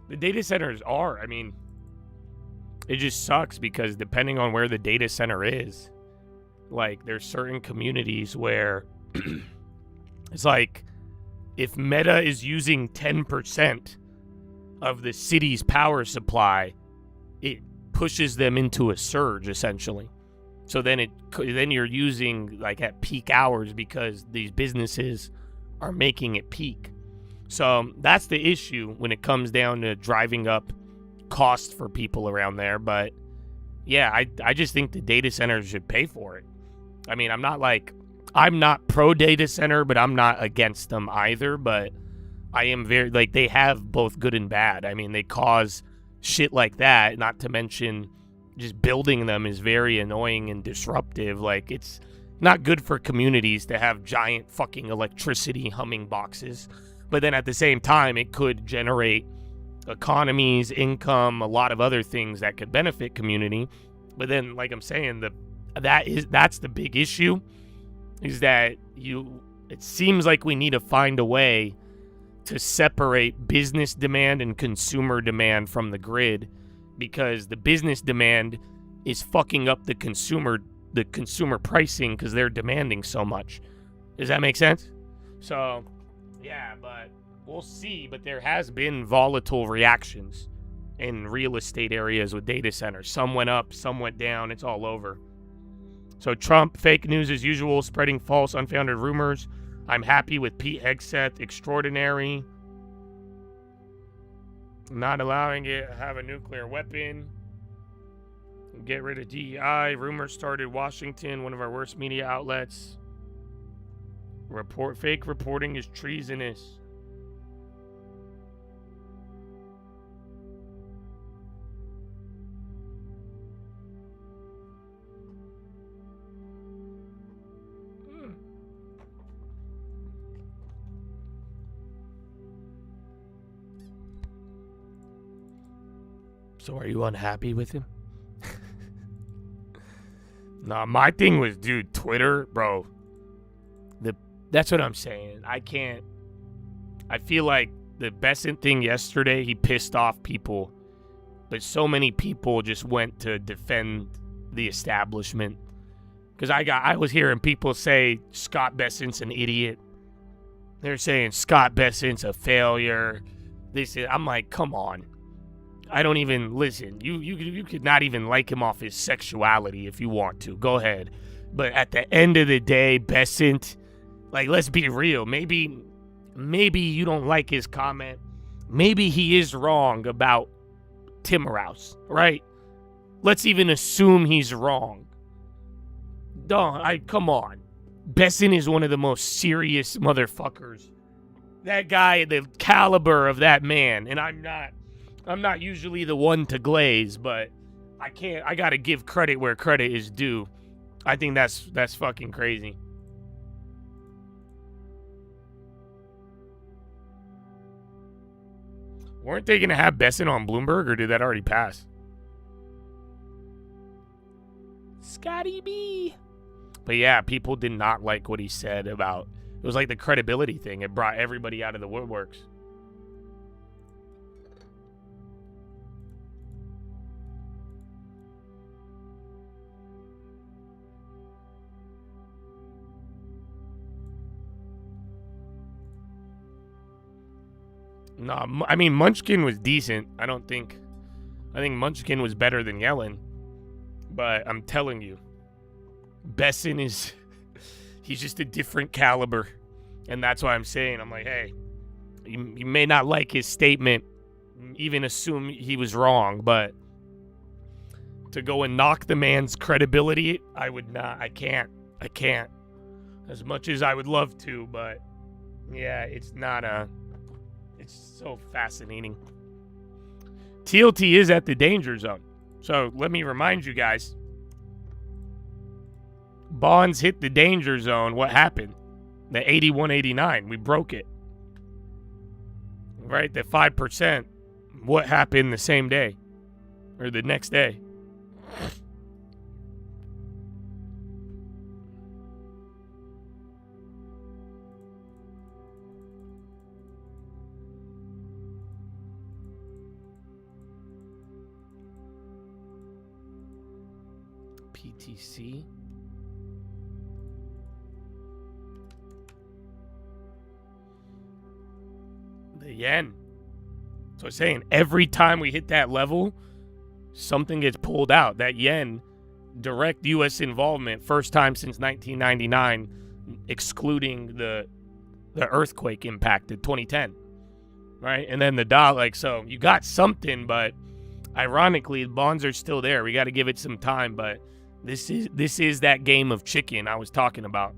The data centers are, I mean, it just sucks because depending on where the data center is, like there's certain communities where it's like if Meta is using 10% of the city's power supply, it pushes them into a surge essentially. So then you're using like at peak hours because these businesses are making it peak. So that's the issue when it comes down to driving up cost for people around there. But yeah, I just think the data centers should pay for it. I mean, I'm not pro data center, but I'm not against them either. But I am very, like, they have both good and bad. I mean, they cause shit like that, not to mention just building them is very annoying and disruptive. Like, it's not good for communities to have giant fucking electricity humming boxes. But then at the same time, it could generate economies, income, a lot of other things that could benefit community. But then, like I'm saying, that's the big issue, is that it seems like we need to find a way to separate business demand and consumer demand from the grid, because the business demand is fucking up the consumer pricing because they're demanding so much. Does that make sense? So yeah, but we'll see. But there has been volatile reactions in real estate areas with data centers. Some went up, some went down. It's all over. So Trump, fake news as usual, spreading false, unfounded rumors. I'm happy with Pete Hegseth, extraordinary. Not allowing it to have a nuclear weapon. Get rid of DEI. Rumors started Washington, one of our worst media outlets. Fake reporting is treasonous. So are you unhappy with him? Nah, my thing was, dude, Twitter, bro. That's what I'm saying. I feel like the Besant thing yesterday, he pissed off people, but so many people just went to defend the establishment. Because I was hearing people say Scott Besant's an idiot. They're saying Scott Besant's a failure. I'm like, come on. I don't even listen. You could not even like him off his sexuality if you want to. Go ahead. But at the end of the day, Besant, like, let's be real. Maybe you don't like his comment. Maybe he is wrong about Timmerhouse, right? Let's even assume he's wrong. Come on. Besant is one of the most serious motherfuckers. That guy, the caliber of that man, and I'm not usually the one to glaze, but I gotta give credit where credit is due. I think that's fucking crazy. Weren't they gonna have Besant on Bloomberg, or did that already pass? Scotty B. But yeah, people did not like what he said about, it was like the credibility thing. It brought everybody out of the woodworks. No, I mean, Munchkin was decent. I think Munchkin was better than Yellen. But I'm telling you, Besant he's just a different caliber. And that's why I'm saying, I'm like, hey, you may not like his statement, even assume he was wrong, but to go and knock the man's credibility, I would not. I can't. As much as I would love to, but yeah, it's so fascinating. TLT is at the danger zone. So let me remind you guys. Bonds hit the danger zone. What happened? The 81.89. We broke it. Right? The 5%. What happened the same day? Or the next day? PTC. The yen. So I'm saying every time we hit that level, something gets pulled out. That yen, direct U.S. involvement, first time since 1999, excluding the earthquake impacted 2010, right? And then the dollar, like, so you got something, but ironically, the bonds are still there. We got to give it some time, but this is that game of chicken I was talking about.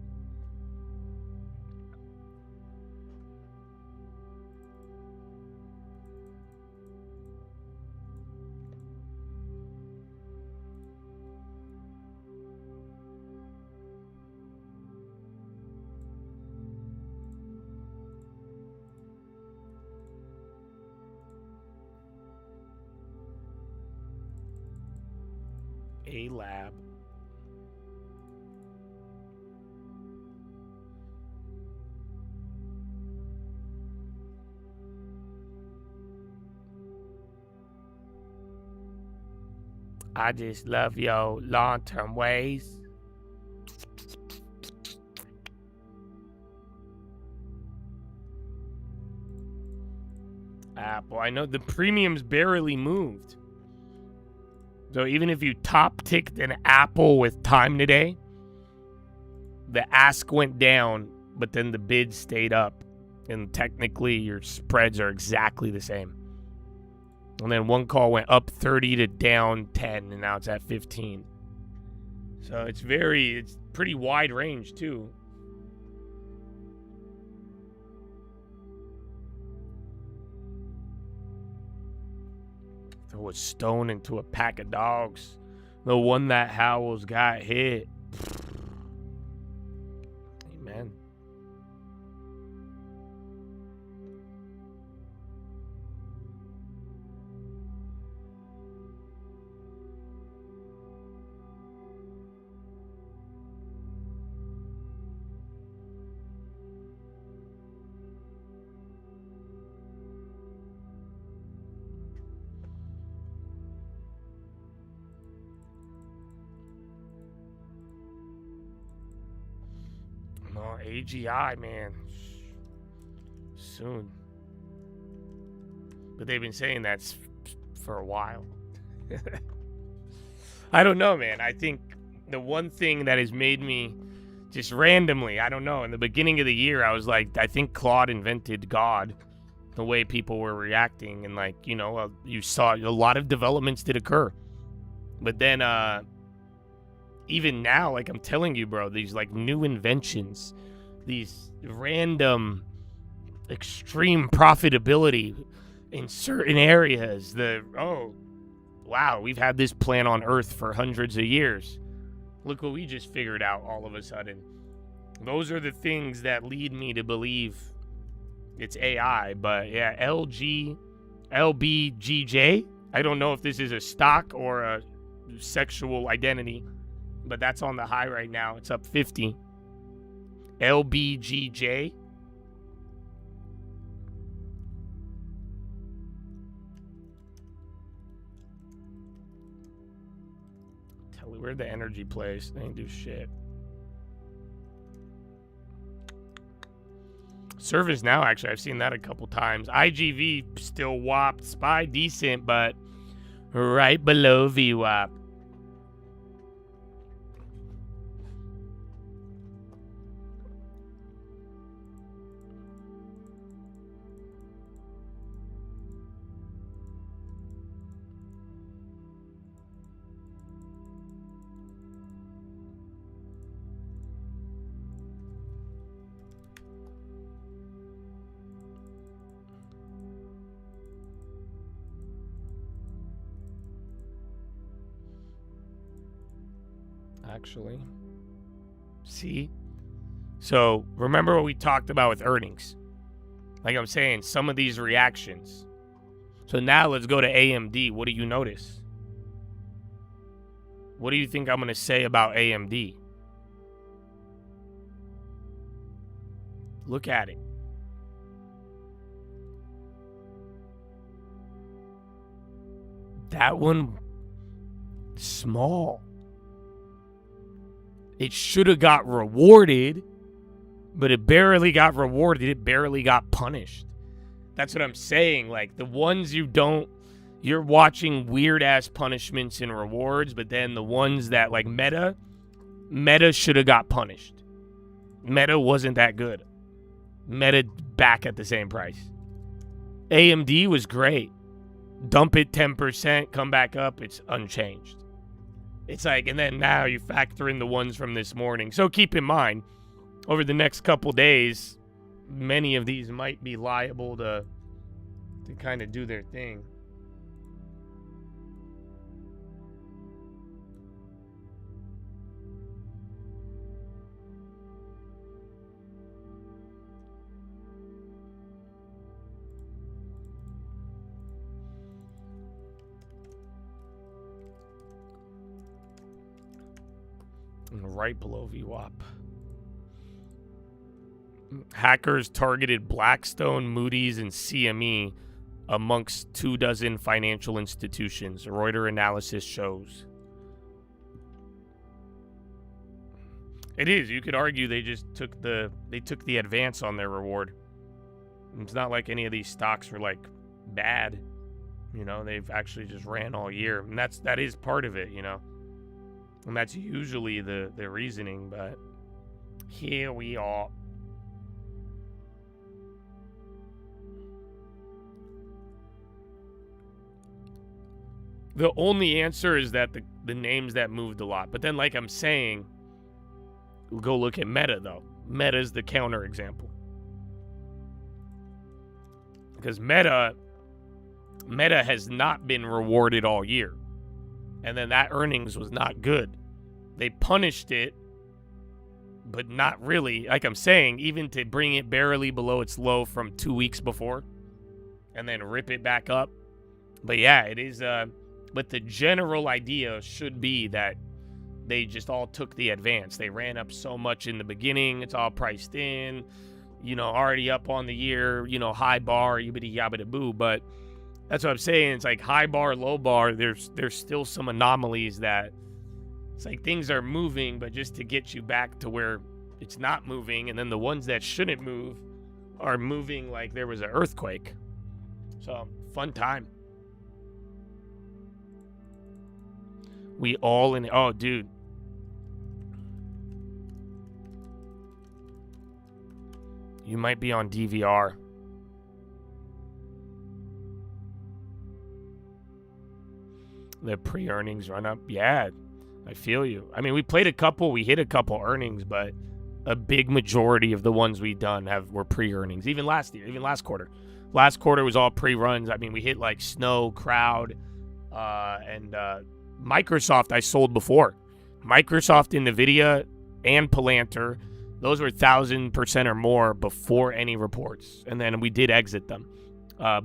A lab. I just love your long-term ways. Apple. I know the premiums barely moved. So even if you top ticked an Apple with time today, the ask went down, but then the bid stayed up. And technically your spreads are exactly the same. And then one call went up 30 to down 10, and now it's at 15. So it's pretty wide range too. Throw a stone into a pack of dogs. The one that howls got hit. Amen. AGI, man. Soon. But they've been saying that for a while. I don't know, man. I think the one thing that has made me just randomly, I don't know, in the beginning of the year, I was like, I think Claude invented God, the way people were reacting. And, like, you know, you saw a lot of developments did occur. But then, even now, like I'm telling you, bro, these, like, new inventions, these random extreme profitability in certain areas, wow, we've had this plan on Earth for hundreds of years. Look what we just figured out all of a sudden. Those are the things that lead me to believe it's AI. But yeah, LBGJ. I don't know if this is a stock or a sexual identity, but that's on the high right now. It's up 50. LBGJ. Where'd the energy place? They ain't do shit. Service now, actually, I've seen that a couple times. IGV still whopped. SPY decent, but right below VWAP. Actually, see, so remember what we talked about with earnings, like I'm saying, some of these reactions. So now let's go to AMD. What do you notice? What do you think I'm going to say about AMD? Look at it. That one, small. It should have got rewarded, but it barely got rewarded. It barely got punished. That's what I'm saying. Like, the ones you're watching weird-ass punishments and rewards, but then the ones that, like Meta should have got punished. Meta wasn't that good. Meta back at the same price. AMD was great. Dump it 10%, come back up, it's unchanged. It's like, and then now you factor in the ones from this morning. So keep in mind, over the next couple days, many of these might be liable to kind of do their thing. Right below VWAP. Hackers targeted Blackstone, Moody's, and CME amongst 24 financial institutions. Reuters analysis shows. It is. You could argue they just took the advance on their reward. It's not like any of these stocks were like bad. You know, they've actually just ran all year, and that is part of it. You know. And that's usually the reasoning, but here we are. The only answer is that the names that moved a lot. But then, like I'm saying, we'll go look at Meta, though. Meta is the counter example. Because Meta has not been rewarded all year. And then that earnings was not good. They punished it, but not really. Like I'm saying, even to bring it barely below its low from 2 weeks before and then rip it back up. But yeah, it is. But the general idea should be that they just all took the advance. They ran up so much in the beginning. It's all priced in, you know, already up on the year, you know, high bar, yibbity yabbity boo. But that's what I'm saying. It's like high bar, low bar. There's still some anomalies that it's like things are moving, but just to get you back to where it's not moving, and then the ones that shouldn't move are moving like there was an earthquake. So, fun time. We all in... Oh, dude. You might be on DVR. The pre-earnings run up. Yeah, I feel you. I mean, we played a couple. We hit a couple earnings, but a big majority of the ones we done were pre-earnings. Even last year, even last quarter. Last quarter was all pre-runs. I mean, we hit like Snow, Crowd, and Microsoft I sold before. Microsoft, NVIDIA, and Palantir. Those were 1,000% or more before any reports. And then we did exit them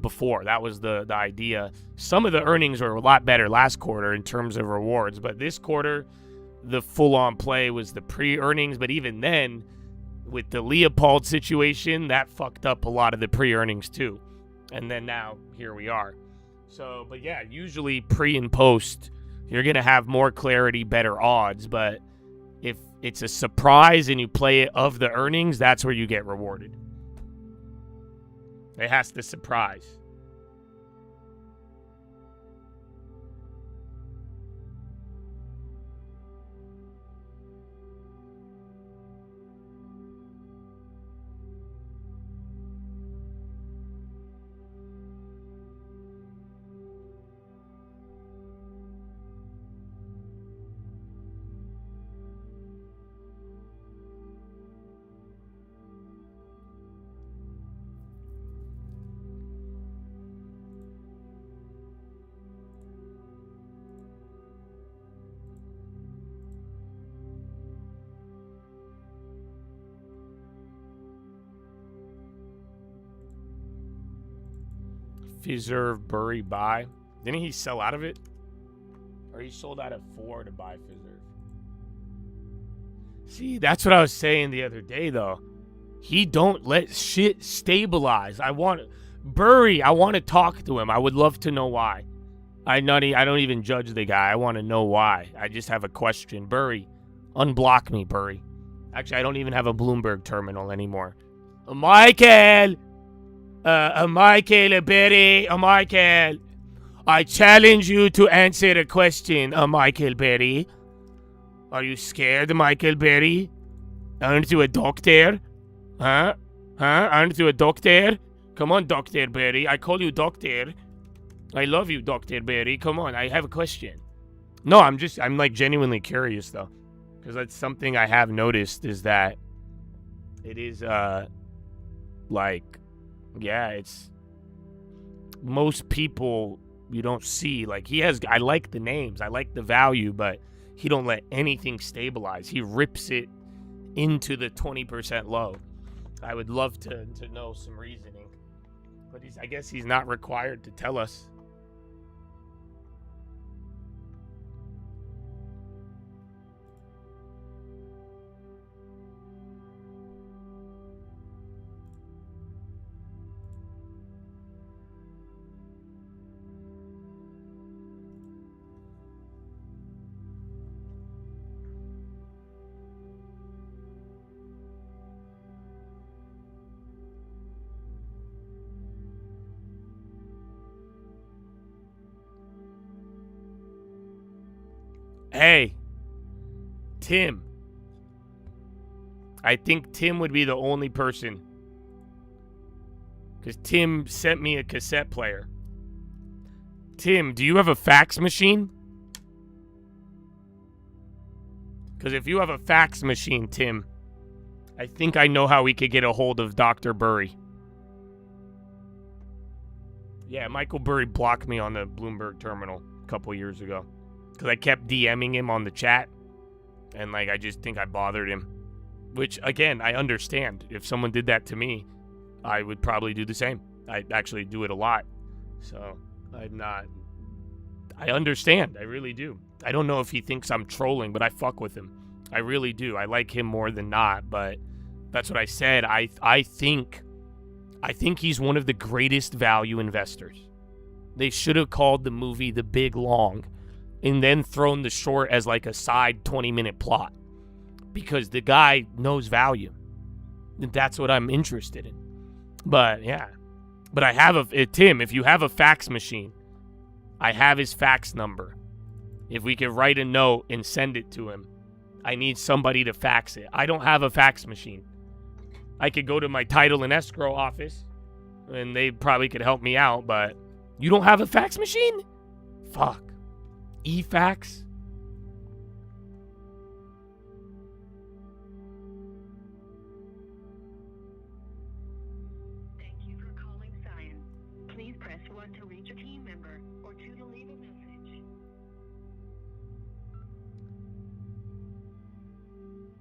before. That was the idea. Some of the earnings were a lot better last quarter in terms of rewards. But this quarter, the full-on play was the pre-earnings. But even then, with the Leopold situation, that fucked up a lot of the pre-earnings too. And then now, here we are. So, but yeah, usually pre and post, you're going to have more clarity, better odds. But if it's a surprise and you play it of the earnings, that's where you get rewarded. It has to surprise. Fiserv, Burry, buy. Didn't he sell out of it? Or he sold out of 4 to buy Fiserv? See, that's what I was saying the other day, though. He don't let shit stabilize. Burry, I want to talk to him. I would love to know why. I don't even judge the guy. I want to know why. I just have a question. Burry, unblock me, Burry. Actually, I don't even have a Bloomberg terminal anymore. Michael! Michael Berry, Michael, I challenge you to answer a question, Michael Berry. Are you scared, Michael Berry? Aren't you a doctor? Huh? Aren't you a doctor? Come on, Dr. Berry. I call you doctor. I love you, Dr. Berry. Come on, I have a question. No, I'm like genuinely curious, though. Because that's something I have noticed is that it is, like... Yeah, it's most people you don't see. Like I like the names, I like the value, but he don't let anything stabilize. He rips it into the 20% low. I would love to know some reasoning, but I guess he's not required to tell us. Hey, Tim. I think Tim would be the only person. Because Tim sent me a cassette player. Tim, do you have a fax machine? Because if you have a fax machine, Tim, I think I know how we could get a hold of Dr. Burry. Yeah, Michael Burry blocked me on the Bloomberg terminal a couple years ago. Because I kept DMing him on the chat. And, like, I just think I bothered him. Which, again, I understand. If someone did that to me, I would probably do the same. I actually do it a lot. So, I understand. I really do. I don't know if he thinks I'm trolling, but I fuck with him. I really do. I like him more than not, but that's what I said. I think he's one of the greatest value investors. They should have called the movie The Big Long and then thrown the short as like a side 20-minute plot. because the guy knows value. And that's what I'm interested in. But yeah. But I have Tim, if you have a fax machine, I have his fax number. If we could write a note and send it to him, I need somebody to fax it. I don't have a fax machine. I could go to my title and escrow office, and they probably could help me out, but you don't have a fax machine? Fuck. E-fax? Thank you for calling Scion. Please press 1 to reach a team member or 2 to leave a message.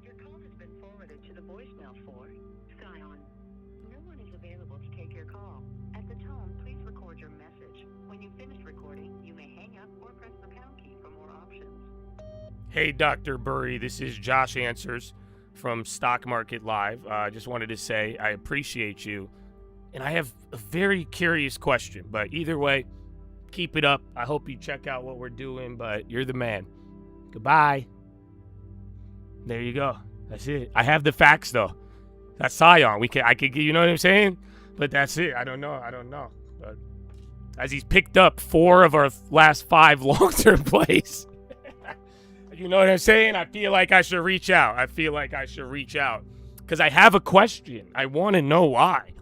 Your call has been forwarded to the voicemail for Scion. No one is available to take your call. At the tone, please record your message. When you finish recording, you may hang up or press the pound key for more options. Hey, Dr. Burry, this is Josh Answers from Stock Market Live. I just wanted to say I appreciate you, and I have a very curious question, but either way, keep it up. I hope you check out what we're doing, but you're the man. Goodbye. There you go. That's it. I have the facts, though. That's Scion. I could, you know what I'm saying? But that's it. I don't know. But as he's picked up 4 of our last 5 long-term plays. You know what I'm saying? I feel like I should reach out. Because I have a question. I want to know why.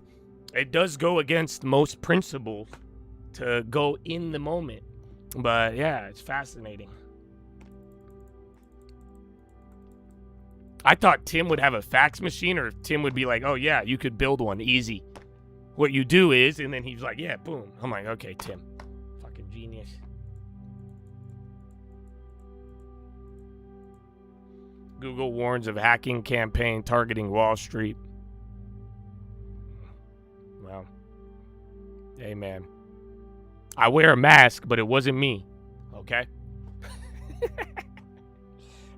It does go against most principles to go in the moment. But yeah, it's fascinating. I thought Tim would have a fax machine, or Tim would be like, oh yeah, you could build one, easy. What you do is, and then he's like, yeah, boom. I'm like, okay, Tim. Fucking genius. Google warns of hacking campaign targeting Wall Street. Well, hey man. I wear a mask, but it wasn't me. Okay?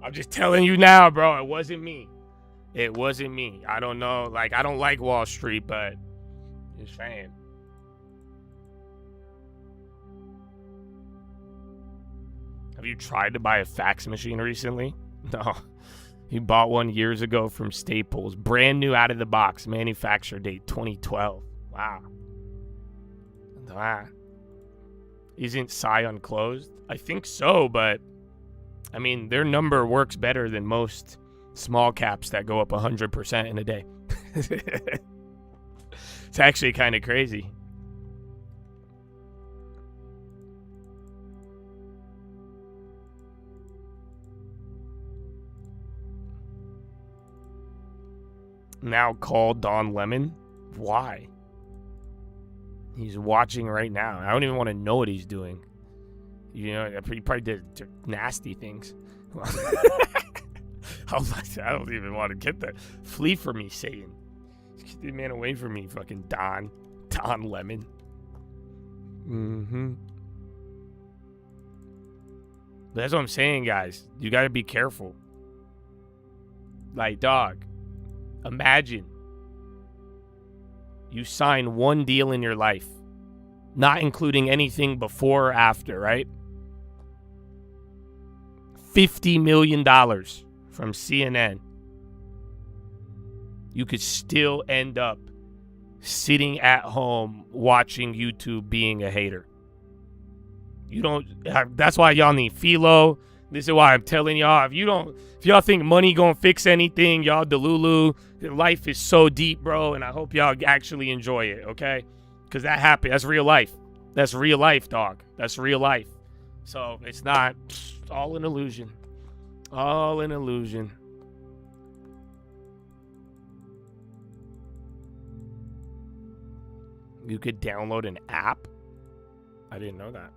I'm just telling you now, bro. It wasn't me. I don't know. Like, I don't like Wall Street, but just saying. Have you tried to buy a fax machine recently? No. He bought one years ago from Staples. Brand new out of the box. Manufacture date 2012. Wow. Isn't Scion closed? I think so, but I mean, their number works better than most small caps that go up 100% in a day. It's actually kind of crazy. Now call Don Lemon? Why? He's watching right now. I don't even want to know what he's doing. You know, he probably did nasty things. I don't even want to get that. Flee from me, Satan. Get the man away from me, fucking Don Lemon. But that's what I'm saying, guys. You got to be careful. Like, dog. Imagine you sign one deal in your life, not including anything before or after, right? $50 million from CNN. You could still end up sitting at home watching YouTube being a hater. You don't. That's why y'all need philo. This is why I'm telling y'all, if y'all think money gonna fix anything, y'all delulu. Life is so deep, bro, and I hope y'all actually enjoy it, okay? Because that happened. That's real life. That's real life, dog. That's real life. So it's not all an illusion. All an illusion. You could download an app? I didn't know that.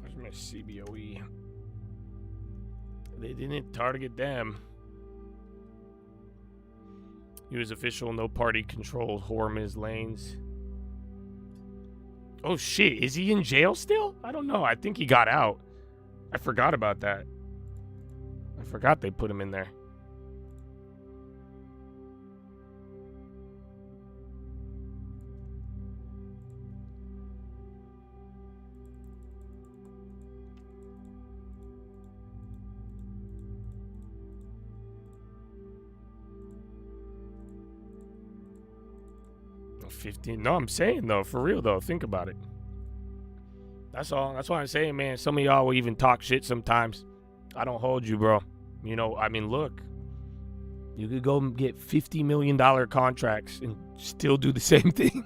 Where's my CBOE? They didn't target them. U.S. official, no party control, Hormuz lanes. Oh shit, is he in jail still? I don't know. I think he got out. I forgot about that. Forgot they put him in there. No, I'm saying though, for real though, think about it. That's all. That's why I'm saying, man. Some of y'all will even talk shit sometimes. I don't hold you, bro. You know, I mean, look, you could go and get $50 million contracts and still do the same thing.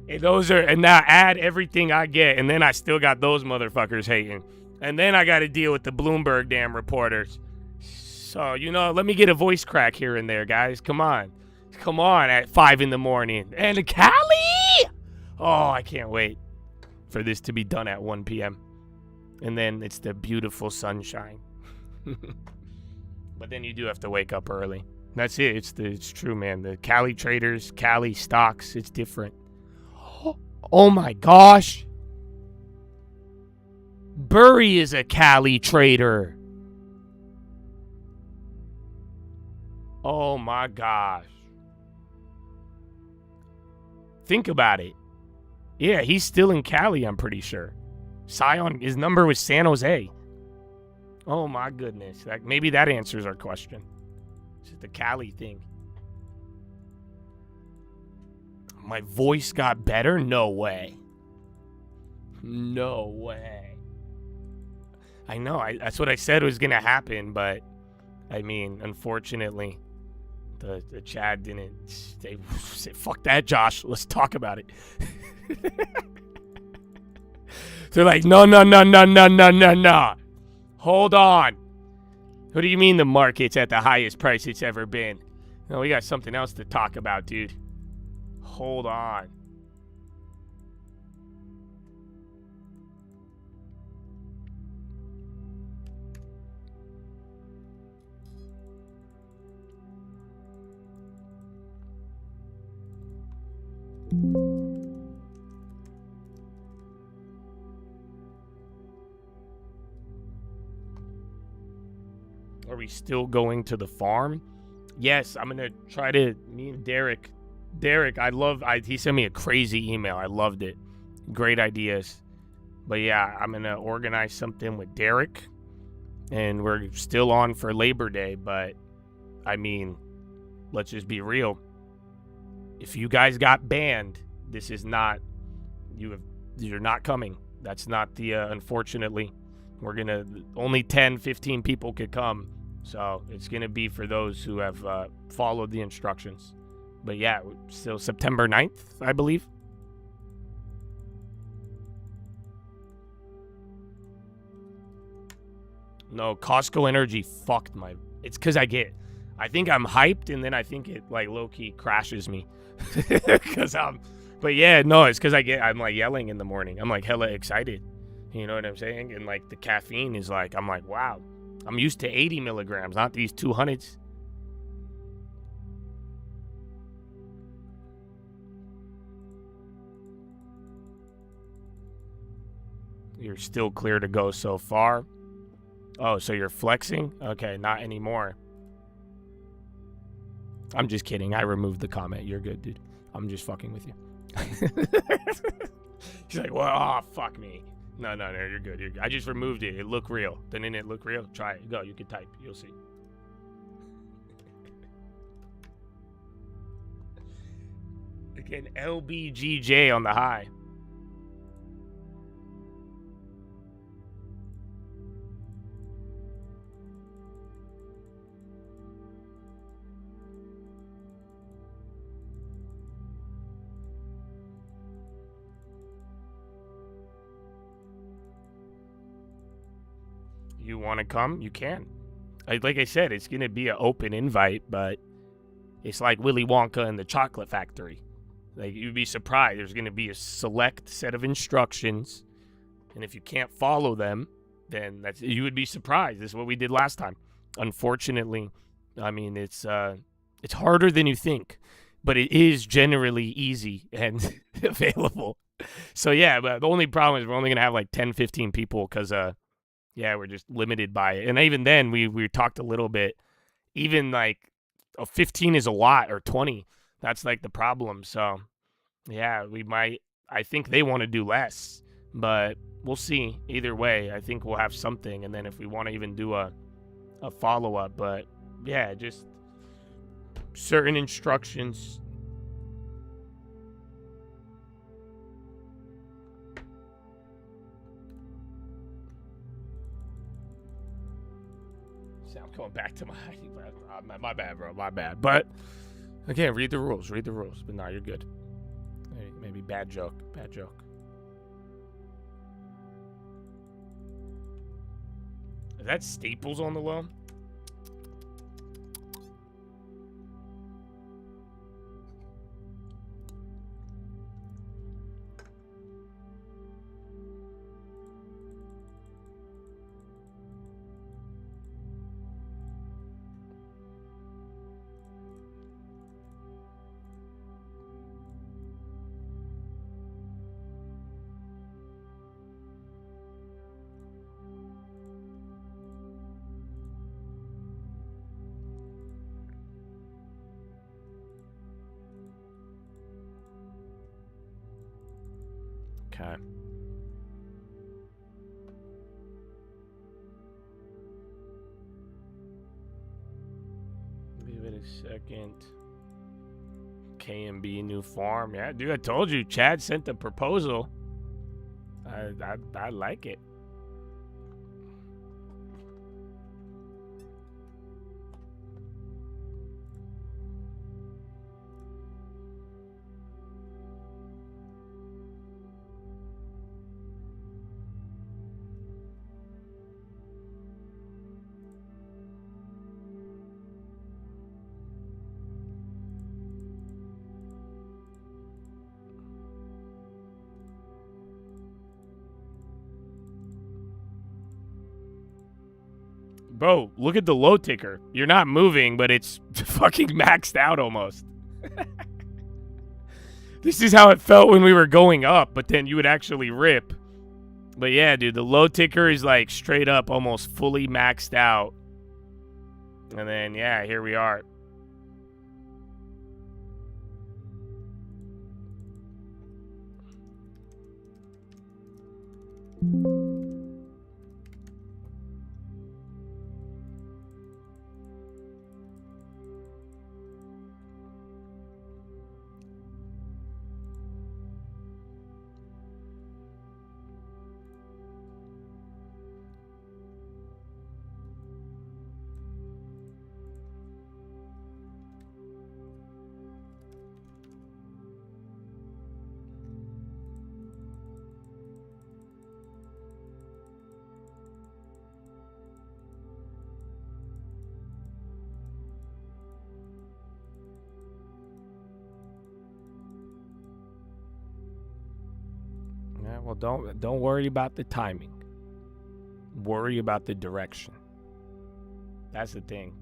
And and now add everything I get, and then I still got those motherfuckers hating, and then I got to deal with the Bloomberg damn reporters. So, you know, let me get a voice crack here and there, guys. Come on at 5 in the morning. And Cali! Oh, I can't wait for this to be done at 1 p.m. And then it's the beautiful sunshine. But then you do have to wake up early. That's it. It's true, man. The Cali traders, Cali stocks, it's different. Oh my gosh. Burry is a Cali trader. Oh my gosh. Think about it. Yeah, he's still in Cali, I'm pretty sure. Scion, his number was San Jose. Oh my goodness. Maybe that answers our question. It's the Cali thing. My voice got better? No way. No way. I know. That's what I said was going to happen, but I mean, unfortunately, the Chad didn't. They said, fuck that, Josh. Let's talk about it. They're like, no. Hold on. What do you mean the market's at the highest price it's ever been? No, we got something else to talk about, dude. Hold on. Are we still going to the farm? Yes, I'm gonna try to. Me and Derek, he sent me a crazy email. I loved it. Great ideas. But yeah, I'm gonna organize something with Derek, and we're still on for Labor Day. But I mean, let's just be real. If you guys got banned, this is not. You're not coming. That's not the. Unfortunately, we're gonna only 10, 15 people could come. So it's going to be for those who have followed the instructions. But yeah, still September 9th, I believe. No, Costco Energy fucked my... It's because I think I'm hyped, and then I think it, like, low-key crashes me. But yeah, no, it's because I'm, like, yelling in the morning. I'm, like, hella excited. You know what I'm saying? And, like, the caffeine is, like, I'm like, wow. I'm used to 80 milligrams, not these 200s. You're still clear to go so far. Oh, so you're flexing? Okay, not anymore. I'm just kidding. I removed the comment. You're good, dude. I'm just fucking with you. She's like, well, oh, fuck me. No, you're good. You're good. I just removed it. It looked real. Didn't it look real? Try it. Go. You can type. You'll see. Again, LBGJ on the high. You want to come? You can. Like I said, it's going to be an open invite, but it's like Willy Wonka and the Chocolate Factory. Like, you'd be surprised. There's going to be a select set of instructions, and if you can't follow them, then you would be surprised. This is what we did last time. Unfortunately, I mean, it's harder than you think, but it is generally easy and available. So, yeah, but the only problem is we're only going to have like 10, 15 people because yeah, we're just limited by it. And even then, we talked a little bit. Even like 15 is a lot, or 20. That's like the problem. So yeah, we might. I think they want to do less, but we'll see. Either way, I think we'll have something. And then if we want to even do a follow up, but yeah, just certain instructions. See, I'm going back to my bad, bro. My bad. But again, read the rules. Read the rules. But no, you're good. Maybe bad joke. Bad joke. Is that Staples on the low? Okay. Give it a second. KMB new farm. Yeah, dude, I told you. Chad sent the proposal. I like it. Bro, look at the low ticker. You're not moving, but it's fucking maxed out almost. This is how it felt when we were going up, but then you would actually rip. But yeah, dude, the low ticker is like straight up almost fully maxed out. And then, yeah, here we are. Yeah, well, don't worry about the timing. Worry about the direction. That's the thing.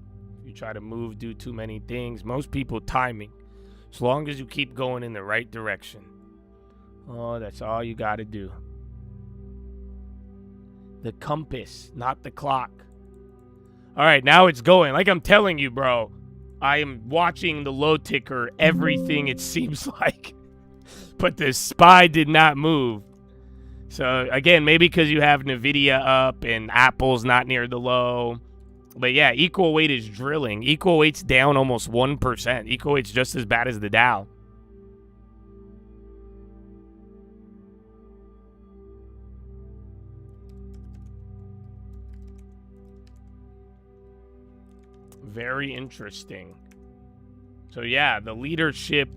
You try to move, do too many things. Most people timing. As long as you keep going in the right direction. Oh, that's all you got to do. The compass, not the clock. All right, now it's going. Like I'm telling you, bro. I am watching the low ticker, everything it seems like. But the SPY did not move. So, again, maybe because you have NVIDIA up and Apple's not near the low. But, yeah, equal weight is drilling. Equal weight's down almost 1%. Equal weight's just as bad as the Dow. Very interesting. So, yeah, the leadership,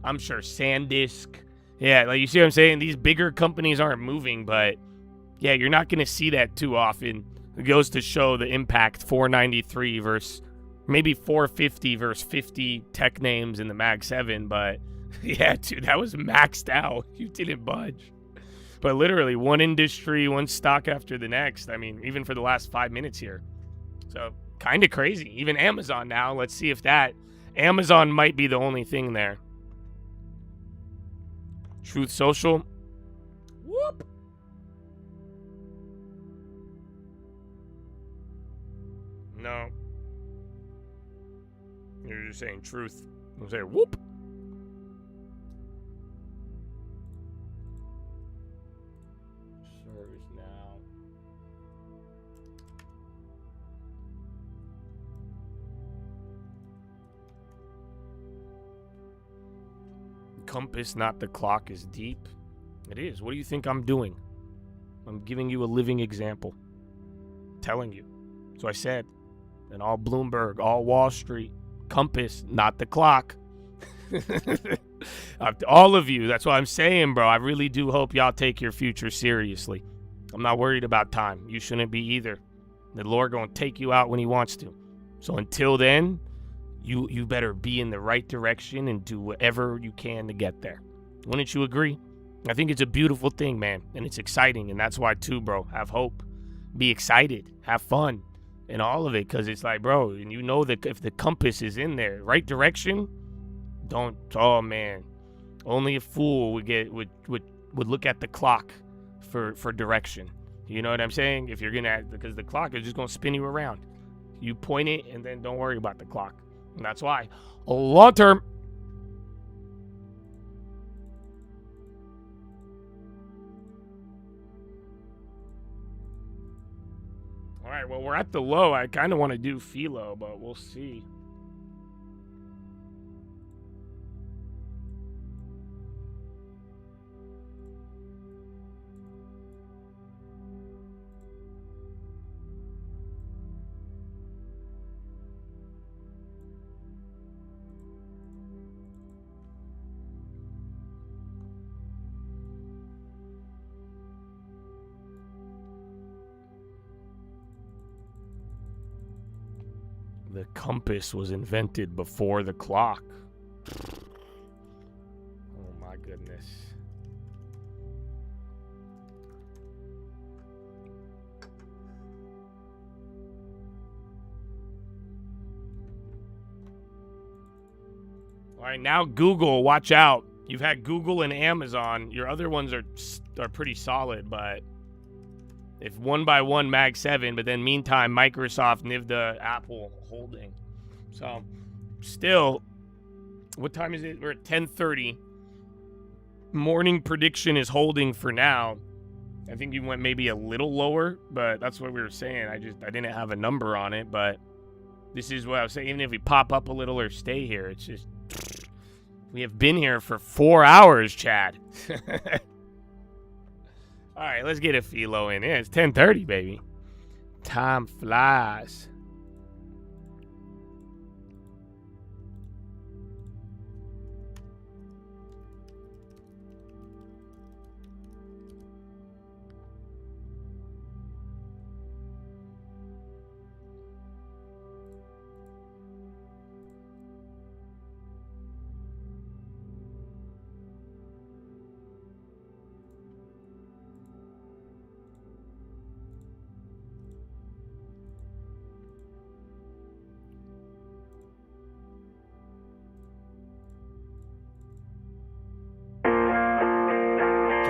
I'm sure SanDisk. Yeah, like you see what I'm saying? These bigger companies aren't moving, but yeah, you're not going to see that too often. It goes to show the impact. 493 versus maybe 450 versus 50 tech names in the Mag 7, but yeah, dude, that was maxed out. You didn't budge. But literally, one industry, one stock after the next. I mean, even for the last 5 minutes here. So, kind of crazy. Even Amazon now. Let's see if that... Amazon might be the only thing there. Truth Social. Whoop. No. You're just saying truth. You say whoop. Service now. Compass, not the clock, is deep. It is. What do you think I'm doing? I'm giving you a living example. Telling you. So I said, and all Bloomberg, all Wall Street, compass, not the clock. All of you, that's what I'm saying, bro. I really do hope y'all take your future seriously. I'm not worried about time. You shouldn't be either. The Lord gonna take you out when he wants to. So until then, you better be in the right direction and do whatever you can to get there. Wouldn't you agree? I think it's a beautiful thing, man, and it's exciting, and that's why too, bro. Have hope. Be excited. Have fun. And all of it, because it's like, bro, and you know that if the compass is in there, right direction, don't, oh man, only a fool would look at the clock for direction. You know what I'm saying? If you're gonna, because the clock is just gonna spin you around. You point it and then don't worry about the clock. And that's why, long term. All right, well, we're at the low. I kind of want to do Philo, but we'll see. The compass was invented before the clock. Oh my goodness. All right, now Google, watch out. You've had Google and Amazon. Your other ones are pretty solid, but if 1 by 1 Mag 7, but then meantime, Microsoft, NVIDIA, Apple holding. So, still, what time is it? We're at 10:30. Morning prediction is holding for now. I think you went maybe a little lower, but that's what we were saying. I didn't have a number on it, but this is what I was saying. Even if we pop up a little or stay here, it's just, we have been here for 4 hours, Chad. All right, let's get a Philo in. Yeah, it's 10:30, baby. Time flies.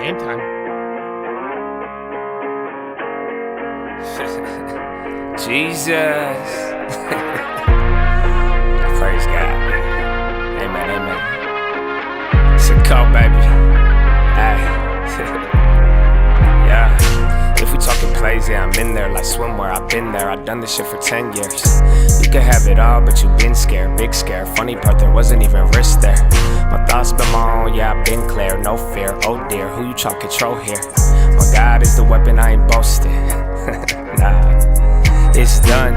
Game time. Jesus. Praise God. Amen, amen. It's a call, baby. Aye. Yeah. If we talking plays, yeah, I'm in there like swimwear. I've been there. I've done this shit for 10 years. You can have it all, but you been scared. Big scare. Funny part, there wasn't even risk there. My thoughts been my own, yeah, I've been clear. No fear. Oh dear, who you tryna control here? My God is the weapon, I ain't boasting. Nah, it's done.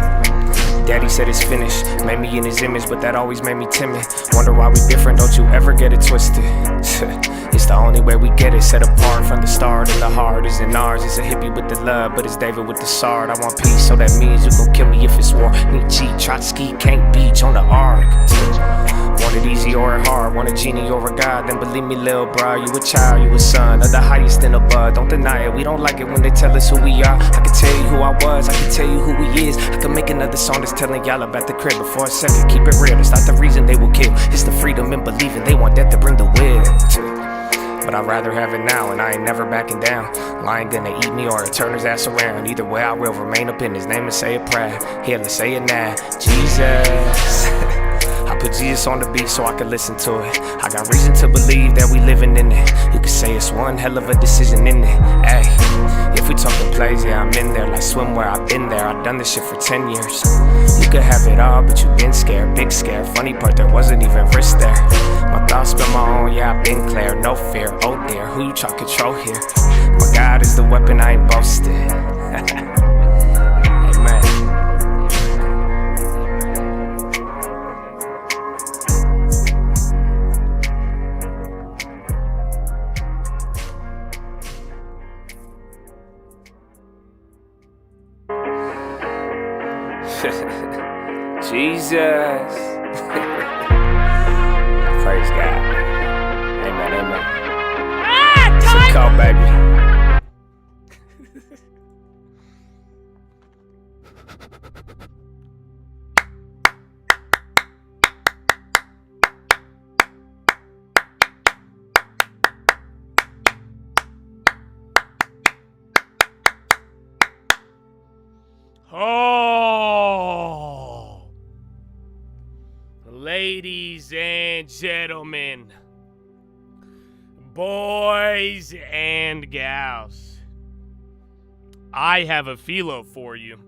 Daddy said it's finished. Made me in his image, but that always made me timid. Wonder why we different, don't you ever get it twisted. It's the only way we get it, set apart from the start. And the heart isn't ours, it's a hippie with the love, but it's David with the sword. I want peace, so that means you gon' kill me if it's war. Nietzsche, Trotsky, can't beach on the ark. Want it easy or hard, want a genie or a god, then believe me, lil' bro, you a child, you a son of the highest in the bud. Don't deny it, we don't like it when they tell us who we are. I can tell you who I was, I can tell you who he is. I can make another song that's telling y'all about the crib, but for a second, keep it real, it's not the reason they will kill. It's the freedom in believing, they want death to bring the will. but I'd rather have it now, and I ain't never backing down. Lion gonna eat me or turn his ass around. Either way, I will remain up in his name and say a prayer. Here, let's say it now. Jesus. I put Jesus on the beat so I can listen to it. I got reason to believe that we living in it. You could say it's one hell of a decision in it. Ay, if we talking plays, yeah, I'm in there like swimwear. I've been there, I've done this shit for 10 years. You could have it all, but you been scared, big scare. Funny part, there wasn't even risk there. My thoughts been my own, yeah, I've been clear, no fear. Oh dear, who you try to control here? My God is the weapon, I ain't boasted. Amen. Jesus. Praise God. Amen, amen. It's a call, baby. Oh, ladies and gentlemen, boys and gals, I have a philo for you,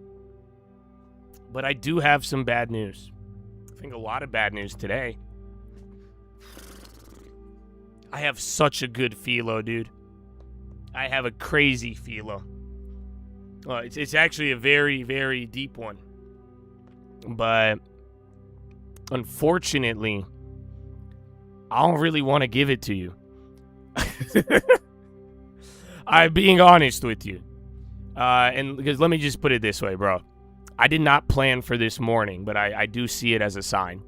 but I do have some bad news. I think a lot of bad news today. I have such a good philo, dude. I have a crazy philo. It's actually a very, very deep one. But unfortunately, I don't really want to give it to you. I'm being honest with you. And because let me just put it this way, bro. I did not plan for this morning, but I do see it as a sign.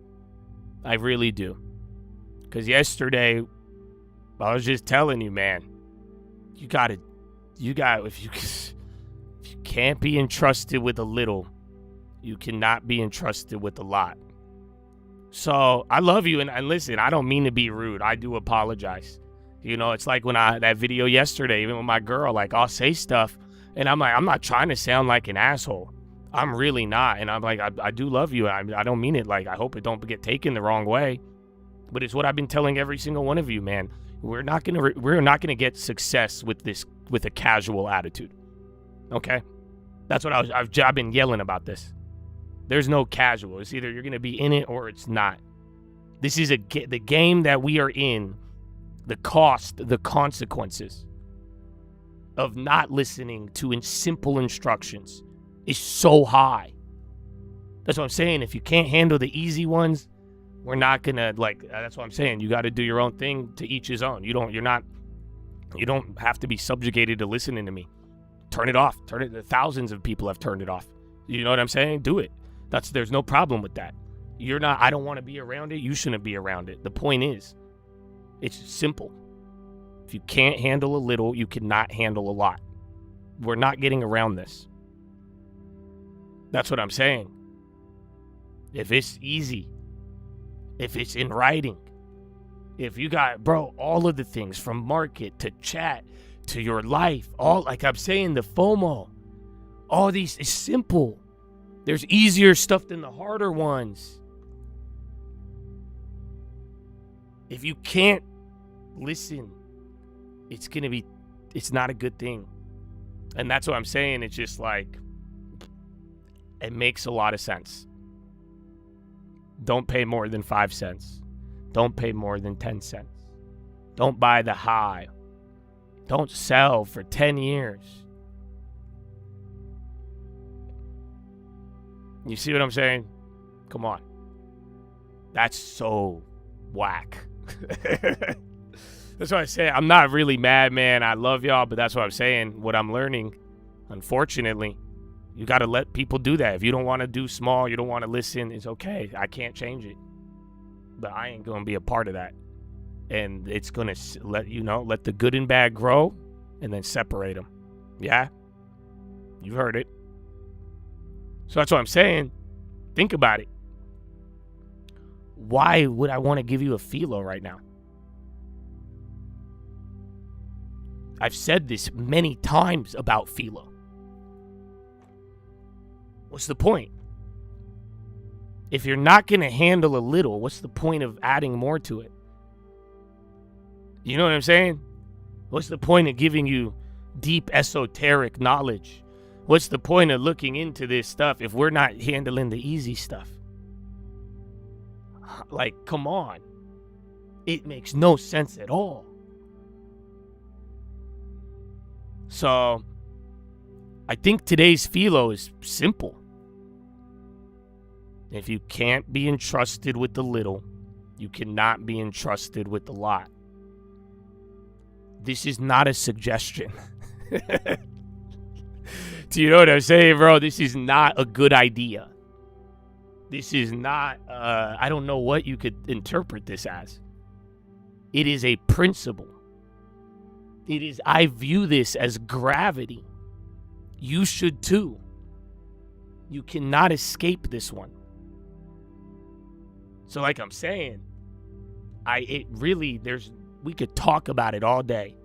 I really do. Because yesterday, I was just telling you, man, if you can't be entrusted with a little, you cannot be entrusted with a lot. So I love you, and listen, I don't mean to be rude. I do apologize. You know, it's like when that video yesterday, even with my girl, like I'll say stuff, and I'm like, I'm not trying to sound like an asshole. I'm really not, and I'm like, I do love you. I don't mean it like, I hope it don't get taken the wrong way, but it's what I've been telling every single one of you, man. We're not gonna get success with a casual attitude. Okay, that's what I've been yelling about this. There's no casual. It's either you're gonna be in it or it's not. This is the game that we are in. The cost, the consequences of not listening to simple instructions is so high. That's what I'm saying. If you can't handle the easy ones, we're not gonna that's what I'm saying. You got to do your own thing, to each his own. You don't have to be subjugated to listening to me. Turn it off. Thousands of people have turned it off. You know what I'm saying? Do it. There's no problem with that. I don't want to be around it. You shouldn't be around it. The point is, it's simple. If you can't handle a little, you cannot handle a lot. We're not getting around this. That's what I'm saying. If it's easy, if it's in writing, if you got, bro, all of the things from market to chat to your life, all, like I'm saying, the FOMO, all these is simple. There's easier stuff than the harder ones. If you can't listen, it's not a good thing. And that's what I'm saying. It's just like, it makes a lot of sense. Don't pay more than 5 cents. Don't pay more than 10 cents. Don't buy the high. Don't sell for 10 years. You see what I'm saying? Come on. That's so whack. That's what I say. I'm not really mad, man. I love y'all, but that's what I'm saying. What I'm learning, unfortunately, you got to let people do that. If you don't want to do small, you don't want to listen, it's okay. I can't change it. But I ain't going to be a part of that. And it's going to let the good and bad grow and then separate them. Yeah? You've heard it. So that's what I'm saying. Think about it. Why would I want to give you a philo right now? I've said this many times about Philo. What's the point? If you're not going to handle a little, what's the point of adding more to it? You know what I'm saying? What's the point of giving you deep esoteric knowledge? What's the point of looking into this stuff if we're not handling the easy stuff? Like, come on. It makes no sense at all. So, I think today's Philo is simple. If you can't be entrusted with the little, you cannot be entrusted with the lot. This is not a suggestion. Do you know what I'm saying, bro? This is not a good idea. This is not, I don't know what you could interpret this as. It is a principle. I view this as gravity. You should too. You cannot escape this one. So like I'm saying, we could talk about it all day.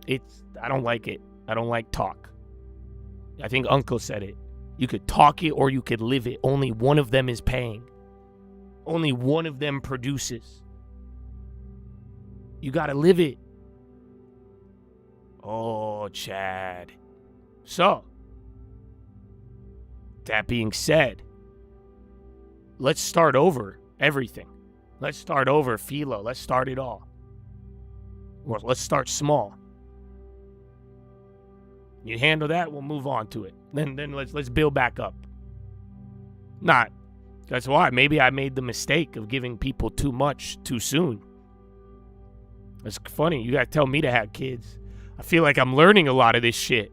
I don't like it. I don't like talk. I think Uncle said it. You could talk it or you could live it. Only one of them is paying. Only one of them produces. You gotta live it. Oh, Chad. So, that being said, let's start over everything. Let's start over Philo. Let's start it all. Well, let's start small. You handle that, we'll move on to it. Then let's build back up. That's why maybe I made the mistake of giving people too much too soon. It's funny, you gotta tell me to have kids. I feel like I'm learning a lot of this shit.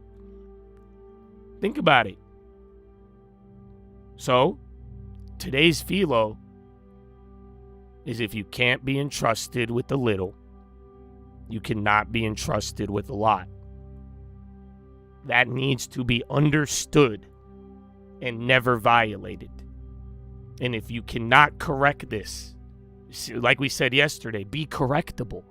Think about it. So, today's Philo is if you can't be entrusted with the little, you cannot be entrusted with a lot. That needs to be understood and never violated. And if you cannot correct this, like we said yesterday, be correctable.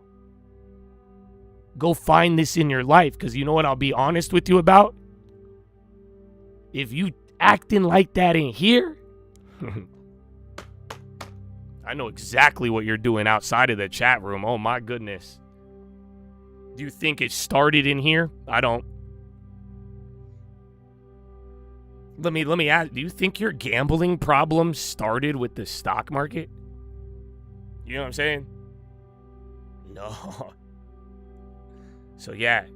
Go find this in your life, because you know what I'll be honest with you about? If you acting like that in here, I know exactly what you're doing outside of the chat room. Oh my goodness. Do you think it started in here? I don't. Let me ask, do you think your gambling problem started with the stock market? You know what I'm saying? No. So yeah,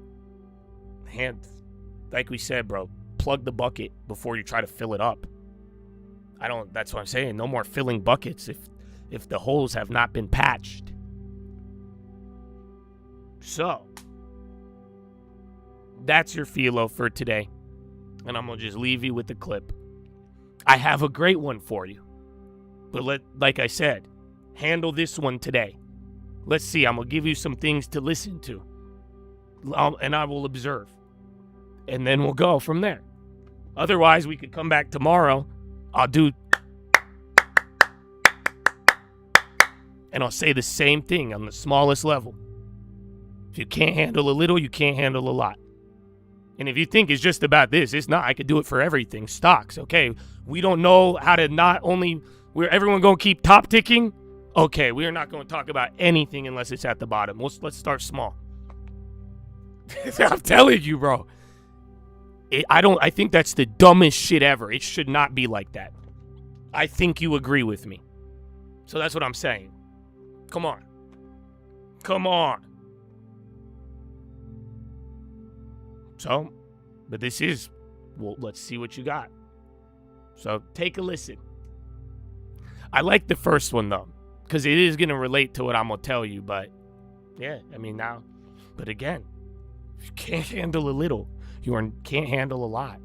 like we said, bro, plug the bucket before you try to fill it up. That's what I'm saying. No more filling buckets if the holes have not been patched. So, that's your Philo for today. And I'm going to just leave you with the clip. I have a great one for you. But like I said, handle this one today. Let's see. I'm going to give you some things to listen to. And I will observe. And then we'll go from there. Otherwise, we could come back tomorrow. I'll do... And I'll say the same thing on the smallest level. If you can't handle a little, you can't handle a lot. And if you think it's just about this, it's not. I could do it for everything. Stocks, okay. We don't know how to not only... everyone going to keep top ticking? Okay, we are not going to talk about anything unless it's at the bottom. Let's start small. I'm telling you, bro. I think that's the dumbest shit ever. It should not be like that. I think you agree with me. So that's what I'm saying. Come on. Come on. So, but this is, well, let's see what you got. So take a listen. I like the first one, though, because it is going to relate to what I'm going to tell you. But, yeah, I mean, now, but again, if you can't handle a little, you can't handle a lot.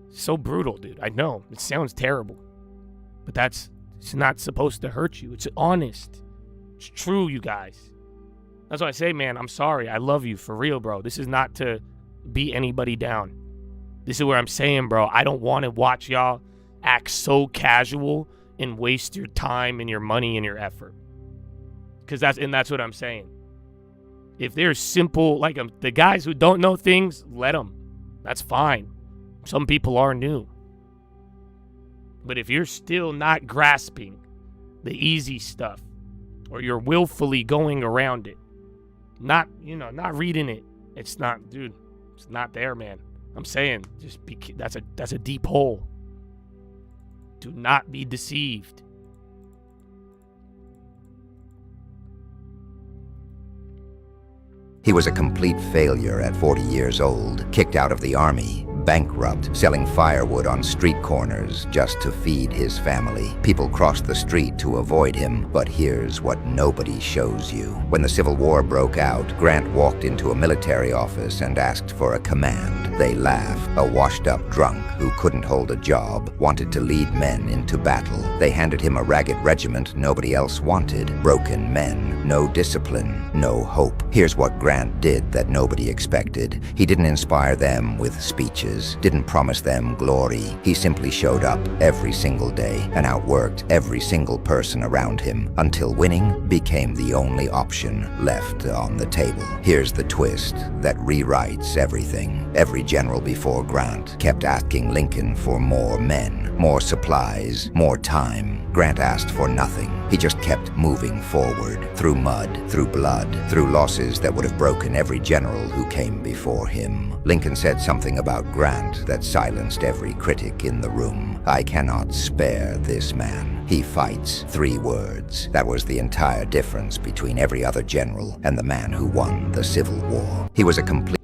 So brutal, dude. I know. It sounds terrible. But it's not supposed to hurt you. It's honest. It's true, you guys. That's why I say, man, I'm sorry. I love you for real, bro. This is not to beat anybody down. This is where I'm saying, bro, I don't want to watch y'all act so casual and waste your time and your money and your effort. That's what I'm saying. If they're simple, like the guys who don't know things, let them. That's fine. Some people are new. But if you're still not grasping the easy stuff, or you're willfully going around it, not reading it, it's not, dude, it's not there, man. I'm saying, that's a deep hole. Do not be deceived. He was a complete failure at 40 years old, kicked out of the army, bankrupt, selling firewood on street corners just to feed his family. People crossed the street to avoid him, but here's what nobody shows you. When the Civil War broke out, Grant walked into a military office and asked for a command. They laughed. A washed-up drunk who couldn't hold a job wanted to lead men into battle. They handed him a ragged regiment nobody else wanted. Broken men, no discipline, no hope. Here's what Grant did that nobody expected. He didn't inspire them with speeches, didn't promise them glory. He simply showed up every single day and outworked every single person around him until winning became the only option left on the table. Here's the twist that rewrites everything. Every general before Grant kept asking Lincoln for more men, more supplies, more time. Grant asked for nothing. He just kept moving forward, through mud, through blood, through losses that would have broken every general who came before him. Lincoln said something about Grant that silenced every critic in the room. I cannot spare this man. He fights. 3 words. That was the entire difference between every other general and the man who won the Civil War. He was a complete...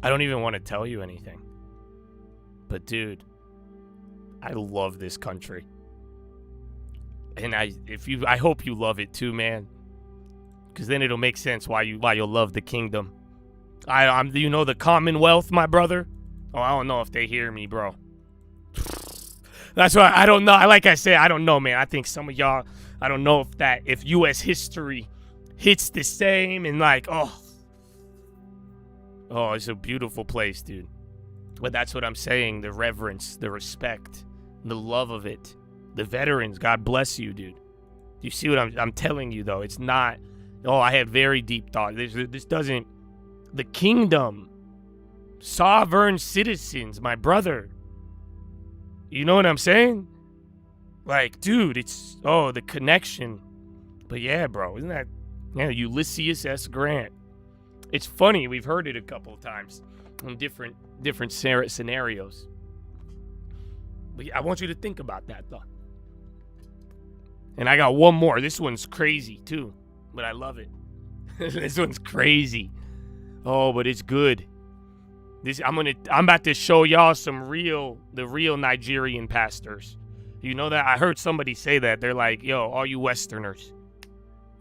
I don't even want to tell you anything. But dude, I love this country. And I hope you love it too, man. Because then it'll make sense why you'll love the kingdom. I'm the Commonwealth, my brother? Oh, I don't know if they hear me, bro. That's why I don't know. Like I said, I don't know, man. I think some of y'all, I don't know if U.S. history hits the same and like, oh, it's a beautiful place, dude. But that's what I'm saying. The reverence, the respect, the love of it. The veterans, God bless you, dude. You see what I'm telling you, though? It's not, I had very deep thought. This doesn't, the kingdom, sovereign citizens, my brother. You know what I'm saying? Like, dude, it's, the connection. But yeah, bro, isn't that, Ulysses S. Grant. It's funny, we've heard it a couple of times in different scenarios. But I want you to think about that, though. And I got one more. This one's crazy, too. But I love it. This one's crazy. Oh, but it's good. I'm about to show y'all the real Nigerian pastors. You know that? I heard somebody say that. They're like, yo, all you Westerners,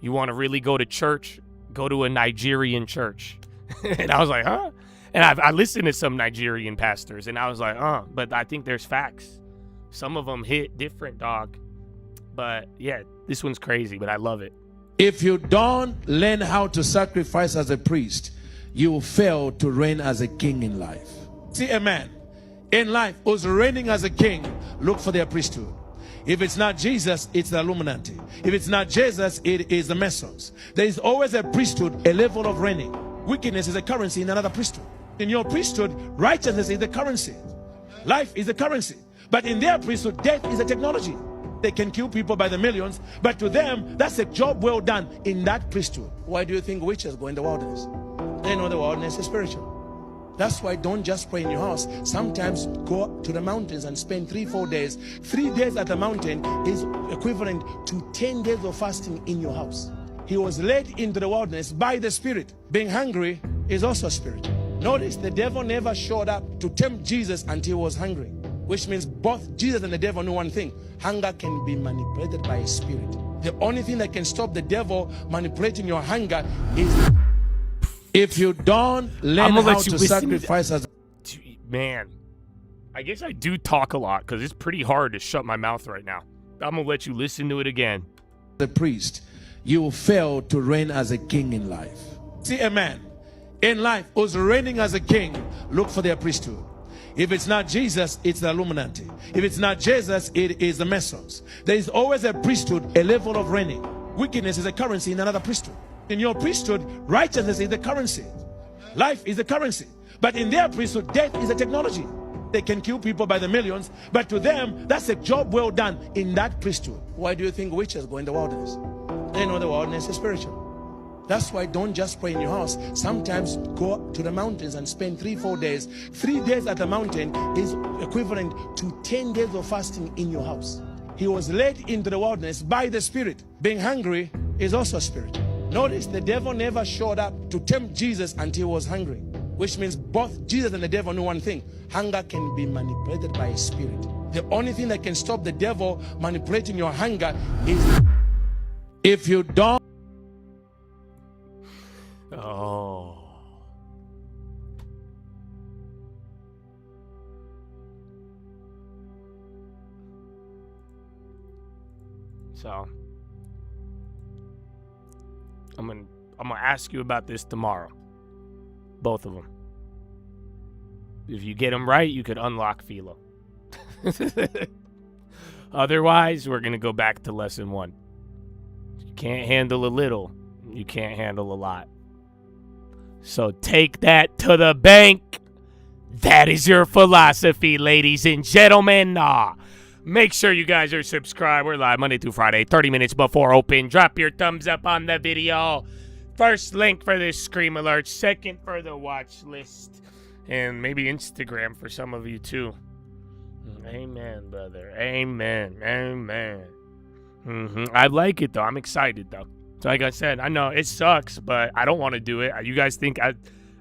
you want to really go to church? Go to a Nigerian church. And I was like, huh? And I listened to some Nigerian pastors, and I was like, but I think there's facts. Some of them hit different, dog. But yeah, this one's crazy, but I love it. If you don't learn how to sacrifice as a priest, you will fail to reign as a king in life. See a man in life who's reigning as a king, look for their priesthood. If it's not Jesus, it's the Illuminati. If it's not Jesus, it is the Masons. There is always a priesthood, a level of reigning. Wickedness is a currency in another priesthood. In your priesthood, righteousness is the currency. Life is the currency. But in their priesthood, death is a technology. They can kill people by the millions, but to them, that's a job well done in that priesthood. Why do you think witches go in the wilderness? They know the wilderness is spiritual. That's why don't just pray in your house. Sometimes go to the mountains and spend 3-4 days. 3 days at the mountain is equivalent to 10 days of fasting in your house. He was led into the wilderness by the Spirit. Being hungry is also a spirit. Notice the devil never showed up to tempt Jesus until he was hungry, which means both Jesus and the devil knew one thing. Hunger can be manipulated by a spirit. The only thing that can stop the devil manipulating your hunger is if you don't learn how to sacrifice as man, I guess I do talk a lot because it's pretty hard to shut my mouth right now. I'm going to let you listen to it again. The priest, you will fail to reign as a king in life. See a man in life who's reigning as a king, look for their priesthood. If it's not Jesus, it's the Illuminati. If it's not Jesus, it is the Masons. There is always a priesthood, a level of reigning. Wickedness is a currency in another priesthood. In your priesthood, righteousness is the currency. Life is the currency. But in their priesthood, death is a technology. They can kill people by the millions, but to them, that's a job well done in that priesthood. Why do you think witches go in the wilderness? They know the wilderness is spiritual. That's why don't just pray in your house. Sometimes go to the mountains and spend 3-4 days. 3 days at the mountain is equivalent to 10 days of fasting in your house. He was led into the wilderness by the Spirit. Being hungry is also a spirit. Notice the devil never showed up to tempt Jesus until he was hungry, which means both Jesus and the devil knew one thing: hunger can be manipulated by a spirit. The only thing that can stop the devil manipulating your hunger is if you don't. Oh. So I'm gonna ask you about this tomorrow. Both of them. If you get them right, you could unlock Philo. Otherwise, we're gonna go back to lesson 1. You can't handle a little, you can't handle a lot. So take that to the bank. That is your philosophy, ladies and gentlemen. Make sure you guys are subscribed. We're live Monday through Friday, 30 minutes before open. Drop your thumbs up on the video. First link for this Scream Alert. Second for the watch list. And maybe Instagram for some of you too. Amen, brother. Amen. Amen. I like it, though. I'm excited, though. So like I said, I know it sucks, but I don't want to do it. You guys think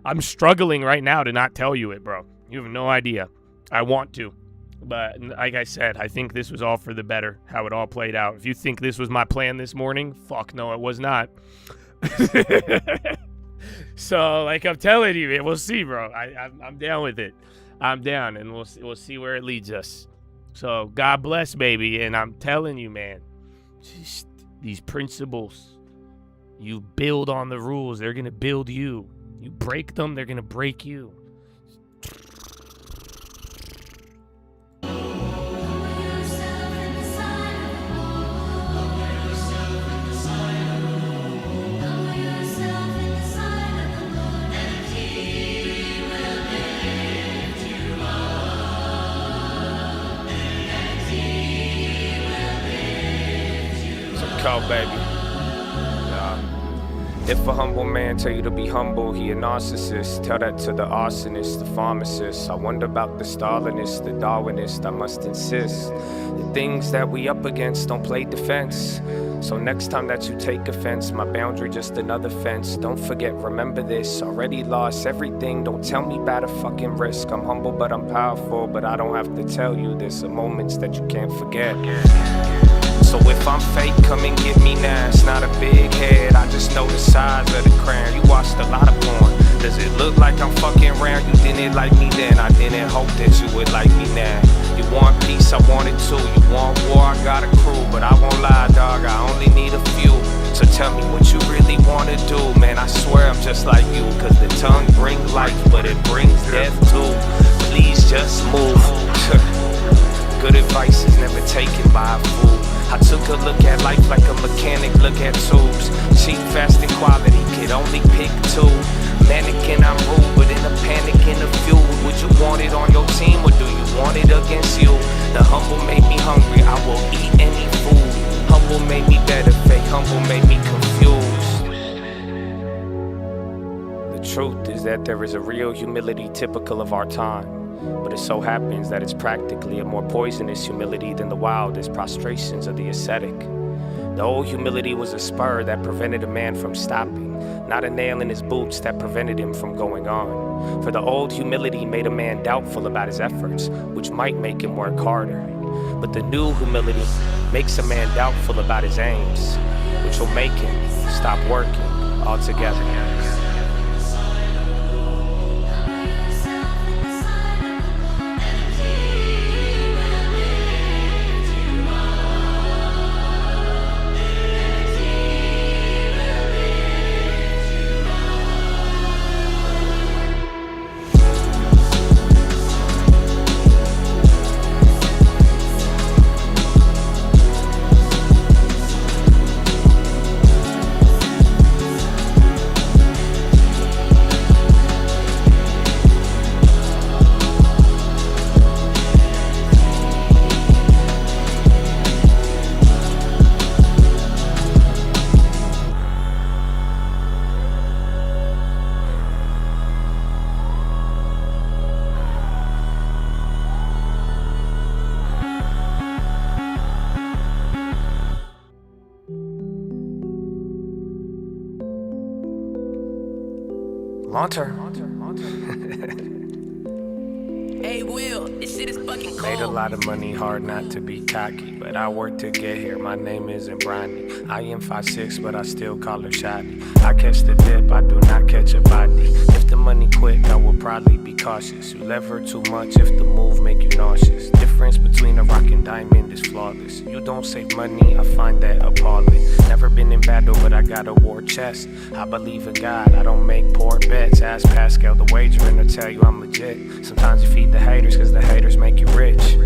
I'm struggling right now to not tell you it, bro. You have no idea. I want to. But like I said, I think this was all for the better, how it all played out. If you think this was my plan this morning, fuck no, it was not. So, like I'm telling you, we'll see, bro. I'm down with it. I'm down, and we'll see where it leads us. So, God bless, baby. And I'm telling you, man, just these principles, you build on the rules, they're going to build you. You break them, they're going to break you. Cold, baby. If a humble man tell you to be humble, he a narcissist. Tell that to the arsonist, the pharmacist. I wonder about the Stalinist, the Darwinist. I must insist, the things that we up against don't play defense. So next time that you take offense, my boundary just another fence. Don't forget, remember this. Already lost everything, don't tell me about a fucking risk. I'm humble but I'm powerful, but I don't have to tell you. There's some moments that you can't forget. So if I'm fake, come and get me now. It's not a big head, I just know the size of the crown. You watched a lot of porn. Does it look like I'm fucking round? You didn't like me then, I didn't hope that you would like me now. You want peace, I want it too. You want war, I got a crew. But I won't lie, dog, I only need a few. So tell me what you really wanna do. Man, I swear I'm just like you. Cause the tongue brings life, but it brings death too. Please just move. Good advice is never taken by a fool. I took a look at life like a mechanic look at tubes. Cheap, fast, and quality, could only pick two. Mannequin, I'm rude, but in a panic, in a feud. Would you want it on your team, or do you want it against you? The humble made me hungry, I will eat any food. Humble made me better, fake humble made me confused. The truth is that there is a real humility typical of our time. But it so happens that it's practically a more poisonous humility than the wildest prostrations of the ascetic. The old humility was a spur that prevented a man from stopping, not a nail in his boots that prevented him from going on. For the old humility made a man doubtful about his efforts, which might make him work harder. But the new humility makes a man doubtful about his aims, which will make him stop working altogether. Long term. Hey, Will, this shit is fucking cold. Made a lot of money, hard not to be cocky, but I worked to get here. My name isn't Brandy. I am 5'6", but I still call her Shotty. I catch the dip, I do not catch a body. If the money quick, I will probably be cautious. You lever too much if the move make you nauseous. Difference between a rock and diamond is flawless. You don't save money, I find that appalling. Never been in battle, but I got a war chest. I believe in God, I don't make poor bets. Ask Pascal the wager and he'll tell you I'm legit. Sometimes you feed the haters, cause the haters make you rich.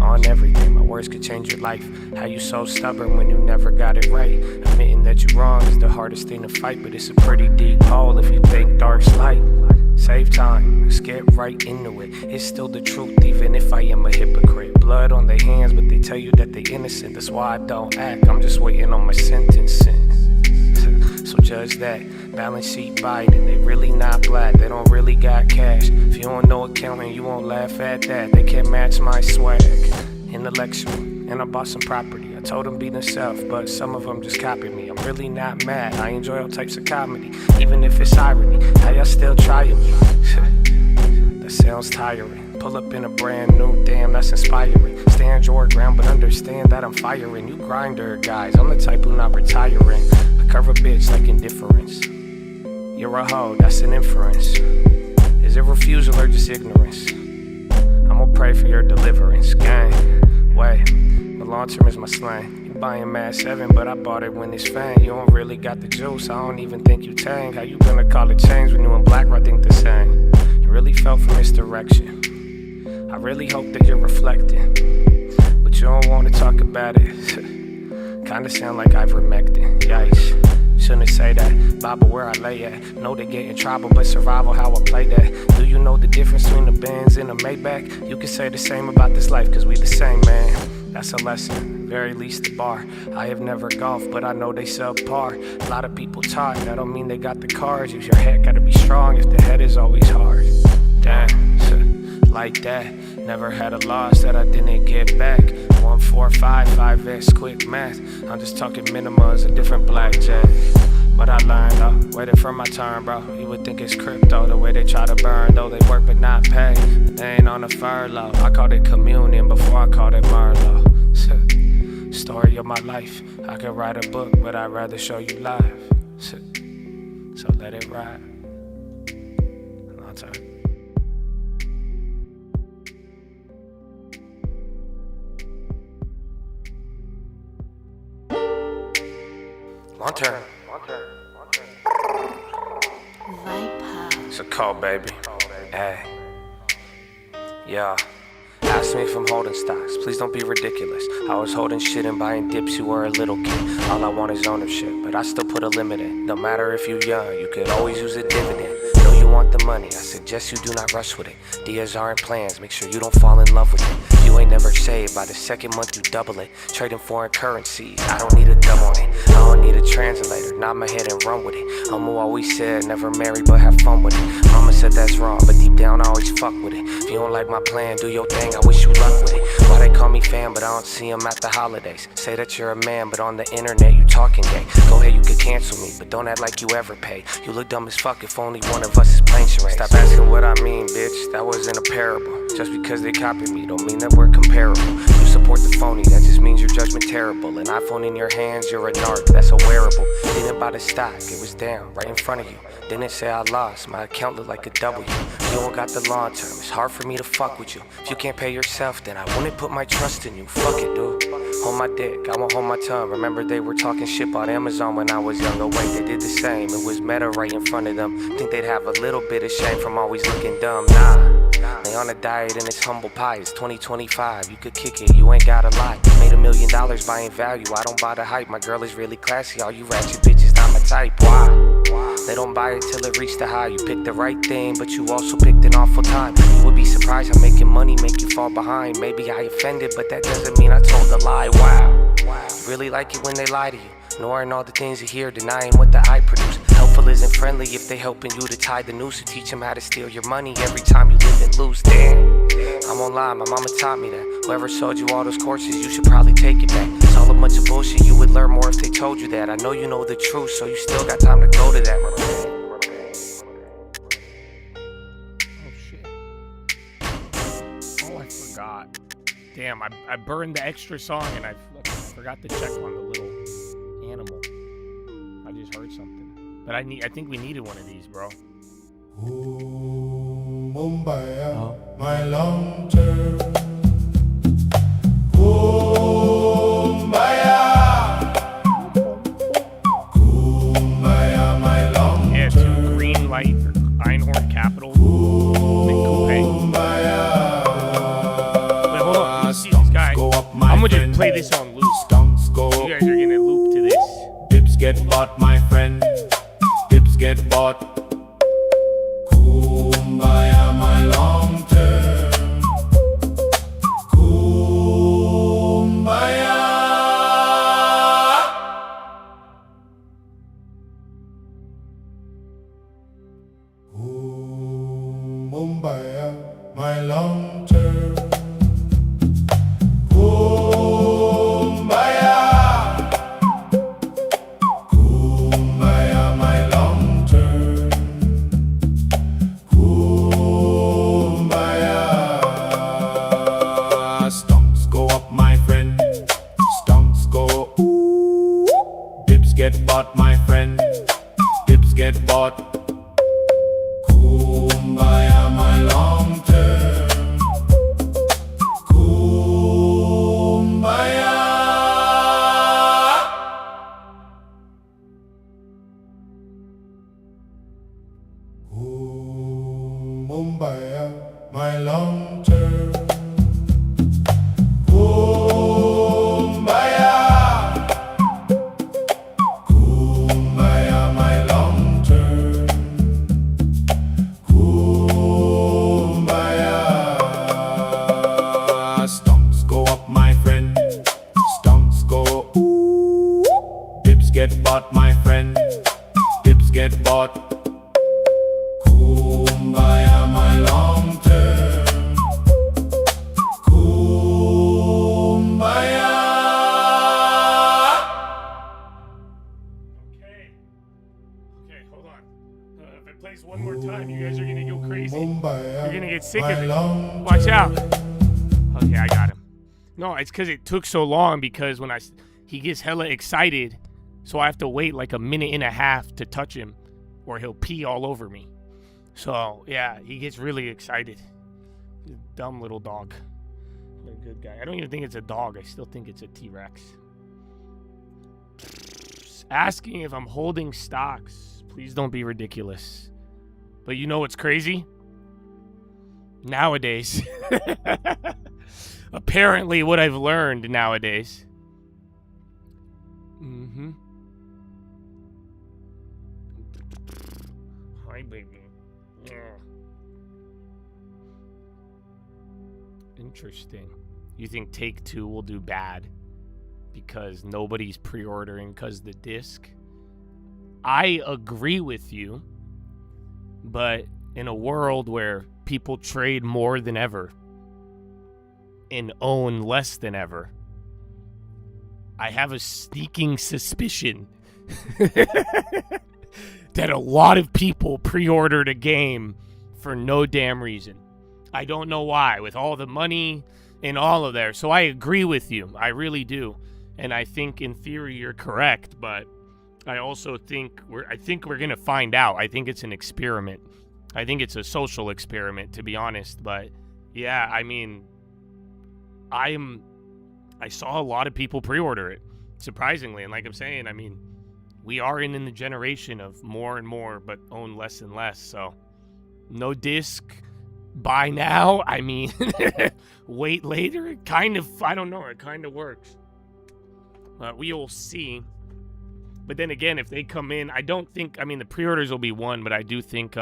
On everything, my words could change your life. How you so stubborn when you never got it right? Admitting that you're wrong is the hardest thing to fight, but it's a pretty deep hole if you think dark's light. Save time, let's get right into it. It's still the truth even if I am a hypocrite. Blood on their hands, but they tell you that they innocent. That's why I don't act, I'm just waiting on my sentencing. So judge that, balance sheet Biden. They really not black, they don't really got cash. If you don't know accounting, you won't laugh at that. They can't match my swag. Intellectual, and I bought some property. I told them be themselves, but some of them just copied me. I'm really not mad, I enjoy all types of comedy. Even if it's irony, how y'all still trying me? That sounds tiring. Pull up in a brand new, damn, that's inspiring. Stand your ground, but understand that I'm firing. You grinder guys, I'm the type who not retiring. I curve a bitch like indifference. You're a hoe, that's an inference. Is it refusal or just ignorance? I'ma pray for your deliverance, gang. Wait, the long term is my slang. You buying Mad 7, but I bought it when it's fang. You don't really got the juice, I don't even think you tang. How you gonna call it change when you in black, I think the same. You really felt for misdirection. I really hope that you're reflecting, but you don't wanna talk about it. Kinda sound like ivermectin, yikes. Shouldn't say that, Bible where I lay at. Know they get in trouble, but survival how I play that. Do you know the difference between the Benz and a Maybach? You can say the same about this life, cause we the same, man. That's a lesson, very least the bar. I have never golfed, but I know they subpar. A lot of people talk, that don't mean they got the cards. Use your head, gotta be strong if the head is always hard. Damn, like that. Never had a loss that I didn't get back. 1, 4, 5, 5x, quick math. I'm just talking minimums, a different blackjack. But I learned, waiting for my turn, bro. You would think it's crypto, the way they try to burn, though they work but not pay. They ain't on a furlough. I called it communion before I called it Merlot. Story of my life. I could write a book, but I'd rather show you live. So let it ride. Long time. Long term. It's a call, baby. Hey. Yeah. Ask me if I'm holding stocks. Please don't be ridiculous. I was holding shit and buying dips, you were a little kid. All I want is ownership, but I still put a limit in. No matter if you young, you could always use a dividend. Know you want the money, I suggest you do not rush with it. Dias aren't plans, make sure you don't fall in love with it. You ain't never saved, by the second month you double it. Trading foreign currencies, I don't need a dub on it. I don't need a translator, nod my head and run with it. Mama always said, never marry but have fun with it. Mama said that's wrong, but deep down I always fuck with it. If you don't like my plan, do your thing, I wish you luck with it. Why they call me fan, but I don't see them at the holidays. Say that you're a man, but on the internet you talking gay. Go ahead, you could cancel me, but don't act like you ever pay. You look dumb as fuck if only one of us is playing charades. Stop asking what I mean, bitch, that wasn't a parable. Just because they copy me don't mean that we're comparable. You support the phony, that just means your judgment terrible. An iPhone in your hands, you're a narc, that's a wearable. Didn't buy the stock, it was down, right in front of you. Didn't say I lost, my account looked like a W. You don't got the long term, it's hard for me to fuck with you. If you can't pay yourself, then I wouldn't put my trust in you. Fuck it, dude. Hold my dick, I won't hold my tongue. Remember they were talking shit about Amazon when I was young. Oh wait, they did the same, it was Meta right in front of them. Think they'd have a little bit of shame from always looking dumb. Nah, they on a diet and it's humble pie. It's 2025, you could kick it, you ain't gotta lie. Made $1 million buying value, I don't buy the hype. My girl is really classy, all you ratchet bitches not my type. Why? They don't buy it till it reached the high. You picked the right thing, but you also picked an awful time. You would be surprised how making money make you fall behind. Maybe I offended, but that doesn't mean I told a lie. Wow, you really like it when they lie to you, ignoring all the things you hear, denying what the eye produce. Helpful isn't friendly if they helping you to tie the noose. To teach them how to steal your money every time you live and lose. Damn, I won't lie, my mama taught me that. Whoever sold you all those courses, you should probably take it back. It's all a bunch of bullshit, you would learn more if they told you that. I know you know the truth, so you still got time to go to that. Damn, I burned the extra song and I forgot to check on the little animal. I just heard something. But I think we needed one of these, bro. Ooh, Mumbai, my long term. Kumbaya, Kumbaya, my long yeah, 2 green light, Einhorn Capital. Kumbaya. Wait, hold on. You see this guy? I'm gonna just play this on loop. You guys are gonna loop to this. Dips get bought, my friend. Dips get bought. Kumbaya, my long term. Kumbaya. Kumbaya, my long term. Kumbaya. Kumbaya, my long term. Kumbaya. Stonks go up, my friend. Stonks go up. Dips get bought, my friend. Dips get bought. Kumbaya, my long term. Kumbaya. Kumbaya, my long term. Kumbaya. Kumbaya, my long term. Kumbaya. Stonks go up, my friend. Stonks go up. Dips get bought, my friend. Dips get bought. Kumbaya, my long term. Kumbaya. Okay, hold on. If I play this one more time, you guys are gonna go crazy. Kumbaya, You're gonna get sick my of it. long Watch term. out. Okay, I got him. No, it's because it took so long because when he gets hella excited, so I have to wait like a minute and a half to touch him or he'll pee all over me. So, yeah, he gets really excited. He's a dumb little dog. What a good guy. I don't even think it's a dog. I still think it's a T-Rex. Asking if I'm holding stocks. Please don't be ridiculous. But you know what's crazy? Nowadays. Apparently what I've learned nowadays. Hi, baby. Yeah. Interesting. You think Take-Two will do bad because nobody's pre-ordering because the disc? I agree with you, but in a world where people trade more than ever and own less than ever, I have a sneaking suspicion that a lot of people pre-ordered a game for no damn reason. I don't know why, with all the money and all of there. So I agree with you. I really do. And I think in theory you're correct, but I also think we're going to find out. I think it's an experiment. I think it's a social experiment, to be honest. But yeah, I mean, I saw a lot of people pre-order it, surprisingly. And like I'm saying, I mean, we are in the generation of more and more, but own less and less. So no disc, buy now. I mean, wait later. It kind of, I don't know. It kind of works. We will see. But then again, if they come in, I don't think, I mean, the pre-orders will be one, but I do think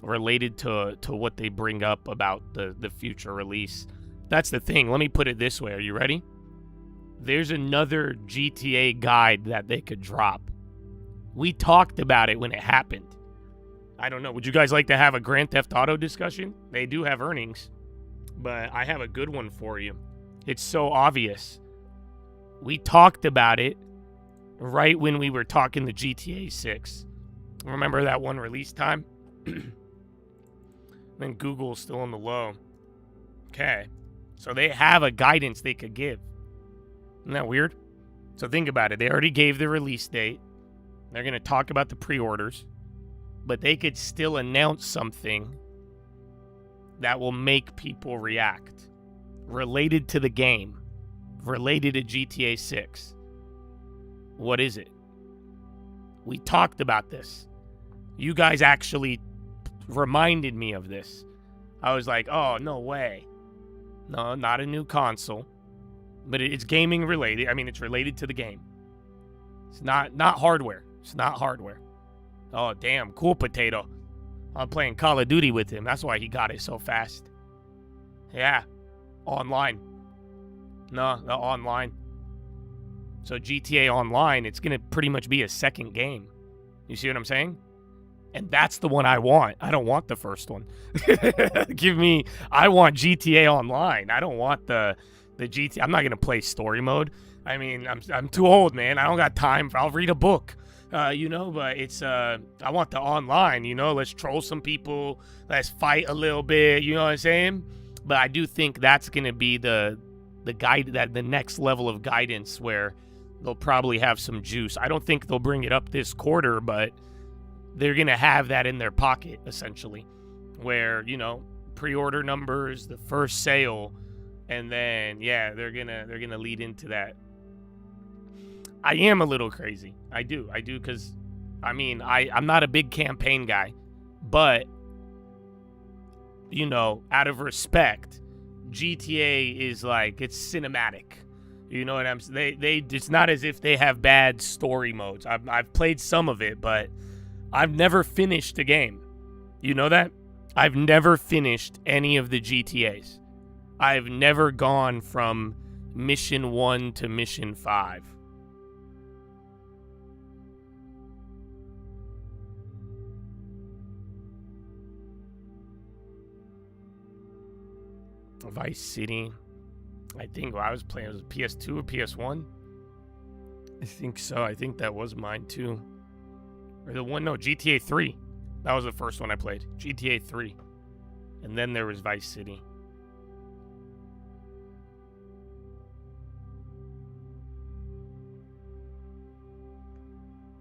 related to what they bring up about the future release. That's the thing. Let me put it this way. Are you ready? There's another GTA guide that they could drop. We talked about it when it happened. I don't know. Would you guys like to have a Grand Theft Auto discussion? They do have earnings, but I have a good one for you. It's so obvious. We talked about it right when we were talking the GTA 6. Remember that one release time? Then Google's still on the low. Okay. So they have a guidance they could give. Isn't that weird? So think about it. They already gave the release date. They're going to talk about the pre-orders. But they could still announce something that will make people react. Related to the game. Related to GTA 6. What is it? We talked about this. You guys actually reminded me of this. I was like, oh, no way. No, not a new console. But it's gaming related. I mean, it's related to the game. It's not hardware. It's not hardware. Oh, damn. Cool potato. I'm playing Call of Duty with him. That's why he got it so fast. Yeah. Online. No, online. So GTA Online, it's going to pretty much be a second game. You see what I'm saying? And that's the one I want. I don't want the first one. I want GTA Online. I don't want the GTA. I'm not going to play story mode. I mean, I'm too old, man. I don't got time. I'll read a book, but it's, I want the online, let's troll some people. Let's fight a little bit. You know what I'm saying? But I do think that's going to be the next level of guidance where they'll probably have some juice. I don't think they'll bring it up this quarter, but they're going to have that in their pocket, essentially, where, pre-order numbers, the first sale, and then, yeah, they're going to lead into that. I am a little crazy. I do, because, I'm not a big campaign guy, but, out of respect, GTA is like, it's cinematic. You know what I'm saying? It's not as if they have bad story modes. I've played some of it, but I've never finished a game. You know that? I've never finished any of the GTAs. I've never gone from mission 1 to mission 5. Vice City. I think I was playing, was it PS2 or PS1? I think so. I think that was mine too. Or GTA 3. That was the first one I played. GTA 3. And then there was Vice City.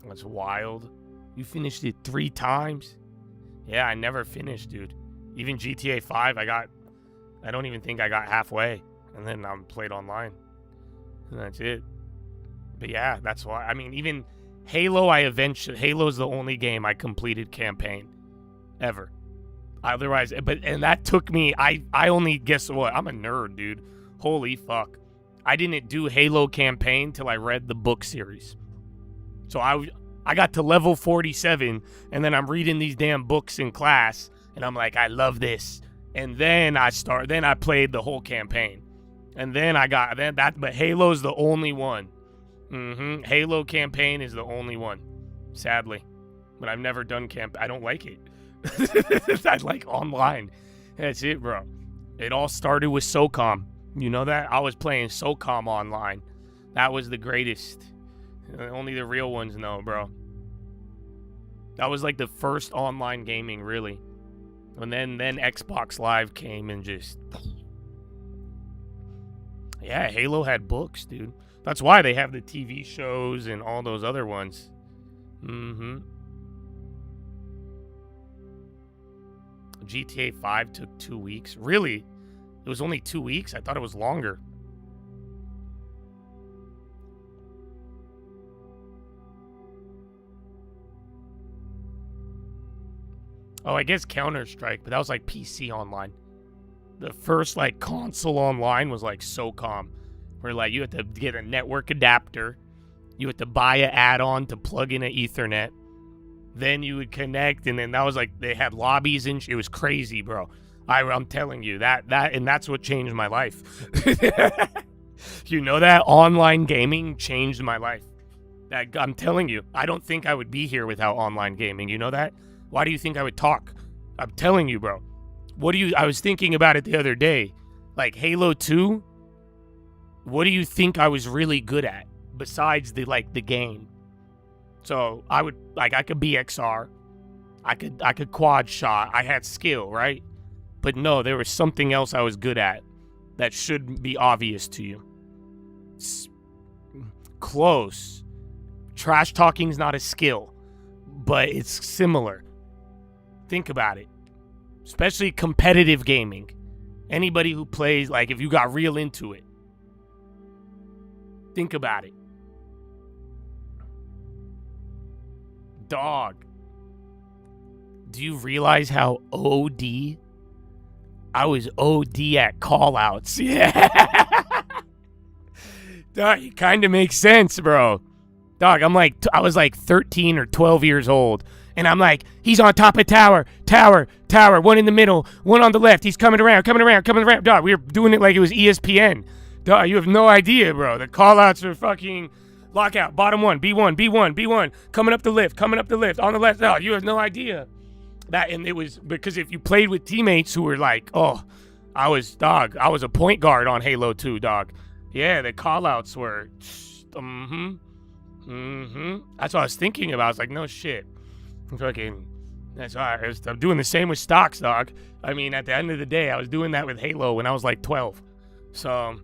That's wild. You finished it 3 times? Yeah, I never finished, dude. Even GTA 5, I don't even think I got halfway. And then I played online. And that's it. But yeah, that's why. Even Halo, Halo's the only game I completed campaign ever. Otherwise, and that took me, I only, guess what? I'm a nerd, dude. Holy fuck. I didn't do Halo campaign till I read the book series. So I got to level 47, and then I'm reading these damn books in class, and I'm like, I love this. And then I played the whole campaign. And then but Halo's the only one. Halo campaign is the only one, sadly. But I've never done I don't like it. I like online. That's it, bro. It all started with SOCOM. You know that? I was playing SOCOM online. That was the greatest. Only the real ones know, bro. That was like the first online gaming, really. And then Xbox Live came and just... Yeah, Halo had books, dude. That's why they have the TV shows and all those other ones. GTA 5 took 2 weeks. Really? It was only 2 weeks? I thought it was longer. Oh, I guess Counter-Strike, but that was like PC online. The first like console online was like SOCOM, where like you had to get a network adapter, you had to buy an add-on to plug in an Ethernet, then you would connect, and then that was like they had lobbies and it was crazy, bro. I'm telling you that and that's what changed my life. You know that online gaming changed my life. I'm telling you, I don't think I would be here without online gaming. You know that? Why do you think I would talk? I'm telling you, bro. I was thinking about it the other day. Like Halo 2, what do you think I was really good at besides the game? So I could BXR. I could quad shot. I had skill, right? But no, there was something else I was good at. that should be obvious to you. Close. Trash talking's not a skill, but it's similar. Think about it. Especially competitive gaming. Anybody who plays, like, if you got real into it. Think about it. Dog. Do you realize how OD? I was OD at callouts. Yeah. Dog, it kind of makes sense, bro. Dog, I was like 13 or 12 years old. And I'm like, he's on top of tower, one in the middle, one on the left. He's coming around. Dog, we were doing it like it was ESPN. Dog, you have no idea, bro. The callouts are fucking lockout. Bottom one, B1. Coming up the lift, on the left. Dog, you have no idea. And it was because if you played with teammates who were like, oh, I was a point guard on Halo 2, dog. Yeah, the callouts were, That's what I was thinking about. I was like, no shit. Fucking, that's all right. I'm doing the same with stocks, dog. I mean, at the end of the day, I was doing that with Halo when I was like 12. So,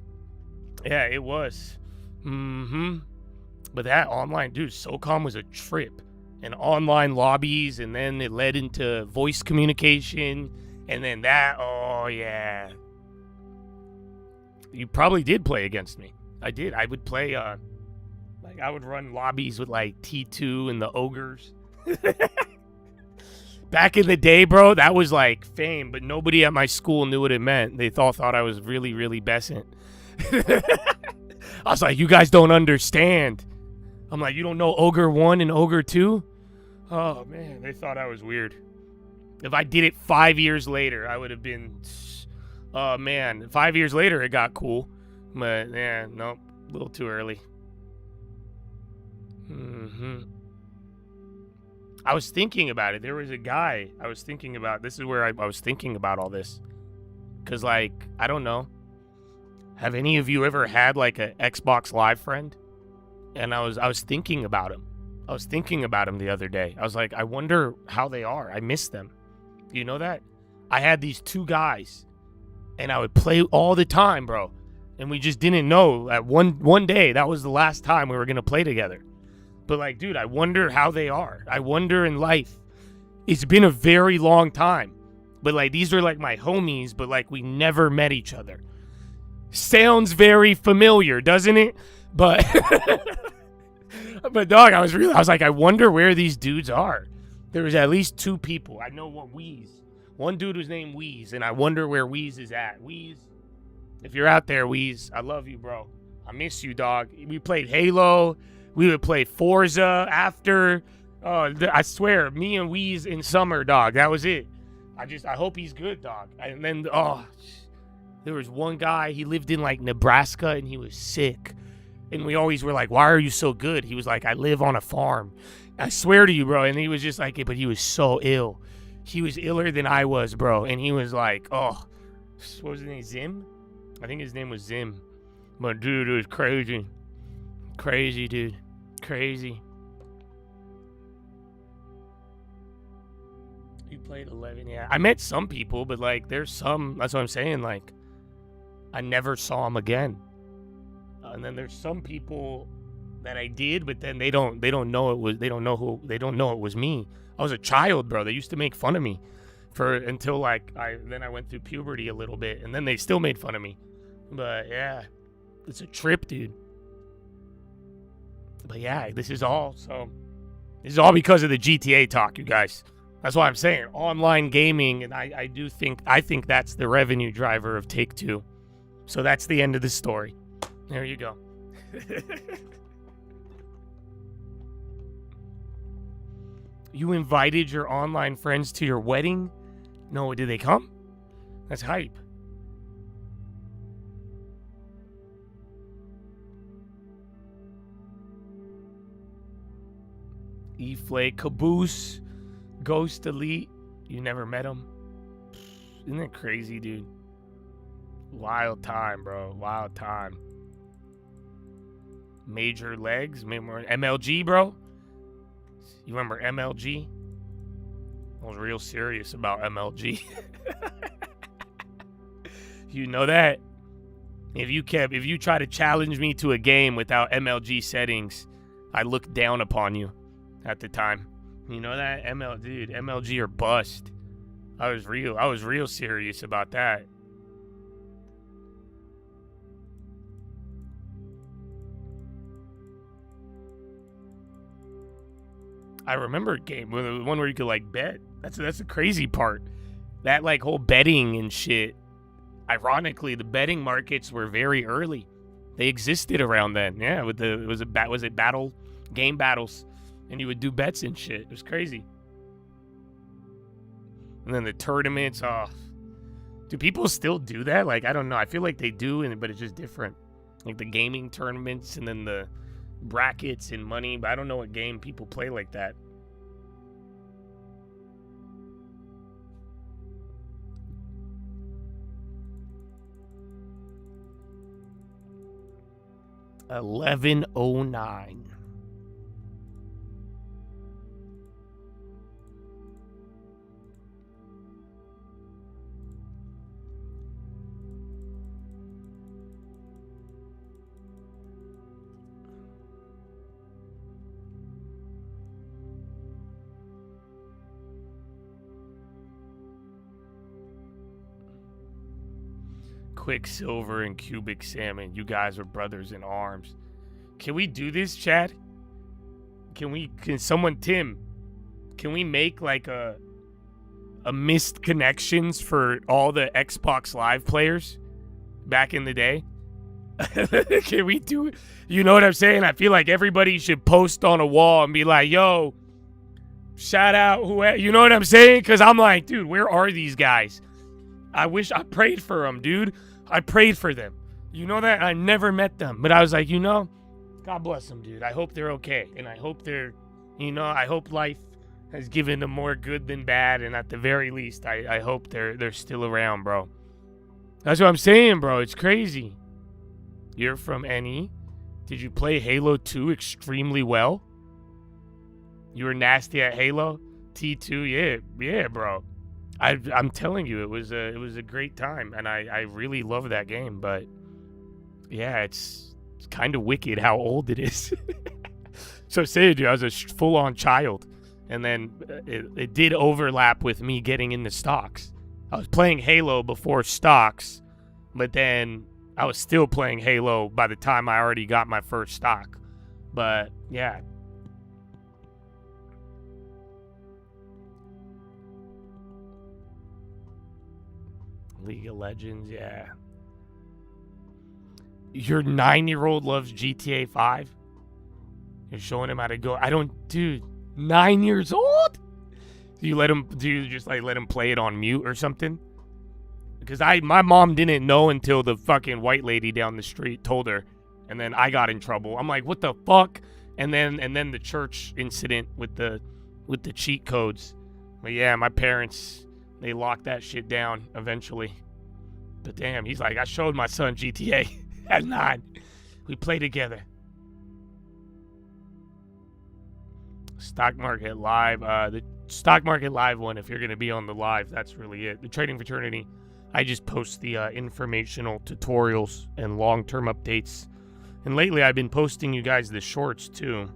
yeah, it was. But that online, dude, SOCOM was a trip. And online lobbies, and then it led into voice communication, and then that, oh, yeah. You probably did play against me. I did. I would play, like, I would run lobbies with, like, T2 and the ogres. Back in the day, bro, that was like fame, but nobody at my school knew what it meant. They thought I was really, really besant. I was like, you guys don't understand. I'm like, you don't know Ogre 1 and Ogre 2? Oh, man, they thought I was weird. If I did it 5 years later, I would have been, oh, man. 5 years later, it got cool. But, yeah, nope, a little too early. I was thinking about it. There was a guy I was thinking about. This is where I was thinking about all this. Because, like, I don't know. Have any of you ever had, like, an Xbox Live friend? And I was thinking about him. I was thinking about him the other day. I was like, I wonder how they are. I miss them. Do you know that? I had these two guys. And I would play all the time, bro. And we just didn't know that one day, that was the last time we were going to play together. But, like, dude, I wonder how they are. I wonder in life. It's been a very long time. But, like, these are, like, my homies, but, like, we never met each other. Sounds very familiar, doesn't it? But, but dog, I was like, I wonder where these dudes are. There was at least two people. I know what Wheeze. One dude was named Wheeze, and I wonder where Wheeze is at. Wheeze, if you're out there, Wheeze, I love you, bro. I miss you, dog. We played Halo. We would play Forza after. I swear, me and Wheeze in summer, dog. That was it. I hope he's good, dog. And then, there was one guy, he lived in, like, Nebraska, and he was sick. And we always were like, why are you so good? He was like, I live on a farm. I swear to you, bro. And he was just like, but he was so ill. He was iller than I was, bro. And he was like, what was his name? Zim? I think his name was Zim. But, dude, it was crazy. Crazy, dude. Crazy. You played 11, yeah. I met some people, but, like, there's some, that's what I'm saying, like, I never saw them again. And then there's some people that I did, but then they don't know it was me. I was a child, bro. They used to make fun of me until like I went through puberty a little bit, and then they still made fun of me. But yeah, it's a trip, dude. But yeah, this is all because of the GTA talk, you guys. That's why I'm saying online gaming, and I think that's the revenue driver of Take-Two. So that's the end of the story. There you go. You invited your online friends to your wedding? No, did they come? That's hype. E-Flake, Caboose, Ghost Elite. You never met him? Isn't that crazy, dude? Wild time, bro. Wild time. Major Legs. MLG, bro. You remember MLG? I was real serious about MLG. You know that? If you try to challenge me to a game without MLG settings, I looked down upon you at the time. You know that? Dude, MLG or bust. I was real serious about that. I remember a game, the one where you could like bet. That's the crazy part. That like whole betting and shit. Ironically, the betting markets were very early. They existed around then. Yeah, with was it battle game battles, and you would do bets and shit. It was crazy. And then the tournaments. Oh, do people still do that? Like, I don't know. I feel like they do, but it's just different. Like the gaming tournaments and then the brackets and money. But I don't know what game people play like that. $11.09. Quicksilver and Cubic Salmon. You guys are brothers in arms. Can we do this, Chad? Can we make like a missed connections for all the Xbox Live players back in the day? Can we do it? You know what I'm saying? I feel like everybody should post on a wall and be like, yo, shout out whoever. You know what I'm saying? Because I'm like, dude, where are these guys? I wish I prayed for them, dude. I prayed for them. You know that? I never met them. But I was like, you know, God bless them, dude. I hope they're okay. And I hope I hope life has given them more good than bad. And at the very least, I hope they're still around, bro. That's what I'm saying, bro. It's crazy. You're from NE. Did you play Halo 2 extremely well? You were nasty at Halo? T2? Yeah, bro. I'm telling you, it was a great time, and I really love that game. But yeah, it's kind of wicked how old it is. So say, dude, I was a full-on child, and then it did overlap with me getting into stocks. I was playing Halo before stocks, but then I was still playing Halo by the time I already got my first stock. But yeah. League of Legends, yeah. Your 9-year-old loves GTA 5? You're showing him how to go. Dude, 9 years old? Do you just like let him play it on mute or something? Because my mom didn't know until the fucking white lady down the street told her, and then I got in trouble. I'm like, what the fuck? And then the church incident with the cheat codes. But yeah, my parents, they locked that shit down eventually. But damn, he's like, I showed my son GTA at 9. We play together. Stock Market Live. The Stock Market Live one, if you're going to be on the live, that's really it. The Trading Fraternity, I just post the informational tutorials and long-term updates. And lately, I've been posting you guys the shorts, too.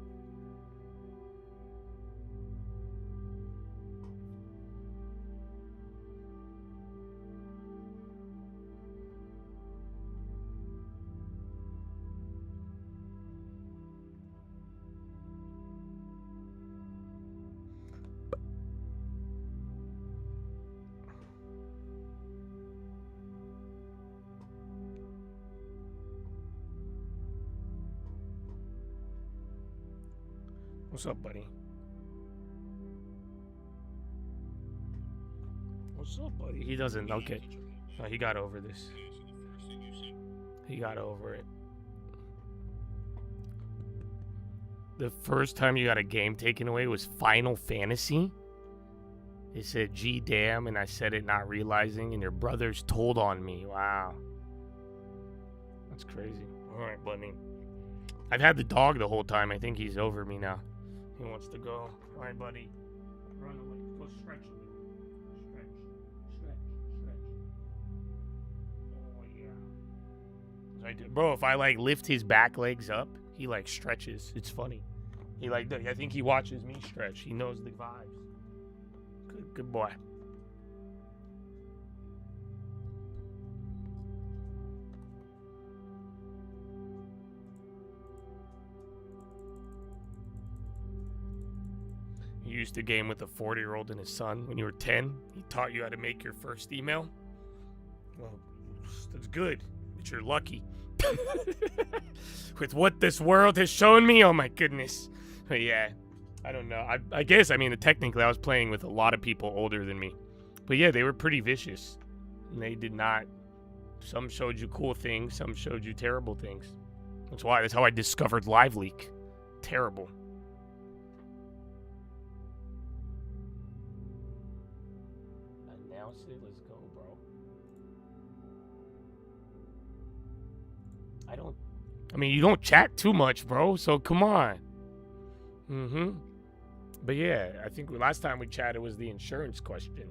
What's up, buddy? What's up, buddy? He doesn't. Okay. Oh, he got over this. He got over it. The first time you got a game taken away was Final Fantasy? It said, gee, damn, and I said it not realizing, and your brothers told on me. Wow. That's crazy. All right, buddy. I've had the dog the whole time. I think he's over me now. He wants to go. All right, buddy. Run away. Go stretch a little. Stretch. Oh, yeah. Bro, if I like lift his back legs up, he like stretches. It's funny. He like, I think he watches me stretch. He knows the vibes. Good boy. You used to game with a 40-year-old and his son when you were 10. He taught you how to make your first email. Well, that's good, but you're lucky. With what this world has shown me, oh my goodness. But yeah, I don't know. I guess, I mean, technically I was playing with a lot of people older than me. But yeah, they were pretty vicious. And they did not, some showed you cool things, some showed you terrible things. That's how I discovered Live Leak. Terrible. Announce it, let's go, bro. I mean, you don't chat too much, bro, so come on. But yeah, I think last time we chatted was the insurance question.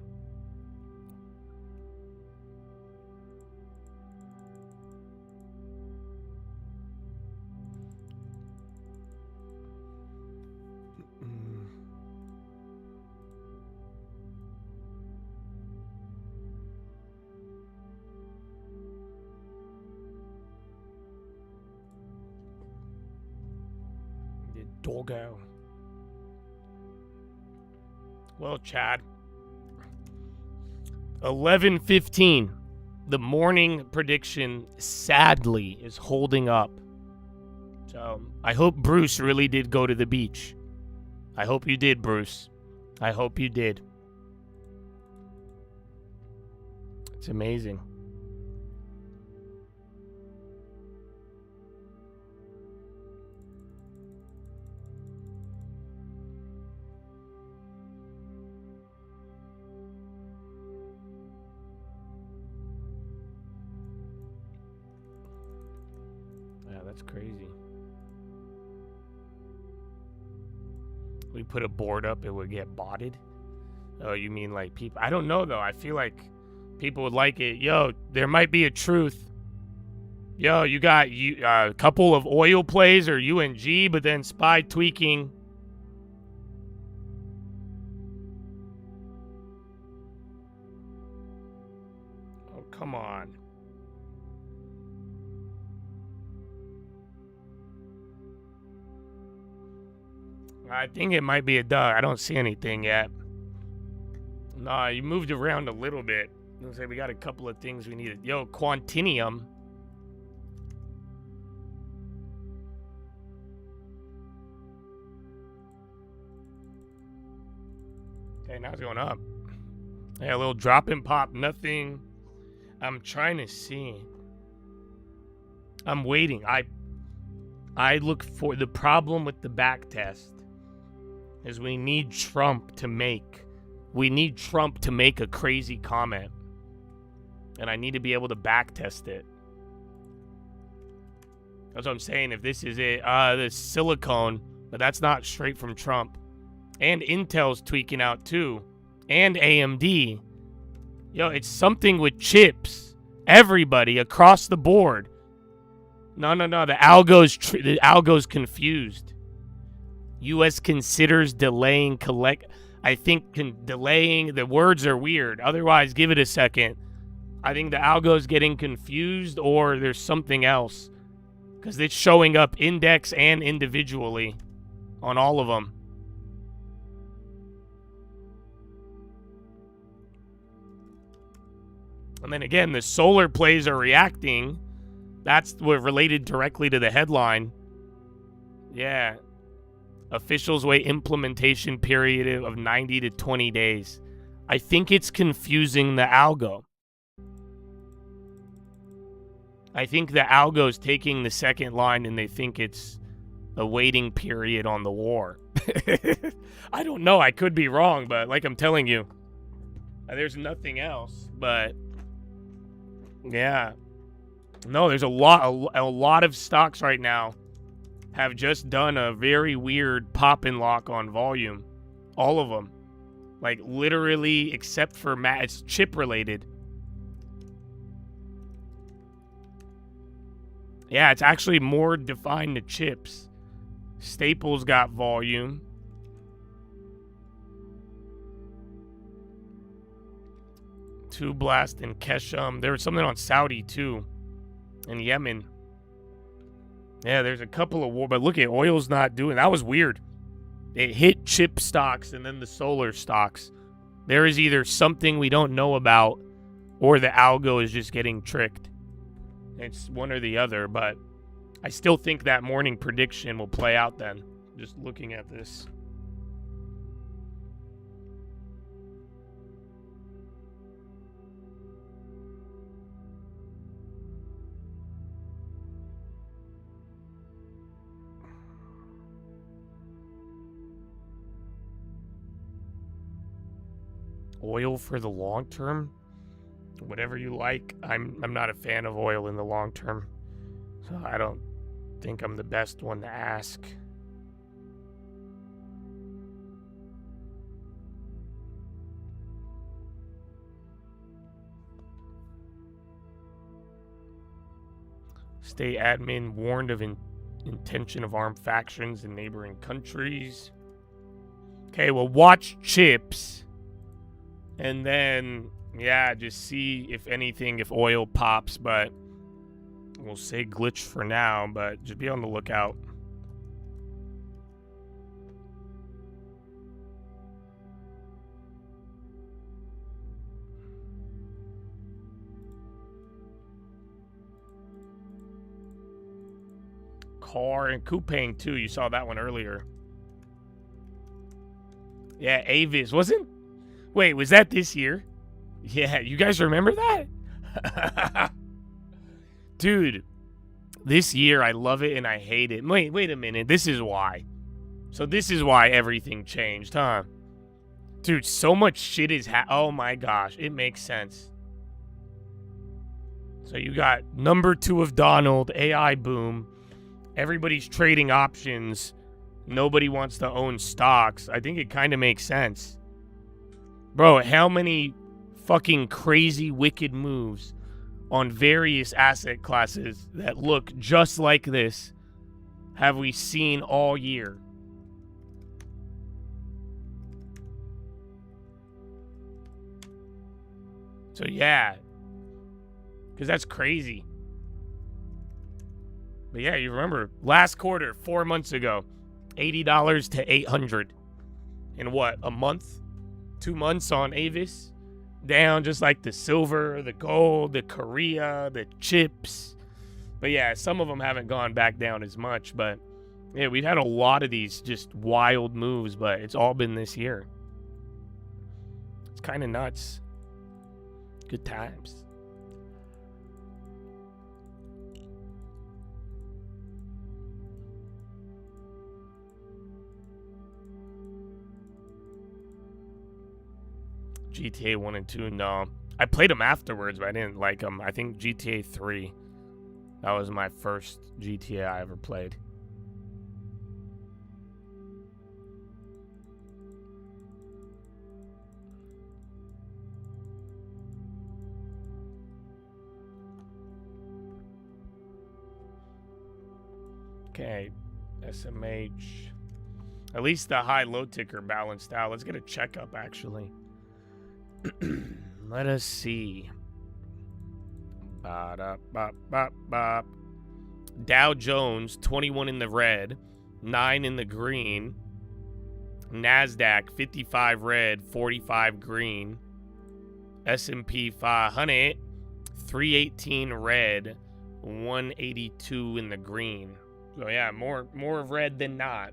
Doggo. Well, Chad. 11:15. The morning prediction, sadly, is holding up. So, I hope Bruce really did go to the beach. I hope you did, Bruce. I hope you did. It's amazing. That's crazy. We put a board up, it would get botted. Oh, you mean like people? I don't know though. I feel like people would like it. Yo, there might be a truth. Yo, you got a couple of oil plays or UNG, but then SPY tweaking. Oh, come on. I think it might be a duck. I don't see anything yet. Nah, you moved around a little bit. Looks like we got a couple of things we needed. Yo, Quantinium. Okay, now it's going up. Yeah, a little drop and pop. Nothing. I'm trying to see. I'm waiting. I look for the problem with the back test. Is we need Trump to make a crazy comment. And I need to be able to back test it. That's what I'm saying. If this is it, the silicone, but that's not straight from Trump. And Intel's tweaking out too. And AMD. Yo, it's something with chips. Everybody across the board. No. The algo's confused. U.S. considers delaying delaying, the words are weird. Otherwise, give it a second. I think the algo's getting confused or there's something else. Because it's showing up index and individually on all of them. And then again, the solar plays are reacting. That's what related directly to the headline. Yeah. Officials wait implementation period of 90 to 20 days. I think it's confusing the algo. I think the algo's taking the second line and they think it's a waiting period on the war. I don't know. I could be wrong, but like I'm telling you, there's nothing else. But yeah. No, there's a lot of stocks right now have just done a very weird pop and lock on volume. All of them. Like, literally, except for it's chip related. Yeah, it's actually more defined to chips. Staples got volume. Two Blast and Keshem. There was something on Saudi too. And Yemen. Yeah, there's a couple of war, but look at oil's not doing. That was weird. It hit chip stocks and then the solar stocks. There is either something we don't know about or the algo is just getting tricked. It's one or the other, but I still think that morning prediction will play out then. Just looking at this. Oil for the long term? Whatever you like. I'm not a fan of oil in the long term. So I don't think I'm the best one to ask. State admin warned of intention of armed factions in neighboring countries. Okay, well, watch chips. And then, yeah, just see if anything, if oil pops, but we'll say glitch for now, but just be on the lookout. Car and Coupang too. You saw that one earlier. Yeah, Avis wasn't. Wait, was that this year? Yeah, you guys remember that? Dude, this year I love it and I hate it. Wait a minute. This is why. So this is why everything changed, huh? Dude, so much shit is oh my gosh, it makes sense. So you got number 2 of Donald, AI boom. Everybody's trading options. Nobody wants to own stocks. I think it kind of makes sense. Bro, how many fucking crazy, wicked moves on various asset classes that look just like this have we seen all year? So yeah, because that's crazy. But yeah, you remember last quarter, 4 months ago, $80 to $800 in what, a month? 2 months on Avis, down just like the silver, the gold, the Korea, the chips. But yeah, some of them haven't gone back down as much. But yeah, we've had a lot of these just wild moves, but it's all been this year. It's kind of nuts. Good times. GTA 1 and 2, no. I played them afterwards, but I didn't like them. I think GTA 3, that was my first GTA I ever played. Okay, SMH. At least the high-low ticker balanced out. Let's get a checkup, actually. Let us see. Dow Jones, 21 in the red, 9 in the green. NASDAQ, 55 red, 45 green. S&P 500, 318 red, 182 in the green. So yeah, more of red than not.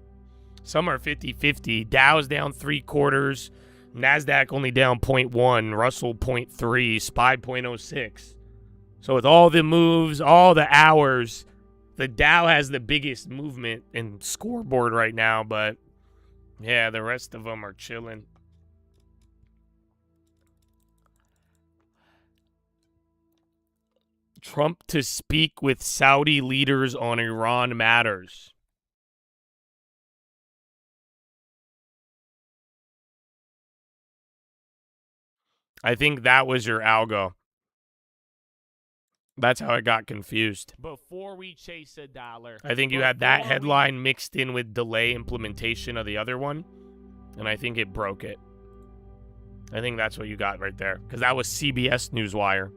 Some are 50-50. Dow's down 3/4. NASDAQ only down 0.1, Russell 0.3, SPY 0.06. So with all the moves, all the hours, the Dow has the biggest movement in scoreboard right now, but yeah, the rest of them are chilling. Trump to speak with Saudi leaders on Iran matters. I think that was your algo. That's how I got confused. Before we chase a dollar. I think you had that headline mixed in with delay implementation of the other one, and I think it broke it. I think that's what you got right there, because that was CBS Newswire.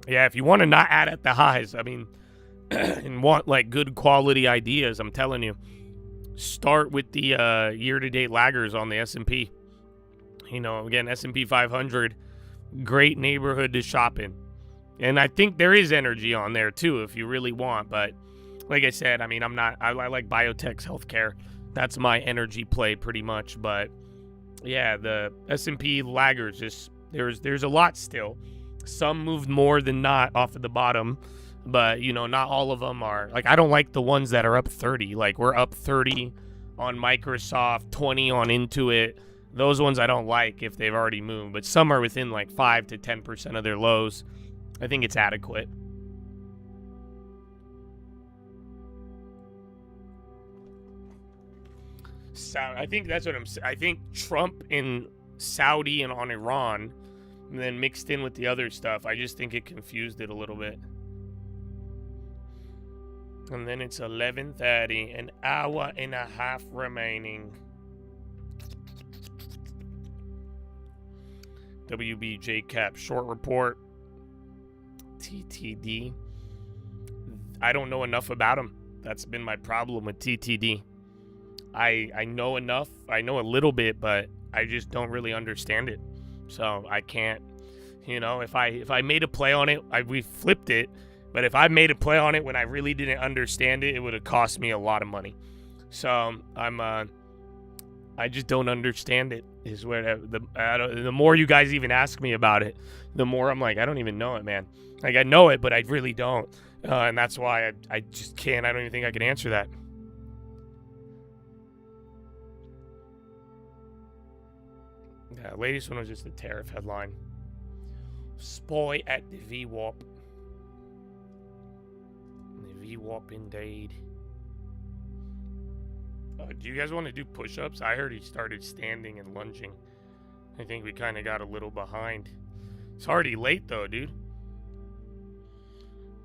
Yeah, if you want to not add at the highs, I mean, and want like good quality ideas, I'm telling you, start with the year-to-date laggers on the S&P. You know, again, S&P 500, great neighborhood to shop in. And I think there is energy on there too, if you really want. But like I said, I mean, I like biotechs, healthcare. That's my energy play pretty much. But yeah, the S&P laggers, just there's a lot still. Some moved more than not off of the bottom, but, you know, not all of them are. Like, I don't like the ones that are up 30. Like, we're up 30 on Microsoft, 20 on Intuit. Those ones I don't like if they've already moved, but some are within like 5 to 10% of their lows. I think it's adequate. So I think that's what I'm saying. I think Trump in Saudi and on Iran, and then mixed in with the other stuff, I just think it confused it a little bit. And then it's 11:30, an hour and a half remaining. WBJ cap short report. TTD. I don't know enough about him. That's been my problem with TTD. I know enough. I know a little bit, but I just don't really understand it. So I can't, you know, if I made a play on it, we flipped it. But if I made a play on it when I really didn't understand it, it would have cost me a lot of money. So I just don't understand it. Is where the more you guys even ask me about it, the more I'm like, I don't even know it, man. Like, I know it, but I really don't. And that's why I just can't. I don't even think I can answer that. Yeah, latest one was just the tariff headline. Spy at the VWAP. The VWAP indeed. Do you guys want to do push-ups? I heard he started standing and lunging. I think we kind of got a little behind. It's already late though, dude.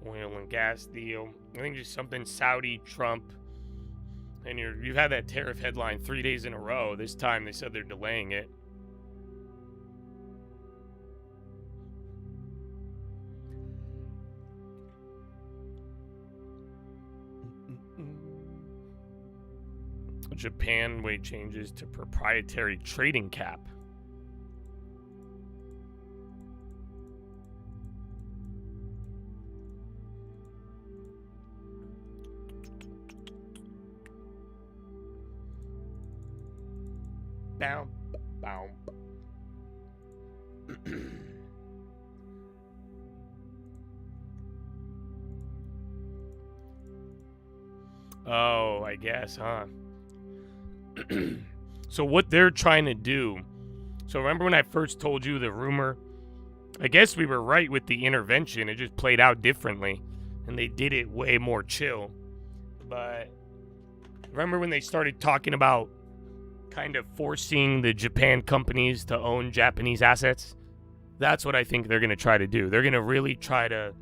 Oil and gas deal. I think just something Saudi, Trump. And you've had that tariff headline 3 days in a row. This time they said they're delaying it. Japan weight changes to proprietary trading cap. Bow, bow. Oh, I guess, huh? So what they're trying to do, so remember when I first told you the rumor? I guess we were right with the intervention. It just played out differently, and they did it way more chill. But remember when they started talking about kind of forcing the Japan companies to own Japanese assets? That's what I think they're going to try to do. They're going to really try to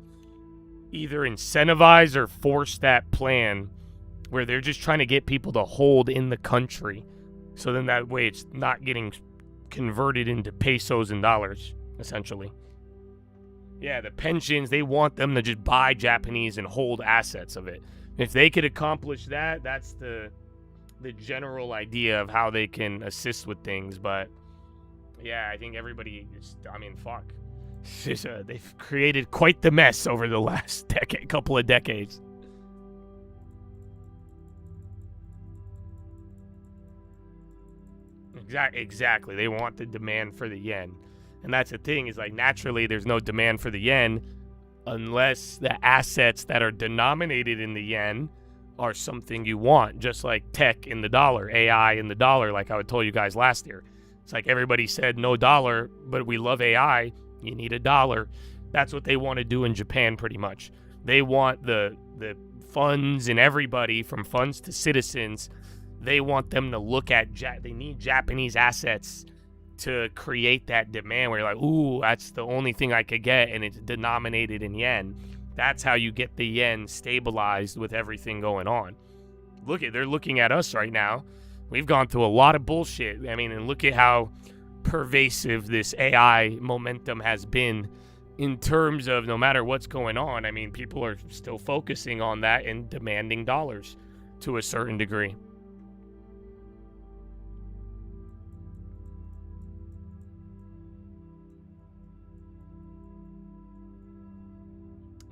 either incentivize or force that plan where they're just trying to get people to hold in the country. So then that way it's not getting converted into pesos and dollars, essentially. Yeah, the pensions, they want them to just buy Japanese and hold assets of it. If they could accomplish that, that's the general idea of how they can assist with things. But yeah, I think everybody is, I mean, fuck. They've created quite the mess over the last couple of decades. Exactly. They want the demand for the yen. And that's the thing, is like naturally there's no demand for the yen unless the assets that are denominated in the yen are something you want, just like tech in the dollar, AI in the dollar, like I told you guys last year. It's like everybody said no dollar, but we love AI. You need a dollar. That's what they want to do in Japan pretty much. They want the funds and everybody, from funds to citizens, they want them to look at, they need Japanese assets to create that demand where you're like, ooh, that's the only thing I could get, and it's denominated in yen. That's how you get the yen stabilized with everything going on. They're looking at us right now. We've gone through a lot of bullshit. I mean, and look at how pervasive this AI momentum has been in terms of no matter what's going on. I mean, people are still focusing on that and demanding dollars to a certain degree.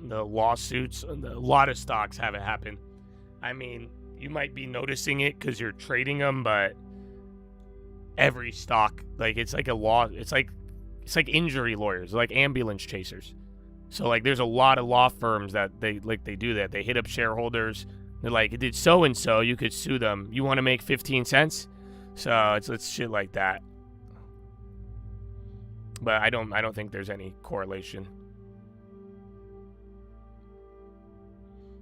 The lawsuits, a lot of stocks have it happen. I mean, you might be noticing it because you're trading them, but every stock, like, it's like a law. It's like injury lawyers, like ambulance chasers. So like, there's a lot of law firms that they do that. They hit up shareholders. They're like, it did so and so. You could sue them. You want to make 15 cents? So it's shit like that. But I don't think there's any correlation.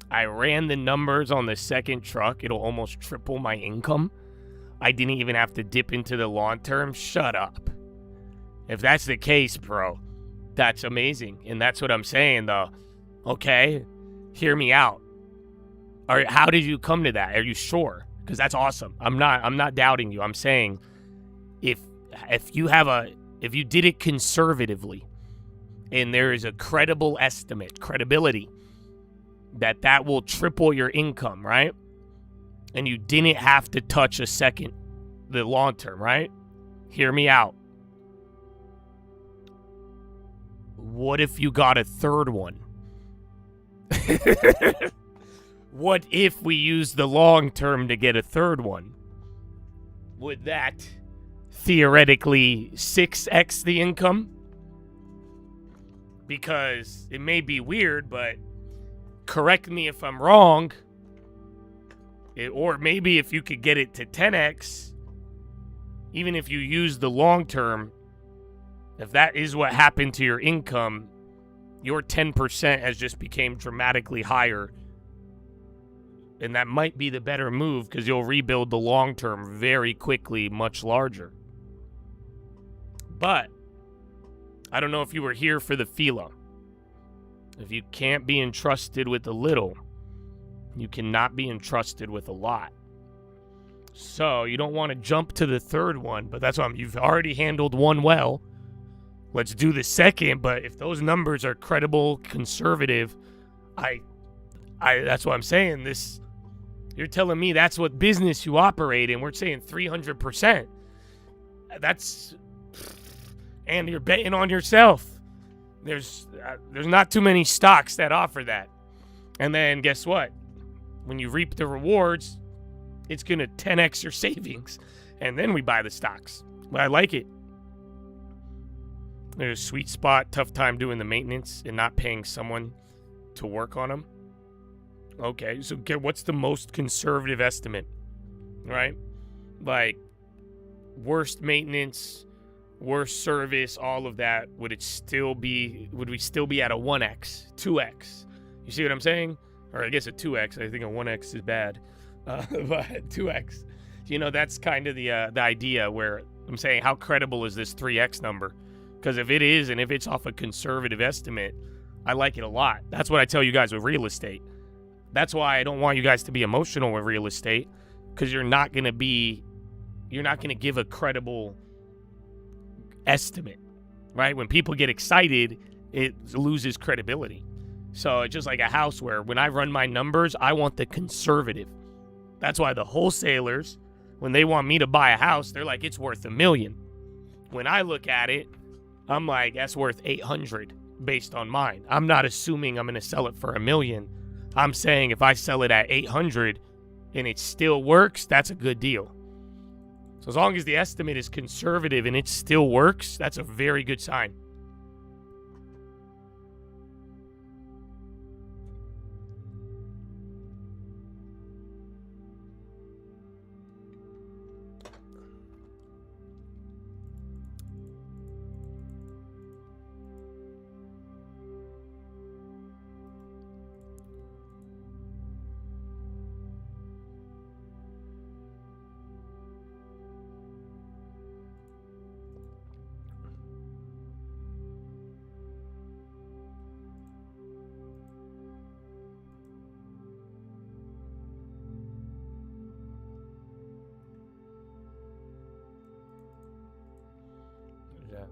I ran the numbers on the second truck. It'll almost triple my income. I didn't even have to dip into the long term. Shut up. If that's the case, bro, that's amazing. And that's what I'm saying, though. Okay, hear me out. All right, how did you come to that? Are you sure? Because that's awesome. I'm not doubting you. I'm saying if you did it conservatively and there is a credible estimate, credibility, that will triple your income, right? And you didn't have to touch the long term, right? Hear me out. What if you got a third one? What if we use the long term to get a third one? Would that theoretically 6x the income? Because it may be weird, but correct me if I'm wrong. Or maybe if you could get it to 10x, even if you use the long term, if that is what happened to your income, your 10% has just became dramatically higher. And that might be the better move because you'll rebuild the long term very quickly, much larger. But I don't know if you were here for the FILA. If you can't be entrusted with a little, you cannot be entrusted with a lot. So you don't want to jump to the third one, but that's why you've already handled one well. Let's do the second, but if those numbers are credible, conservative, that's what I'm saying. This, you're telling me that's what business you operate in. We're saying 300%. And you're betting on yourself. There's not too many stocks that offer that. And then guess what? When you reap the rewards, it's going to 10x your savings. And then we buy the stocks. But I like it. There's a sweet spot, tough time doing the maintenance and not paying someone to work on them. Okay, so what's the most conservative estimate? Right? Like, worst maintenance, worst service, all of that, would we still be at a 1x, 2x? You see what I'm saying? Or I guess a 2x. I think a 1x is bad. But 2x. You know, that's kind of the idea where I'm saying how credible is this 3x number? Because if it is, and if it's off a conservative estimate, I like it a lot. That's what I tell you guys with real estate. That's why I don't want you guys to be emotional with real estate, because you're not going to give a credible estimate, right? When people get excited, it loses credibility. So it's just like a house where when I run my numbers, I want the conservative. That's why the wholesalers, when they want me to buy a house, they're like, it's worth $1 million. When I look at it, I'm like, that's worth 800 based on mine. I'm not assuming I'm going to sell it for $1 million. I'm saying if I sell it at 800 and it still works, that's a good deal. So as long as the estimate is conservative and it still works, that's a very good sign. that.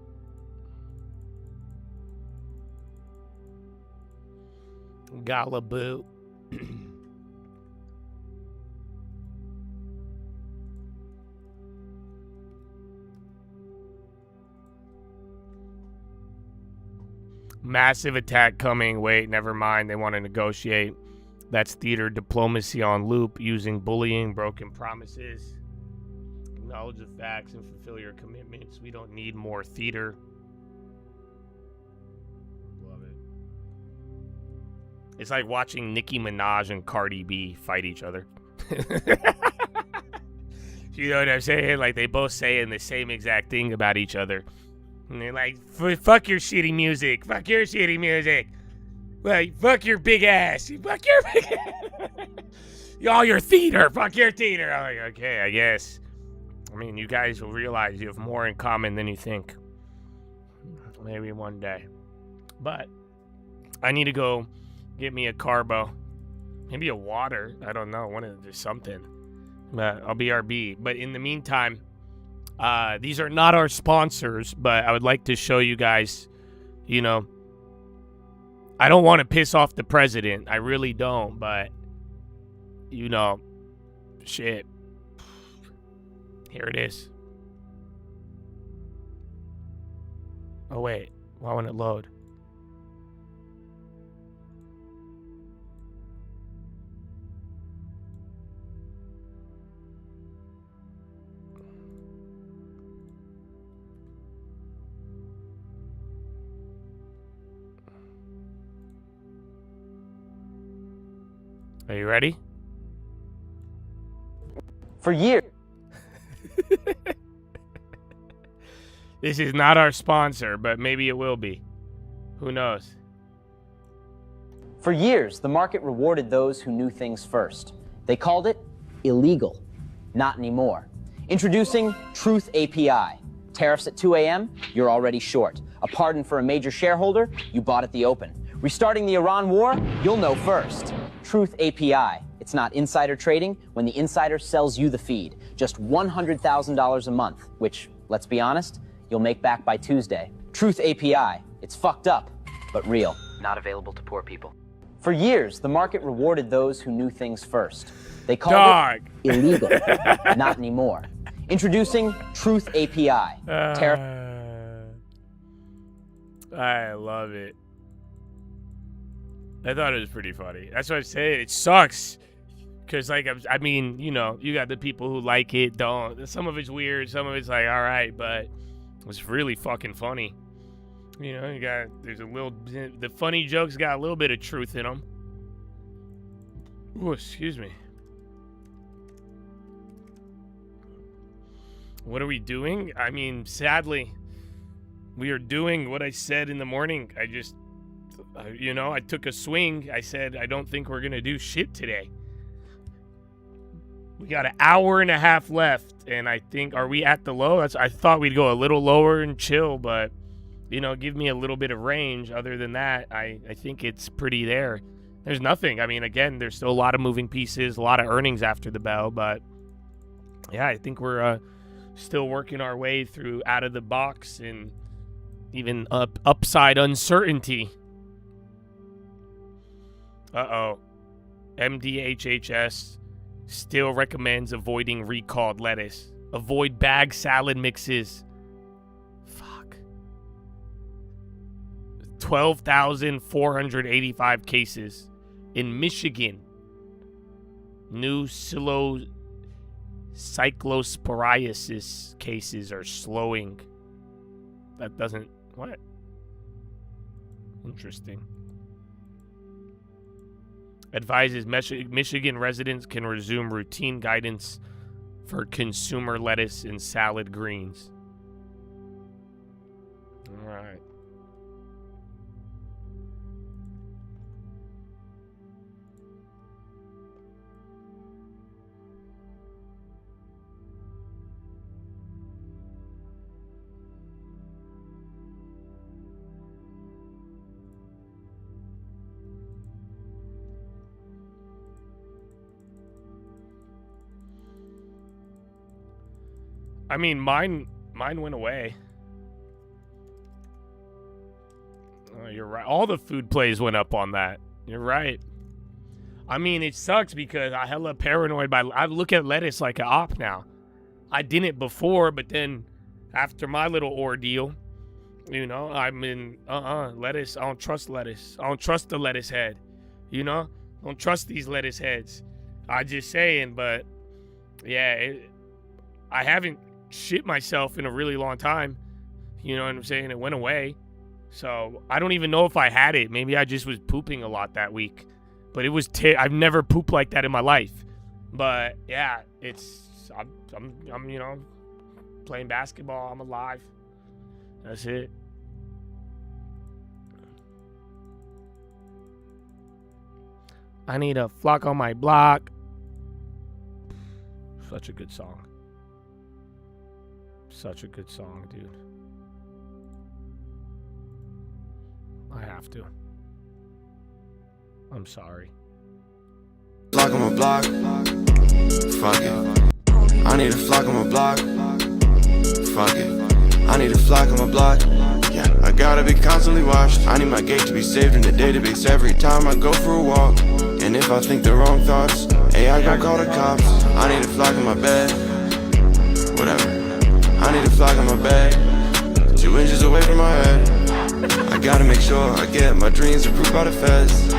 Galaboo. Massive attack coming. Wait, never mind. They want to negotiate. That's theater diplomacy on loop, using bullying, broken promises. Acknowledge the facts and fulfill your commitments. We don't need more theater. Love it. It's like watching Nicki Minaj and Cardi B fight each other. You know what I'm saying? Like, they both saying the same exact thing about each other. And they're like, fuck your shitty music. Fuck your shitty music. Well, fuck your big ass. Fuck your big ass. All your theater. Fuck your theater. I'm like, okay, I guess. I mean, you guys will realize you have more in common than you think. Maybe one day. But I need to go get me a carbo. Maybe a water. I don't know. There's something. But I'll BRB. But in the meantime, these are not our sponsors, but I would like to show you guys, you know, I don't want to piss off the president. I really don't, but, you know, shit. Here it is. Oh, wait. Why won't it load? Are you ready? For years. This is not our sponsor, but maybe it will be. Who knows? For years, the market rewarded those who knew things first. They called it illegal. Not anymore. Introducing Truth API. Tariffs at 2 a.m., you're already short. A pardon for a major shareholder, you bought at the open. Restarting the Iran war, you'll know first. Truth API. It's not insider trading when the insider sells you the feed. Just $100,000 a month, which, let's be honest, you'll make back by Tuesday. Truth API. It's fucked up, but real. Not available to poor people. For years, the market rewarded those who knew things first. They called it illegal. Not anymore. Introducing Truth API. I love it. I thought it was pretty funny. That's what I'm saying. It sucks. Because, like, I mean, you know, you got the people who like it, don't. Some of it's weird. Some of it's like, all right, but it's really fucking funny. You know, there's a little, the funny jokes got a little bit of truth in them. Ooh, excuse me. What are we doing? I mean, sadly, we are doing what I said in the morning. I just, you know, I took a swing. I said, I don't think we're going to do shit today. We got an hour and a half left, and I think, are we at the low? I thought we'd go a little lower and chill, but, you know, give me a little bit of range. Other than that, I think it's pretty there. There's nothing. I mean, again, there's still a lot of moving pieces, a lot of earnings after the bell, but, yeah, I think we're still working our way through out of the box and even upside uncertainty. Uh-oh. MDHHS still recommends avoiding recalled lettuce. Avoid bag salad mixes. Fuck. 12,485 cases in Michigan. New cyclosporiasis cases are slowing. That doesn't... What? Interesting. Advises Michigan residents can resume routine guidance for consumer lettuce and salad greens. All right. I mean, mine went away. Oh, you're right. All the food plays went up on that. You're right. I mean, it sucks because I hella paranoid I look at lettuce like an op now. I didn't before, but then after my little ordeal, you know, I'm in, lettuce. I don't trust lettuce. I don't trust the lettuce head. You know? Don't trust these lettuce heads. I just saying, but yeah, I haven't shit myself in a really long time. You know what I'm saying? It went away. So I don't even know if I had it. Maybe I just was pooping a lot that week. But it was, I've never pooped like that in my life. But yeah, I'm you know, playing basketball. I'm alive. That's it. I need a flock on my block. Such a good song. Such a good song, dude. I have to. I'm sorry. Flock on my block. Fuck it. I need a flock on my block. Fuck it. I need a flock on my block. Yeah, I gotta be constantly watched. I need my gate to be saved in the database every time I go for a walk. And if I think the wrong thoughts, AI gon' call the cops. I need a flock on my bed. Whatever. I need a flock on my bed. 2 inches away from my head. I gotta make sure I get my dreams approved by the feds.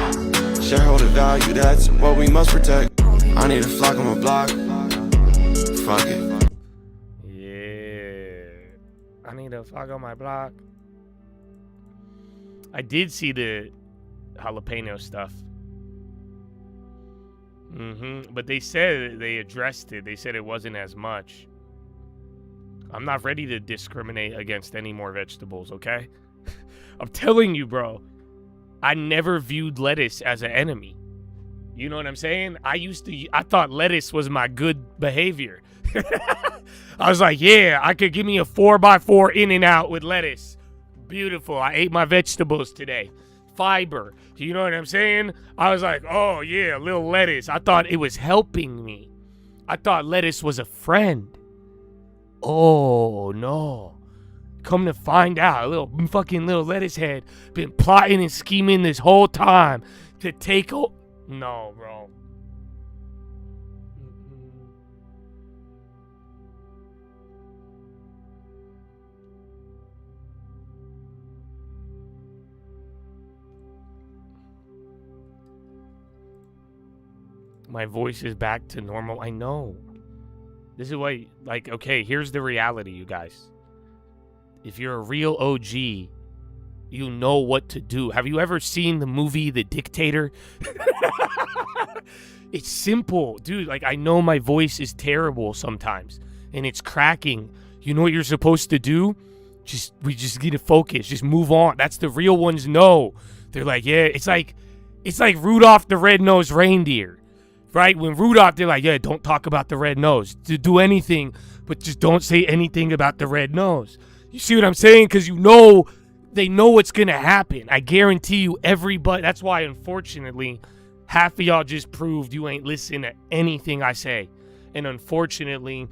Shareholder value, that's what we must protect. I need a flock on my block. Fuck it. Yeah. I need a flock on my block. I did see the jalapeno stuff. But they said they addressed it. They said it wasn't as much. I'm not ready to discriminate against any more vegetables, okay? I'm telling you, bro. I never viewed lettuce as an enemy. You know what I'm saying? I thought lettuce was my good behavior. I was like, yeah, I could give me a 4x4 in and out with lettuce. Beautiful. I ate my vegetables today. Fiber. You know what I'm saying? I was like, oh yeah, a little lettuce. I thought it was helping me. I thought lettuce was a friend. Oh no. Come to find out, a little lettuce head been plotting and scheming this whole time to take No, bro. My voice is back to normal. I know. This is why, like, okay, here's the reality, you guys. If you're a real OG, you know what to do. Have you ever seen the movie The Dictator? It's simple, dude. Like, I know my voice is terrible sometimes, and it's cracking. You know what you're supposed to do? We just need to focus. Just move on. That's the real ones know. They're like, yeah, it's like Rudolph the Red-Nosed Reindeer. Right? When Rudolph, they're like, yeah, don't talk about the red nose. Do anything, but just don't say anything about the red nose. You see what I'm saying? Because they know what's going to happen. I guarantee you everybody. That's why, unfortunately, half of y'all just proved you ain't listening to anything I say. And unfortunately,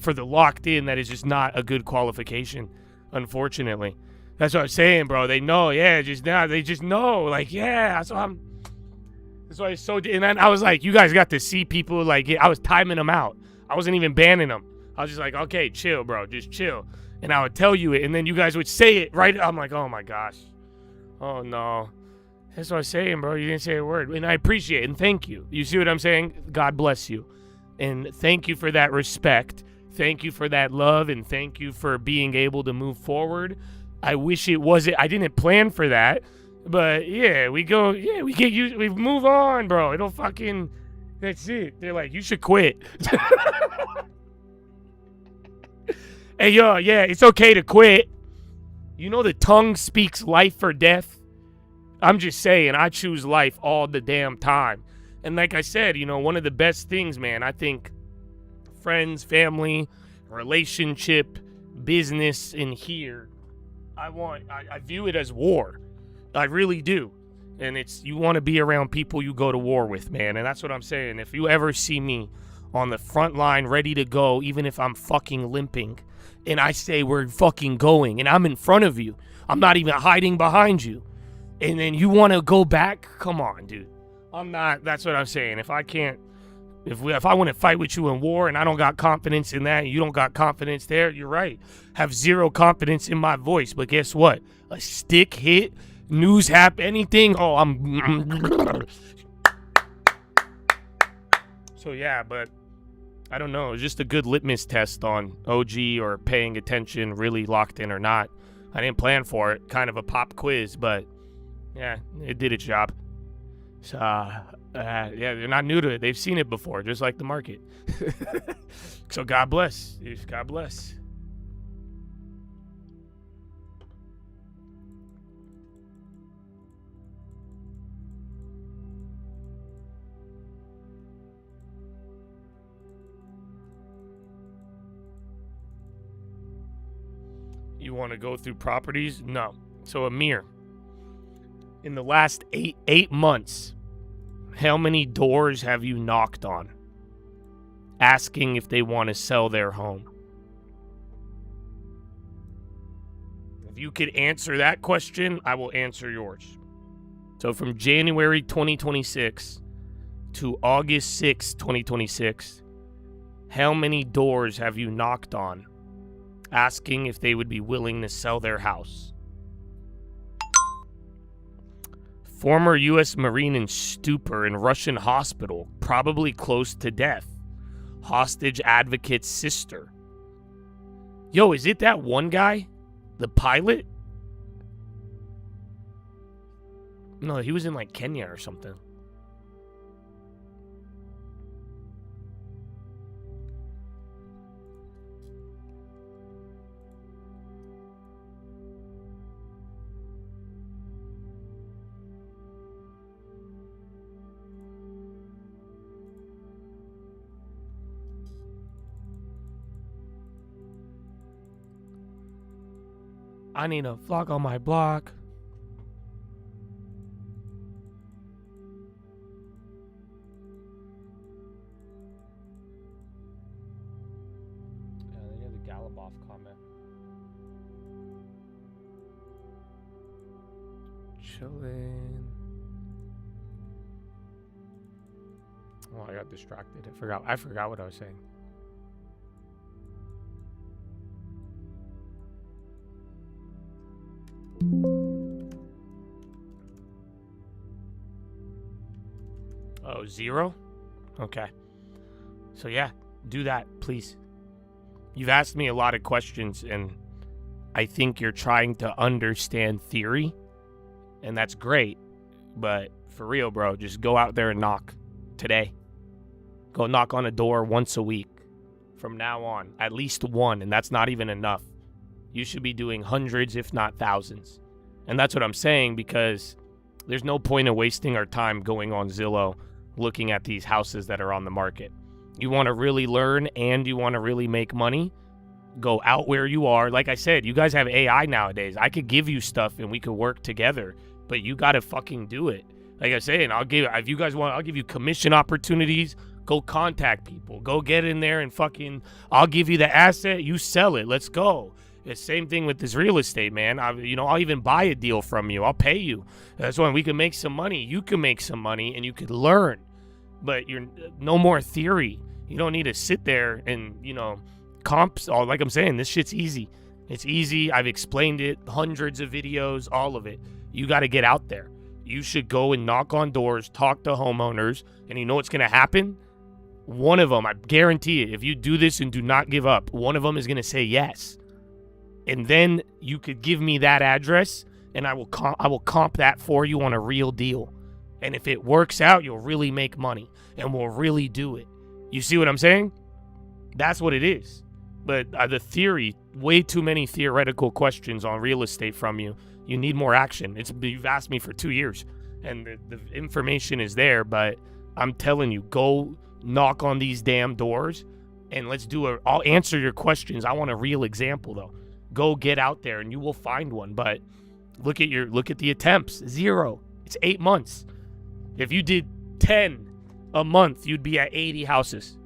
for the locked in, that is just not a good qualification. Unfortunately. That's what I'm saying, bro. They know, yeah, just now. They just know. Like, yeah, that's why it's so. And then I was like, you guys got to see people, like, I was timing them out. I wasn't even banning them. I was just like, okay, chill, bro, just chill. And I would tell you it, and then you guys would say it, right? I'm like, oh my gosh. Oh no. That's what I'm saying, bro. You didn't say a word. And I appreciate it, and thank you. You see what I'm saying? God bless you. And thank you for that respect. Thank you for that love, and thank you for being able to move forward. I wish it wasn't. I didn't plan for that. But yeah, we get used, we move on, bro. It'll fucking, that's it. They're like, you should quit. Hey, yo, yeah, it's okay to quit. You know the tongue speaks life or death. I'm just saying, I choose life all the damn time. And like I said, you know, one of the best things, man, I think friends, family, relationship, business in here, I view it as war. I really do. And you want to be around people you go to war with, man. And that's what I'm saying. If you ever see me on the front line ready to go, even if I'm fucking limping, and I say we're fucking going, and I'm in front of you, I'm not even hiding behind you. And then you want to go back? Come on, dude. I'm not. That's what I'm saying. If I can't, if I want to fight with you in war and I don't got confidence in that, and you don't got confidence there, you're right. Have zero confidence in my voice. But guess what? A stick hit, news happen, anything. Oh, I'm. So yeah, but I don't know. It's just a good litmus test on OG or paying attention, really locked in or not. I didn't plan for it. Kind of a pop quiz, but yeah, it did its job. So, yeah, they're not new to it. They've seen it before, just like the market. So God bless. God bless. You want to go through properties? No. So Amir, in the last eight months, how many doors have you knocked on asking if they want to sell their home? If you could answer that question, I will answer yours. So from January 2026 to August 6, 2026, how many doors have you knocked on asking if they would be willing to sell their house? Former U.S. Marine in stupor in Russian hospital, probably close to death. Hostage advocate's sister. Yo, is it that one guy? The pilot? No, he was in like Kenya or something. I need a vlog on my block. Yeah, they have the Galabov comment. Chillin'. Oh, I got distracted. I forgot what I was saying. Oh, 0? Okay. So yeah, do that, please. You've asked me a lot of questions, and I think you're trying to understand theory, and that's great. But for real, bro, just go out there and knock today. Go knock on a door once a week from now on, at least one, and that's not even enough. You should be doing hundreds, if not thousands. And that's what I'm saying, because there's no point in wasting our time going on Zillow looking at these houses that are on the market. You want to really learn and you want to really make money, go out where you are. Like I said, you guys have AI nowadays. I could give you stuff and we could work together, but you got to fucking do it. Like I say, and if you guys want, I'll give you commission opportunities. Go contact people. Go get in there and I'll give you the asset. You sell it. Let's go. The same thing with this real estate, man. I'll even buy a deal from you. I'll pay you. That's when we can make some money. You can make some money and you could learn. But you're no more theory. You don't need to sit there and, comps. Like I'm saying, this shit's easy. It's easy. I've explained it. Hundreds of videos, all of it. You got to get out there. You should go and knock on doors, talk to homeowners, and you know what's going to happen? One of them, I guarantee it, if you do this and do not give up, one of them is going to say yes. And then you could give me that address, and I will comp that for you on a real deal. And if it works out, you'll really make money, and we'll really do it. You see what I'm saying? That's what it is. But the theory, way too many theoretical questions on real estate from you. You need more action. You've asked me for 2 years, and the information is there, but I'm telling you, go knock on these damn doors, and I'll answer your questions. I want a real example, though. Go get out there, and you will find one. But look at the attempts. 0. It's 8 months. If you did 10 a month, you'd be at 80 houses.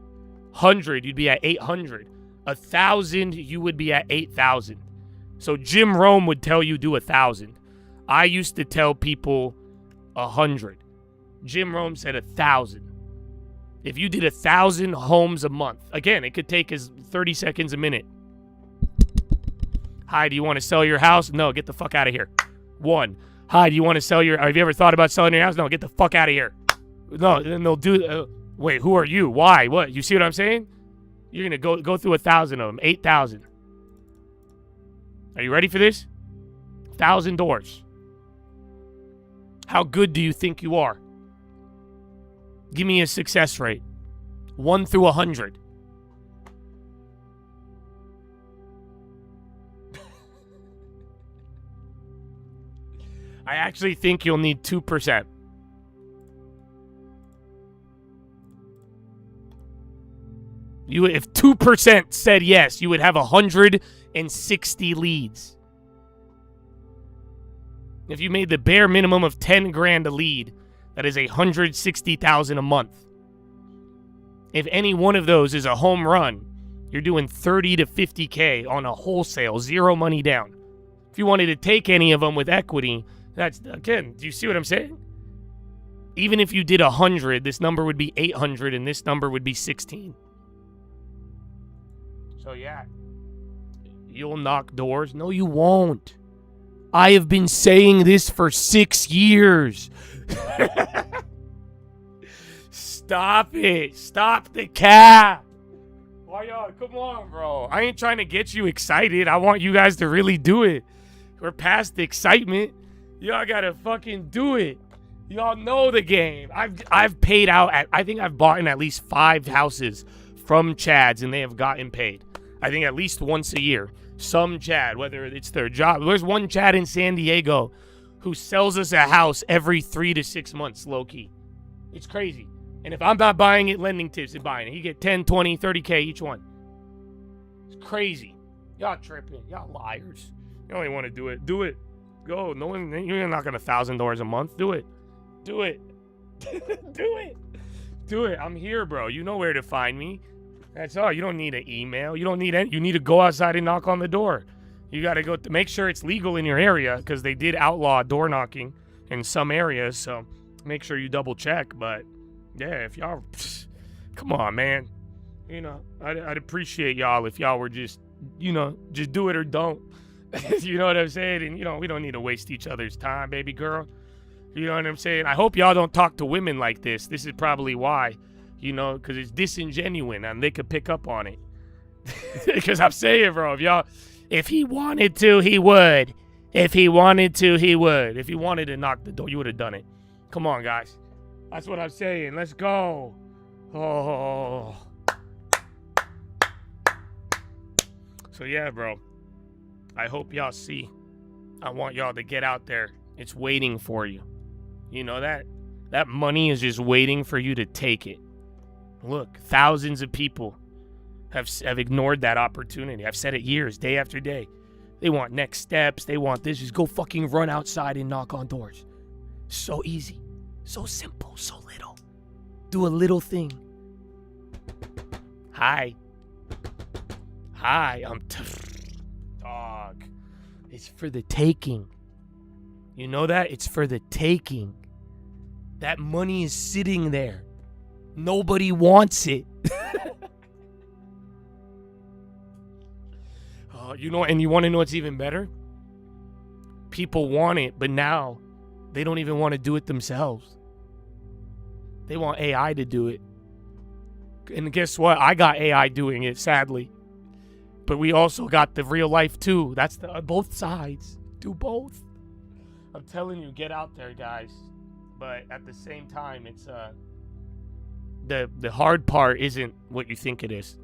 100, you'd be at 800. 1,000, you would be at 8,000. So Jim Rome would tell you do 1,000. I used to tell people 100. Jim Rome said 1,000. If you did 1,000 homes a month, again, it could take as 30 seconds a minute. Hi, do you want to sell your house? No, get the fuck out of here. 1. Hi, do you want to sell your... Have you ever thought about selling your house? No, get the fuck out of here. No, then they'll do... wait, who are you? Why? What? You see what I'm saying? You're going to go through 1,000 of them. 8,000. Are you ready for this? 1,000 doors. How good do you think you are? Give me a success rate. 1 through 100. I actually think you'll need 2%. If 2% said yes, you would have 160 leads. If you made the bare minimum of 10 grand a lead, that is 160,000 a month. If any one of those is a home run, you're doing 30 to 50K on a wholesale, zero money down. If you wanted to take any of them with equity, that's, again, do you see what I'm saying? Even if you did 100, this number would be 800 and this number would be 16. So yeah, you'll knock doors. No, you won't. I have been saying this for 6 years. Stop it. Stop the cap. Why y'all? Come on, bro. I ain't trying to get you excited. I want you guys to really do it. We're past the excitement. Y'all gotta fucking do it. Y'all know the game. I've paid out I think I've bought in at least 5 houses from Chads and they have gotten paid. I think at least once a year. Some Chad, whether it's their job. There's one Chad in San Diego who sells us a house every 3 to 6 months, low-key. It's crazy. And if I'm not buying it, lending tips and buying it. He get 10, 20, 30K each one. It's crazy. Y'all tripping. Y'all liars. You only want to do it. Do it. Go. No one. You're knocking $1,000 a month. Do it. Do it. Do it. Do it. I'm here, bro. You know where to find me. That's all. You don't need an email. You don't need any. You need to go outside and knock on the door. You got to go to make sure it's legal in your area because they did outlaw door knocking in some areas. So make sure you double check. But yeah, if y'all, come on, man. You know, I'd appreciate y'all if y'all were just, you know, just do it or don't. You know what I'm saying? And, you know, we don't need to waste each other's time, baby girl. You know what I'm saying? I hope y'all don't talk to women like this. This is probably why. You know, because it's disingenuine and they could pick up on it. Because I'm saying, bro, if he wanted to, he would. If he wanted to, he would. If he wanted to knock the door, you would have done it. Come on, guys. That's what I'm saying. Let's go. Oh. So, yeah, bro. I hope y'all see. I want y'all to get out there. It's waiting for you. You know that? That money is just waiting for you to take it. Look, thousands of people have ignored that opportunity. I've said it years, day after day. They want next steps. They want this. Just go fucking run outside and knock on doors. So easy. So simple. So little. Do a little thing. Hi. Hi. I'm dog. It's for the taking. You know that? It's for the taking. That money is sitting there. Nobody wants it. You know, and you want to know what's even better? People want it, but now they don't even want to do it themselves. They want AI to do it. And guess what? I got AI doing it, sadly. But we also got the real life too. That's both sides. Do both. I'm telling you, get out there, guys. But at the same time, it's the hard part isn't what you think it is.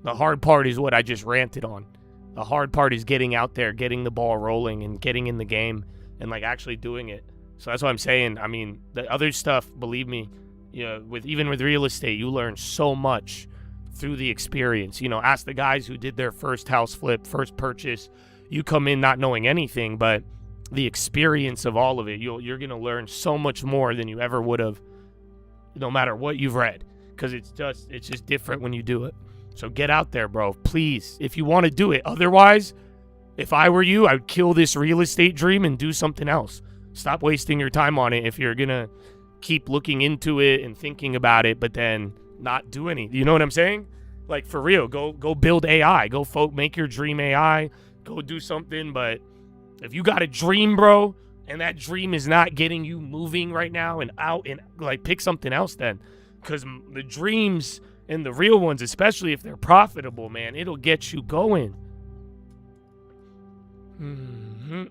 The hard part is what I just ranted on. The hard part is getting out there, getting the ball rolling, and getting in the game, and like actually doing it. So that's what I'm saying. I mean, the other stuff, believe me, even with real estate, you learn so much through the experience. You know, ask the guys who did their first house flip, first purchase. You come in not knowing anything, but the experience of all of it, you're gonna learn so much more than you ever would have, no matter what you've read, because it's just different when you do it. So get out there, bro, please, if you want to do it. Otherwise, If I were you, I'd kill this real estate dream and do something else. Stop wasting your time on it if you're going to keep looking into it and thinking about it, but then not do anything. You know what I'm saying? Like, for real, go build AI. Go make your dream AI. Go do something. But if you got a dream, bro, and that dream is not getting you moving right now and out, and like, pick something else then. Because the dreams and the real ones, especially if they're profitable, man, it'll get you going. Mm-hmm.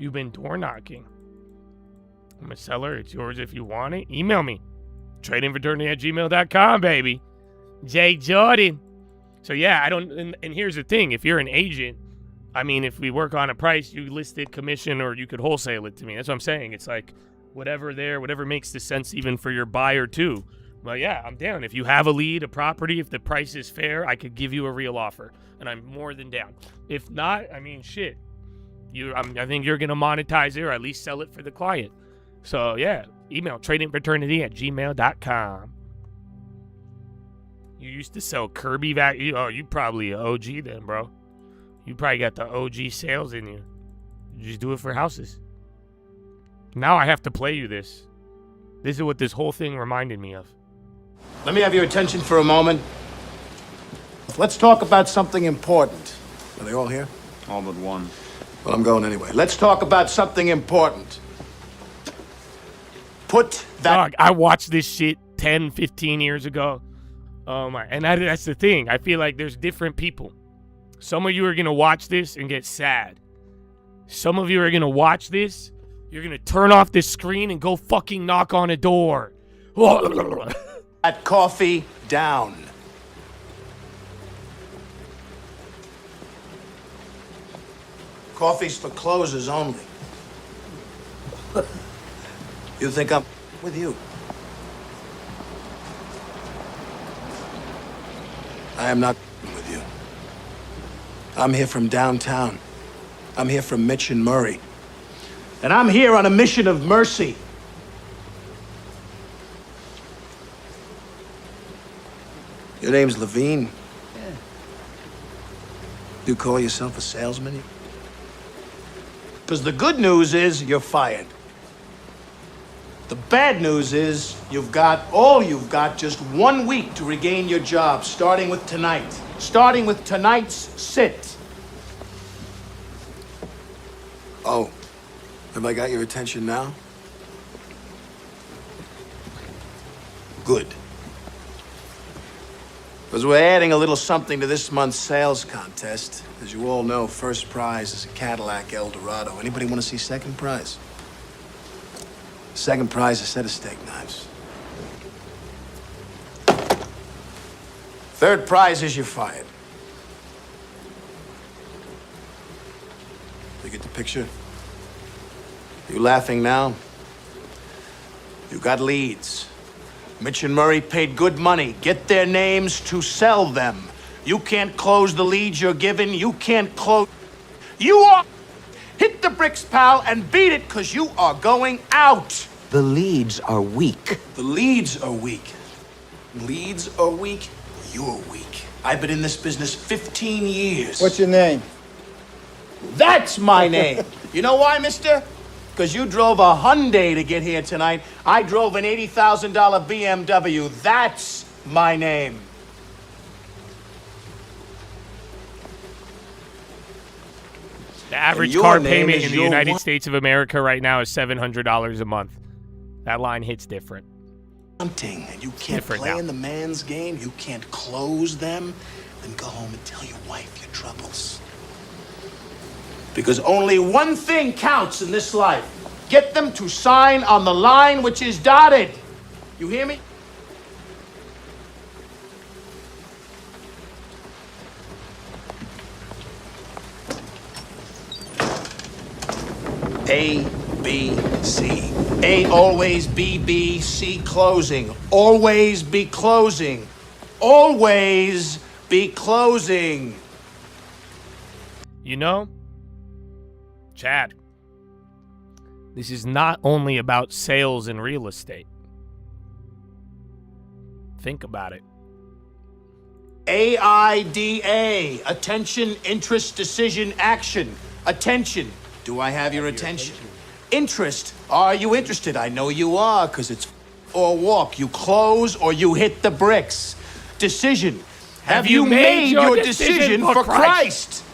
You've been door knocking. I'm a seller. It's yours if you want it. Email me. TradeInFraternity@gmail.com, baby. Jay Jordan. So yeah, I don't. And here's the thing: if you're an agent, I mean, if we work on a price, you list it commission, or you could wholesale it to me. That's what I'm saying. It's like whatever makes the sense even for your buyer too. But yeah, I'm down. If you have a lead, a property, if the price is fair, I could give you a real offer, and I'm more than down. If not, I mean, shit. I think you're gonna monetize it, or at least sell it for the client. So yeah, email tradingfraternity@gmail.com. You used to sell Kirby vacuum. Oh, you probably an OG then, bro. You probably got the OG sales in you. You just do it for houses. Now I have to play you this. This is what this whole thing reminded me of. Let me have your attention for a moment. Let's talk about something important. Are they all here? All but one. Well, I'm going anyway. Let's talk about something important. Put that... Dog, I watched this shit 10, 15 years ago. Oh my, and that's the thing. I feel like there's different people. Some of you are going to watch this and get sad. Some of you are going to watch this. You're going to turn off this screen and go fucking knock on a door. That coffee down. Coffee's for closers only. You think I'm with you? I am not with you. I'm here from downtown. I'm here from Mitch and Murray. And I'm here on a mission of mercy. Your name's Levine? Yeah. You call yourself a salesman? Because the good news is you're fired. The bad news is you've got just 1 week to regain your job, starting with tonight. Starting with tonight's sit. Oh, have I got your attention now? Good. Because we're adding a little something to this month's sales contest. As you all know, first prize is a Cadillac Eldorado. Anybody want to see second prize? Second prize, a set of steak knives. Third prize is you're fired. You get the picture? You laughing now? You got leads. Mitch and Murray paid good money. Get their names to sell them. You can't close the leads you're given. You can't close. You are... Hit the bricks, pal, and beat it, because you are going out. The leads are weak. The leads are weak. Leads are weak. You're weak. I've been in this business 15 years. What's your name? That's my name. You know why, mister? Because you drove a Hyundai to get here tonight. I drove an $80,000 BMW. That's my name. The average car payment in the United States of America right now is $700 a month. That line hits different. Hunting, and you can't play in the man's game. You can't close them. Then go home and tell your wife your troubles. Because only one thing counts in this life. Get them to sign on the line which is dotted. You hear me? A, B, B, C. A always B, B, C closing. Always be closing. Always be closing. You know, Chad, this is not only about sales and real estate. Think about it. AIDA. Attention, interest, decision, action. Attention. Do I have your attention? Interest. Are you interested? I know you are, because it's or walk. You close or you hit the bricks. Decision. Have you made your decision for Christ?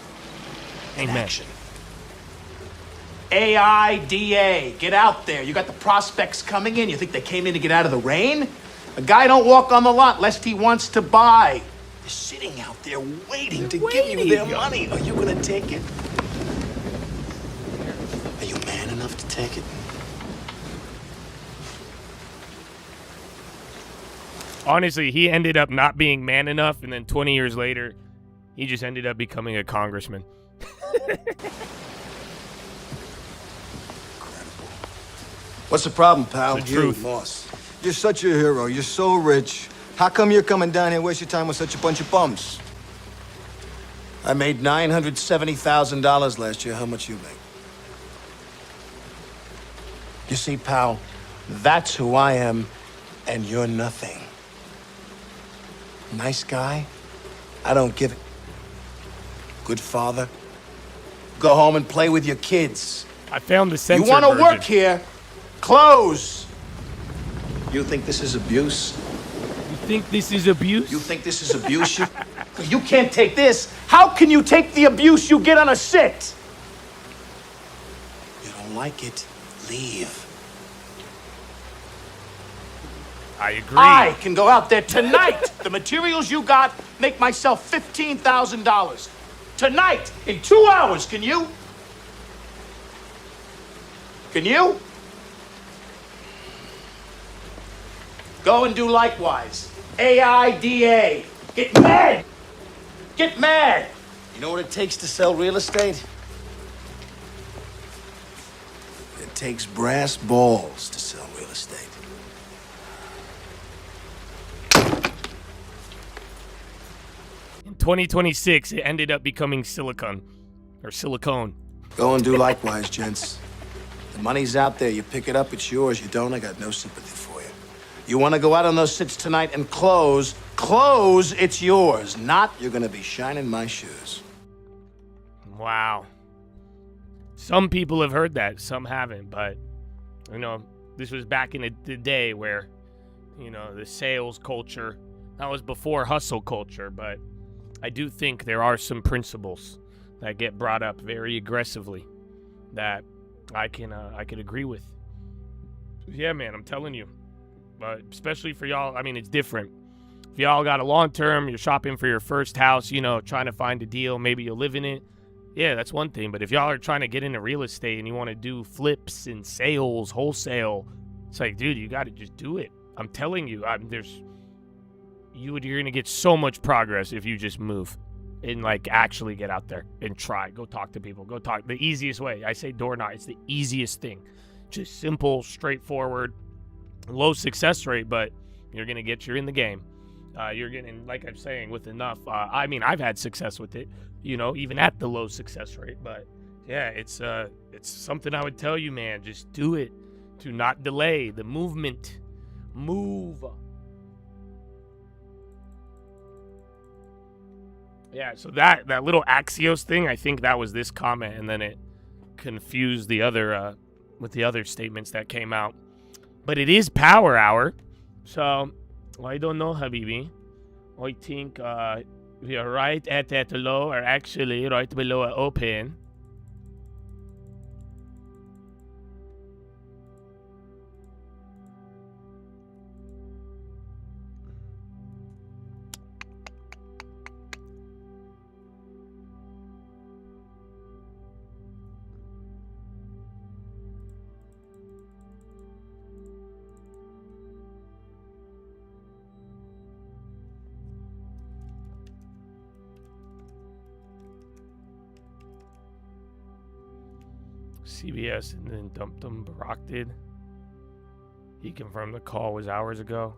Amen. Action. AIDA. Get out there. You got the prospects coming in. You think they came in to get out of the rain? A guy don't walk on the lot lest he wants to buy. They're sitting out there waiting to give you their money. Are you going to take it? Are you man enough to take it? Honestly, he ended up not being man enough, and then 20 years later, he just ended up becoming a congressman. What's the problem, pal? It's the truth. Boss. You're such a hero. You're so rich. How come you're coming down here and waste your time with such a bunch of bums? I made $970,000 last year. How much you make? You see, pal, that's who I am, and you're nothing. Nice guy? I don't give it. Good father? Go home and play with your kids. I found the censored You want to version. work here? Close. You think this is abuse? You think this is abuse? You think this is abuse? You can't take this. How can you take the abuse you get on a sit? You don't like it? Leave. I agree. I can go out there tonight. The materials you got make myself $15,000. Tonight, in 2 hours, can you? Can you? Go and do likewise. AIDA. Get mad! Get mad! You know what it takes to sell real estate? It takes brass balls to sell real estate. In 2026, it ended up becoming silicone. Go and do likewise, gents. The money's out there. You pick it up, it's yours. You don't, I got no sympathy for you. You want to go out on those sits tonight and close, it's yours. Not, you're going to be shining my shoes. Wow. Some people have heard that, some haven't, but, you know, this was back in the day where, you know, the sales culture, that was before hustle culture, but I do think there are some principles that get brought up very aggressively that I can agree with. Yeah, man, I'm telling you. But especially for y'all, I mean, it's different. If y'all got a long term, you're shopping for your first house, you know, trying to find a deal, maybe you'll live in it. Yeah, that's one thing. But if y'all are trying to get into real estate and you want to do flips and sales, wholesale, it's like, dude, you got to just do it. I'm telling you, you're going to get so much progress if you just move and like actually get out there and try. Go talk to people. Go talk. The easiest way. I say door knock. It's the easiest thing. Just simple, straightforward, low success rate, but you're going to get you in the game. You're getting, like I'm saying, with enough. I mean, I've had success with it, you know, even at the low success rate. But yeah, it's something I would tell you, man. Just do it. Do not delay the movement. Move. Yeah, so that little Axios thing, I think that was this comment, and then it confused the other with the other statements that came out. But it is Power Hour, so I don't know, Habibi. I think we are right at that low, or actually right below an open. CBS and then dumped them. Barack did. He confirmed the call was hours ago.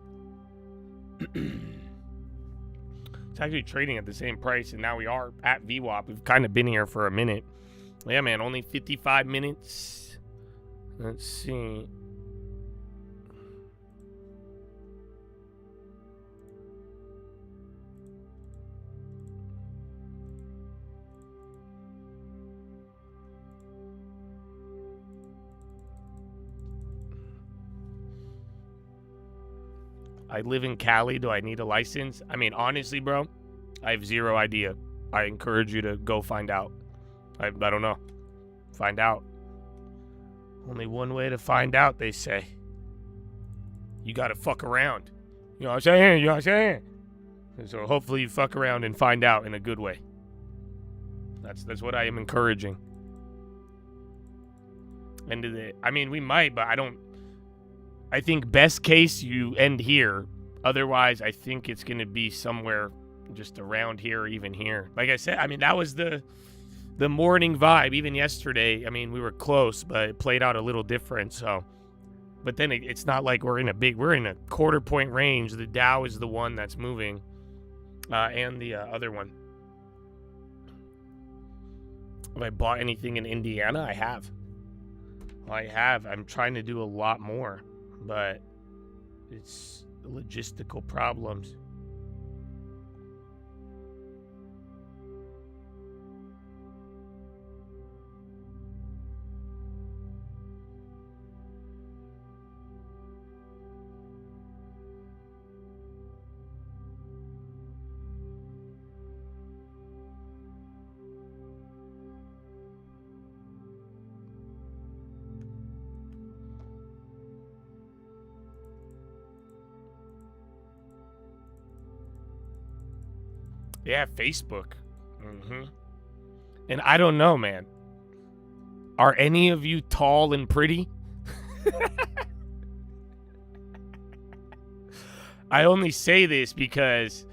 It's actually trading at the same price, and now we are at VWAP. We've kind of been here for a minute. Yeah, man, only 55 minutes. Let's see. I live in Cali. Do I need a license? I mean, honestly, bro, I have zero idea. I encourage you to go find out. I don't know. Find out. Only one way to find out, they say. You gotta fuck around. You know what I'm saying? You know what I'm saying? And so hopefully you fuck around and find out in a good way. That's what I am encouraging. I mean, we might, but I think best case you end here. Otherwise, I think it's going to be somewhere just around here or even here. Like I said, I mean, that was the morning vibe. Even yesterday, I mean, we were close, but it played out a little different. So, but then it's not like we're in a quarter point range. The Dow is the one that's moving, and the other one. Have I bought anything in Indiana? I have. I'm trying to do a lot more, but it's logistical problems. Yeah, Facebook. And I don't know, man. Are any of you tall and pretty? I only say this because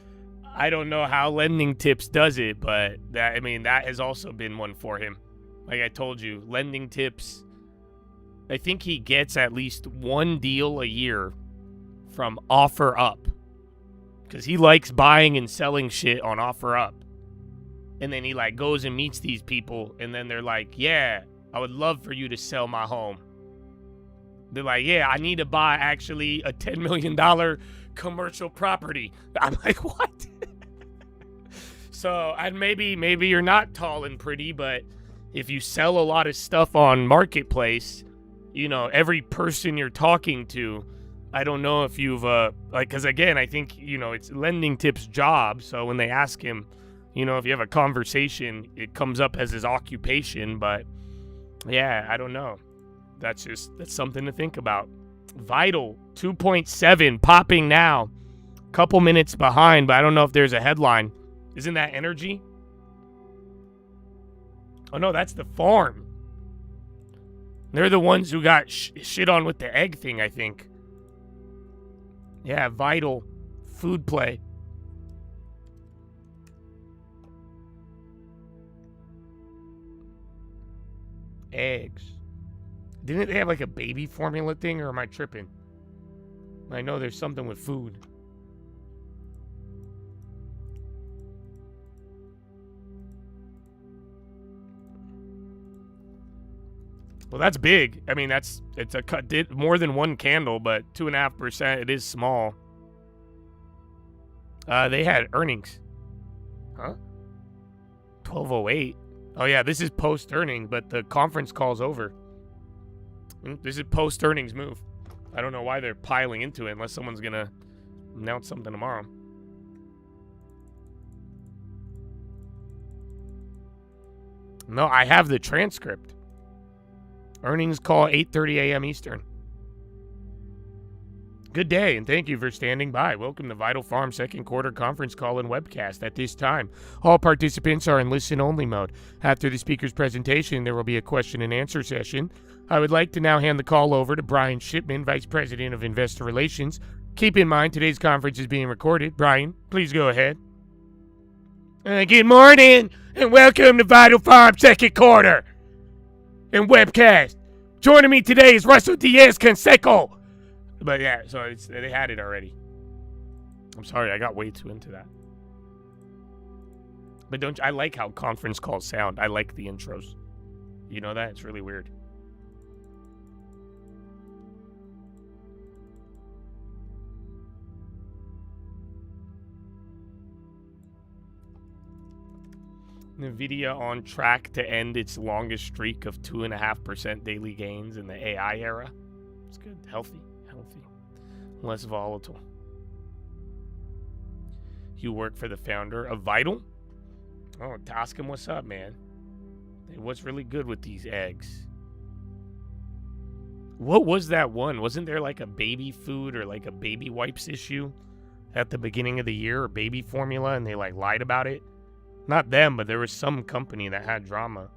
I don't know how Lending Tips does it, but that has also been one for him. Like I told you, Lending Tips, I think he gets at least one deal a year from OfferUp. Because he likes buying and selling shit on OfferUp. And then he like goes and meets these people. And then they're like, yeah, I would love for you to sell my home. They're like, yeah, I need to buy actually a $10 million commercial property. I'm like, what? So maybe you're not tall and pretty, but if you sell a lot of stuff on Marketplace, you know, every person you're talking to, I don't know if you've, because again, I think, you know, it's Lending Tips' job. So when they ask him, you know, if you have a conversation, it comes up as his occupation. But yeah, I don't know. That's something to think about. Vital 2.7 popping now. Couple minutes behind, but I don't know if there's a headline. Isn't that energy? Oh no, that's the farm. They're the ones who got shit on with the egg thing, I think. Yeah, Vital food play. Eggs. Didn't they have like a baby formula thing, or am I tripping? I know there's something with food. Well, that's big. I mean, it's a cut, more than one candle, but 2.5%. It is small. They had earnings. Huh? 12:08. Oh yeah, this is post earnings, but the conference call's over. This is post earnings move. I don't know why they're piling into it unless someone's gonna announce something tomorrow. No, I have the transcript. Earnings call 8:30 a.m. Eastern. Good day, and thank you for standing by. Welcome to Vital Farm second quarter conference call and webcast. At this time, all participants are in listen-only mode. After the speaker's presentation, there will be a question and answer session. I would like to now hand the call over to Brian Shipman, Vice President of Investor Relations. Keep in mind, today's conference is being recorded. Brian, please go ahead. Good morning, and welcome to Vital Farm second quarter. and webcast. Joining me today is Russell Diaz Canseco. But yeah, so they had it already. I'm sorry, I got way too into that. But I like how conference calls sound. I like the intros. You know that? It's really weird. NVIDIA on track to end its longest streak of 2.5% daily gains in the AI era. It's good. Healthy. Less volatile. You work for the founder of Vital? Oh, ask him what's up, man. What's really good with these eggs? What was that one? Wasn't there like a baby food or like a baby wipes issue at the beginning of the year, or baby formula, and they like lied about it? Not them, but there was some company that had drama.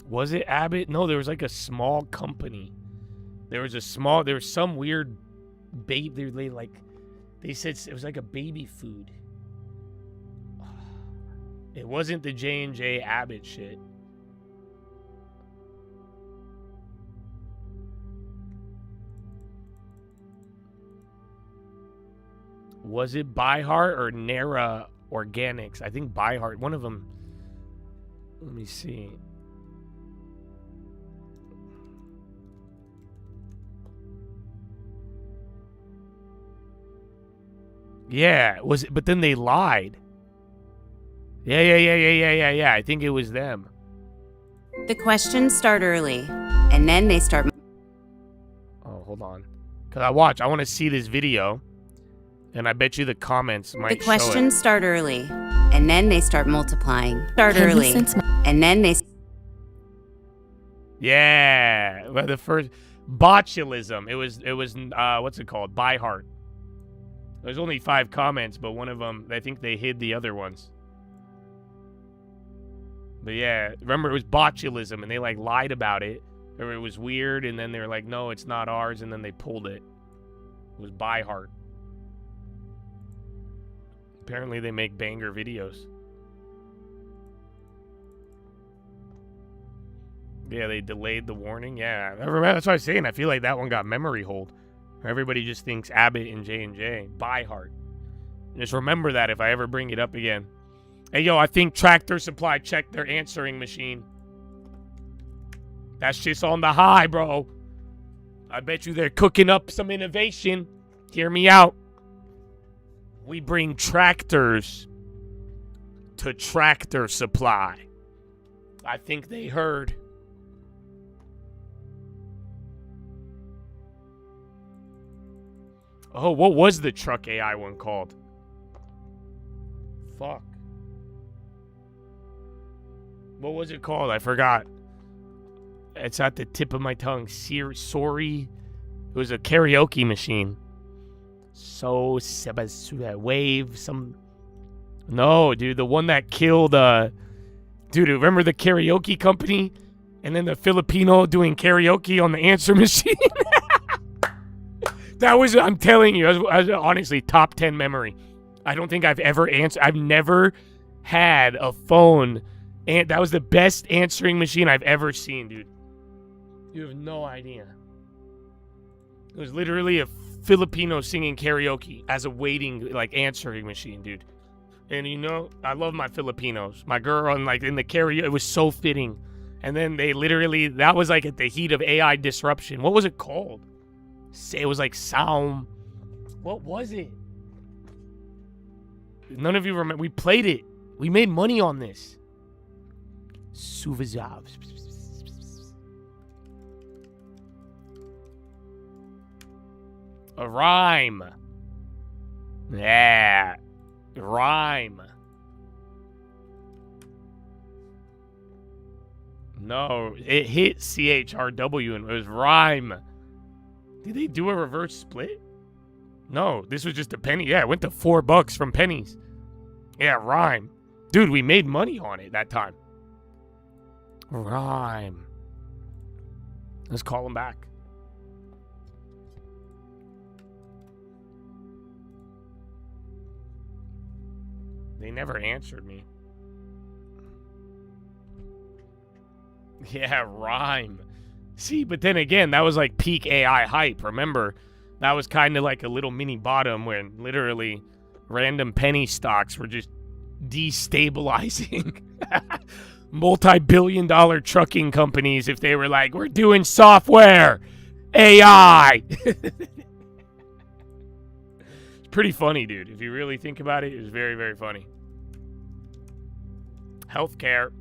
Was it Abbott? No, there was like a small company. There was some weird baby. They said it was like a baby food. It wasn't the J&J Abbott shit. Was it ByHeart or Nera Organics? I think ByHeart. One of them. Let me see. Yeah, was it? But then they lied. Yeah. I think it was them. The questions start early, and then they start. Oh, hold on. Because I want to see this video, and I bet you the comments might show it. The questions start early, and then they start multiplying. And then they. Yeah, well, the first botulism. It was what's it called? ByHeart. There's only 5 comments, but one of them, I think they hid the other ones. But yeah, remember it was botulism, and they like lied about it, or it was weird, and then they were like, no, it's not ours, and then they pulled it. It was ByHeart. Apparently they make banger videos. Yeah, they delayed the warning. Yeah, I remember, that's what I was saying. I feel like that one got memory hold. Everybody just thinks Abbott and J&J. ByHeart. Just remember that if I ever bring it up again. Hey, yo, I think Tractor Supply checked their answering machine. That shit's on the high, bro. I bet you they're cooking up some innovation. Hear me out. We bring tractors to Tractor Supply. I think they heard. Oh, what was the truck AI one called? Fuck. What was it called? I forgot. It's at the tip of my tongue. Sorry. It was a karaoke machine. So, Wave, some... No, dude, the one that killed, Dude, remember the karaoke company? And then the Filipino doing karaoke on the answer machine? That was, I'm telling you, I was honestly top 10 memory. I don't think I've ever answered. I've never had a phone, and that was the best answering machine I've ever seen, dude. You have no idea. It was literally a Filipino singing karaoke as a waiting, like, answering machine, dude. And you know, I love my Filipinos. My girl, and like in the karaoke, it was so fitting. And then they literally, that was like at the heat of AI disruption. What was it called? It was like Sound. What was it? None of you remember. We played it. We made money on this. Suvazav. A rhyme. Yeah. Rhyme. No, it hit CHRW and it was rhyme. Did they do a reverse split? No, this was just a penny. Yeah, it went to $4 from pennies. Yeah, Rhyme. Dude, we made money on it that time. Rhyme. Let's call him back. They never answered me. Yeah, Rhyme. See, but then again, that was like peak AI hype. Remember, that was kind of like a little mini bottom when literally random penny stocks were just destabilizing multi-billion-dollar trucking companies if they were like, we're doing software, AI. It's pretty funny, dude. If you really think about it, it's very, very funny. Healthcare.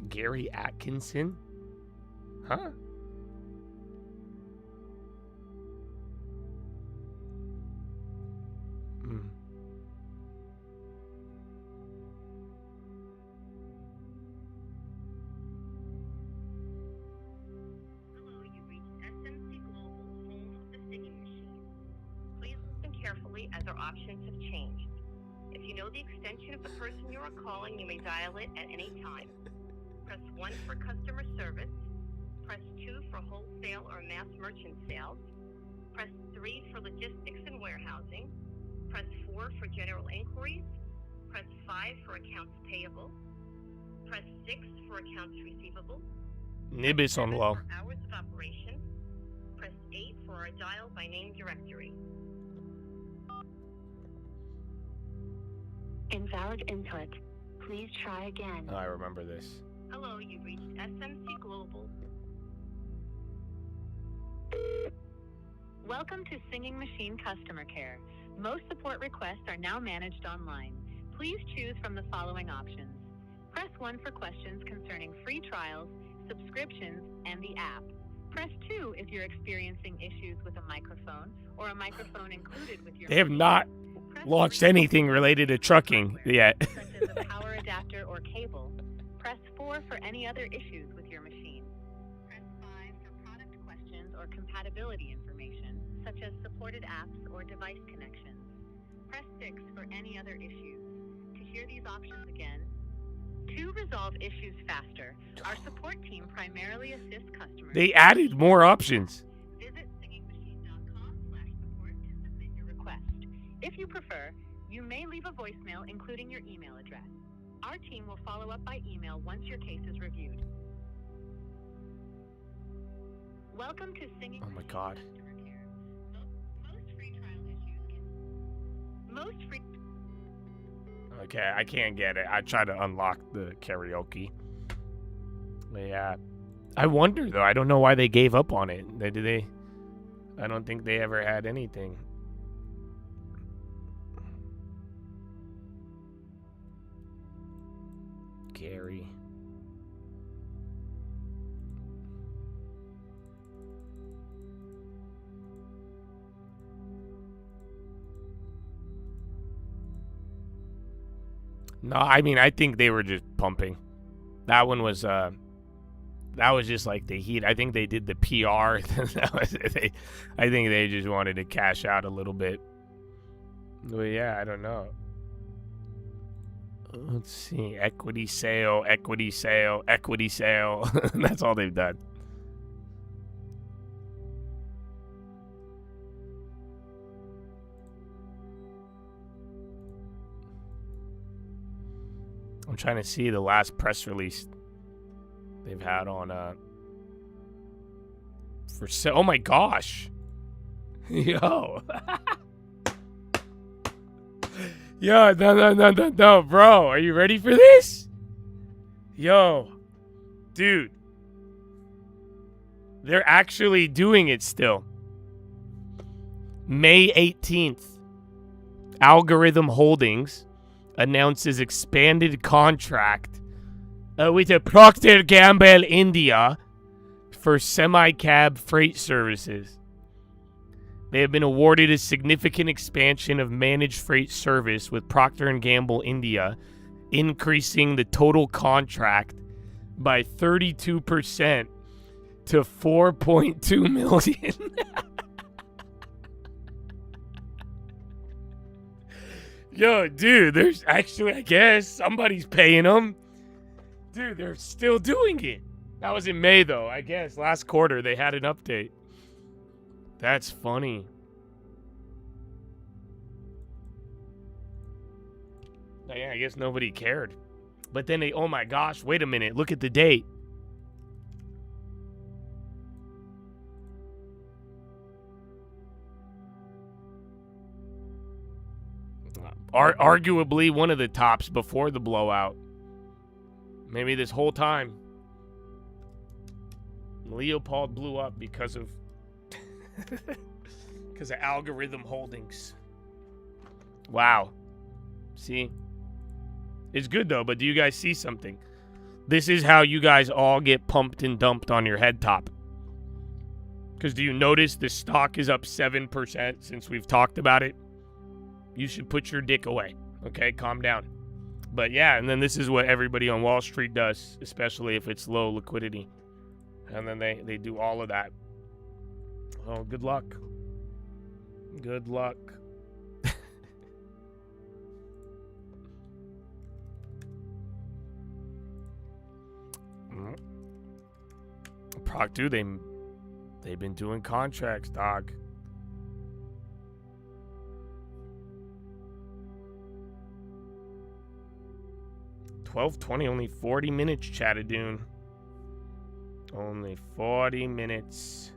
Gary Atkinson? Huh? Carefully as our options have changed. If you know the extension of the person you are calling, you may dial it at any time. Press 1 for customer service. Press 2 for wholesale or mass merchant sales. Press 3 for logistics and warehousing. Press 4 for general inquiries. Press 5 for accounts payable. Press 6 for accounts receivable. Nibis on low. For hours of operation. Press 8 for our dial by name directory. Invalid input. Please try again. Oh, I remember this. Hello, you've reached SMC Global. Welcome to Singing Machine Customer Care. Most support requests are now managed online. Please choose from the following options. Press 1 for questions concerning free trials, subscriptions, and the app. Press 2 if you're experiencing issues with a microphone or a microphone included with your They have not launched anything related to trucking yet. such as a power adapter or cable. Press 4 for any other issues with your machine. Press 5 for product questions or compatibility information, such as supported apps or device connections. Press 6 for any other issues. To hear these options again, to resolve issues faster, our support team primarily assists customers. They added more options. Visit singingmachine.com/support to submit your request. If you prefer, you may leave a voicemail including your email address. Our team will follow up by email once your case is reviewed. Welcome to Singing Oh my God. Customer Care. Most free trial issues can... Most free... Okay, I can't get it. I tried to unlock the karaoke. Yeah. I wonder, though. I don't know why they gave up on it. I don't think they ever had anything. Gary. No, I mean, I think they were just pumping. That one was, that was just like the heat. I think they did the PR. I think they just wanted to cash out a little bit. But yeah, I don't know. Let's see. Equity sale, equity sale, equity sale. That's all they've done. I'm trying to see the last press release they've had on for sale. Oh my gosh. Yo. Yo, no, bro. Are you ready for this? Yo. Dude. They're actually doing it still. May 18th. Algorithm Holdings announces expanded contract with a Procter & Gamble India for semi-cab freight services. They have been awarded a significant expansion of managed freight service with Procter & Gamble India, increasing the total contract by 32% to 4.2 million. Yo, dude, there's actually, I guess, somebody's paying them. Dude, they're still doing it. That was in May, though. I guess last quarter they had an update. That's funny. Yeah, I guess nobody cared. But then they, oh my gosh, wait a minute. Look at the date. Arguably one of the tops before the blowout. Maybe this whole time. Leopold blew up because of algorithm holdings. Wow. See? It's good though, but do you guys see something? This is how you guys all get pumped and dumped on your head top. Because do you notice the stock is up 7% since we've talked about it? You should put your dick away. Okay, calm down. But yeah, and then this is what everybody on Wall Street does, especially if it's low liquidity. And then they do all of that. Oh, good luck. Good luck. Proc, dude, they've been doing contracts, dog. $12:20, only 40 minutes, Chattadoon. Only 40 minutes.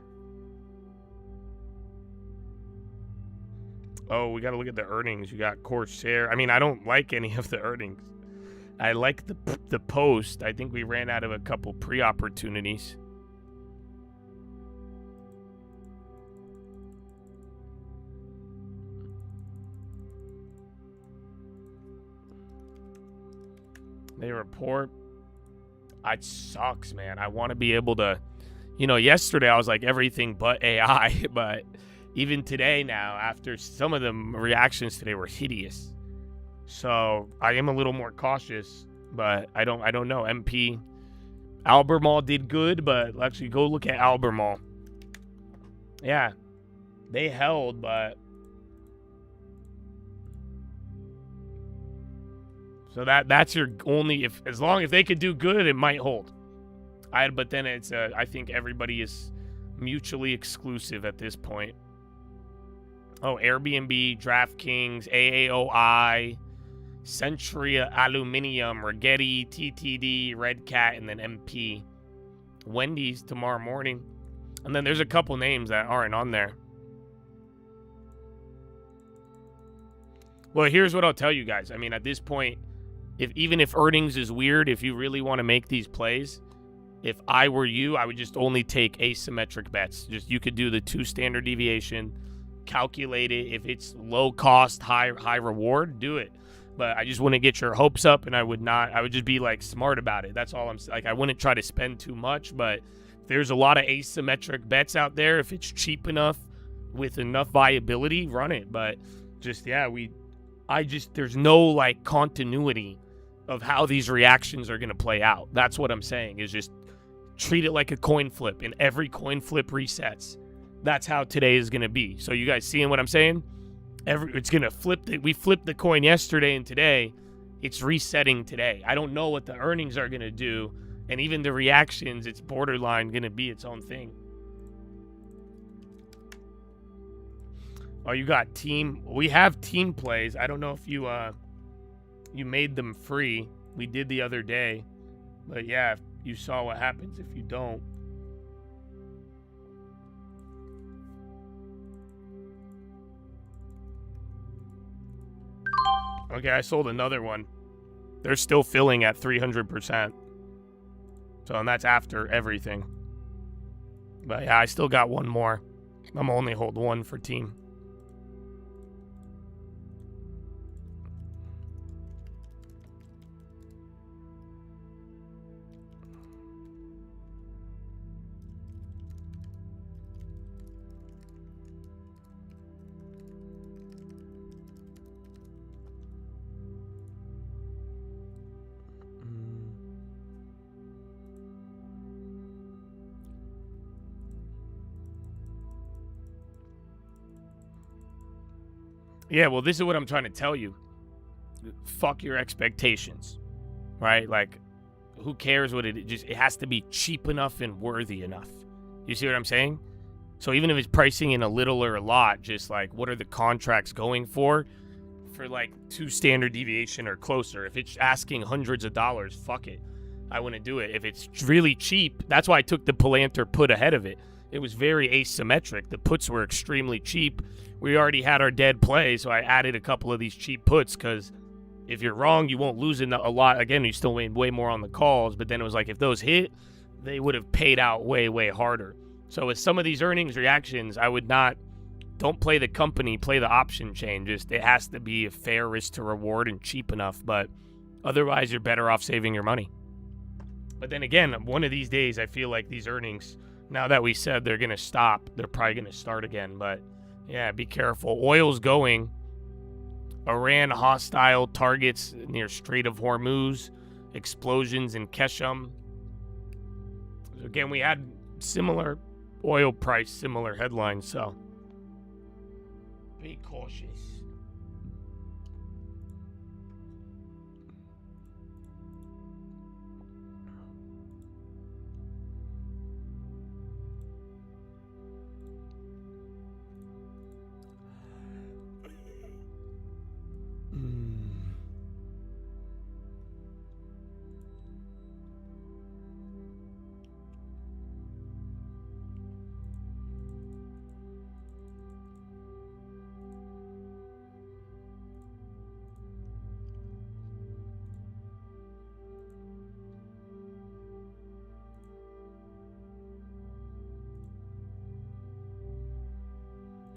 Oh, we got to look at the earnings. You got Corsair. I mean, I don't like any of the earnings. I like the post. I think we ran out of a couple pre-opportunities. They report. It sucks, man. I want to be able to, yesterday I was like everything but AI, but even today now, after some of the reactions today were hideous. So I am a little more cautious, but I don't know. MP Albemarle did good, but actually go look at Albemarle. Yeah, they held, but so that's your only, as long as they could do good, it might hold. But then it's I think everybody is mutually exclusive at this point. Oh, Airbnb, DraftKings, AAOI, Century Aluminium, Rigetti, TTD, Red Cat, and then MP. Wendy's tomorrow morning. And then there's a couple names that aren't on there. Well, here's what I'll tell you guys. I mean, at this point, even if earnings is weird, if you really want to make these plays, if I were you, I would just only take asymmetric bets. Just you could do the 2 standard deviation, calculate it. If it's low cost, high reward, do it. But I just wouldn't get your hopes up, and I would just be like smart about it. That's all I'm like. I wouldn't try to spend too much, but there's a lot of asymmetric bets out there. If it's cheap enough with enough viability, run it. But just, yeah, there's no like continuity of how these reactions are going to play out. That's what I'm saying, is just treat it like a coin flip, and every coin flip resets. That's how today is going to be. So you guys seeing what I'm saying? It's going to flip. We flipped the coin yesterday, and today it's resetting today. I don't know what the earnings are going to do, and even the reactions, it's borderline going to be its own thing. Oh, you got team. We have team plays. I don't know if you made them free. We did the other day. But yeah, you saw what happens if you don't. Okay, I sold another one. They're still filling at 300%. So, and that's after everything. But yeah, I still got one more. I'm only hold one for team. Yeah, well, this is what I'm trying to tell you. Fuck your expectations, right? Like, who cares what it just? It has to be cheap enough and worthy enough. You see what I'm saying? So even if it's pricing in a little or a lot, just like what are the contracts going for like 2 standard deviation or closer? If it's asking hundreds of dollars, fuck it. I wouldn't do it. If it's really cheap, that's why I took the Palantir put ahead of it. It was very asymmetric. The puts were extremely cheap. We already had our dead play, so I added a couple of these cheap puts because if you're wrong, you won't lose a lot. Again, you still made way more on the calls, but then it was like if those hit, they would have paid out way, way harder. So with some of these earnings reactions, I would not, don't play the company, play the option chain. Just it has to be a fair risk to reward and cheap enough, but otherwise you're better off saving your money. But then again, one of these days, I feel like these earnings, now that we said they're going to stop, they're probably going to start again. But yeah, be careful. Oil's going. Iran hostile targets near Strait of Hormuz. Explosions in Keshem. Again, we had similar oil price, similar headlines, so be cautious.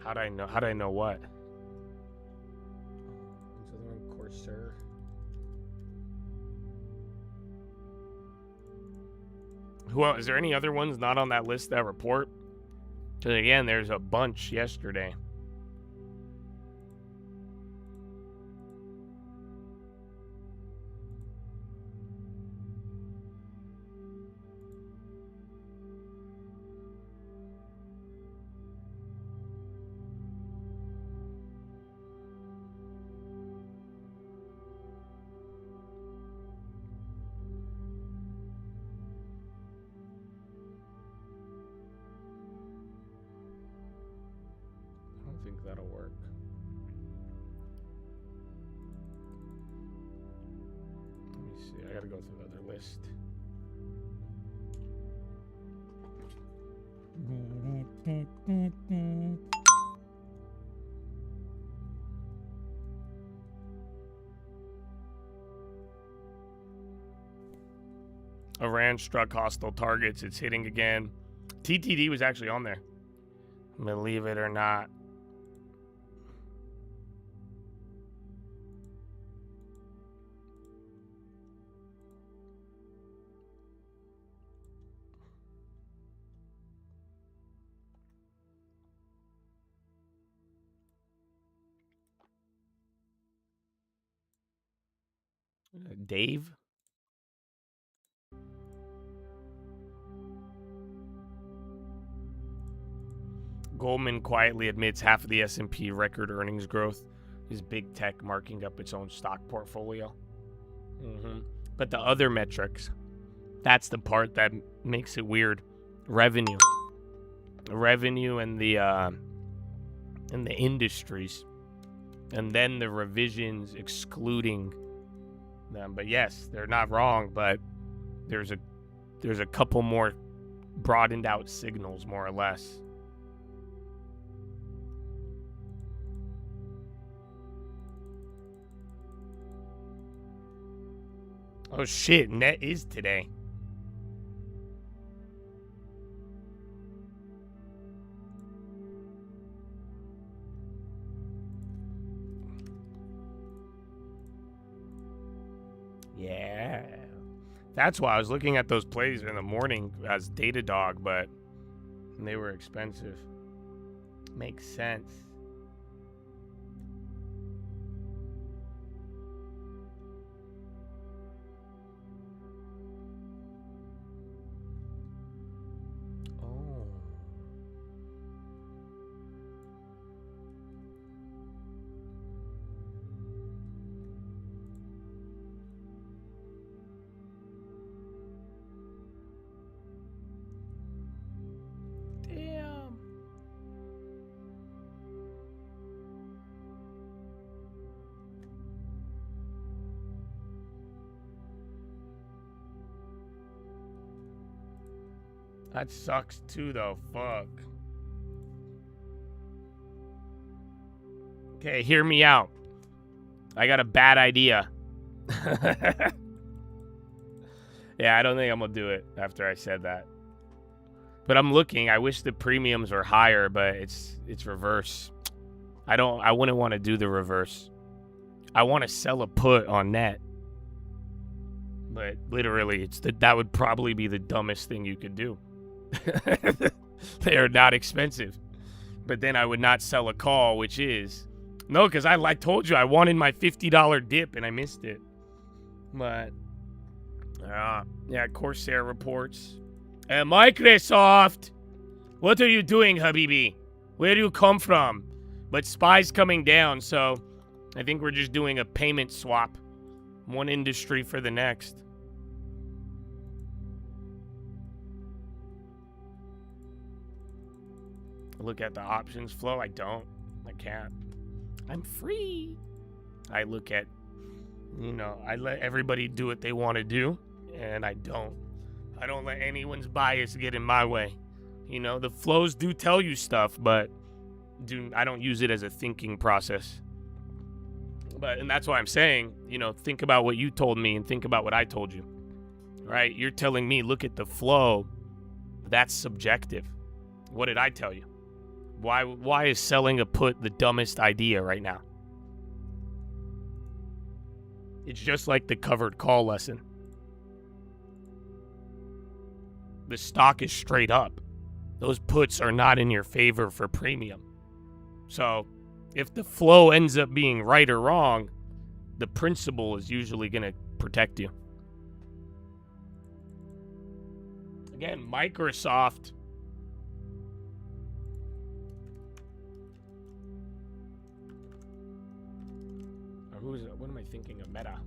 How'd I know what? Corsair. Who else? Is there any other ones not on that list that report? Because again, there's a bunch yesterday. That'll work. Let me see. I gotta go through the other list. Iran struck hostile targets. It's hitting again. TTD was actually on there. Believe it or not. Dave? Goldman quietly admits half of the S&P record earnings growth is big tech marking up its own stock portfolio. But the other metrics, that's the part that makes it weird. Revenue and the industries, and then the revisions excluding them. But yes, they're not wrong, but there's a couple more broadened out signals, more or less. Oh shit, net is today. Yeah. That's why I was looking at those plays in the morning as Datadog, but they were expensive. Makes sense. That sucks too, though. Fuck. Okay, hear me out. I got a bad idea. Yeah, I don't think I'm gonna do it after I said that. But I'm looking. I wish the premiums were higher, but it's reverse. I wouldn't want to do the reverse. I want to sell a put on net. But literally, that would probably be the dumbest thing you could do. They are not expensive. But then I would not sell a call, which is... No, because I told you I wanted my $50 dip and I missed it. But... yeah, Corsair reports. Microsoft! What are you doing, Habibi? Where do you come from? But SPY's coming down, so... I think we're just doing a payment swap. One industry for the next. Look at the options flow. I don't. I can't. I'm free. I look at, I let everybody do what they want to do, and I don't. I don't let anyone's bias get in my way. The flows do tell you stuff, but I don't use it as a thinking process. And that's why I'm saying, think about what you told me and think about what I told you. Right? You're telling me, look at the flow. That's subjective. What did I tell you? Why is selling a put the dumbest idea right now? It's just like the covered call lesson. The stock is straight up. Those puts are not in your favor for premium. So, if the flow ends up being right or wrong, the principle is usually going to protect you. Again, Microsoft. Or who is it? What am I thinking of? Meta.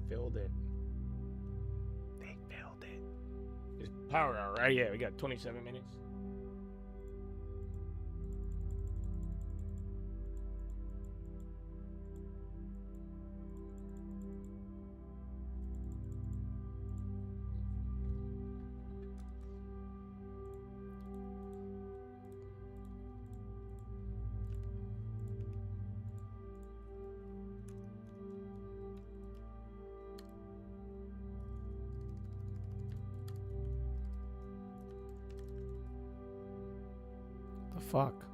Filled it. They filled it. It's power hour, right? Yeah, we got 27 minutes. Fuck.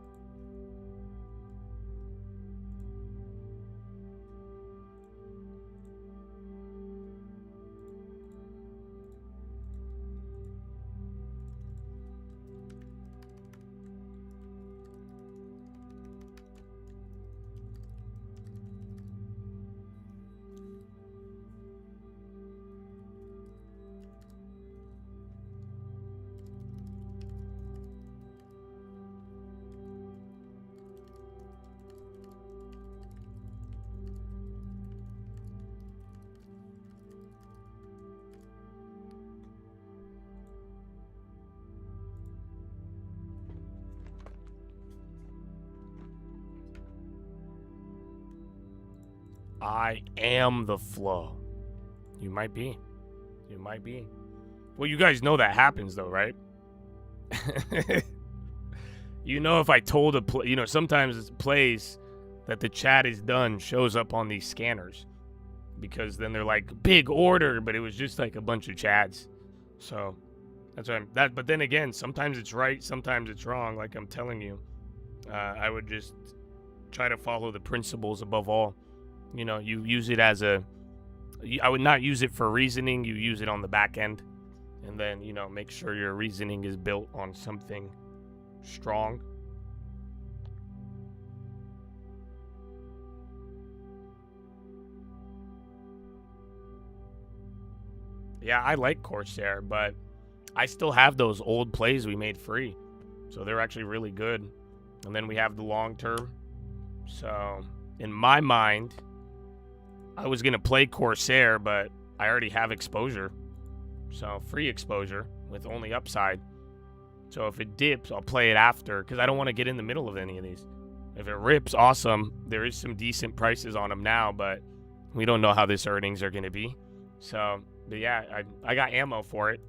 I am the flow. You might be. You might be. Well, you guys know that happens though, right? You know, if I told a play, you know, sometimes it plays that the chat is done shows up on these scanners because then they're like big order, but it was just like a bunch of chads. So that's why but then again, sometimes it's right, sometimes it's wrong. Like I'm telling you, I would just try to follow the principles above all. You know, you use it as I would not use it for reasoning. You use it on the back end, and then, you know, make sure your reasoning is built on something strong. Yeah, I like Corsair, but I still have those old plays we made free, so they're actually really good. And then we have the long term. So in my mind, I was gonna play Corsair, but I already have exposure, so free exposure with only upside. So if it dips, I'll play it after, because I don't want to get in the middle of any of these. If it rips, awesome. There is some decent prices on them now, but we don't know how this earnings are going to be. So, but yeah, I got ammo for it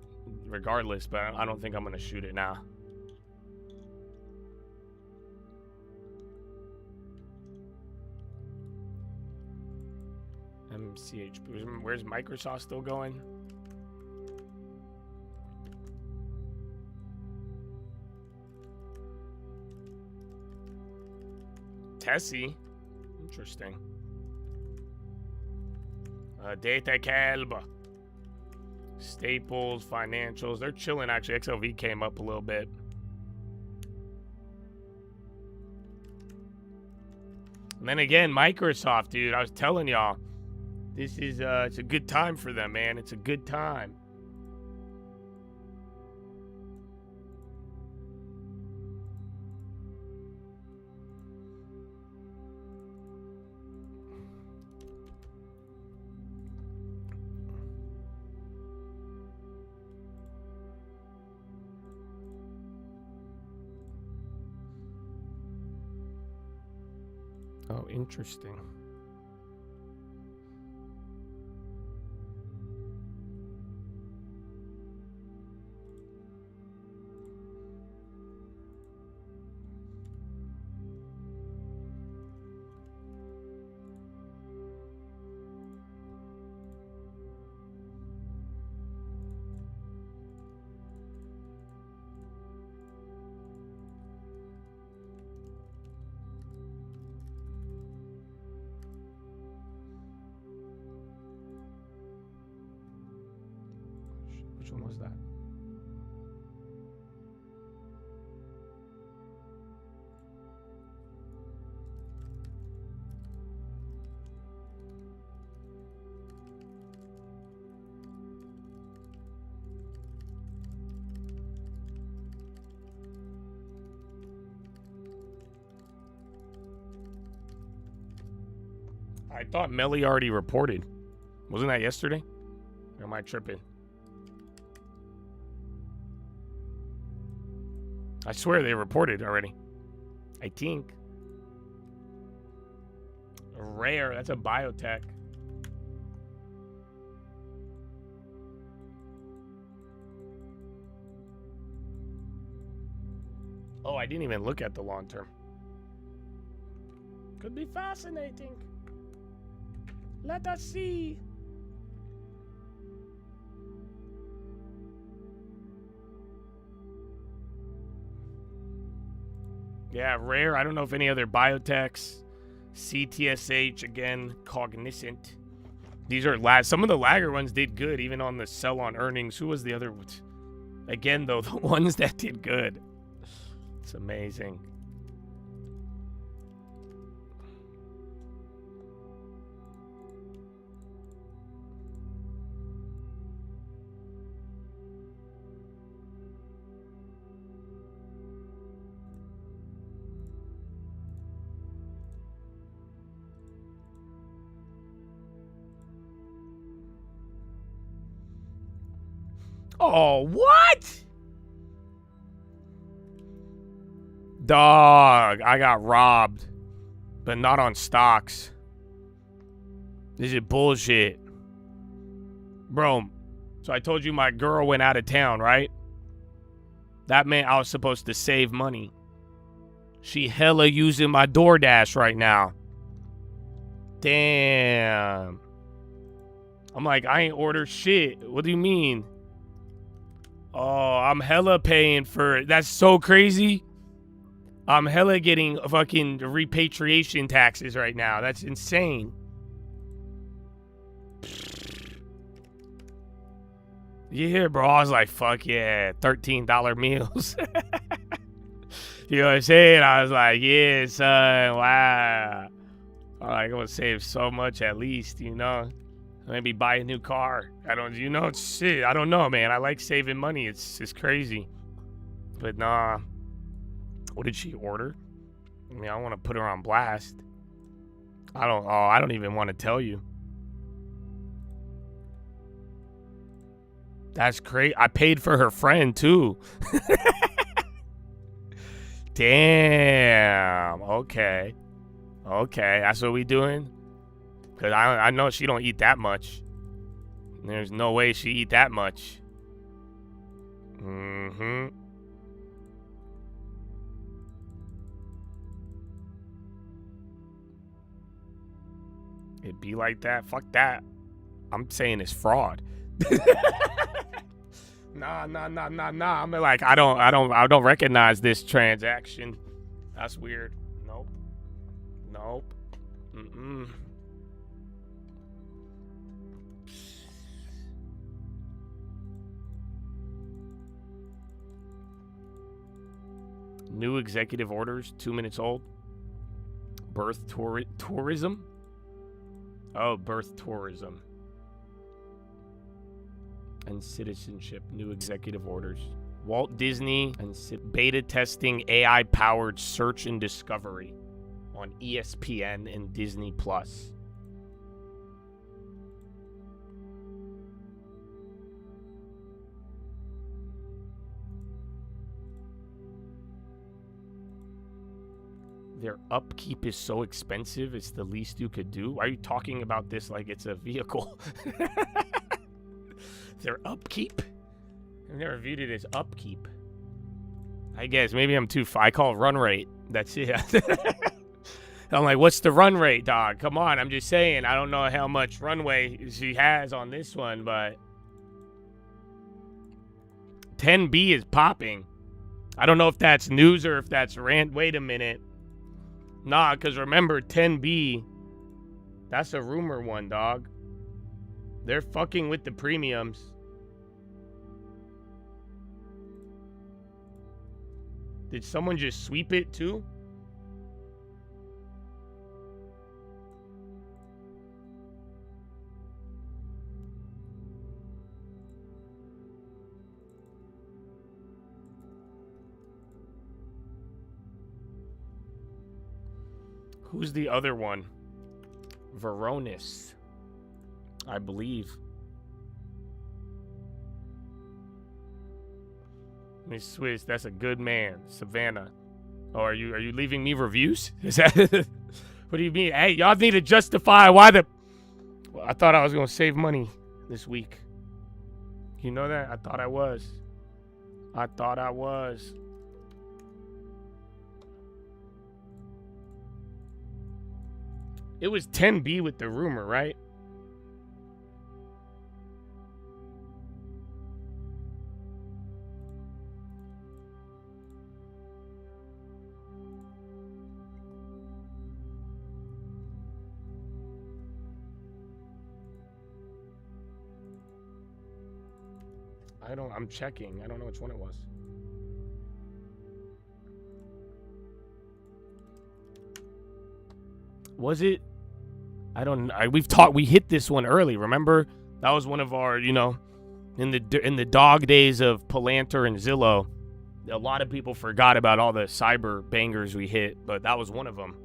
regardless, but I don't think I'm going to shoot it now. MCH, where's Microsoft still going? Tessie, interesting. Data Calba, Staples, Financials, they're chilling actually. XLV came up a little bit. And then again, Microsoft, dude, I was telling y'all, this is it's a good time for them, man. It's a good time. Oh, interesting. Which one was that? I thought Melly already reported. Wasn't that yesterday? Or am I tripping? I swear they reported already. I think. Rare, that's a biotech. Oh, I didn't even look at the long term. Could be fascinating. Let us see. Yeah, Rare. I don't know if any other biotechs. CTSH, again, Cognizant. These are some of the lagger ones did good, even on the sell on earnings. Who was the other? Again, though, the ones that did good. It's amazing. Oh, what? Dog, I got robbed, but not on stocks. This is bullshit. Bro, so I told you my girl went out of town, right? That meant I was supposed to save money. She hella using my DoorDash right now. Damn. I'm like, I ain't ordered shit. What do you mean? Oh, I'm hella paying for it. That's so crazy. I'm hella getting fucking repatriation taxes right now. That's insane. Yeah, bro. I was like, fuck yeah. $13 meals. You know what I'm saying? I was like, yeah, son. Wow. I'm like, I'm going to save so much at least, you know? Maybe buy a new car. I don't, you know, shit. I don't know, man. I like saving money. It's crazy. But nah. What did she order? I mean, I want to put her on blast. I don't even want to tell you. That's great. I paid for her friend too. Damn. Okay. That's what we doing? Because I know she don't eat that much. There's no way she eat that much. Mm-hmm. It be like that? Fuck that. I'm saying it's fraud. Nah. I'm like, I don't recognize this transaction. That's weird. Nope. Mm-mm. New executive orders, 2 minutes old. Birth tourism? Oh, birth tourism. And citizenship, new executive orders. Walt Disney and beta testing AI-powered search and discovery on ESPN and Disney+. Their upkeep is so expensive, it's the least you could do. Why are you talking about this like it's a vehicle? Their upkeep? I've never viewed it as upkeep. I guess maybe I'm too. I call it run rate. That's it. I'm like, what's the run rate, dog? Come on, I'm just saying. I don't know how much runway she has on this one, but 10B is popping. I don't know if that's news or if that's rant. Wait a minute. Nah, because remember, 10B, that's a rumor one, dog. They're fucking with the premiums. Did someone just sweep it too? Who's the other one? Veronis, I believe. Miss Swiss, that's a good man. Savannah. Oh, are you leaving me reviews? Is that what do you mean? Hey, y'all need to justify why the well, I thought I was gonna save money this week. You know that? I thought I was. It was 10B with the rumor, right? I'm checking. I don't know which one it was. Was it? I don't know. We hit this one early, remember? That was one of our, you know, in the dog days of Palantir and Zillow. A lot of people forgot about all the cyber bangers we hit, but that was one of them.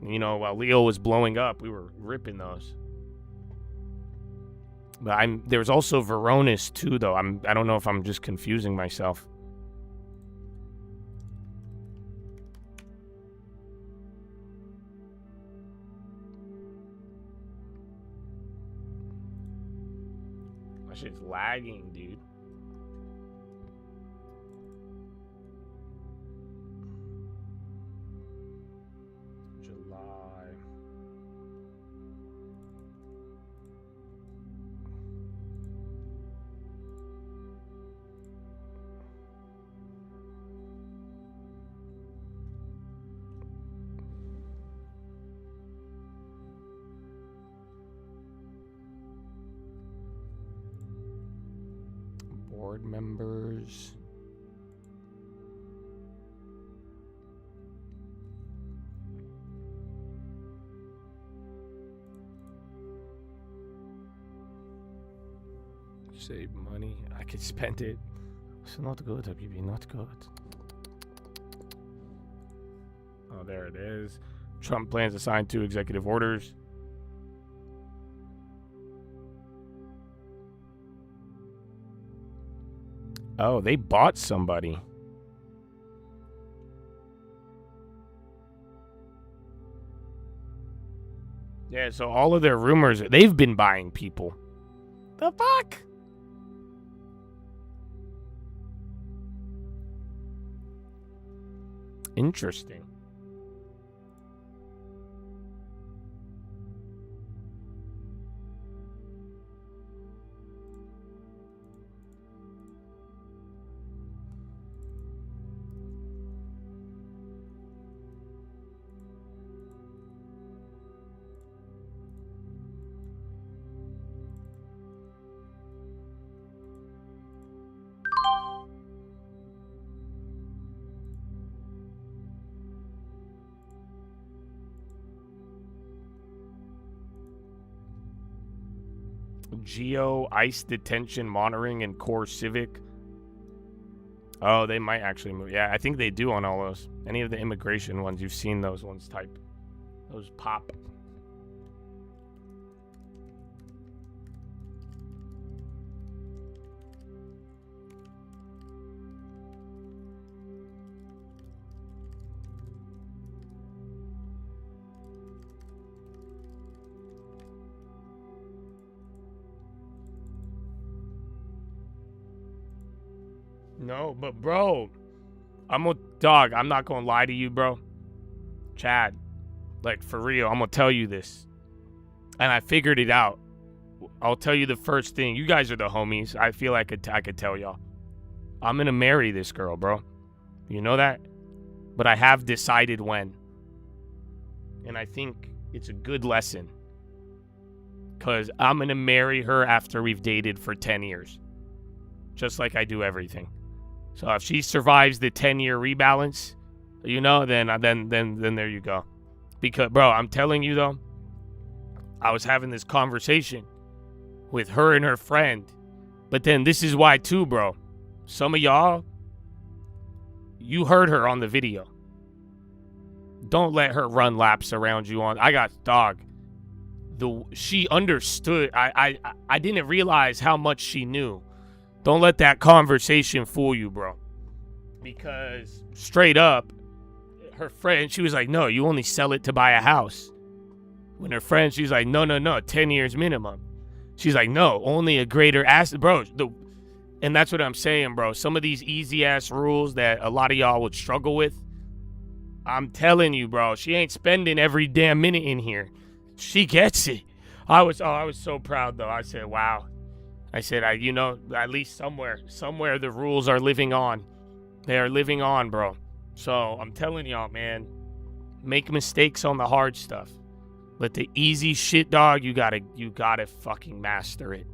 You know, while Leo was blowing up, we were ripping those. But there's also Veronis too, though. I don't know if I'm just confusing myself. is lagging, dude. July. Board members. Save money. I could spend it. It's not good, Habibi, not good. Oh, there it is. Trump plans to sign 2 executive orders. Oh, they bought somebody. Yeah, so all of their rumors, they've been buying people. The fuck? Interesting. Geo, ICE detention, monitoring, and core civic. Oh, they might actually move. Yeah, I think they do on all those. Any of the immigration ones, you've seen those ones type. Those pop. No, but bro, I'm not gonna lie to you, bro. Chad, like for real, I'm gonna tell you this. And I figured it out. I'll tell you the first thing. You guys are the homies. I feel like I could tell y'all. I'm gonna marry this girl, bro. You know that? But I have decided when. And I think it's a good lesson. Because I'm gonna marry her after we've dated for 10 years. Just like I do everything. So if she survives the 10-year rebalance, you know, then there you go. Because, bro, I'm telling you, though, I was having this conversation with her and her friend. But then this is why, too, bro. Some of y'all, you heard her on the video. Don't let her run laps around you on. I got dog. She understood. I didn't realize how much she knew. Don't let that conversation fool you, bro. Because straight up, her friend, she was like, no, you only sell it to buy a house. When her friend, she's like, no, 10 years minimum. She's like, no, only a greater asset. Bro, and that's what I'm saying, bro. Some of these easy-ass rules that a lot of y'all would struggle with, I'm telling you, bro, she ain't spending every damn minute in here. She gets it. I was so proud, though. I said, wow. I said, at least somewhere the rules are living on. They are living on, bro. So I'm telling y'all, man, make mistakes on the hard stuff. But the easy shit, dog, you gotta fucking master it.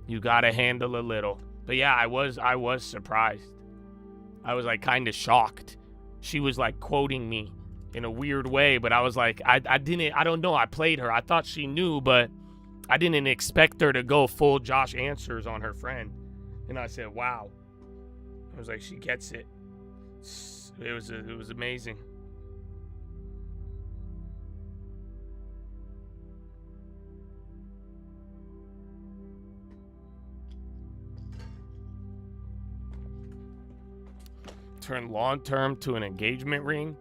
You gotta handle a little. But yeah, I was surprised. I was like kind of shocked. She was like quoting me in a weird way, but I was like, I don't know. I played her. I thought she knew, but I didn't expect her to go full Josh Answers on her friend. And I said, wow. I was like, she gets it. It was amazing. Turn long term to an engagement ring?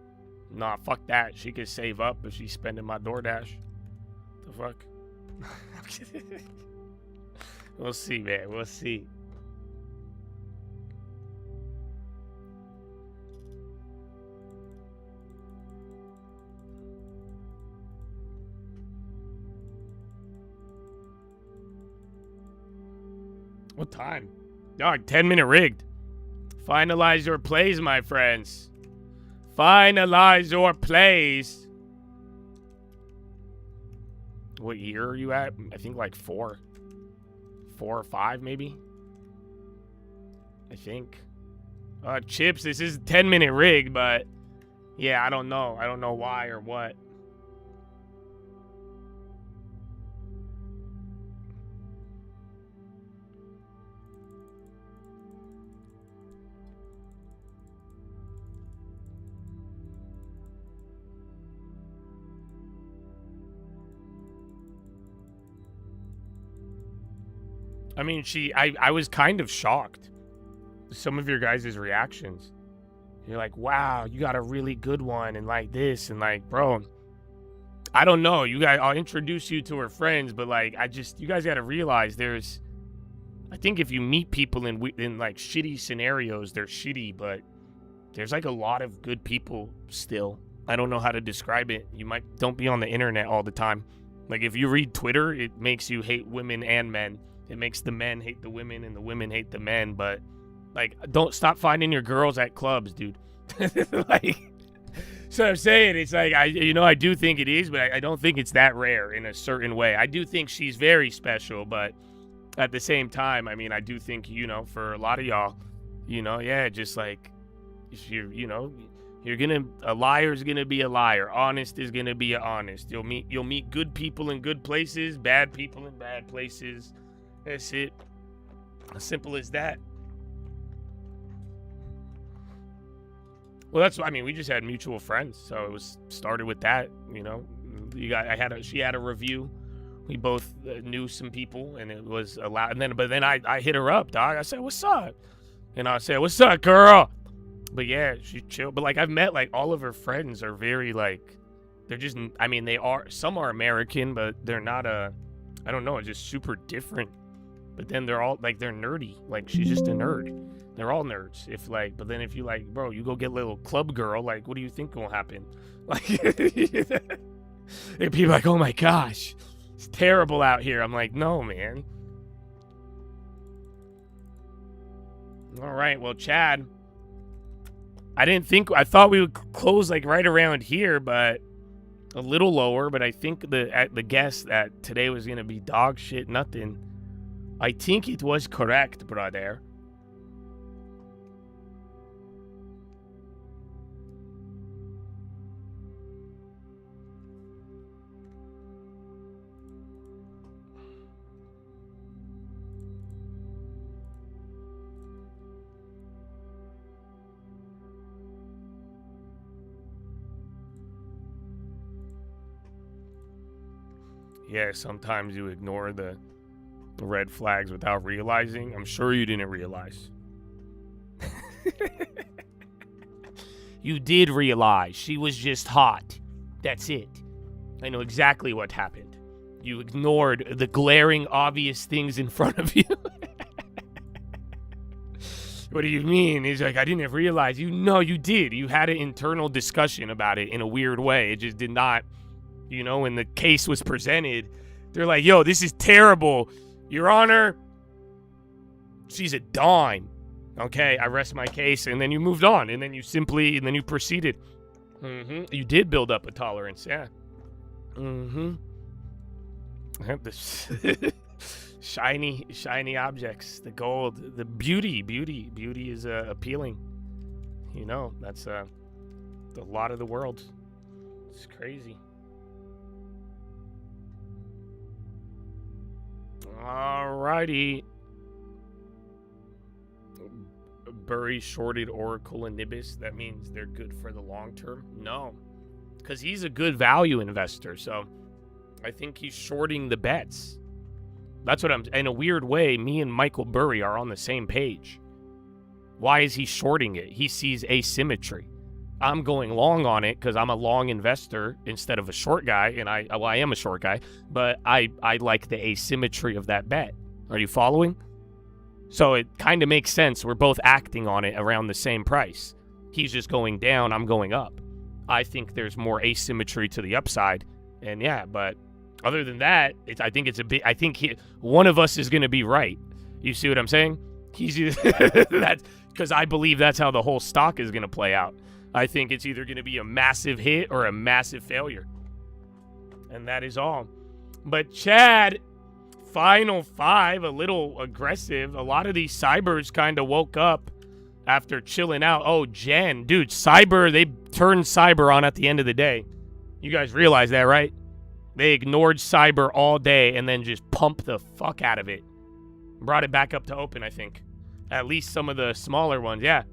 Nah, fuck that. She could save up if she's spending my DoorDash. The fuck? We'll see, man. We'll see. What time? Dog, 10-minute rigged. Finalize your plays, my friends. Finalize your plays. What year are you at? I think like 4 or 5, maybe. I think. Chips, this is a 10-minute rig, but yeah, I don't know. I don't know why or what. I mean, I was kind of shocked. Some of your guys' reactions. You're like, wow, you got a really good one, and like this, and like, bro, I don't know. You guys, I'll introduce you to her friends, but like, you guys got to realize I think if you meet people in like shitty scenarios, they're shitty, but there's like a lot of good people still. I don't know how to describe it. Don't be on the internet all the time. Like if you read Twitter, it makes you hate women and men. It makes the men hate the women and the women hate the men, but like, don't stop finding your girls at clubs, dude. Like, so I'm saying, it's like, I do think it is, but I don't think it's that rare in a certain way. I do think she's very special, but at the same time, I mean, I do think, for a lot of y'all, yeah, just like, if a liar's gonna be a liar. Honest is gonna be honest. You'll meet good people in good places, bad people in bad places. That's it. As simple as that. Well, we just had mutual friends, so it was started with that. She had a review. We both knew some people, and it was allowed. But then I hit her up, dog. I said, "What's up?" And I said, "What's up, girl?" But yeah, she chilled. But like, I've met like all of her friends are very like, they're just. I mean, some are American, but they're not I don't know. It's just super different. But then they're all like, they're nerdy. Like, she's just a nerd. They're all nerds. But then if you like, bro, you go get a little club girl, like, what do you think will happen? Like, and people are like, oh my gosh, it's terrible out here. I'm like, no, man. All right, well, Chad, I thought we would close like right around here, but a little lower. But I think the guess that today was gonna be dog shit, nothing. I think it was correct, brother. Yeah, sometimes you ignore the red flags without realizing. I'm sure you didn't realize. You did realize she was just hot. That's it. I know exactly what happened. You ignored the glaring, obvious things in front of you. What do you mean? He's like, I didn't realize. You did. You had an internal discussion about it in a weird way. It just did not, when the case was presented, they're like, yo, this is terrible. Your Honor, she's a dime. Okay, I rest my case, and then you moved on, and then you proceeded. You did build up a tolerance, yeah. The shiny objects, the gold, the beauty is appealing. That's a lot of the world. It's crazy. Alrighty. Burry shorted Oracle and Nibis. That means they're good for the long term? No. Because he's a good value investor. So I think he's shorting the bets. That's what in a weird way, me and Michael Burry are on the same page. Why is he shorting it? He sees asymmetry. I'm going long on it because I'm a long investor instead of a short guy, and I am a short guy, but I like the asymmetry of that bet. Are you following? So it kind of makes sense. We're both acting on it around the same price. He's just going down, I'm going up. I think there's more asymmetry to the upside. And yeah, but other than that, I think it's a bit. I think one of us is going to be right. You see what I'm saying? That's because I believe that's how the whole stock is going to play out. I think it's either going to be a massive hit or a massive failure. And that is all. But Chad, final 5, a little aggressive. A lot of these cybers kind of woke up after chilling out. Oh, Jen, dude, cyber, they turned cyber on at the end of the day. You guys realize that, right? They ignored cyber all day and then just pumped the fuck out of it. Brought it back up to open, I think. At least some of the smaller ones, yeah.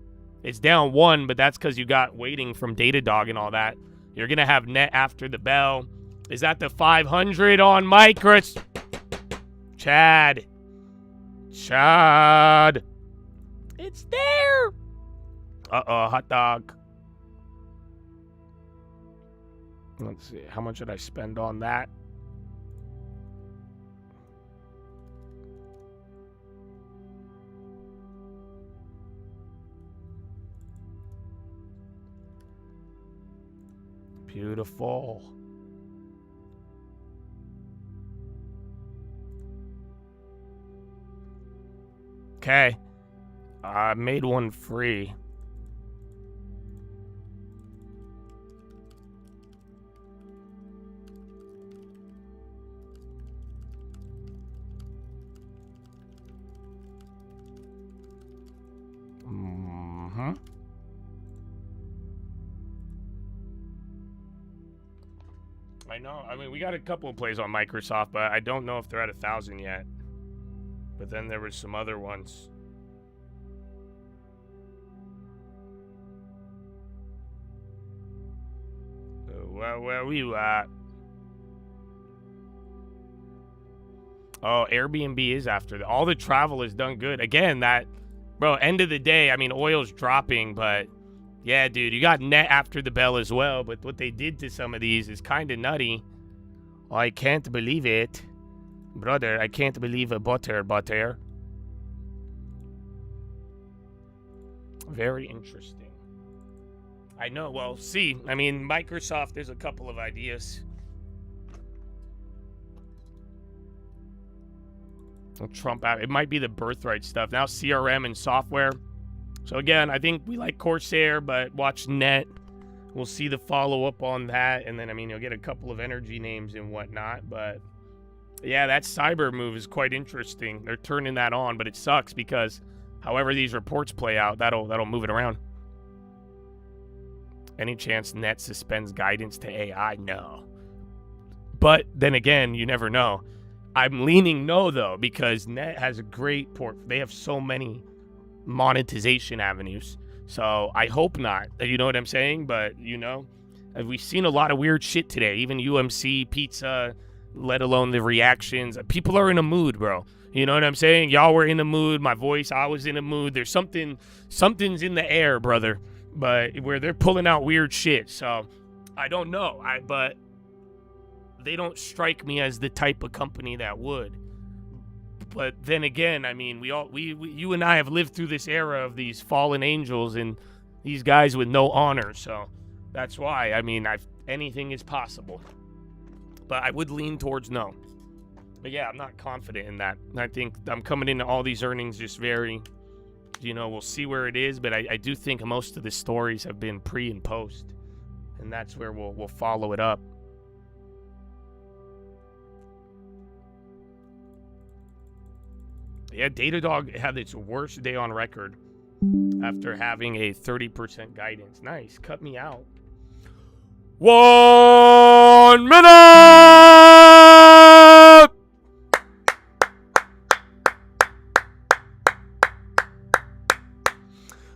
It's down 1, but that's because you got waiting from Datadog and all that. You're going to have net after the bell. Is that the 500 on Micros? Chad. It's there. Uh-oh, hot dog. Let's see. How much did I spend on that? Beautiful. Okay. I made one free. I know. I mean, we got a couple of plays on Microsoft, but I don't know if they're at 1,000 yet. But then there was some other ones. Where are you at? Oh, Airbnb is after that. All the travel is done good. Again, bro, end of the day, I mean, oil's dropping, but yeah, dude, you got net after the bell as well. But what they did to some of these is kind of nutty. I can't believe it. Brother, I can't believe a butter. Very interesting. I know. Well, see, I mean, Microsoft, there's a couple of ideas. Trump out. It might be the birthright stuff. Now CRM and software. So again, I think we like Corsair, but watch Net. We'll see the follow-up on that. And then, I mean, you'll get a couple of energy names and whatnot. But yeah, that cyber move is quite interesting. They're turning that on, but it sucks because however these reports play out, that'll move it around. Any chance Net suspends guidance to AI? No. But then again, you never know. I'm leaning no, though, because Net has a great they have so many monetization avenues. So I hope not. You know what I'm saying? But, you know, we've seen a lot of weird shit today. Even UMC, pizza, let alone the reactions. People are in a mood, bro. You know what I'm saying? Y'all were in a mood. My voice, I was in a mood. There's something's in the air, brother. But where they're pulling out weird shit. So I don't know. But they don't strike me as the type of company that would. But then again, I mean, you and I have lived through this era of these fallen angels and these guys with no honor. So that's why, I mean, anything is possible. But I would lean towards no. But yeah, I'm not confident in that. I think I'm coming into all these earnings just very, you know, we'll see where it is. But I do think most of the stories have been pre and post. And that's where we'll follow it up. Yeah, Datadog had its worst day on record after having a 30% guidance. Nice. Cut me out. 1 minute!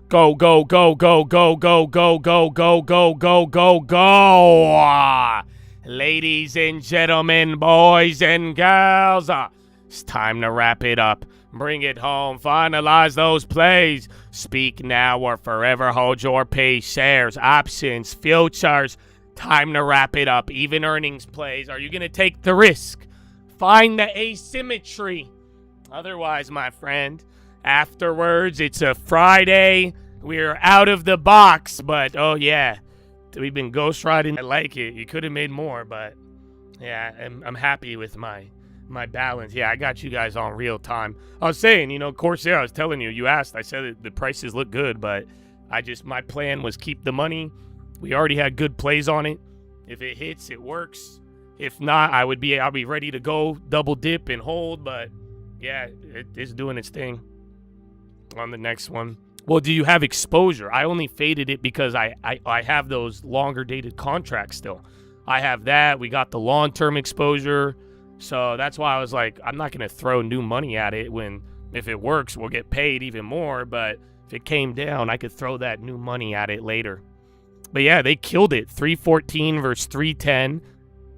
Go, go, go, go, go, go, go, go, go, go, go, go, go. Ladies and gentlemen, boys and girls, it's time to wrap it up. Bring it home. Finalize those plays. Speak now or forever hold your peace. Shares, options, futures. Time to wrap it up. Even earnings plays. Are you going to take the risk? Find the asymmetry. Otherwise, my friend, afterwards, it's a Friday. We're out of the box, but oh yeah, we've been ghost riding. I like it. You could have made more, but yeah, I'm happy with my balance. Yeah, I got you guys on real time. I was saying, you know, Corsair, I was telling you, you asked, I said that the prices look good, but my plan was keep the money. We already had good plays on it. If it hits, it works. If not, I'll be ready to go double dip and hold, but yeah, it's doing its thing on the next one. Well, do you have exposure? I only faded it because I have those longer dated contracts still. I have that. We got the long-term exposure. So that's why I was like, I'm not going to throw new money at it when if it works, we'll get paid even more. But if it came down, I could throw that new money at it later. But yeah, they killed it. 314 versus 310.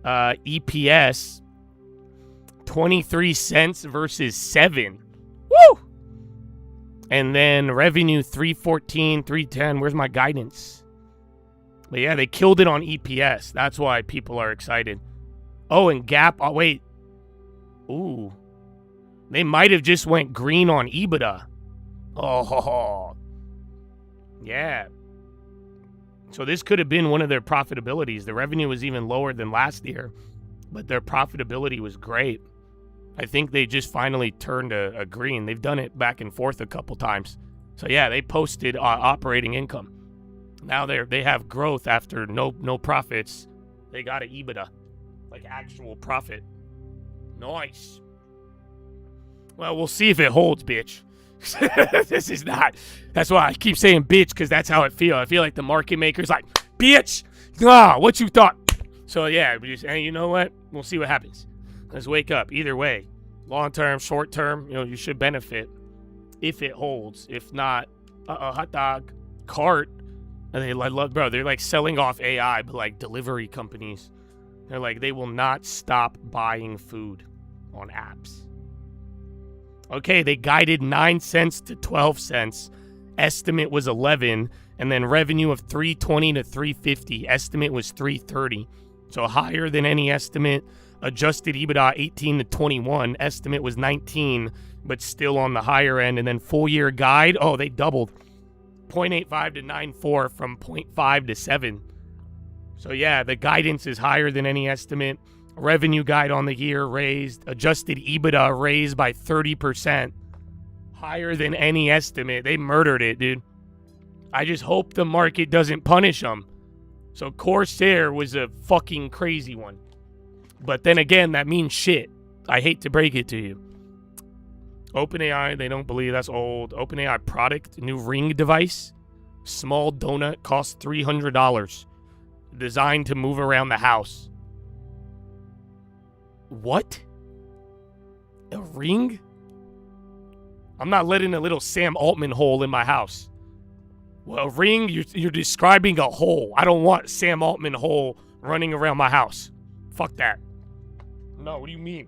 EPS 23 cents versus 7. Woo! And then revenue 314, 310. Where's my guidance? But yeah, they killed it on EPS. That's why people are excited. Oh, and Gap. Oh, wait. Ooh. They might have just went green on EBITDA. Oh. Yeah. So this could have been one of their profitabilities. The revenue was even lower than last year, but their profitability was great. I think they just finally turned a green. They've done it back and forth a couple times. So yeah, they posted operating income. Now they have growth after no profits. They got an EBITDA, like actual profit. Nice. Well, we'll see if it holds, bitch. This is not. That's why I keep saying bitch, because that's how it feels. I feel like the market maker's like, bitch, what you thought? So yeah, and you know what? We'll see what happens. Let's wake up. Either way, long term, short term, you should benefit if it holds. If not, hot dog, cart. And they love, bro. They're like selling off AI, but like delivery companies. They're like, they will not stop buying food on apps. Okay, they guided 9 cents to 12 cents. Estimate was 11, and then revenue of 320 to 350. Estimate was 330, so higher than any estimate. Adjusted EBITDA 18 to 21. Estimate was 19, but still on the higher end. And then full year guide, oh, they doubled. 0.85 to 9.4 from 0.5 to 7. So yeah, the guidance is higher than any estimate. Revenue guide on the year raised. Adjusted EBITDA raised by 30%. Higher than any estimate. They murdered it, dude. I just hope the market doesn't punish them. So Corsair was a fucking crazy one. But then again, that means shit. I hate to break it to you. OpenAI, they don't believe that's old. OpenAI product, new Ring device. Small donut, costs $300. Designed to move around the house. What? A ring? I'm not letting a little Sam Altman hole in my house. Well, a ring, you're describing a hole. I don't want Sam Altman hole running around my house. Fuck that. No, what do you mean?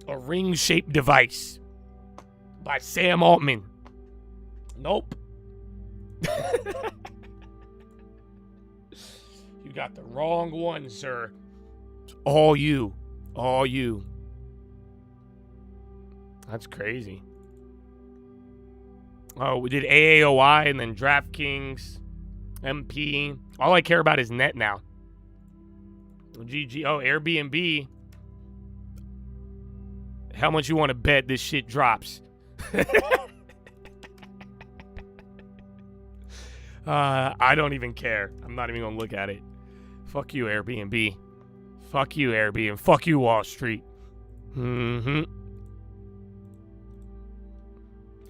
A ring-shaped device by Sam Altman. Nope. You got the wrong one, sir. It's all you. All you. That's crazy. Oh, we did AAOI and then DraftKings, MP. All I care about is net now. GG. Oh, Airbnb. How much you want to bet this shit drops? I don't even care. I'm not even going to look at it. Fuck you, Airbnb. Fuck you, Airbnb. Fuck you, Wall Street.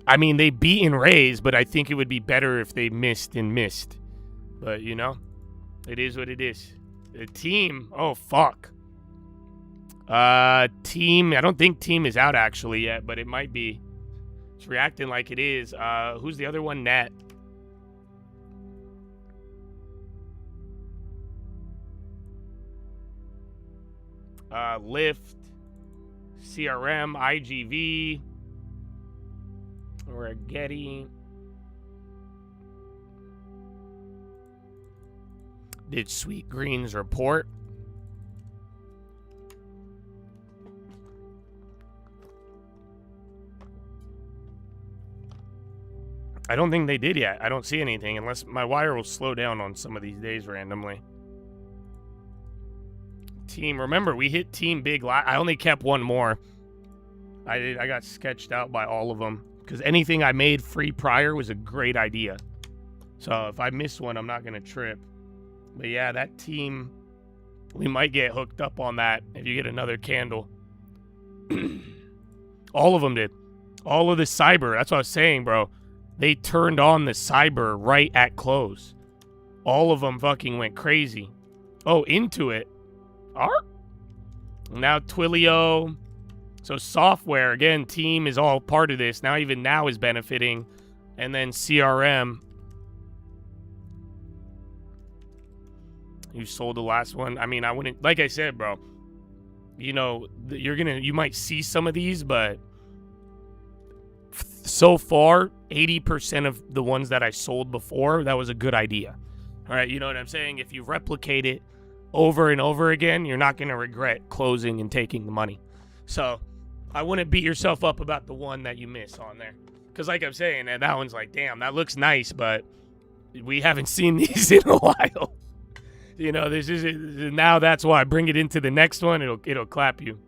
I mean, they beat and raised, but I think it would be better if they missed and missed. But, it is what it is. The team, oh, fuck. Team, I don't think team is out actually yet, but it might be. It's reacting like it is. Who's the other one? Nat. Lyft, CRM, IGV, or Getty. Did Sweet Greens report? I don't think they did yet. I don't see anything unless my wire will slow down on some of these days randomly. Team, remember we hit team big. I only kept one more. I got sketched out by all of them because anything I made free prior was a great idea. So if I miss one, I'm not gonna trip. But yeah, that team, we might get hooked up on that if you get another candle. All of them did. All of the cyber. That's what I was saying, bro. They turned on the cyber right at close. All of them fucking went crazy. Oh, Intuit. Now Twilio. So software, again, team is all part of this. Now even now is benefiting. And then CRM. You sold the last one. I mean, I wouldn't, like I said, bro. You know, you might see some of these, but so far, 80% of the ones that I sold before, that was a good idea. All right, you know what I'm saying? If you replicate it over and over again, you're not going to regret closing and taking the money. So I wouldn't beat yourself up about the one that you miss on there. Because like I'm saying, that one's like, damn, that looks nice, but we haven't seen these in a while. You know, this is now. That's why I bring it into the next one. It'll clap you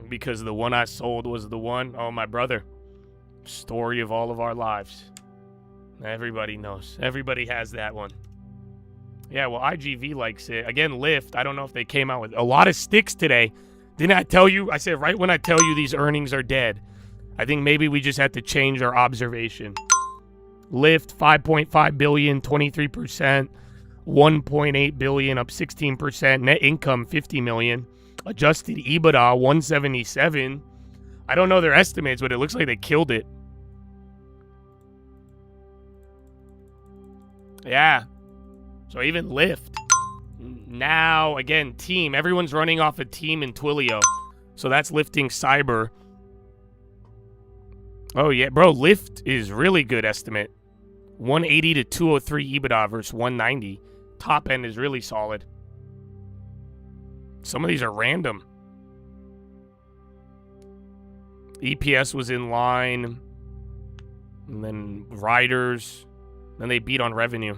because the one I sold was the one. Oh, my brother, story of all of our lives. Everybody knows. Everybody has that one. Yeah, well, IGV likes it again. Lyft. I don't know if they came out with a lot of sticks today. Didn't I tell you? I said right when I tell you these earnings are dead. I think maybe we just had to change our observation. Lyft, 5.5 billion, 23%, 1.8 billion, up 16%, net income 50 million, adjusted EBITDA 177. I don't know their estimates, but it looks like they killed it. Yeah. So even Lyft. Now, again, team. Everyone's running off a team in Twilio. So that's lifting cyber. Oh, yeah. Bro, Lyft is really good estimate. 180 to 203 EBITDA versus 190. Top end is really solid. Some of these are random. EPS was in line. And then riders. Then they beat on revenue.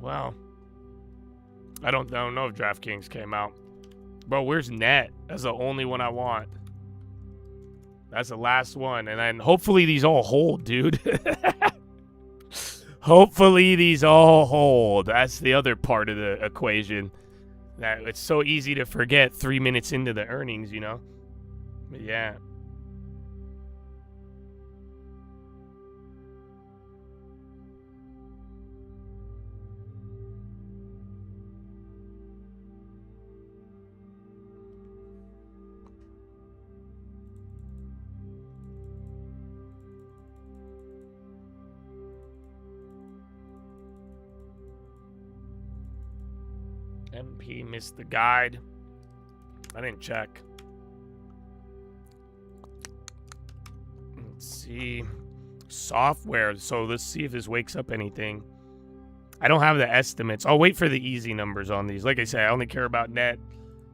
Wow. I don't know if DraftKings came out. Bro, where's Net? That's the only one I want. That's the last one. And then hopefully these all hold, dude. Hopefully these all hold. That's the other part of the equation. That it's so easy to forget 3 minutes into the earnings, you know? But yeah. MP missed the guide. I didn't check. Let's see. Software. So let's see if this wakes up anything. I don't have the estimates. I'll wait for the easy numbers on these. Like I said, I only care about Net.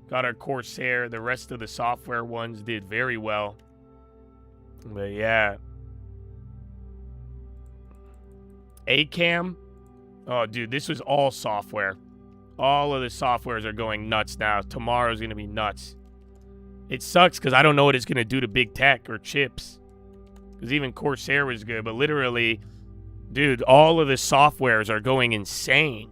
Got our Corsair. The rest of the software ones did very well. But yeah. ACAM. Oh, dude, this was all software. All of the softwares are going nuts now. Tomorrow's going to be nuts. It sucks because I don't know what it's going to do to big tech or chips. Because even Corsair was good. But literally, dude, all of the softwares are going insane.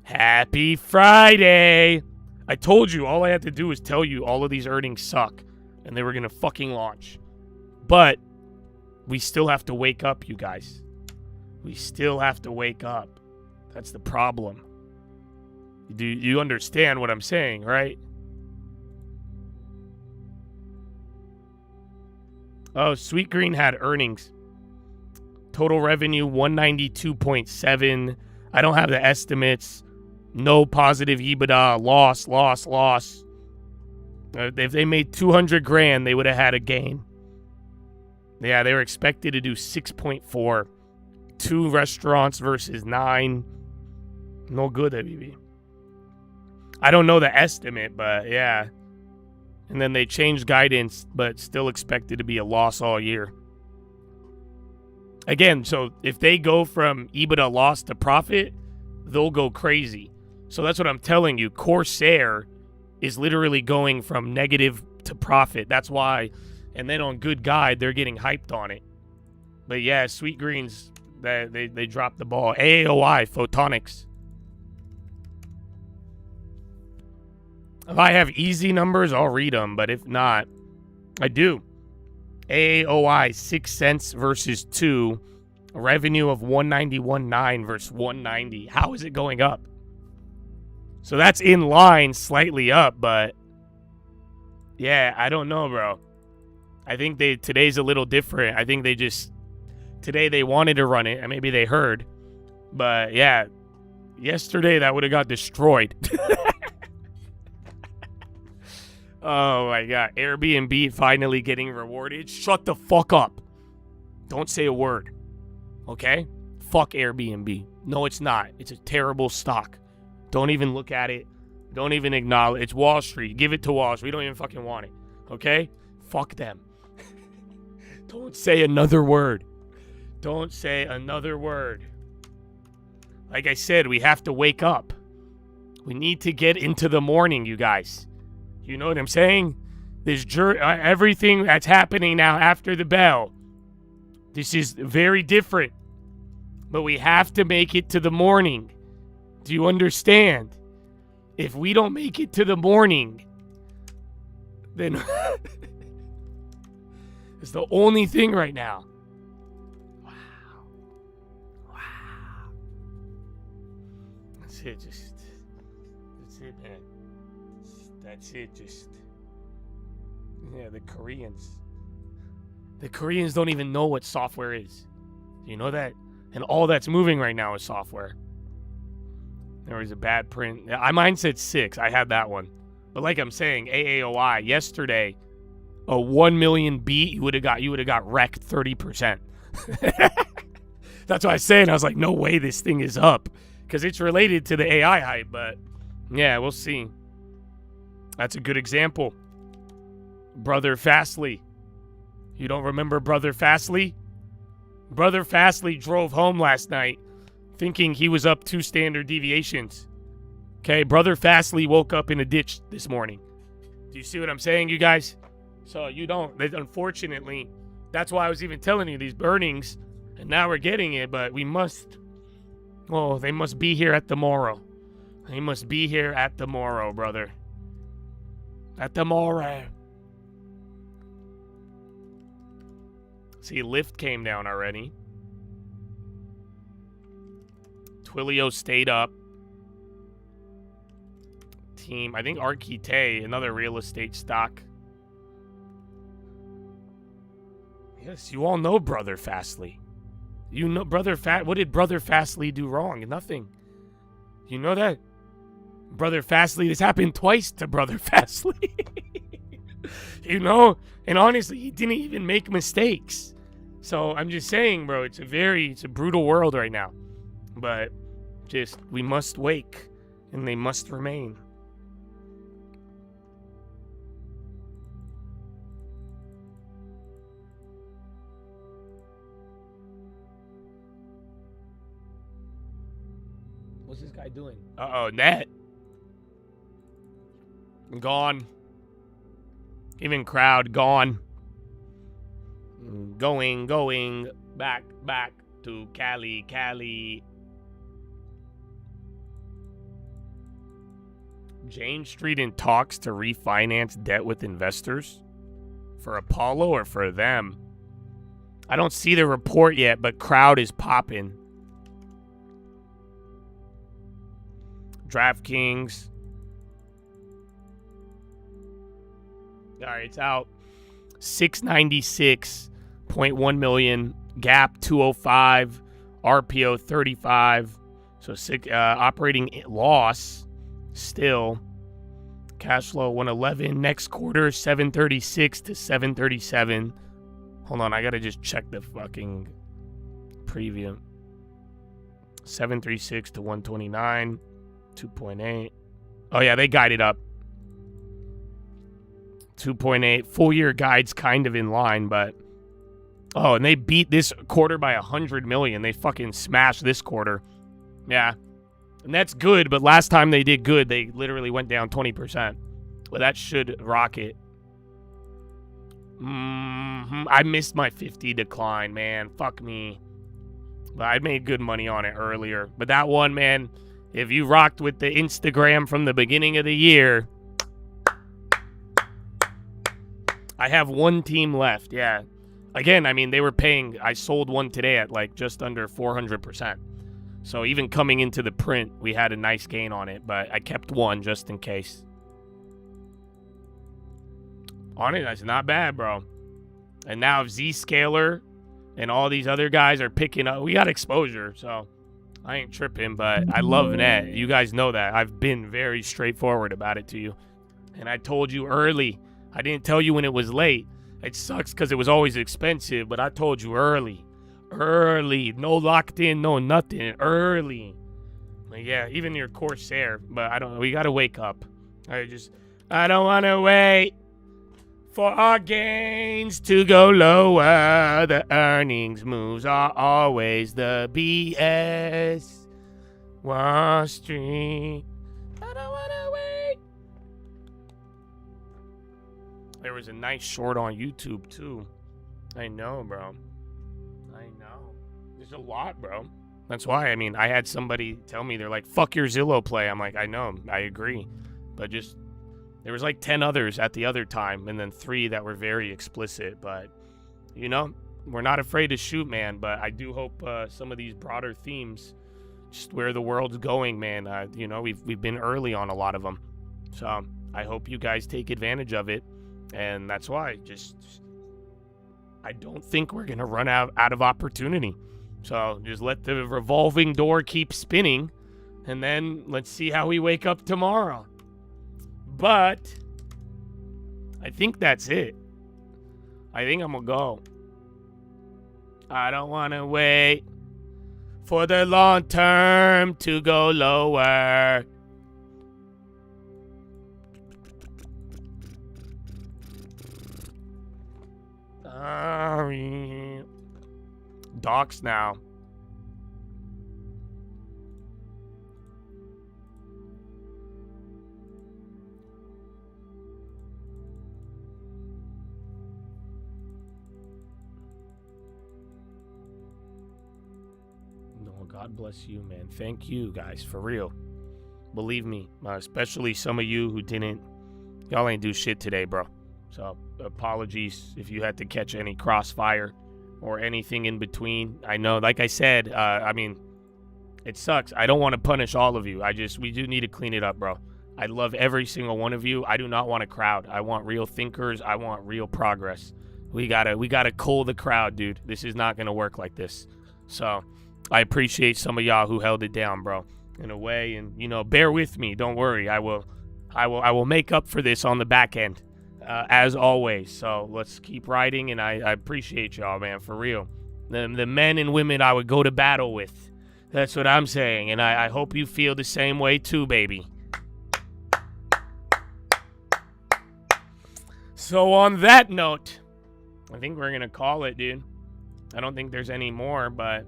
Happy Friday. I told you, all I had to do was tell you all of these earnings suck. And they were going to fucking launch. But we still have to wake up, you guys. We still have to wake up. That's the problem. Do you understand what I'm saying, right? Oh, Sweet Green had earnings. Total revenue 192.7. I don't have the estimates. No positive EBITDA. Loss. If they made 200 grand, they would have had a gain. Yeah, they were expected to do 6.4. 2 restaurants versus 9. No good, ABB. I don't know the estimate, but yeah. And then they changed guidance, but still expected to be a loss all year. Again, so if they go from EBITDA loss to profit, they'll go crazy. So that's what I'm telling you. Corsair is literally going from negative to profit. That's why. And then on Good Guide, they're getting hyped on it. But yeah, Sweet Greens, they dropped the ball. AAOI, Photonics. If I have easy numbers, I'll read them. But if not, I do. AAOI, 6 cents versus 2. A revenue of 191.9 versus 190. How is it going up? So that's in line, slightly up, but yeah, I don't know, bro. I think today's a little different. I think today they wanted to run it, and maybe they heard. But yeah, yesterday that would have got destroyed. Oh my God. Airbnb finally getting rewarded. Shut the fuck up. Don't say a word. Okay? Fuck Airbnb. No, it's not. It's a terrible stock. Don't even look at it. Don't even acknowledge. It's Wall Street. Give it to Wall Street. We don't even fucking want it. Okay? Fuck them. Don't say another word. Don't say another word. Like I said, we have to wake up. We need to get into the morning, you guys. You know what I'm saying? This everything that's happening now after the bell. This is very different. But we have to make it to the morning. Do you understand? If we don't make it to the morning, then it's the only thing right now. Wow. That's it, that's it, man. That's it, yeah, the Koreans don't even know what software is. Do you know that? And all that's moving right now is software. There was a bad print. Mine said 6. I had that one. But like I'm saying, AAOI, yesterday, a 1 million beat, you would have got wrecked 30%. That's what I was saying. I was like, no way this thing is up. Because it's related to the AI hype, but yeah, we'll see. That's a good example. Brother Fastly. You don't remember Brother Fastly? Brother Fastly drove home last night thinking he was up 2 standard deviations. Okay, Brother Fastly woke up in a ditch this morning. Do you see what I'm saying, you guys? So you don't. Unfortunately, that's why I was even telling you these earnings, and now we're getting it, but we must. Oh, they must be here at tomorrow. They must be here at tomorrow, brother. At tomorrow. See, Lyft came down already. Twilio stayed up. Team, I think Arquite, another real estate stock. Yes, you all know Brother Fastly. You know what did Brother Fastly do wrong? Nothing. You know that? Brother Fastly, this happened twice to Brother Fastly. You know? And honestly, he didn't even make mistakes. So I'm just saying, bro, it's a brutal world right now. But we must wake, and they must remain. What's this guy doing? Uh-oh, net. Gone. Even crowd, gone. Going, back to Cali. Jane Street in talks to refinance debt with investors? For Apollo or for them? I don't see the report yet, but crowd is popping. DraftKings. All right, it's out. 696.1 million. Gap 205. RPO 35. So operating loss still. Cash flow 111. Next quarter 736 to 737. Hold on, I gotta just check the fucking preview. 736 to 129. 2.8. Oh yeah, they guided up. 2.8. Full year guide's kind of in line, but oh, and they beat this quarter by 100 million. They fucking smashed this quarter. Yeah. And that's good, but last time they did good, they literally went down 20%. Well, that should rocket. I missed my 50 decline, man. Fuck me. But I made good money on it earlier. But that one, man, if you rocked with the Instagram from the beginning of the year, I have one team left, yeah. Again, I mean, they were paying, I sold one today at like just under 400%. So even coming into the print, we had a nice gain on it, but I kept one just in case. On it, that's not bad, bro. And now if Zscaler and all these other guys are picking up, we got exposure, so I ain't tripping, but I love net. You guys know that. I've been very straightforward about it to you. And I told you early. I didn't tell you when it was late. It sucks because it was always expensive, but I told you early. Early. No locked in, no nothing. Early. Like, yeah, even your Corsair, but we got to wake up. I don't want to wait for our gains to go lower. The earnings moves are always the BS. Wall Street. I don't want to wait. There was a nice short on YouTube, too. I know, bro. I know. There's a lot, bro. That's why, I mean, I had somebody tell me, they're like, fuck your Zillow play. I'm like, I know, I agree. But just, there was like 10 others at the other time, and then 3 that were very explicit. But, you know, we're not afraid to shoot, man. But I do hope some of these broader themes, just where the world's going, man. You know, we've been early on a lot of them. So I hope you guys take advantage of it. And that's why, I don't think we're going to run out of opportunity. So just let the revolving door keep spinning, and then let's see how we wake up tomorrow. But I think that's it. I think I'm going to go. I don't want to wait for the long term to go lower. Docs now. No, God bless you, man. Thank you, guys, for real. Believe me, especially some of you who didn't. Y'all ain't do shit today, bro. So apologies if you had to catch any crossfire or anything in between. I know, like I said, I mean, it sucks. I don't want to punish all of you. We do need to clean it up, bro. I love every single one of you. I do not want a crowd. I want real thinkers. I want real progress. We gotta cull the crowd, dude. This is not gonna work like this. So I appreciate some of y'all who held it down, bro, in a way. And, you know, bear with me. Don't worry. I will make up for this on the back end. As always. So let's keep riding, and I appreciate y'all, man, for real. The men and women I would go to battle with. That's what I'm saying, and I hope you feel the same way too, baby. So on that note, I think we're gonna call it, dude. I don't think there's any more, but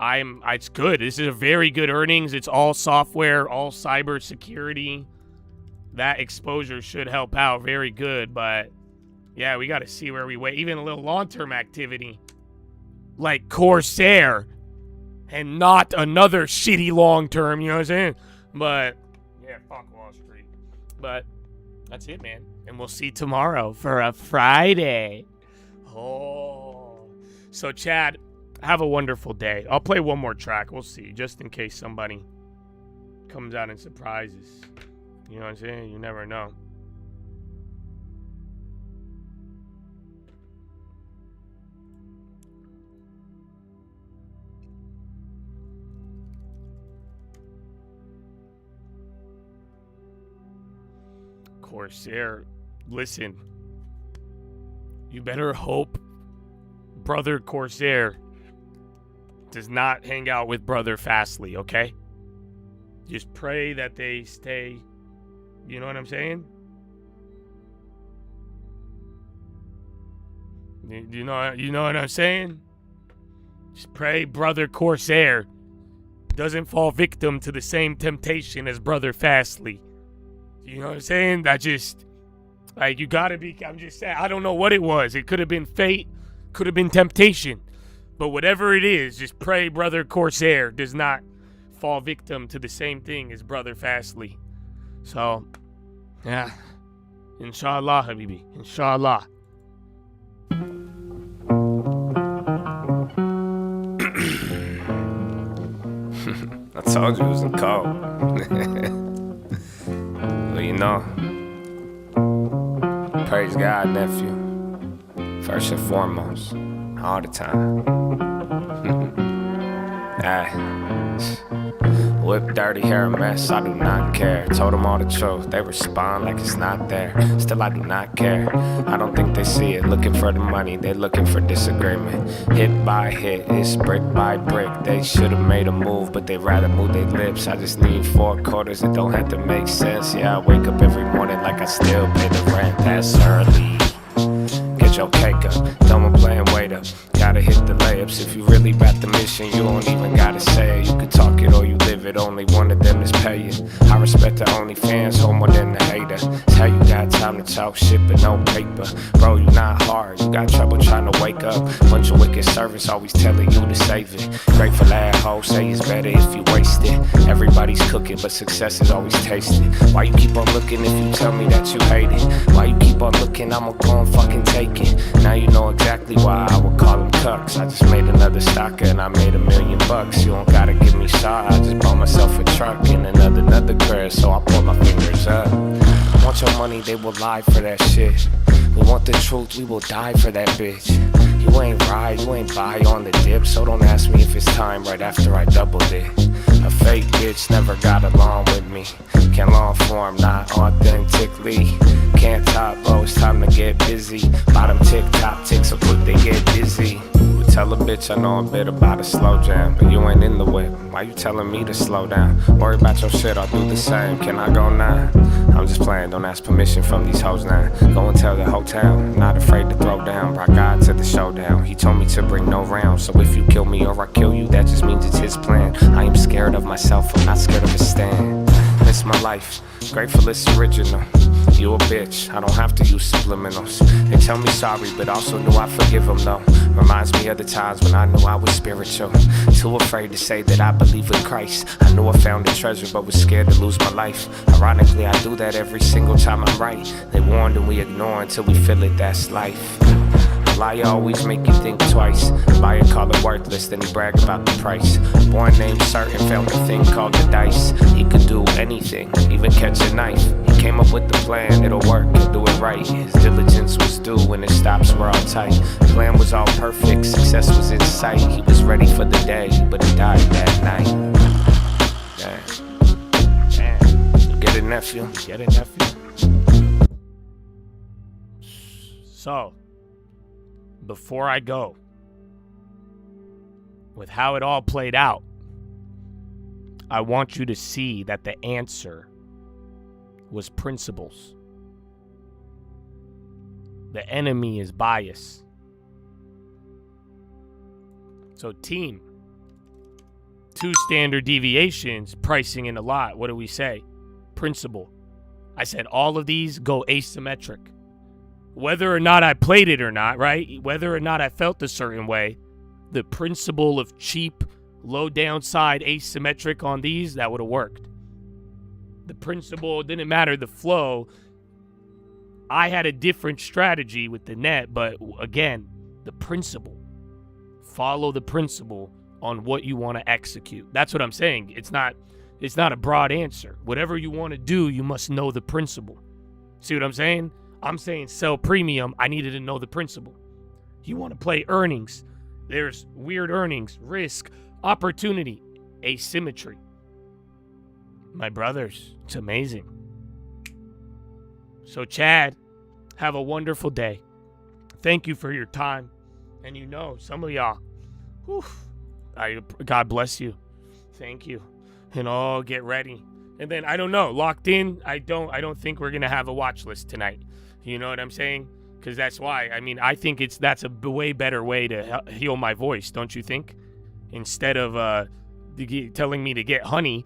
it's good. This is a very good earnings. It's all software, all cyber security. That exposure should help out very good, but yeah, we got to see where we wait. Even a little long-term activity like Corsair and not another shitty long-term, you know what I'm saying? But yeah, fuck Wall Street. But that's it, man. And we'll see tomorrow for a Friday. Oh. So Chad, have a wonderful day. I'll play one more track. We'll see, just in case somebody comes out and surprises. You know what I'm saying? You never know. Corsair, listen. You better hope Brother Corsair does not hang out with Brother Fastly, okay? Just pray that they stay. You know what I'm saying? You know what I'm saying? Just pray Brother Corsair doesn't fall victim to the same temptation as Brother Fastly. You know what I'm saying? That just, like, you gotta be, I'm just saying, I don't know what it was. It could have been fate, could have been temptation. But whatever it is, just pray Brother Corsair does not fall victim to the same thing as Brother Fastly. So, yeah. Inshallah, Habibi. Inshallah. I told you it was cold. Well, you know, praise God, nephew. First and foremost, all the time. Whip dirty hair mess, I do not care. Told them all the truth, they respond like it's not there. Still I do not care, I don't think they see it. Looking for the money, they looking for disagreement. Hit by hit, it's brick by brick. They should've made a move, but they rather move their lips. I just need 4 quarters, it don't have to make sense. Yeah, I wake up every morning like I still pay the rent. That's early. Get your cake up, don't playing weight up. Gotta hit the layups. If you really about the mission, you don't even gotta say it. You could talk it or you live it, only one of them is paying. I respect the OnlyFans, hold more than the hater. It's how you got time to talk shit but no paper. Bro, you not hard, you got trouble trying to wake up. Bunch of wicked servants always telling you to save it. Grateful that hoe say it's better if you waste it. Everybody's cooking, but success is always tasted. Why you keep on looking if you tell me that you hate it? Why you keep on looking, I'ma go and fucking take it. Now you know exactly why I would call them cucks. I just made another stocker and I made $1 million bucks. You don't gotta give me side, I just bought myself a truck and another career, so I pull my fingers up. Want your money, they will lie for that shit. We want the truth, we will die for that bitch. You ain't right, you ain't buy on the dip, so don't ask me if it's time right after I doubled it. A fake bitch never got along with me. Can long form, not authentically. Can't top, oh, it's time to get busy. Bottom tick, top tick, so quick they get dizzy. Tell a bitch I know a bit about a slow jam, but you ain't in the whip. Why you telling me to slow down? Worry about your shit, I'll do the same. Can I go now? I'm just playing, don't ask permission from these hoes now. Go and tell the whole town, not afraid to throw down. Brought God to the showdown, he told me to bring no rounds. So if you kill me or I kill you, that just means it's his plan. I am scared of myself, I'm not scared of a stand. It's my life, grateful it's original. You a bitch, I don't have to use subliminals. They tell me sorry, but also knew I forgive them though. Reminds me of the times when I knew I was spiritual. Too afraid to say that I believe in Christ. I knew I found a treasure, but was scared to lose my life. Ironically, I do that every single time I'm right. They warned and we ignore until we feel it, that's life. A liar always make you think twice. A buyer call it worthless, then he brag about the price. Born named certain, found a thing called the dice. He could do anything, even catch a knife. He came up with the plan, it'll work, he'll do it right. His diligence was due when his stops were all tight. The plan was all perfect, success was in sight. He was ready for the day, but he died that night. Damn. You get it, nephew? You get it, nephew? So, before I go, with how it all played out, I want you to see that the answer was principles. The enemy is bias. So team, 2 standard deviations, pricing in a lot. What do we say? Principle. I said all of these go asymmetric. Whether or not I played it or not, right? Whether or not I felt a certain way, the principle of cheap, low downside, asymmetric on these, that would have worked. The principle, it didn't matter the flow. I had a different strategy with the net, but again, the principle. Follow the principle on what you want to execute. That's what I'm saying. It's not a broad answer. Whatever you want to do, you must know the principle. See what I'm saying? I'm saying sell premium. I needed to know the principle. You want to play earnings. There's weird earnings, risk, opportunity, asymmetry. My brothers, it's amazing. So, Chad, have a wonderful day. Thank you for your time. And you know, some of y'all, God bless you. Thank you. And get ready. And then, I don't know, locked in, I don't think we're going to have a watch list tonight. You know what I'm saying? Because that's why. I mean, I think that's a way better way to heal my voice, don't you think? Instead of telling me to get honey,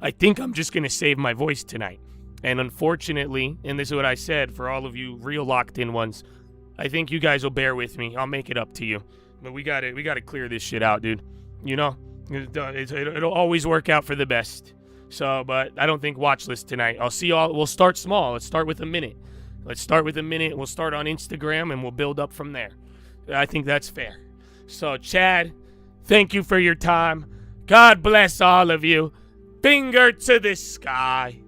I think I'm just going to save my voice tonight. And unfortunately, and this is what I said for all of you real locked in ones, I think you guys will bear with me. I'll make it up to you. But we got to clear this shit out, dude. You know, it'll always work out for the best. So, but I don't think watch list tonight. I'll see y'all. We'll start small. Let's start with a minute. We'll start on Instagram and we'll build up from there. I think that's fair. So, Chad, thank you for your time. God bless all of you. Finger to the sky.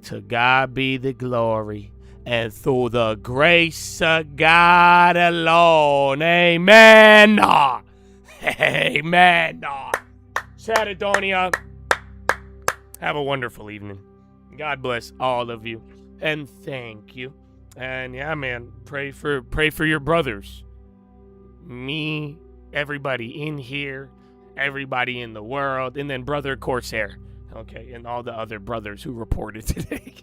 To God be the glory. And through the grace of God alone. Amen. Amen. Chadadonia. Have a wonderful evening. God bless all of you. And thank you. And yeah, man, pray for your brothers. Me, everybody in here, everybody in the world, and then Brother Corsair. Okay, and all the other brothers who reported today.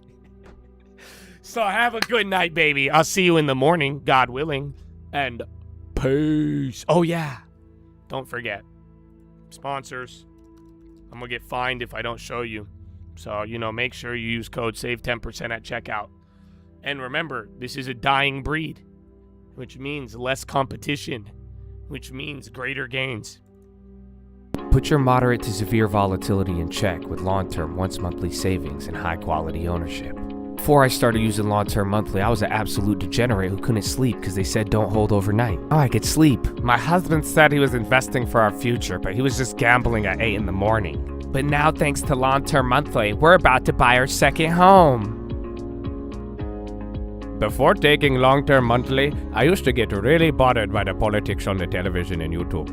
So have a good night, baby. I'll see you in the morning, God willing. And peace. Oh, yeah. Don't forget. Sponsors. I'm going to get fined if I don't show you. So, make sure you use code SAVE10% at checkout. And remember, this is a dying breed, which means less competition, which means greater gains. Put your moderate to severe volatility in check with long-term once-monthly savings and high-quality ownership. Before I started using long-term monthly, I was an absolute degenerate who couldn't sleep because they said don't hold overnight. Oh, I could sleep. My husband said he was investing for our future, but he was just gambling at 8 in the morning. But now, thanks to long-term monthly, we're about to buy our second home. Before taking long-term monthly, I used to get really bothered by the politics on the television and YouTube.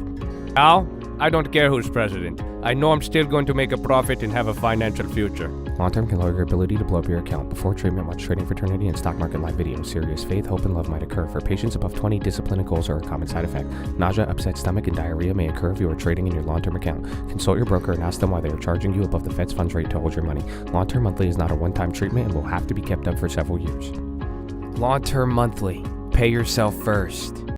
Now, I don't care who's president. I know I'm still going to make a profit and have a financial future. Long-term can lower your ability to blow up your account. Before treatment, watch Trading Fraternity and Stock Market Live videos. Serious faith, hope, and love might occur. For patients above 20, discipline and goals are a common side effect. Nausea, upset stomach, and diarrhea may occur if you are trading in your long-term account. Consult your broker and ask them why they are charging you above the Fed's funds rate to hold your money. Long-term monthly is not a one-time treatment and will have to be kept up for several years. Long-term monthly. Pay yourself first.